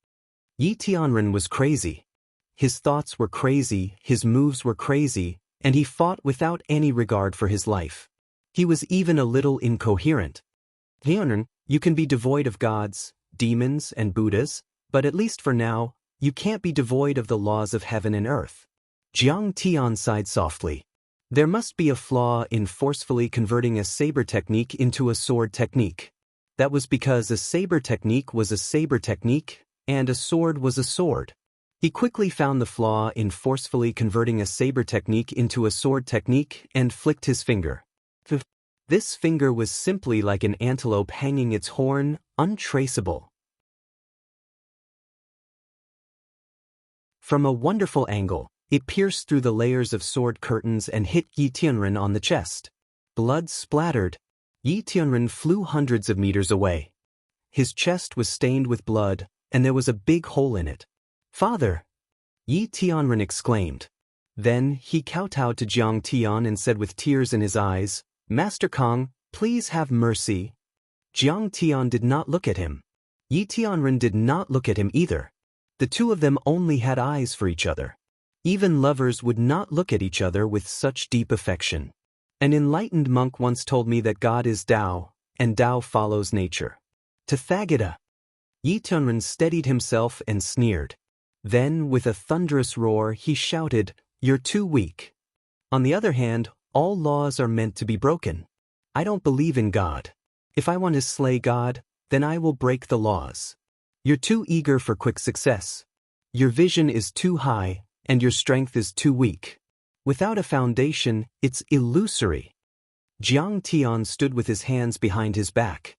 Yi Tianren was crazy. His thoughts were crazy, his moves were crazy, and he fought without any regard for his life. He was even a little incoherent. Xianxia, you can be devoid of gods, demons, and Buddhas, but at least for now, you can't be devoid of the laws of heaven and earth. Jiang Tian sighed softly. There must be a flaw in forcefully converting a saber technique into a sword technique. That was because a saber technique was a saber technique, and a sword was a sword. He quickly found the flaw in forcefully converting a saber technique into a sword technique and flicked his finger. This finger was simply like an antelope hanging its horn, untraceable. From a wonderful angle, it pierced through the layers of sword curtains and hit Yi Tianren on the chest. Blood splattered. Yi Tianren flew hundreds of meters away. His chest was stained with blood, and there was a big hole in it. "Father!" Yi Tianren exclaimed. Then he kowtowed to Jiang Tian and said with tears in his eyes, "Master Kong, please have mercy." Jiang Tian did not look at him. Yi Tianren did not look at him either. The two of them only had eyes for each other. Even lovers would not look at each other with such deep affection. An enlightened monk once told me that God is Tao, and Tao follows nature. Tathagata! Yi Tianren steadied himself and sneered. Then, with a thunderous roar, he shouted, "You're too weak." On the other hand, all laws are meant to be broken. I don't believe in God. If I want to slay God, then I will break the laws. You're too eager for quick success. Your vision is too high, and your strength is too weak. Without a foundation, it's illusory. Jiang Tian stood with his hands behind his back.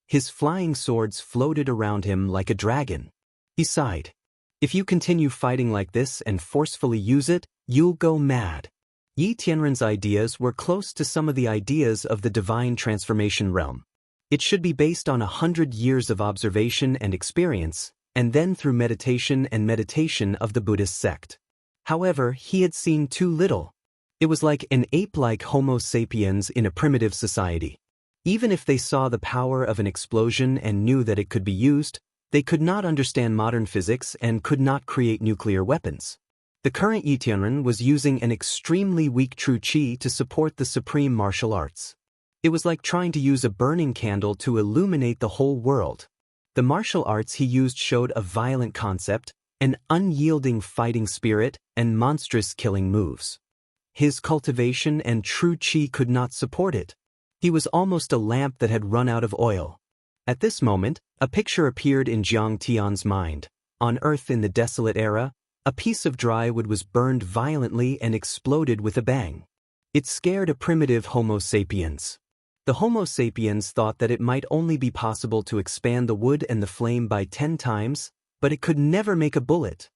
His flying swords floated around him like a dragon. He sighed. If you continue fighting like this and forcefully use it, you'll go mad. Yi Tianren's ideas were close to some of the ideas of the divine transformation realm. It should be based on 100 years of observation and experience, and then through meditation of the Buddhist sect. However, he had seen too little. It was like an ape-like Homo sapiens in a primitive society. Even if they saw the power of an explosion and knew that it could be used, they could not understand modern physics and could not create nuclear weapons. The current Yi Tianren was using an extremely weak true qi to support the supreme martial arts. It was like trying to use a burning candle to illuminate the whole world. The martial arts he used showed a violent concept, an unyielding fighting spirit, and monstrous killing moves. His cultivation and true qi could not support it. He was almost a lamp that had run out of oil. At this moment, a picture appeared in Jiang Tian's mind. On Earth in the desolate era, a piece of dry wood was burned violently and exploded with a bang. It scared a primitive Homo sapiens. The Homo sapiens thought that it might only be possible to expand the wood and the flame by 10 times, but it could never make a bullet.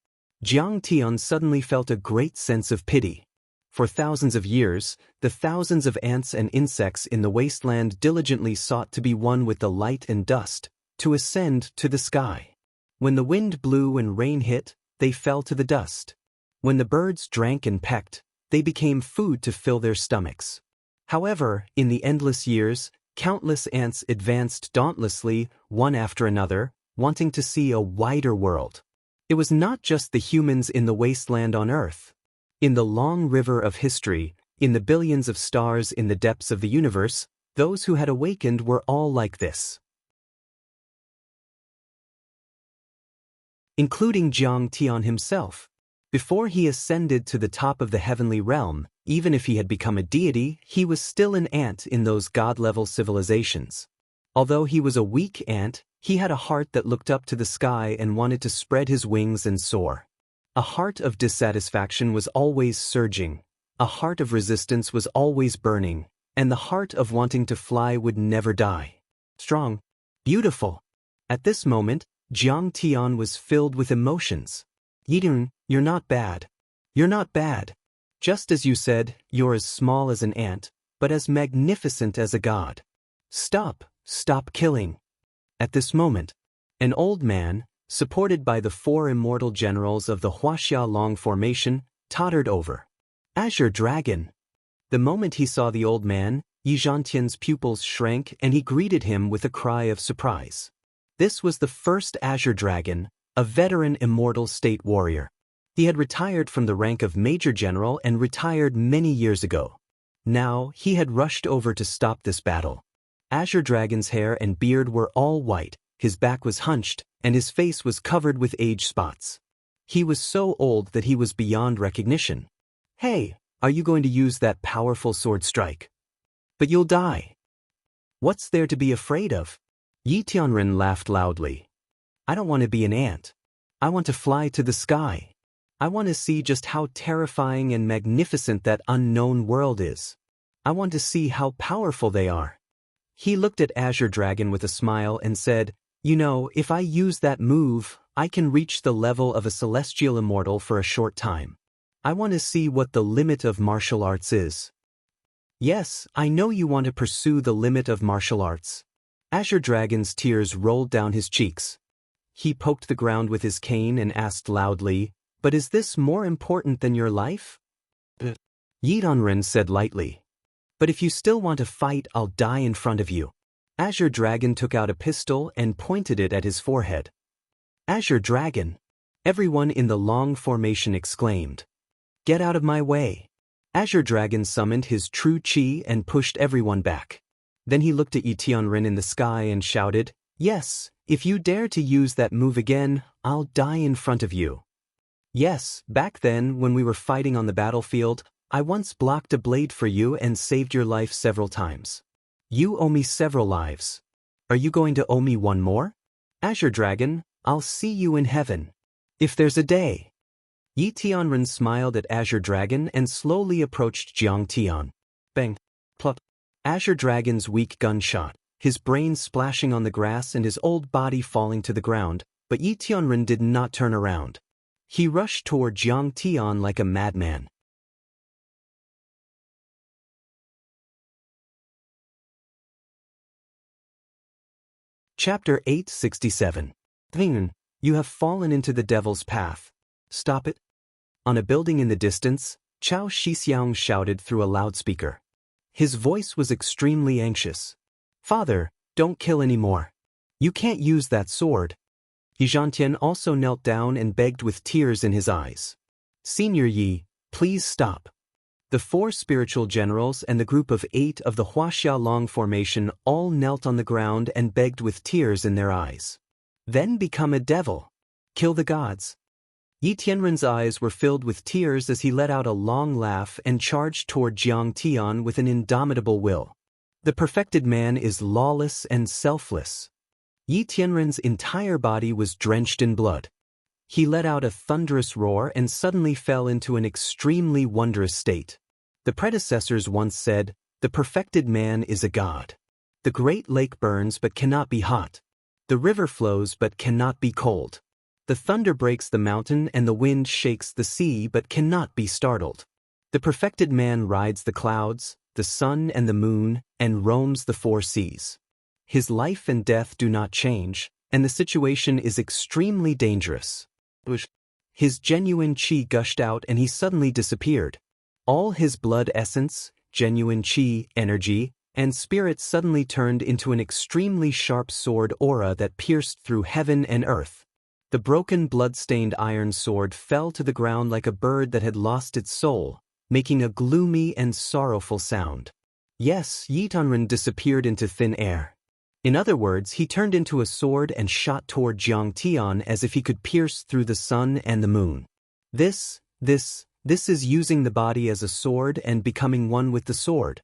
Jiang Tian suddenly felt a great sense of pity. For thousands of years, the thousands of ants and insects in the wasteland diligently sought to be one with the light and dust, to ascend to the sky. When the wind blew and rain hit, they fell to the dust. When the birds drank and pecked, they became food to fill their stomachs. However, in the endless years, countless ants advanced dauntlessly, one after another, wanting to see a wider world. It was not just the humans in the wasteland on Earth. In the long river of history, in the billions of stars in the depths of the universe, those who had awakened were all like this. Including Jiang Tian himself. Before he ascended to the top of the heavenly realm, even if he had become a deity, he was still an ant in those god-level civilizations. Although he was a weak ant, he had a heart that looked up to the sky and wanted to spread his wings and soar. A heart of dissatisfaction was always surging, a heart of resistance was always burning, and the heart of wanting to fly would never die. Strong. Beautiful. At this moment, Jiang Tian was filled with emotions. Yidun, you're not bad. You're not bad. Just as you said, you're as small as an ant, but as magnificent as a god. Stop killing. At this moment, an old man, supported by the 4 immortal generals of the Wuxia Long formation, tottered over. Azure Dragon. The moment he saw the old man, Yi Zhantian's pupils shrank and he greeted him with a cry of surprise. This was the first Azure Dragon, a veteran immortal state warrior. He had retired from the rank of Major General and retired many years ago. Now, he had rushed over to stop this battle. Azure Dragon's hair and beard were all white, his back was hunched, and his face was covered with age spots. He was so old that he was beyond recognition. Hey, are you going to use that powerful sword strike? But you'll die. What's there to be afraid of? Yi Tianren laughed loudly. I don't want to be an ant. I want to fly to the sky. I want to see just how terrifying and magnificent that unknown world is. I want to see how powerful they are. He looked at Azure Dragon with a smile and said, You know, if I use that move, I can reach the level of a celestial immortal for a short time. I want to see what the limit of martial arts is. Yes, I know you want to pursue the limit of martial arts. Azure Dragon's tears rolled down his cheeks. He poked the ground with his cane and asked loudly, But is this more important than your life? Yi Tianren said lightly. But if you still want to fight, I'll die in front of you. Azure Dragon took out a pistol and pointed it at his forehead. Azure Dragon! Everyone in the long formation exclaimed. Get out of my way. Azure Dragon summoned his true chi and pushed everyone back. Then he looked at Yi Tianren in the sky and shouted, Yes, if you dare to use that move again, I'll die in front of you. Yes, back then, when we were fighting on the battlefield, I once blocked a blade for you and saved your life several times. You owe me several lives. Are you going to owe me one more? Azure Dragon, I'll see you in heaven. If there's a day. Yi Tianren smiled at Azure Dragon and slowly approached Jiang Tian. Bang! Plop! Azure Dragon's weak gunshot, his brain splashing on the grass and his old body falling to the ground, but Yi Tianren did not turn around. He rushed toward Jiang Tian like a madman. Chapter 867. You have fallen into the devil's path. Stop it. On a building in the distance, Chao Shixiang shouted through a loudspeaker. His voice was extremely anxious. Father, don't kill anymore. You can't use that sword. Yi Zhantian also knelt down and begged with tears in his eyes. Senior Yi, please stop. The 4 spiritual generals and the group of 8 of the Huaxia Long formation all knelt on the ground and begged with tears in their eyes. Then become a devil. Kill the gods. Yi Tianren's eyes were filled with tears as he let out a long laugh and charged toward Jiang Tian with an indomitable will. The perfected man is lawless and selfless. Yi Tianren's entire body was drenched in blood. He let out a thunderous roar and suddenly fell into an extremely wondrous state. The predecessors once said, The perfected man is a god. The great lake burns but cannot be hot. The river flows but cannot be cold. The thunder breaks the mountain and the wind shakes the sea but cannot be startled. The perfected man rides the clouds, the sun and the moon, and roams the 4 seas. His life and death do not change, and the situation is extremely dangerous. His genuine chi gushed out and he suddenly disappeared. All his blood essence, genuine chi, energy, and spirit suddenly turned into an extremely sharp sword aura that pierced through heaven and earth. The broken blood-stained iron sword fell to the ground like a bird that had lost its soul, making a gloomy and sorrowful sound. Yes, Yi Tianren disappeared into thin air. In other words, he turned into a sword and shot toward Jiang Tian as if he could pierce through the sun and the moon. This is using the body as a sword and becoming one with the sword.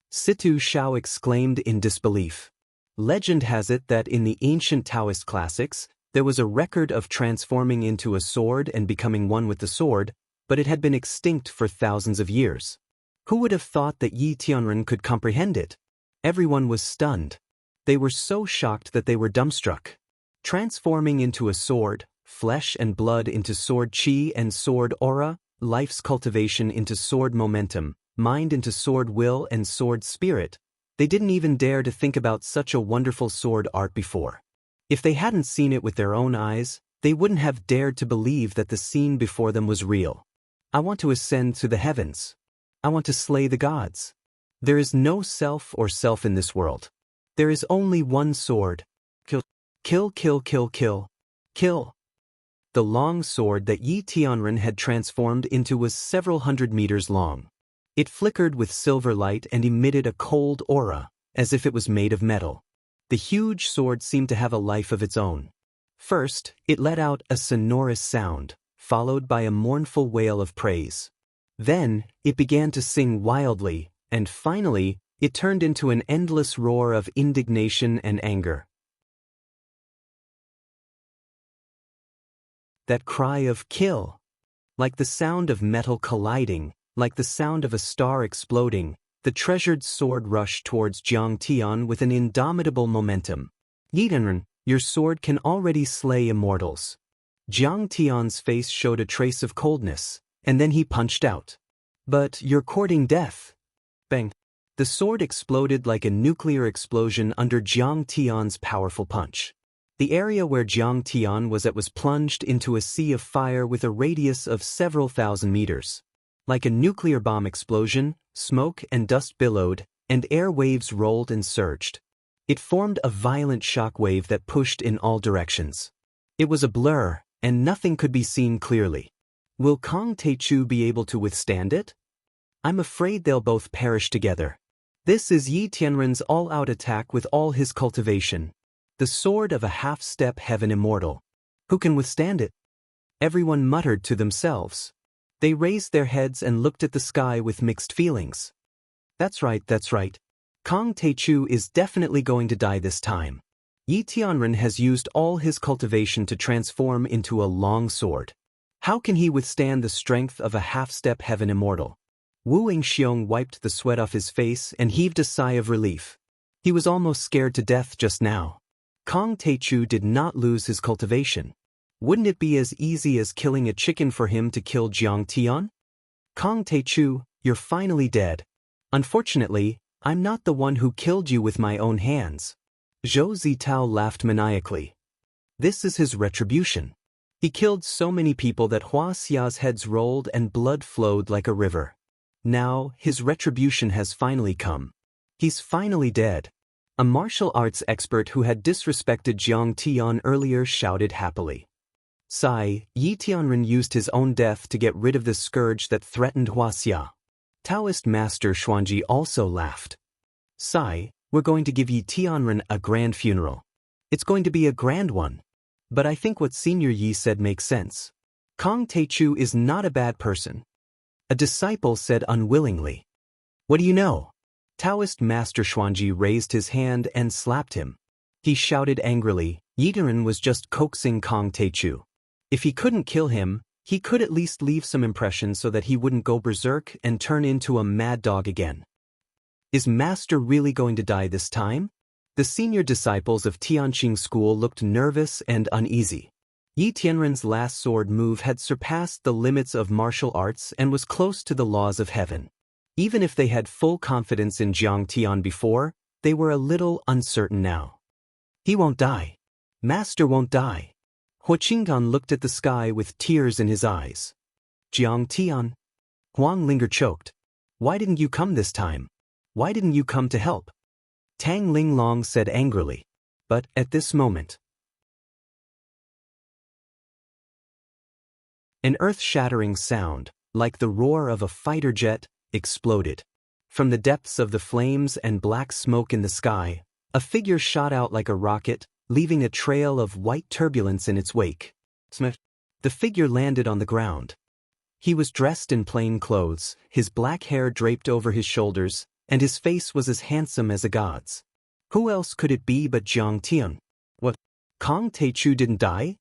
Situ Shao exclaimed in disbelief. Legend has it that in the ancient Daoist classics, there was a record of transforming into a sword and becoming one with the sword, but it had been extinct for thousands of years. Who would have thought that Yi Tianren could comprehend it? Everyone was stunned. They were so shocked that they were dumbstruck. Transforming into a sword, flesh and blood into sword chi and sword aura, life's cultivation into sword momentum, mind into sword will and sword spirit. They didn't even dare to think about such a wonderful sword art before. If they hadn't seen it with their own eyes, they wouldn't have dared to believe that the scene before them was real. I want to ascend to the heavens. I want to slay the gods. There is no self or self in this world. There is only one sword. Kill, kill, kill, kill, kill, kill. The long sword that Yi Tianren had transformed into was several hundred meters long. It flickered with silver light and emitted a cold aura, as if it was made of metal. The huge sword seemed to have a life of its own. First, it let out a sonorous sound, followed by a mournful wail of praise. Then, it began to sing wildly, and finally, it turned into an endless roar of indignation and anger. That cry of kill! Like the sound of metal colliding, like the sound of a star exploding, the treasured sword rushed towards Jiang Tian with an indomitable momentum. Yi Tianren, your sword can already slay immortals. Jiang Tian's face showed a trace of coldness, and then he punched out. But you're courting death. Bang! The sword exploded like a nuclear explosion under Jiang Tian's powerful punch. The area where Jiang Tian was at was plunged into a sea of fire with a radius of several thousand meters. Like a nuclear bomb explosion, smoke and dust billowed, and air waves rolled and surged. It formed a violent shock wave that pushed in all directions. It was a blur, and nothing could be seen clearly. Will Kong Teichu be able to withstand it? I'm afraid they'll both perish together. This is Yi Tianren's all-out attack with all his cultivation. The sword of a half-step heaven immortal. Who can withstand it? Everyone muttered to themselves. They raised their heads and looked at the sky with mixed feelings. That's right. Kong Teichu is definitely going to die this time. Yi Tianren has used all his cultivation to transform into a long sword. How can he withstand the strength of a half-step heaven immortal? Wu Xiong wiped the sweat off his face and heaved a sigh of relief. He was almost scared to death just now. Kong Teichu did not lose his cultivation. Wouldn't it be as easy as killing a chicken for him to kill Jiang Tian? Kong Teichu, you're finally dead. Unfortunately, I'm not the one who killed you with my own hands. Zhou Zitao laughed maniacally. This is his retribution. He killed so many people that Hua Xia's heads rolled and blood flowed like a river. Now, his retribution has finally come. He's finally dead. A martial arts expert who had disrespected Jiang Tian earlier shouted happily. Sigh, Yi Tianren used his own death to get rid of the scourge that threatened Hua Xia. Taoist master Xuanji also laughed. Sigh, we're going to give Yi Tianren a grand funeral. It's going to be a grand one. But I think what Senior Yi said makes sense. Kong Teichu is not a bad person. A disciple said unwillingly. What do you know? Taoist master Xuanji raised his hand and slapped him. He shouted angrily, Yi Tianren was just coaxing Kong Teichu. If he couldn't kill him, he could at least leave some impression so that he wouldn't go berserk and turn into a mad dog again. Is Master really going to die this time? The senior disciples of Tianqing School looked nervous and uneasy. Yi Tianren's last sword move had surpassed the limits of martial arts and was close to the laws of heaven. Even if they had full confidence in Jiang Tian before, they were a little uncertain now. He won't die. Master won't die. Huo Qingdan looked at the sky with tears in his eyes. Jiang Tian. Wang Lin choked. Why didn't you come this time? Why didn't you come to help? Tang Linglong said angrily. But at this moment, an earth-shattering sound, like the roar of a fighter jet, exploded. From the depths of the flames and black smoke in the sky, a figure shot out like a rocket, leaving a trail of white turbulence in its wake. The figure landed on the ground. He was dressed in plain clothes, his black hair draped over his shoulders, and his face was as handsome as a god's. Who else could it be but Jiang Tian? What? Kong Teichu didn't die?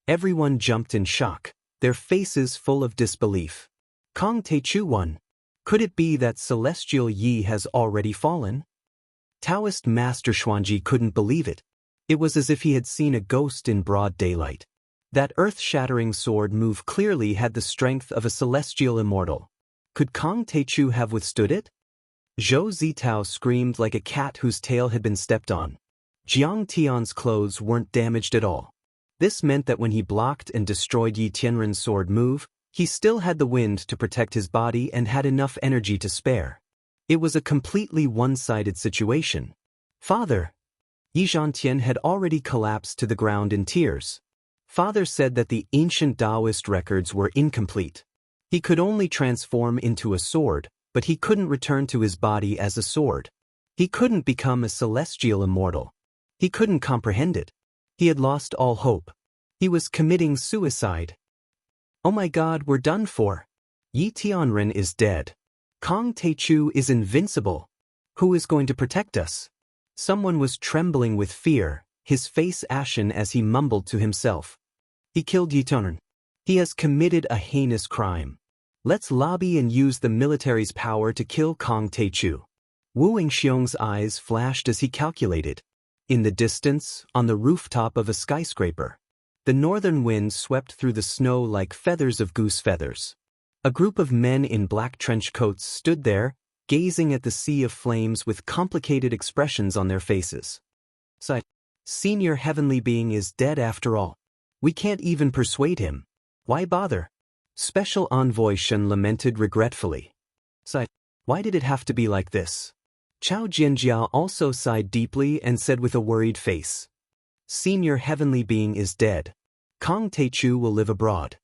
Everyone jumped in shock, their faces full of disbelief. Kong Teichu won. Could it be that Celestial Yi has already fallen? Taoist Master Xuanji couldn't believe it. It was as if he had seen a ghost in broad daylight. That earth-shattering sword move clearly had the strength of a celestial immortal. Could Kong Teichu have withstood it? Zhou Zitao screamed like a cat whose tail had been stepped on. Jiang Tian's clothes weren't damaged at all. This meant that when he blocked and destroyed Yi Tianren's sword move, he still had the wind to protect his body and had enough energy to spare. It was a completely one-sided situation. Father! Yi Zhantian had already collapsed to the ground in tears. Father said that the ancient Daoist records were incomplete. He could only transform into a sword, but he couldn't return to his body as a sword. He couldn't become a celestial immortal. He couldn't comprehend it. He had lost all hope. He was committing suicide. Oh my God, we're done for. Yi Tianren is dead. Kong Teichu is invincible. Who is going to protect us? Someone was trembling with fear, his face ashen as he mumbled to himself. He killed Yi Tianren. He has committed a heinous crime. Let's lobby and use the military's power to kill Kong Teichu. Wu Xiong's eyes flashed as he calculated. In the distance, on the rooftop of a skyscraper, the northern wind swept through the snow like feathers of goose feathers. A group of men in black trench coats stood there, gazing at the sea of flames with complicated expressions on their faces. Senior heavenly being is dead after all. We can't even persuade him. Why bother? Special Envoy Shen lamented regretfully. Why did it have to be like this? Chao Jianjia also sighed deeply and said with a worried face. Senior heavenly being is dead. Kong Teichu will live abroad.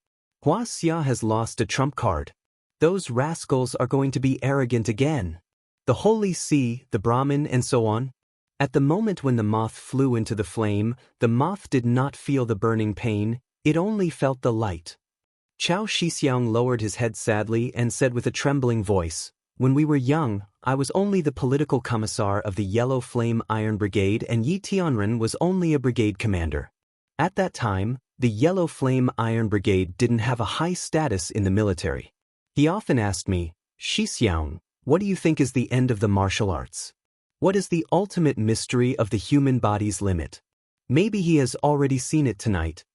Hua Xia has lost a trump card. Those rascals are going to be arrogant again. The Holy See, the Brahmin, and so on. At the moment when the moth flew into the flame, the moth did not feel the burning pain, it only felt the light. Chao Shixiang lowered his head sadly and said with a trembling voice, when we were young, I was only the political commissar of the Yellow Flame Iron Brigade and Yi Tianren was only a brigade commander. At that time, the Yellow Flame Iron Brigade didn't have a high status in the military. He often asked me, Shixiang, what do you think is the end of the martial arts? What is the ultimate mystery of the human body's limit? Maybe he has already seen it tonight.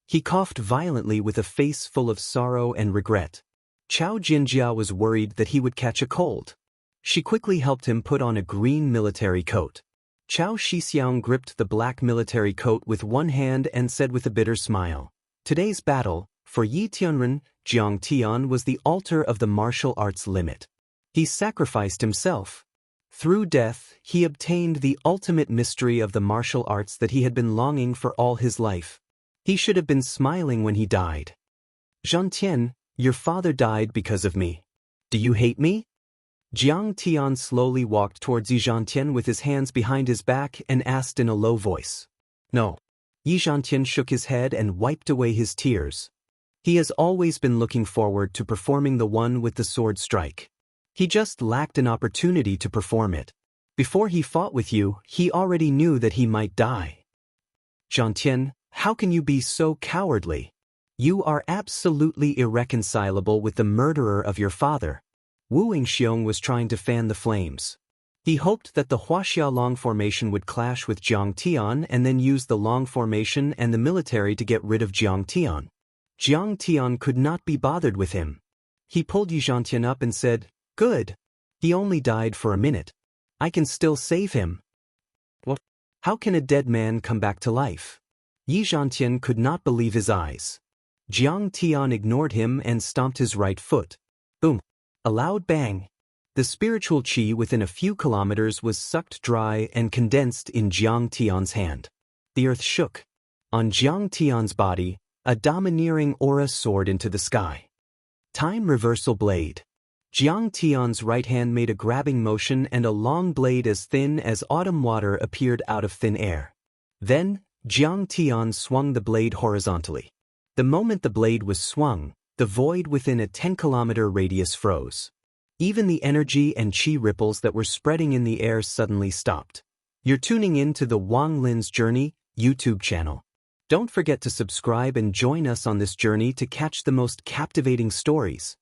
He coughed violently with a face full of sorrow and regret. Chao Jinjia was worried that he would catch a cold. She quickly helped him put on a green military coat. Chao Shixiang gripped the black military coat with one hand and said with a bitter smile, today's battle, for Yi Tianren, Jiang Tian was the altar of the martial arts limit. He sacrificed himself. Through death, he obtained the ultimate mystery of the martial arts that he had been longing for all his life. He should have been smiling when he died. Zhantian, your father died because of me. Do you hate me? Jiang Tian slowly walked towards Yi Zhantian with his hands behind his back and asked in a low voice. No. Yi Zhantian shook his head and wiped away his tears. He has always been looking forward to performing the one with the sword strike. He just lacked an opportunity to perform it. Before he fought with you, he already knew that he might die. Zhantian, how can you be so cowardly? You are absolutely irreconcilable with the murderer of your father. Wu Xiong was trying to fan the flames. He hoped that the Huaxia Long Formation would clash with Jiang Tian and then use the Long Formation and the military to get rid of Jiang Tian. Jiang Tian could not be bothered with him. He pulled Yi Zhantian up and said, good. He only died for a minute. I can still save him. What? How can a dead man come back to life? Yi Zhantian could not believe his eyes. Jiang Tian ignored him and stomped his right foot. Boom. A loud bang. The spiritual qi within a few kilometers was sucked dry and condensed in Jiang Tian's hand. The earth shook. On Jiang Tian's body, a domineering aura soared into the sky. Time reversal blade. Jiang Tian's right hand made a grabbing motion and a long blade as thin as autumn water appeared out of thin air. Then, Jiang Tian swung the blade horizontally. The moment the blade was swung, the void within a 10-kilometer radius froze. Even the energy and qi ripples that were spreading in the air suddenly stopped. You're tuning in to the Wang Lin's Journey YouTube channel. Don't forget to subscribe and join us on this journey to catch the most captivating stories.